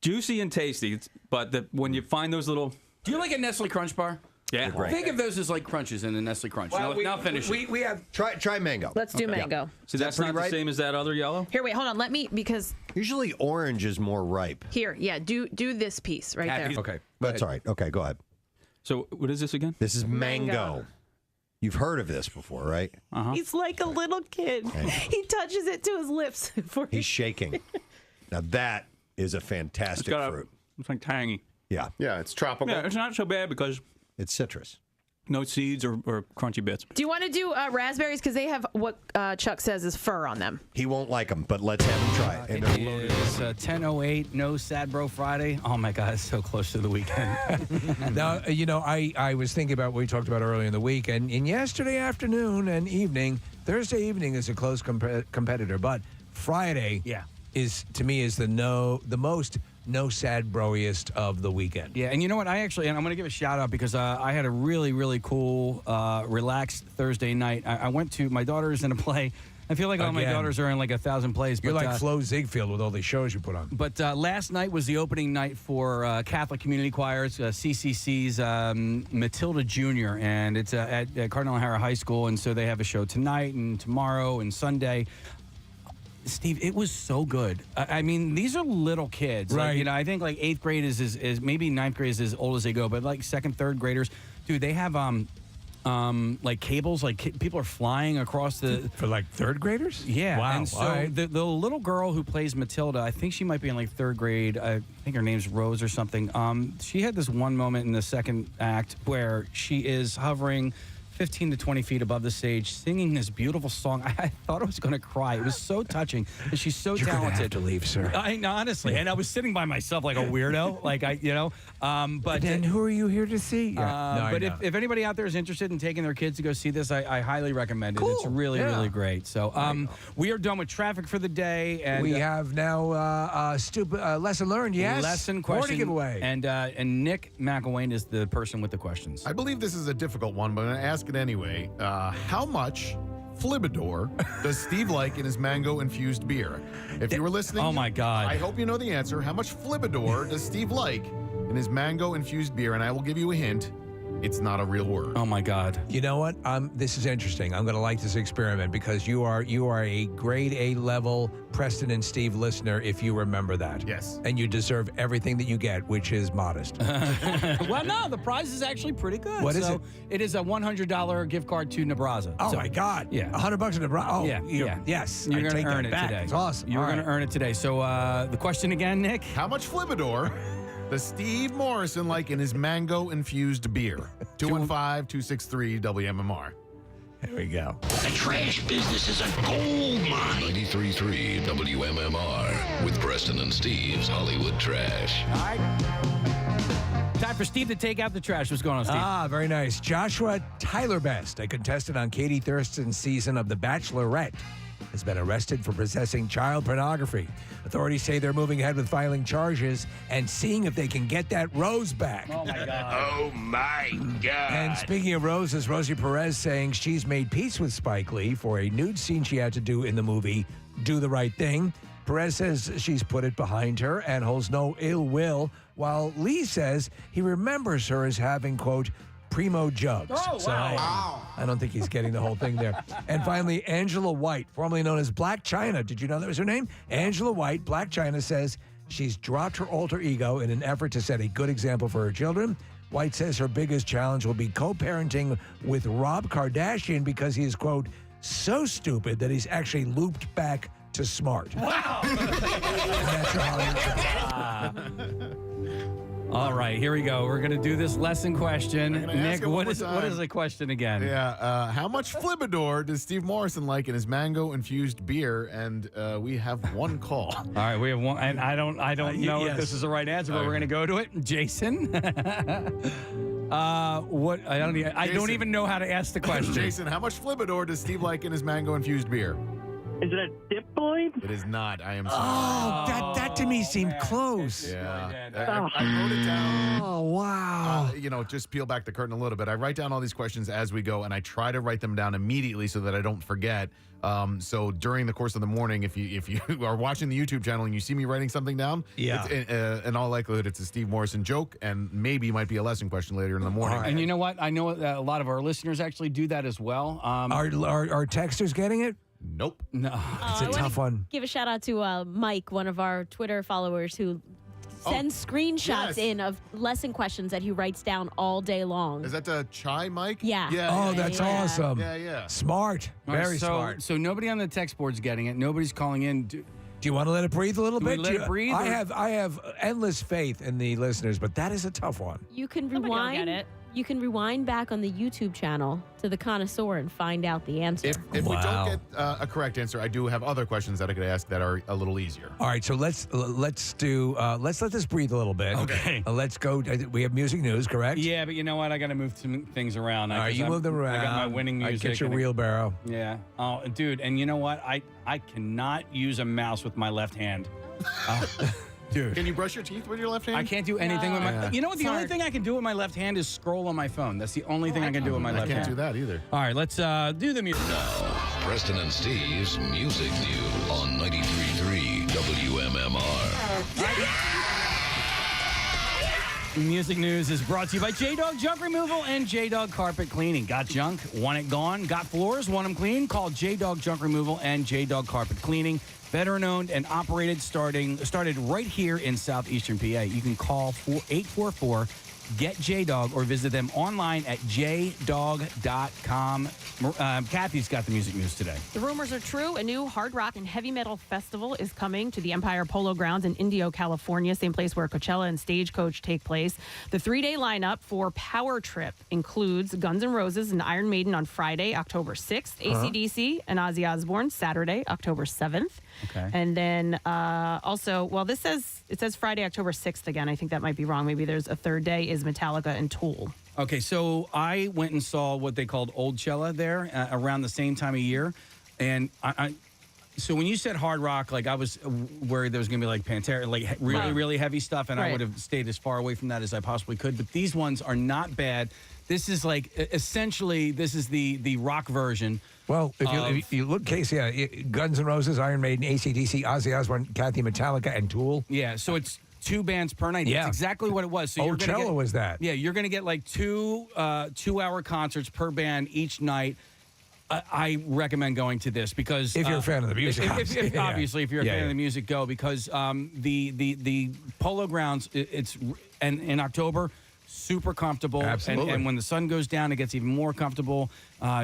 juicy and tasty, but when you find those little... Do you like a Nestle Crunch bar? Yeah. Think of those as like crunches in a Nestle Crunch. Now finish it. We have Try mango. Let's do mango. So that's not the ripe? same as that other yellow? Here, wait, hold on. Let me, because Usually orange is more ripe. here, yeah, do this piece right there. Okay. That's all right. Okay, go ahead. So what is this again? This is mango. You've heard of this before, right? He's like a little kid. He touches it to his lips. He's shaking. Now that is a fantastic fruit. It's like tangy. Yeah. Yeah, it's tropical. Yeah, it's not so bad because it's citrus. No seeds or crunchy bits. Do you want to do raspberries? Because they have what Chuck says is fur on them. He won't like them, but let's have him try it. And It is 10:08, no Sad Bro Friday. Oh my God, it's so close to the weekend. Now, I was thinking about what we talked about earlier in the week, and yesterday afternoon and evening, Thursday evening is a close competitor, but Friday is, to me, is the most no sad broiest of the weekend. Yeah, and you know what? I'm going to give a shout out because I had a really, really cool, relaxed Thursday night. I went to, my daughter is in a play. I feel like all my daughters are in like 1,000 plays. You're like Flo Ziegfeld with all these shows you put on. But last night was the opening night for Catholic Community Choirs, CCC's Matilda Jr., and it's at Cardinal O'Hara High School, and so they have a show tonight and tomorrow and Sunday. Steve, it was so good. I mean, these are little kids. Right. Like, I think like 8th grade is maybe 9th grade is as old as they go, but like 2nd, 3rd graders, dude, they have like cables, like people are flying across the for like 3rd graders. Yeah. Wow. And so the little girl who plays Matilda, I think she might be in like 3rd grade. I think her name's Rose or something. She had this one moment in the second act where she is hovering 15 to 20 feet above the stage, singing this beautiful song. I thought I was going to cry. It was so touching. And she's so You're talented. gonna have to leave, sir. Honestly, and I was sitting by myself like a weirdo, But then who are you here to see? But if anybody out there is interested in taking their kids to go see this, I highly recommend it. It's really, really great. So we are done with traffic for the day, and we have now lesson learned. Yes, lesson question. More to give away. And Nick McElwain is the person with the questions. I believe this is a difficult one, but I'm going to ask it anyway. How much Flibidor does Steve like in his mango-infused beer? If you were listening, oh my God, I hope you know the answer. How much Flibidor does Steve like in his mango-infused beer? And I will give you a hint. It's not a real word. Oh my God. You know what? This is interesting. I'm going to like this experiment because you are a grade A level Preston and Steve listener if you remember that. Yes. And you deserve everything that you get, which is modest. Well, no, the prize is actually pretty good. What is it? It is a $100 gift card to Nebraska. Oh my God. Yeah. $100 to Nebraska. Oh, yeah. Yes. You're I going take to earn that it back. today. It's awesome. You're going to earn it today. So the question again, Nick? How much Flibidor does Steve Morrison like in his mango-infused beer? 215-263-WMMR. There we go. The trash business is a gold mine. 93.3 WMMR with Preston and Steve's Hollywood Trash. All right. Time for Steve to take out the trash. What's going on, Steve? Very nice. Joshua Tyler Best, a contestant on Katie Thurston's season of The Bachelorette, has been arrested for possessing child pornography. Authorities say they're moving ahead with filing charges and seeing if they can get that Rose back. Oh, my God. Oh, my God. And speaking of roses, Rosie Perez saying she's made peace with Spike Lee for a nude scene she had to do in the movie Do the Right Thing. Perez says she's put it behind her and holds no ill will, while Lee says he remembers her as having, quote, primo jugs. Oh, wow. So I don't think he's getting the whole thing there. And finally, Angela White, formerly known as Black China. Did you know that was her name? Angela White, Black China, says she's dropped her alter ego in an effort to set a good example for her children. White says her biggest challenge will be co-parenting with Rob Kardashian because he is, quote, so stupid that he's actually looped back to smart. Wow. And that's your Hollywood Trash. All right, here we go. We're going to do this lesson question. Nick, what is time. the question again? Yeah, how much Flibidor does Steve Morrison like in his mango-infused beer? And we have one call. All right, we have one, and I don't know if this is the right answer, but we're going to go to it. Jason, what? I don't even know how to ask the question. Jason, how much Flibidor does Steve like in his mango-infused beer? Is it a Diploid? It is not. I am sorry. Oh, that to me seemed close. Yeah. I wrote it down. Oh, wow. Just peel back the curtain a little bit. I write down all these questions as we go, and I try to write them down immediately so that I don't forget. So during the course of the morning, if you are watching the YouTube channel and you see me writing something down, in all likelihood, it's a Steve Morrison joke, and maybe might be a lesson question later in the morning. And you know what? I know a lot of our listeners actually do that as well. Are texters getting it? Nope. No. It's a tough one. Give a shout out to Mike, one of our Twitter followers who sends screenshots in of lesson questions that he writes down all day long. Is that the chai mic? Yeah. Oh, that's awesome. Yeah. Smart. Very so, smart. So nobody on the text board's getting it. Nobody's calling in. Do you want to let it breathe a little Do we bit? let it breathe, I or- have endless faith in the listeners, but that is a tough one. You can Somebody will rewind. get it. You can rewind back on the YouTube channel to the Connoisseur and find out the answer. If we don't get a correct answer, I do have other questions that I could ask that are a little easier. All right, so let's let this breathe a little bit. Okay. Let's go. We have music news, correct? Yeah, but you know what? I got to move some things around. All right, you move them around. I got my winning music. Get your and- wheelbarrow. Yeah. Oh, dude, and you know what? I cannot use a mouse with my left hand. Dude. Can you brush your teeth with your left hand? I can't do anything with my. Yeah. You know what? The only thing I can do with my left hand is scroll on my phone. That's the only thing I can do with my left hand. I can't do that either. All right, let's do the music. Now, Preston and Steve's Music News on 93.3 WMMR. Music news is brought to you by J-Dog Junk Removal and J-Dog Carpet Cleaning. Got junk? Want it gone? Got floors? Want them clean? Call J-Dog Junk Removal and J-Dog Carpet Cleaning. Veteran-owned and operated, started right here in southeastern PA. You can call 844-GET-JDOG or visit them online at jdog.com. Kathy's got the music news today. The rumors are true. A new hard rock and heavy metal festival is coming to the Empire Polo Grounds in Indio, California, same place where Coachella and Stagecoach take place. The 3-day lineup for Power Trip includes Guns N' Roses and Iron Maiden on Friday, October 6th, AC/DC and Ozzy Osbourne Saturday, October 7th. Okay. And then also, well, it says Friday, October 6th again. I think that might be wrong. Maybe there's a third day is Metallica and Tool. Okay, so I went and saw what they called Old Cella there around the same time of year. And so when you said hard rock, like I was worried there was going to be like Pantera, like really heavy stuff. And I would have stayed as far away from that as I possibly could. But these ones are not bad. This is like essentially the rock version. Well, if you look, Casey, Guns N' Roses, Iron Maiden, AC/DC, Ozzy Osbourne, Kathy, Metallica, and Tool. Yeah, so it's 2 bands per night. Yeah. That's exactly what it was. So Old Cella was that. Yeah, you're going to get like 2-hour concerts per band each night. I recommend going to this because if you're a fan of the music, obviously, if you're a fan of the music, go because the Polo Grounds it's in October. Super comfortable. Absolutely. And when the sun goes down, it gets even more comfortable.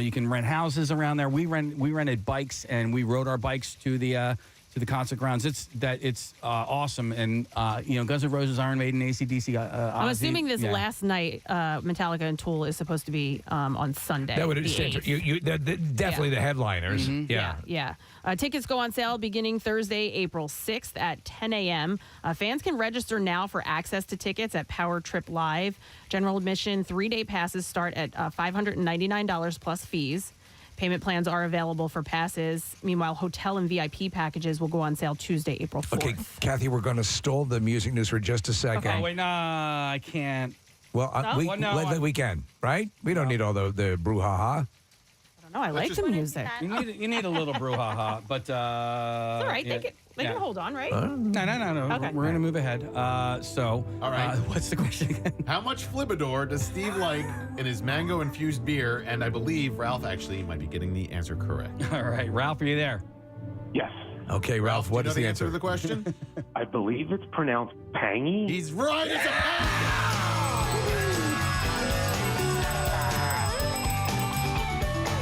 You can rent houses around there. We rented bikes and we rode our bikes to the concert grounds. It's awesome. And Guns N' Roses, Iron Maiden, AC/DC. I'm assuming this last night, Metallica and Tool is supposed to be on Sunday. That would the stand 8th. definitely the headliners. Mm-hmm. Yeah. Tickets go on sale beginning Thursday, April 6th at 10 a.m. Fans can register now for access to tickets at Power Trip Live. General admission 3-day passes start at $599 plus fees. Payment plans are available for passes. Meanwhile, hotel and VIP packages will go on sale Tuesday, April 4th. Okay, Kathy, we're going to stall the music news for just a second. Oh, wait, nah, I can't. Well, we can, right? We don't need all the brouhaha. No, I like the music. You need a little brouhaha, but It's all right. They can hold on, right? No. Okay. We're gonna move ahead. All right. What's the question again? How much Flibador does Steve like in his mango-infused beer? And I believe Ralph actually might be getting the answer correct. All right, Ralph, are you there? Yes. Okay, Ralph, what is do you know the the answer to the question? I believe it's pronounced pangy. He's right. It's a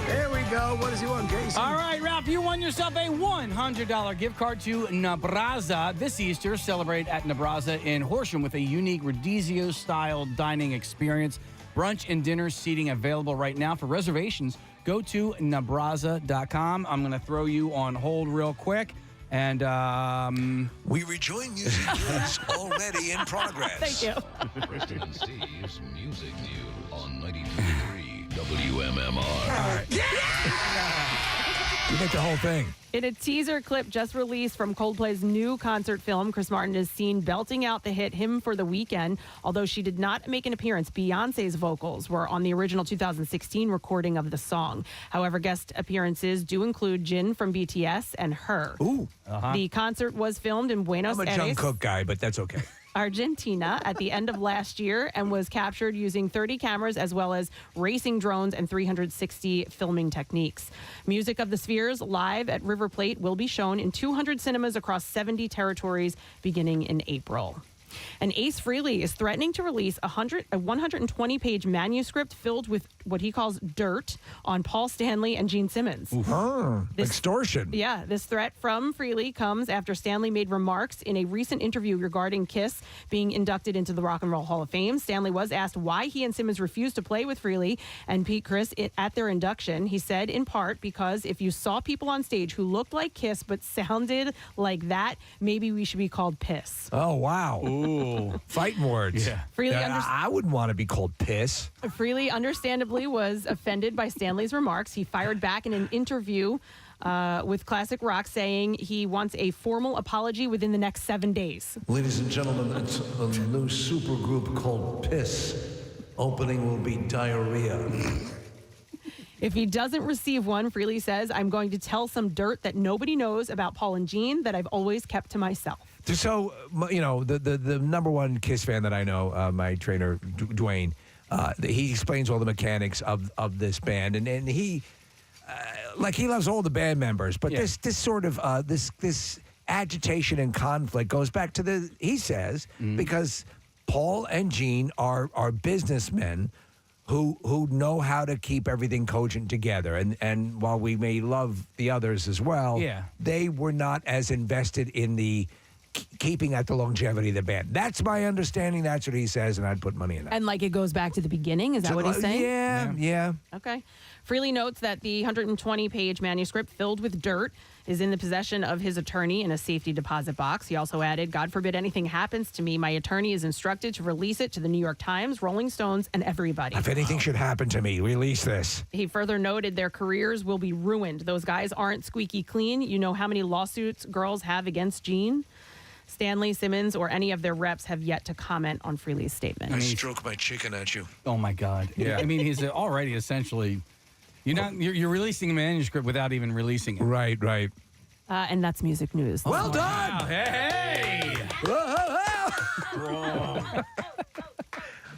There we go. What does he want, Casey? All right, Ralph, you won yourself a $100 gift card to Nebraza. This Easter, celebrate at Nebraza in Horsham with a unique Rodizio-style dining experience. Brunch and dinner seating available right now. For reservations, go to Nebraza.com. I'm going to throw you on hold real quick. And we rejoin music news already in progress. Thank you. Preston and Steve's Music News on 93.3 WMMR. All right. You get the whole thing. In a teaser clip just released from Coldplay's new concert film, Chris Martin is seen belting out the hit Hymn for the Weekend. Although she did not make an appearance, Beyonce's vocals were on the original 2016 recording of the song. However, guest appearances do include Jin from BTS and Her. Ooh. The concert was filmed in Buenos I'm a Aires, Jungkook guy, but that's okay. Argentina at the end of last year and was captured using 30 cameras as well as racing drones and 360 filming techniques. Music of the Spheres live at River Plate will be shown in 200 cinemas across 70 territories beginning in April. And Ace Frehley is threatening to release a 120-page manuscript filled with what he calls dirt on Paul Stanley and Gene Simmons. Extortion. Yeah, this threat from Frehley comes after Stanley made remarks in a recent interview regarding Kiss being inducted into the Rock and Roll Hall of Fame. Stanley was asked why he and Simmons refused to play with Frehley and Pete Chris at their induction. He said, in part, because if you saw people on stage who looked like Kiss but sounded like that, maybe we should be called Piss. Oh, wow. Ooh. Fighting words. Yeah. Frehley I wouldn't want to be called Piss. Frehley understandably was offended by Stanley's remarks. He fired back in an interview with Classic Rock, saying he wants a formal apology within the next 7 days. Ladies and gentlemen, it's a new supergroup called Piss. Opening will be diarrhea. If he doesn't receive one, Frehley says, I'm going to tell some dirt that nobody knows about Paul and Gene that I've always kept to myself. So, the number one Kiss fan that I know, my trainer, Dwayne, he explains all the mechanics of this band. And he, he loves all the band members. But this sort of, this agitation and conflict goes back to he says, because Paul and Gene are businessmen who know how to keep everything cogent together. And while we may love the others as well, they were not as invested in the keeping at the longevity of the band. That's my understanding. That's what he says, and I'd put money in that. And it goes back to the beginning? Is that what he's saying? Yeah. Okay. Frehley notes that the 120-page manuscript filled with dirt is in the possession of his attorney in a safety deposit box. He also added, God forbid anything happens to me, my attorney is instructed to release it to the New York Times, Rolling Stones, and everybody. If anything should happen to me, release this. He further noted their careers will be ruined. Those guys aren't squeaky clean. You know how many lawsuits girls have against Gene? Stanley, Simmons, or any of their reps have yet to comment on Frehley's statement. I stroke my chicken at you. Oh, my God. Yeah. I mean, he's already essentially... You're releasing a manuscript without even releasing it. Right. And that's music news. Well done. Wow. Hey.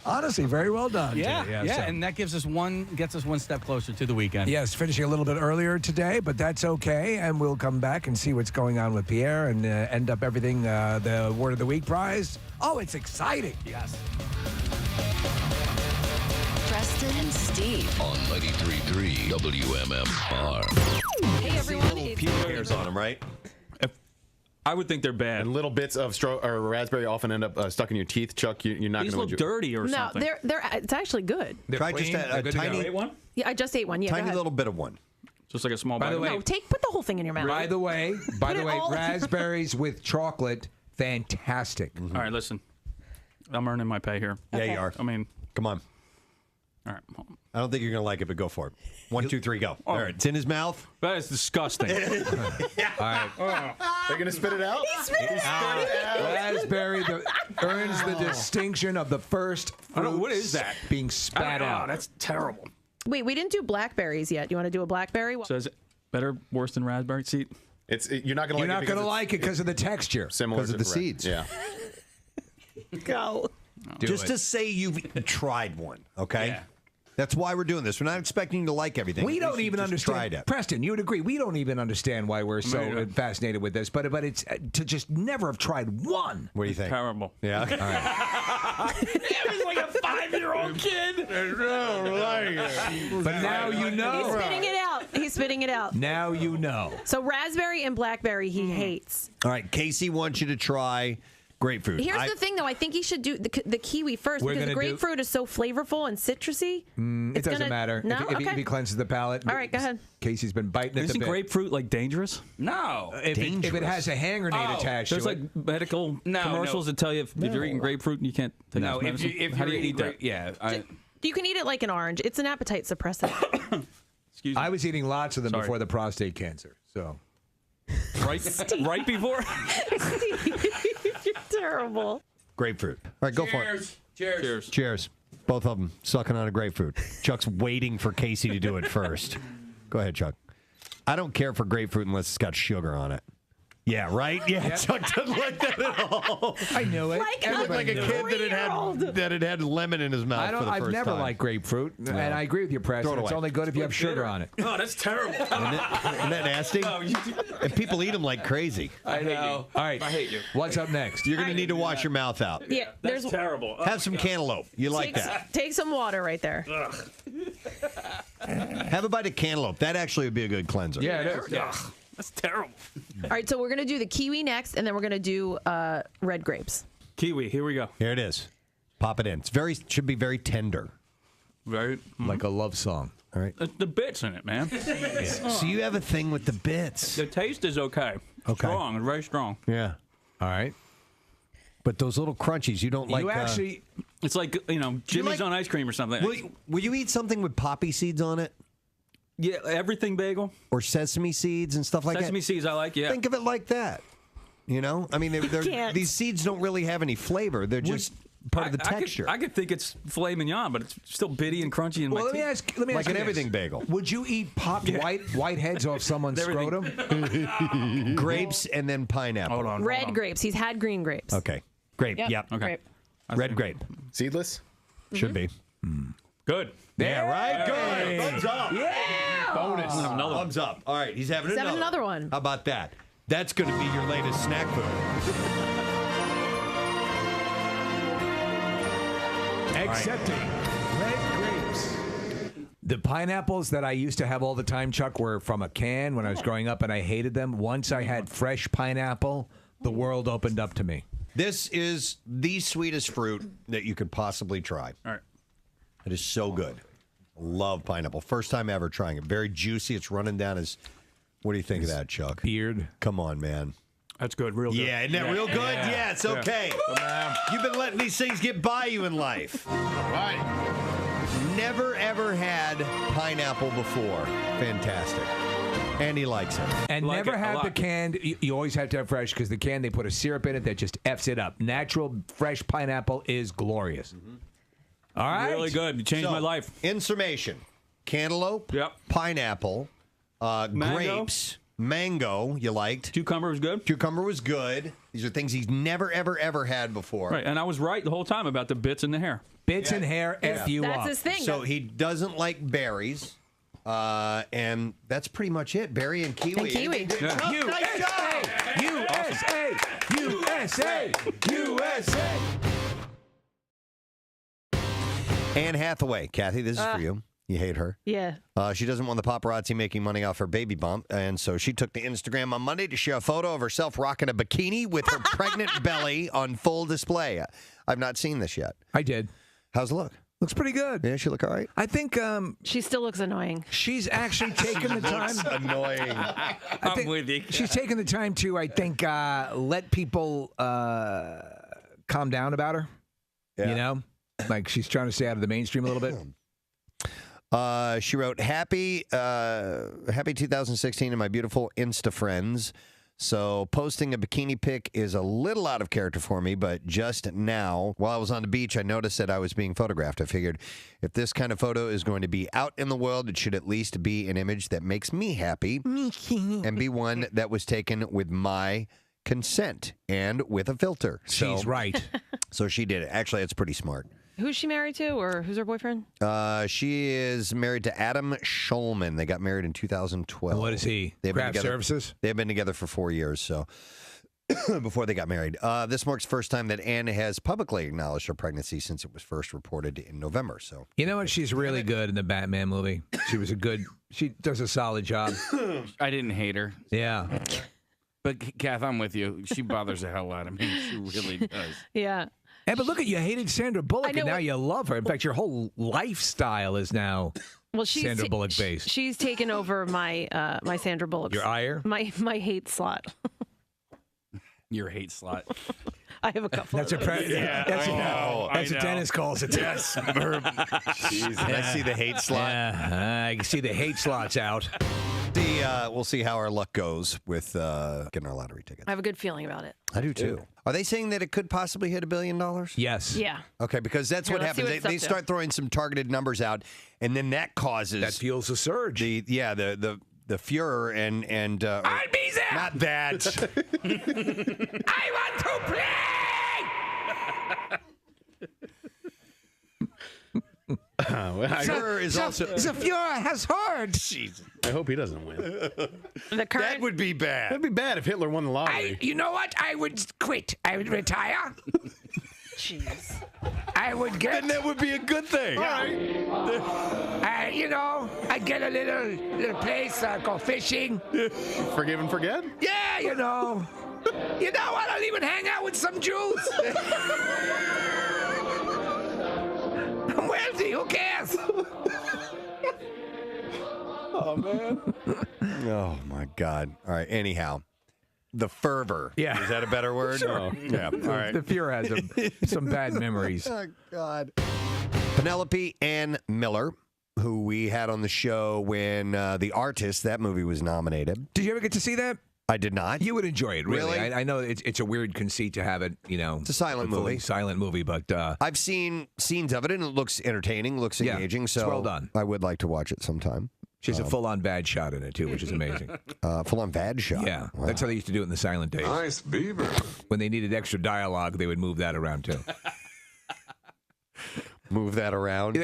Honestly, very well done. Yeah. So. And that gets us one step closer to the weekend. Yes, finishing a little bit earlier today, but that's okay. And we'll come back and see what's going on with Pierre and end up everything, the Word of the Week prize. Oh, it's exciting. Yes. Preston and Steve on 93.3 WMMR. Hey, everyone. Pubic hairs on them, right? I would think they're bad. And little bits of or raspberry often end up stuck in your teeth. Chuck, you're not going These to look dirty or No, something. it's actually good. Try just a tiny, one? Yeah, I just ate one. Yeah, go tiny ahead. little bit of one. Just like a small By bite. the way, No, put the whole thing in your mouth. By the way, Put it all in your raspberries with chocolate, fantastic. All right, listen. I'm earning my pay here. Yeah, you are. I mean, come on. All right. I don't think you're going to like it, but go for it. 1, 2, 3, go. All right, it's in his mouth. That is disgusting. All right. They're going to spit it out? He spit it out. Raspberry earns the distinction of the first I don't know, fruit what is that? being spat out. That's terrible. Wait, we didn't do blackberries yet. Do you want to do a blackberry? So is it better, worse than raspberry seed? You're not going to like it. You're not going to like it because of the texture. Similar Because of the seeds. Yeah. Go. Just to say you've tried one, okay? Yeah. That's why we're doing this. We're not expecting you to like everything. We At don't least you even just understand. tried it. Preston, you would agree. We don't even understand why we're so Maybe. fascinated with this. But it's to just never have tried one. What do you think? Terrible. Yeah. All right. He's like a 5-year-old kid. But now you know. He's spitting it out. He's spitting it out. Now you know. So raspberry and blackberry he hates. All right. Casey wants you to try grapefruit. Here's the thing, though. I think he should do the kiwi first We're because the gonna grapefruit is so flavorful and citrusy. It doesn't matter. No? If he cleanses the palate. All right, go ahead. Casey's been biting at Isn't the bit. grapefruit like dangerous? No. If it has a hand grenade attached There's to like it. medical commercials that tell you if you're eating grapefruit and you can't take No, this medicine. if How do you're you eat that? You can eat it like an orange. It's an appetite suppressant. Excuse me. I was eating lots of them Sorry. before the prostate cancer. So. Right before? You're terrible. Grapefruit. All right, go for it. Cheers. Cheers. Both of them sucking on a grapefruit. Chuck's waiting for Casey to do it first. Go ahead, Chuck. I don't care for grapefruit unless it's got sugar on it. Yeah, right? Yeah, Chuck doesn't like that at all. I knew it. He looked like a kid that had had lemon in his mouth for the first I've never time. liked grapefruit, and I agree with you, Preston. Throw it It's away. only good if you have sugar on it. Oh, that's terrible. Isn't that nasty? And people eat them like crazy. I know. All right. I hate you. What's up next? You're going to need to wash your mouth out. Yeah, That's terrible. Have some cantaloupe. You like take, that. Take some water right there. Have a bite of cantaloupe. That actually would be a good cleanser. Yeah, it is. Ugh, that's terrible. All right, so we're going to do the kiwi next, and then we're going to do red grapes. Kiwi, here we go. Here it is. Pop it in. Should be very tender. Right? Like a love song. All right. The bits in it, man. So you have a thing with the bits. The taste is okay. Okay. Strong, very strong. Yeah. All right. But those little crunchies, you don't like. You actually. It's like, Jimmy's on ice cream or something. Will you eat something with poppy seeds on it? Yeah, everything bagel. Or sesame seeds and stuff like that? Sesame seeds I like, yeah. Think of it like that. You know? I mean, these seeds don't really have any flavor. They're just part of the texture. I could think it's filet mignon, but it's still bitty and crunchy in my Well, let me teeth. ask like you an this. everything bagel. Would you eat popped white heads off someone's scrotum? Grapes and then pineapple. Hold on. Red grapes. He's had green grapes. Okay. Grape. Yep. Okay. Grape. Red grape. Seedless? Should be. Good. Yeah, right? Good. Thumbs up. Yeah. Bonus. I'm gonna have another one. Thumbs up. All right, he's having He's another. having another one. How about that? That's going to be your latest snack food. Accepting red grapes. The pineapples that I used to have all the time, Chuck, were from a can when I was growing up, and I hated them. Once I had fresh pineapple, the world opened up to me. This is the sweetest fruit that you could possibly try. All right. It is so good. Love pineapple. First time ever trying it. Very juicy. It's running down his. What do you think of that, Chuck? Beard. Come on, man. That's good. Real good. Yeah, isn't that real good? Yeah, it's okay. You've been letting these things get by you in life. All right. Never, ever had pineapple before. Fantastic. And he likes it. And Like never it a have the lot. canned. You always have to have fresh because the can, they put a syrup in it that just F's it up. Natural, fresh pineapple is glorious. All right. Really good. You changed So, my life. In summation, cantaloupe, pineapple, grapes, mango, you liked. Cucumber was good. Cucumber was good. These are things he's never, ever, ever had before. Right, and I was right the whole time about the bits in the hair. Bits in hair, F you That's up. his thing. So he doesn't like berries. And that's pretty much it. Berry and kiwi. And kiwi. Anything- Yeah. Oh, nice job! USA! USA! USA! Anne Hathaway. Kathy, this is for you. You hate her. Yeah. She doesn't want the paparazzi making money off her baby bump, and so she took to Instagram on Monday to share a photo of herself rocking a bikini with her pregnant belly on full display. I've not seen this yet. I did. How's it look? Looks pretty good. Yeah, she look all right? I think She still looks annoying. she's actually taken the time. Annoying. I'm with you. She's taken the time to, I think, let people calm down about her. Yeah. You know? Like she's trying to stay out of the mainstream a little bit. She wrote, happy 2016 to my beautiful Insta friends. So posting a bikini pic is a little out of character for me, but just now, while I was on the beach, I noticed that I was being photographed. I figured if this kind of photo is going to be out in the world, it should at least be an image that makes me happy and be one that was taken with my consent and with a filter. She's right. So she did it. Actually, it's pretty smart. Who's she married to, or who's her boyfriend? She is married to Adam Schulman. They got married in 2012. And what is he? They've been Craft together- services? They've been together for 4 years, so before they got married. This marks the first time that Anne has publicly acknowledged her pregnancy since it was first reported in November. So You know what? She's really good in the Batman movie. She was she does a solid job. I didn't hate her. Yeah. But, Kath, I'm with you. She bothers the hell out of me. She really does. Yeah. Yeah, but look at you hated Sandra Bullock, I know and now what- you love her. In fact, your whole lifestyle is now Well, she's Sandra Bullock based. She's taken over my my Sandra Bullock. Your ire? My hate slot. Your hate slot. I have a couple. That's a of those. that's what Dennis calls it. Yes. Jeez, I see the hate slot. Yeah, I can see the hate slots out. We'll see how our luck goes with getting our lottery ticket. I have a good feeling about it. I do too. Are they saying that it could possibly hit $1 billion? Yes. Yeah. Okay, because that's Here, what let's see happens. what They it's up start throwing some targeted numbers out, and then that causes That fuels the surge. the the Fuhrer and I'll be there. Not that. I want to play. Fuhrer is also. The Fuhrer has heard. Jesus. I hope he doesn't win. That would be bad. That'd be bad if Hitler won the lottery. You know what? I would quit. I would retire. Jeez. I would get. And that would be a good thing. All right. I'd get a little place, go fishing. Forgive and forget? Yeah, You know what? I'll even hang out with some Jews. I'm wealthy. Who cares? Oh, man. Oh, my God. All right. Anyhow, the fervor. Yeah. Is that a better word? Sure. Yeah. All right. The Fuhrer has some bad memories. Oh, God. Penelope Ann Miller, who we had on the show when The Artist, that movie was nominated. Did you ever get to see that? I did not. You would enjoy it, really. Really? I know it's a weird conceit to have it, It's a silent fully movie. Silent movie, but I've seen scenes of it, and it looks entertaining, looks Yeah, engaging. it's So well done. I would like to watch it sometime. she has a full-on bad shot in it, too, which is amazing. Full-on bad shot. Yeah, that's how they used to do it in the silent days. Nice beaver. When they needed extra dialogue, they would move that around, too. Move that around.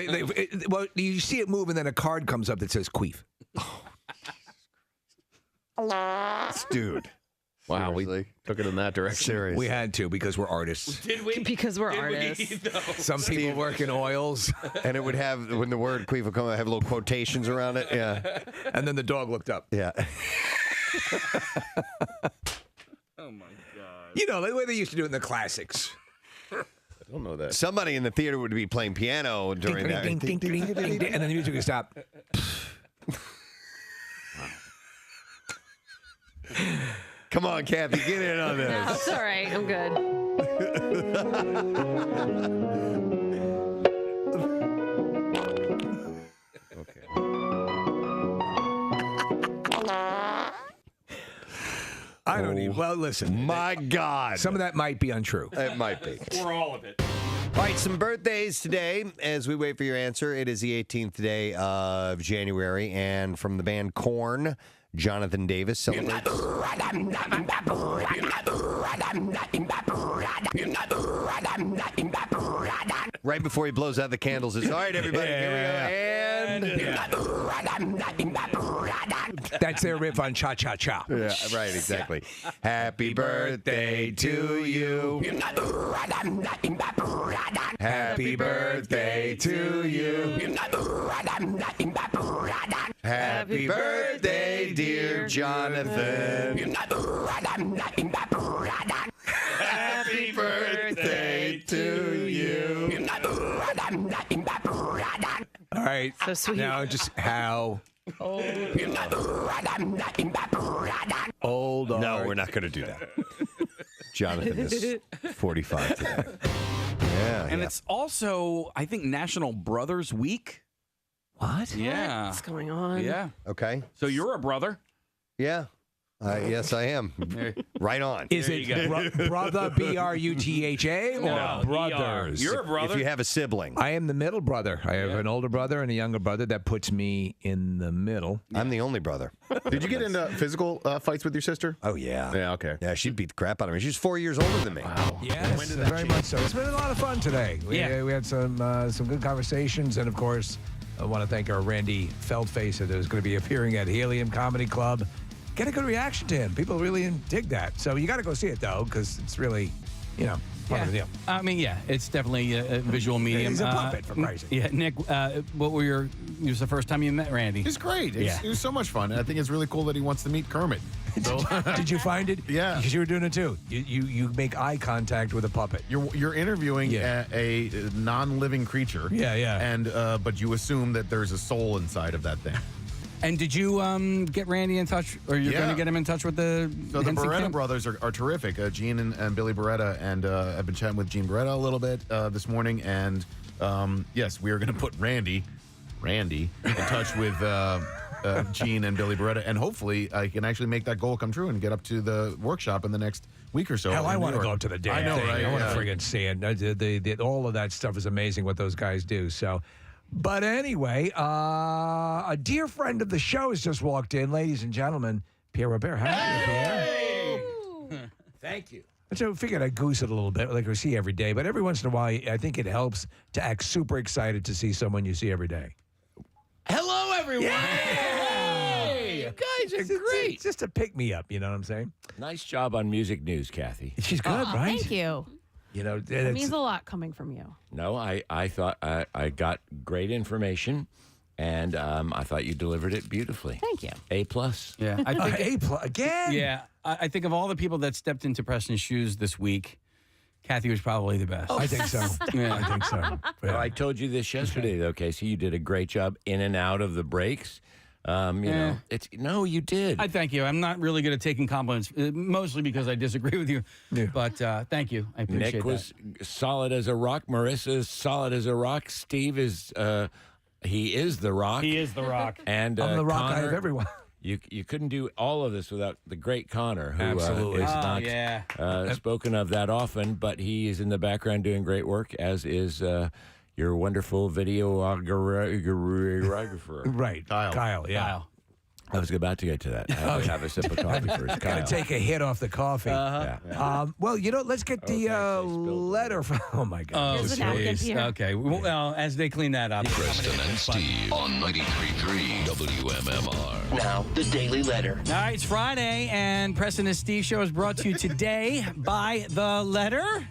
Well, you see it move, and then a card comes up that says queef. Dude. Wow, we took it in that direction. Serious. We had to because we're artists. Did we? Because we're artists. Some people work in oils. And it would have, when the word queef would come, have little quotations around it. Yeah. And then the dog looked up. Yeah. Oh, my God. You know, the way they used to do it in the classics. I don't know that. Somebody in the theater would be playing piano during that. Ding, ding, ding, ding, ding, ding, and then the music would stop. Come on, Kathy, get in on No, this. it's all right. I'm good. I don't even. Well, listen. My God. Some of that might be untrue. It might be. Or all of it. All right, some birthdays today. As we wait for your answer, it is the 18th day of January, and from the band Korn, Jonathan Davis celebrates. Right before he blows out the candles, it's all right, everybody. Here we go. And That's their riff on Cha Cha Cha. yeah, right, exactly. Happy birthday to you. Happy birthday to you. Happy birthday, dear Jonathan. Happy birthday to you. All right. So sweet. Now, just how old No, are we're not going to do that. Jonathan is 45 today. Yeah. And it's also, I think, National Brothers Week. What? Yeah. What's going on? Yeah. Okay. So you're a brother. Yeah. Yes, I am. Right on. Is There it you go. brother, B-R-U-T-H-A, or No, brothers? You're a brother. If you have a sibling. I am the middle brother. I have an older brother and a younger brother. That puts me in the middle. I'm the only brother. Did you get into physical fights with your sister? Oh, yeah. Yeah, okay. Yeah, she beat the crap out of me. She's 4 years older than me. Wow. Yes, very much so. It's been a lot of fun today. We had some good conversations, and of course, I want to thank our Randy Feltface that is going to be appearing at Helium Comedy Club. Get a good reaction to him. People really dig that. So you got to go see it, though, because it's really, part of the deal. I mean, yeah, it's definitely a visual medium. He's a puppet, for Christ's sake. Yeah, Nick, what were it was the first time you met Randy? He's great. Yeah. It was so much fun. I think it's really cool that he wants to meet Kermit. So, Did you find it? Yeah. Because you were doing it, too. You make eye contact with a puppet. You're interviewing a non-living creature. Yeah, yeah. And but you assume that there's a soul inside of that thing. And did you get Randy in touch, or you're going to get him in touch with the So the Henson Beretta camp? brothers are terrific. Gene and Billy Beretta, and I've been chatting with Gene Beretta a little bit this morning, and yes, we are going to put Randy in touch with Gene and Billy Beretta, and hopefully I can actually make that goal come true and get up to the workshop in the next week or so. Hell, I in want to New go York. to the damn I know, thing. right? I want to friggin' see it. All of that stuff is amazing what those guys do. So But anyway, a dear friend of the show has just walked in, ladies and gentlemen. Pierre Robert. How are you, Pierre? Thank you. So I figured I'd goose it a little bit, like we see every day. But every once in a while, I think it helps to act super excited to see someone you see every day. Hello, everyone. Hey, you guys are great. It's just a pick me up, you know what I'm saying? Nice job on music news, Kathy. She's good, right? Thank you. You know, It means a lot coming from you. No, I thought I got great information, and I thought you delivered it beautifully. Thank you. A plus. Yeah, I think A plus again. Yeah, I think of all the people that stepped into Preston's shoes this week, Kathy was probably the best. I think so. Yeah. I think so. Yeah. Well, I told you this yesterday, though, Casey. You did a great job in and out of the breaks. You know, you did. I thank you. I'm not really good at taking compliments, mostly because I disagree with you. Yeah. But thank you. I appreciate Nick was solid as a rock. Marissa is solid as a rock. Steve is, he is the rock. He is the rock. And I'm the rock Connor, eye of everyone. You couldn't do all of this without the great Connor, who Absolutely. is not spoken of that often, but he is in the background doing great work, as is your wonderful videographer. Right. Kyle, yeah. Kyle. I was about to get to that. I have to have a sip of coffee first. Gotta take a hit off the coffee. Well, you know, let's get the letter from. Oh my God. Oh, jeez. Okay. Well, as they clean that up. Preston and Steve on 93.3 WMMR. Now, the Daily Letter. All right, it's Friday, and Preston and Steve show is brought to you today by the letter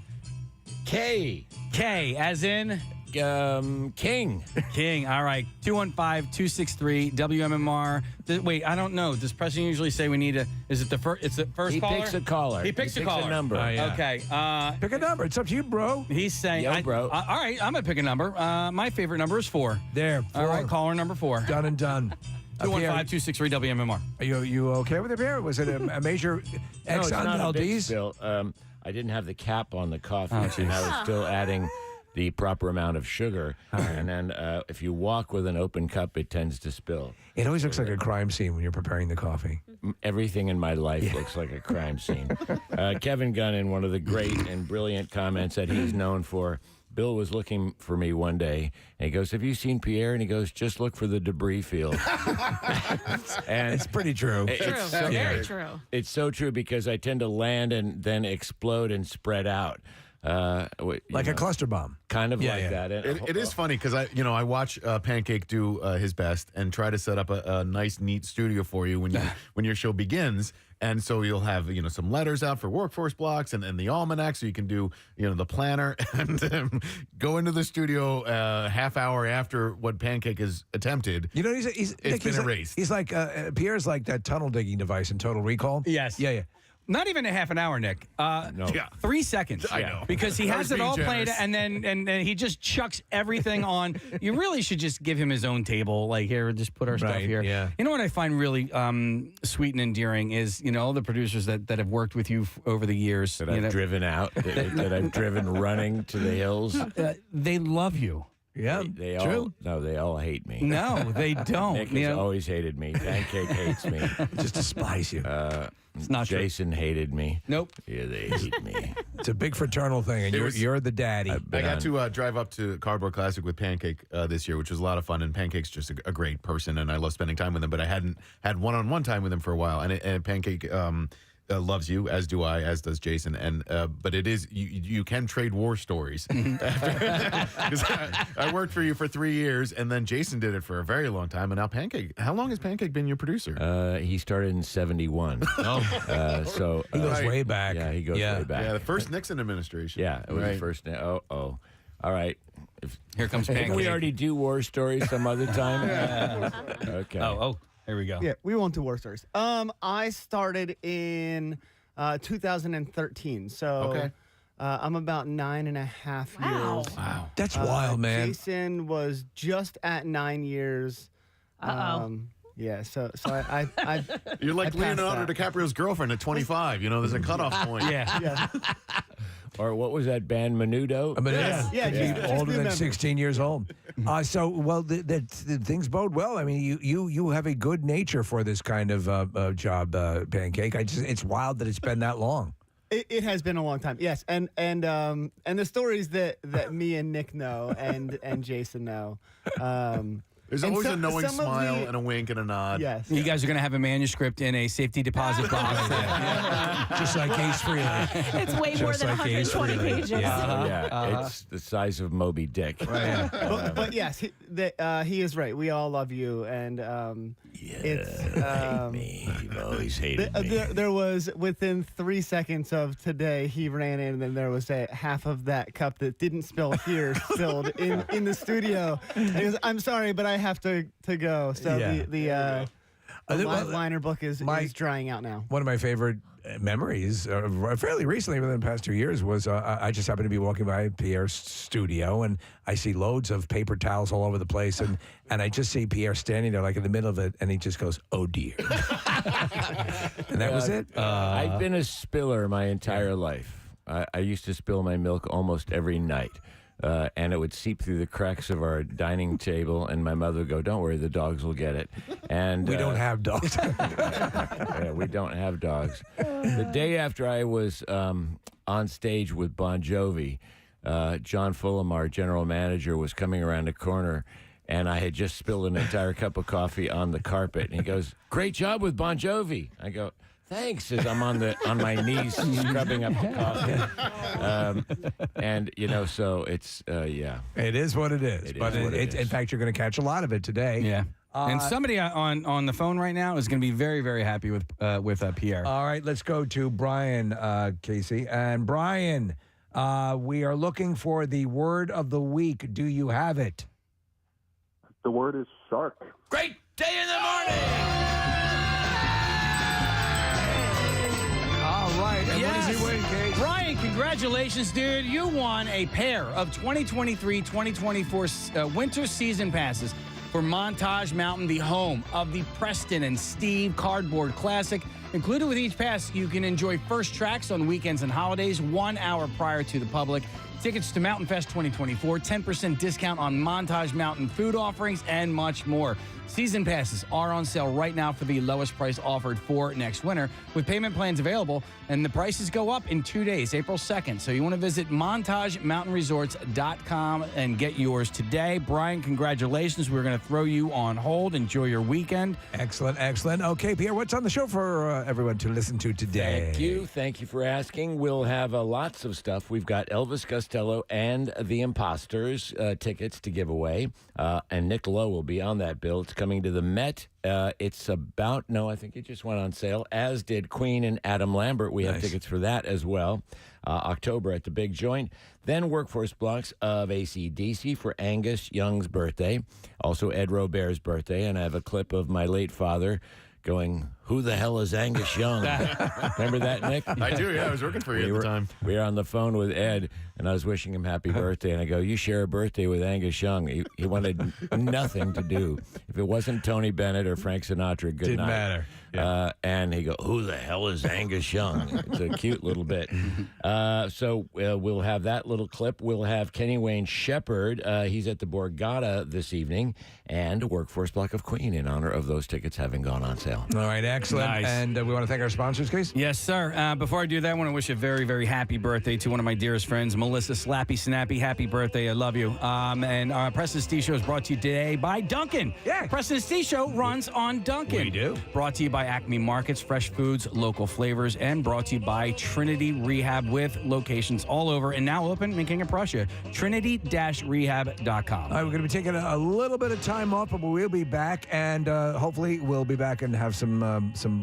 K. K, as in King. King. All right. 215-263 WMMR. Wait, I don't know. Does Preston usually say we need a? Is it the first? It's the first He caller. picks a caller. He picks a caller. a number. Okay. Pick a number. It's up to you, bro. He's saying, Yo, bro. all right, I'm gonna pick a number. My favorite number is 4. There. 4. All right, caller number 4. Done and done. 215-263 WMMR. Are you okay with it, Pierre? Was it a major No, it's Exxon not a big Valdez? spill. I didn't have the cap on the coffee, Oh, and I was still adding the proper amount of sugar. And then if you walk with an open cup, it tends to spill. It always looks like a crime scene when you're preparing the coffee. Everything in my life looks like a crime scene. Kevin Gunn, in one of the great and brilliant comments that he's known for, Bill was looking for me one day, and he goes, "Have you seen Pierre?" And he goes, "Just look for the debris field." And it's pretty true. It's Very true. It's so true because I tend to land and then explode and spread out. Like a cluster bomb. Kind of like that. And It is funny because I watch Pancake do his best and try to set up a nice, neat studio for you when your show begins. And so you'll have some letters out for workforce blocks and the almanac, so you can do the planner and go into the studio half hour after what Pancake has attempted. He's erased. He's like Pierre's like that tunnel digging device in Total Recall. Yes. Yeah. Not even a half an hour, Nick. No. 3 seconds. I know. Because he I has was it being all generous. played, and then he just chucks everything on. You really should just give him his own table. Like, here, just put our stuff Right, here. yeah. You know what I find really sweet and endearing is, all the producers that have worked with you over the years. that I've driven out, that I've driven running to the hills. They love you. Yeah, They true. they all hate me. No, they don't. Nick has always hated me. Pancake hates me. Just despise you. It's not true. Jason hated me. Nope. Yeah, they hate me. It's a big fraternal thing, and you're the daddy. I got to drive up to Cardboard Classic with Pancake this year, which was a lot of fun. And Pancake's just a great person, and I love spending time with him. But I hadn't had one-on-one time with him for a while. And Pancake loves you, as do I, as does Jason. And but it is you can trade war stories. Because I worked for you for 3 years, and then Jason did it for a very long time. And now Pancake. How long has Pancake been your producer? He started in 71. So he goes way back. Yeah, he goes way back. Yeah, the first Nixon administration. Yeah, it was the first. Oh. All right. Here comes Pancake. Can we already do war stories some other time? Okay. Oh. Here we go. Yeah, we won't do war stories. I started in 2013, so I'm about 9.5 years. Wow, that's wild, man. Jason was just at 9 years. Yeah, so I You're like I passed Leonardo that. DiCaprio's girlfriend at 25. There's a cutoff point. Yeah. Or what was that band, Menudo? Yeah, just older be a than member. 16 years old. The things bode well. I mean, you have a good nature for this kind of job, Pancake. It's wild that it's been that long. It has been a long time, yes, and the stories that me and Nick know and Jason know. There's always a knowing smile and a wink and a nod. Yes. You guys are going to have a manuscript in a safety deposit box. Just like Ace Frehley. It's way more than 120 pages. It's the size of Moby Dick. But yes, he is right. We all love you, and hate me. You've always hated me. There was within 3 seconds of today, he ran in, and then there was half of that cup that didn't spill here spilled in the studio. And he goes, "I'm sorry, but I have to go." So the liner book is drying out now. One of my favorite memories, fairly recently, within the past 2 years, was I just happened to be walking by Pierre's studio, and I see loads of paper towels all over the place, and I just see Pierre standing there, like in the middle of it, and he just goes, "Oh dear," and that was it. I've been a spiller my entire life. I used to spill my milk almost every night. And it would seep through the cracks of our dining table, and my mother would go, "Don't worry, the dogs will get it." And we don't have dogs. Yeah, we don't have dogs. The day after I was on stage with Bon Jovi, John Fulham, our general manager, was coming around the corner, and I had just spilled an entire cup of coffee on the carpet. And he goes, "Great job with Bon Jovi." I go, "Thanks," as I'm on my knees scrubbing up the coffee. And, so it's, It is what it is. In fact, you're going to catch a lot of it today. Yeah. And somebody on the phone right now is going to be very, very happy with Pierre. All right, let's go to Brian, Casey. And Brian, we are looking for the word of the week. Do you have it? The word is shark. Great day in the morning! All right, and what does he win, Kate? Brian, congratulations, dude. You won a pair of 2023-2024 winter season passes for Montage Mountain, the home of the Preston and Steve Cardboard Classic. Included with each pass, you can enjoy first tracks on weekends and holidays 1 hour prior to the public. Tickets to Mountain Fest 2024, 10% discount on Montage Mountain food offerings, and much more. Season passes are on sale right now for the lowest price offered for next winter, with payment plans available, and the prices go up in 2 days, April 2nd. So you want to visit montagemountainresorts.com and get yours today. Brian, congratulations. We're going to throw you on hold. Enjoy your weekend. Excellent, excellent. Okay, Pierre, what's on the show for everyone to listen to today? Thank you for asking. We'll have lots of stuff. We've got Elvis Costello and the Imposters tickets to give away, and Nick Lowe will be on that bill. It's coming to the Met. I think it just went on sale, as did Queen and Adam Lambert. We have tickets for that as well. October at the Big Joint. Then workforce blocks of AC/DC for Angus Young's birthday. Also Ed Robert's birthday. And I have a clip of my late father going, "Who the hell is Angus Young?" Remember that, Nick? I do, yeah. I was working for you at the time. We were on the phone with Ed, and I was wishing him happy birthday. And I go, "You share a birthday with Angus Young." He wanted nothing to do. If it wasn't Tony Bennett or Frank Sinatra, good Didn't night. matter. Yeah. And he go, "Who the hell is Angus Young?" It's a cute little bit. So we'll have that little clip. We'll have Kenny Wayne Shepherd. He's at the Borgata this evening, and a workforce block of Queen in honor of those tickets having gone on sale. All right, excellent. Nice. And we want to thank our sponsors, Case. Yes, sir. Before I do that, I want to wish a very, very happy birthday to one of my dearest friends, Melissa Slappy Snappy. Happy birthday. I love you. And our Preston Steve Show is brought to you today by Dunkin'. Yeah. Preston Steve Show runs on Dunkin'. We do. Brought to you by Acme Markets, fresh foods, local flavors, and brought to you by Trinity Rehab with locations all over and now open in King of Prussia. Trinity-rehab.com. All right, we're going to be taking a little bit of time off, but we'll be back, and hopefully we'll be back and have some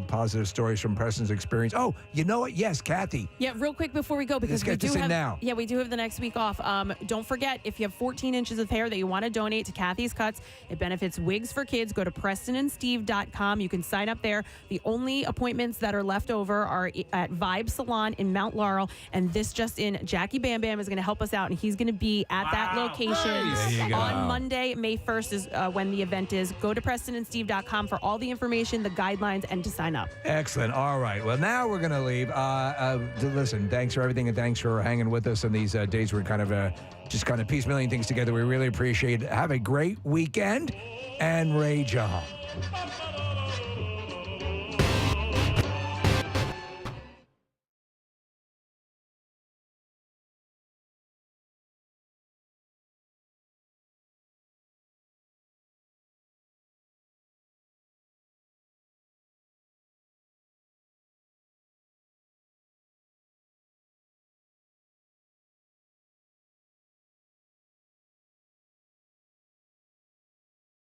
positive stories from Preston's experience. Oh, you know what? Yes, Kathy. Yeah, real quick before we go, because Let's get this in now. Yeah, we do have the next week off. Don't forget, if you have 14 inches of hair that you want to donate to Kathy's Cuts, it benefits Wigs for Kids. Go to PrestonandSteve.com. You can sign up there. The only appointments that are left over are at Vibe Salon in Mount Laurel, and this just in, Jackie Bam Bam is going to help us out, and he's going to be at that location on Monday, May 1st is when the event is. Go to PrestonandSteve.com for all the information, the guidelines, and to sign up. Excellent. All right. Well, now we're going to leave. Listen, thanks for everything, and thanks for hanging with us in these days. We're kind of just piecemealing things together. We really appreciate it. Have a great weekend, and rage on.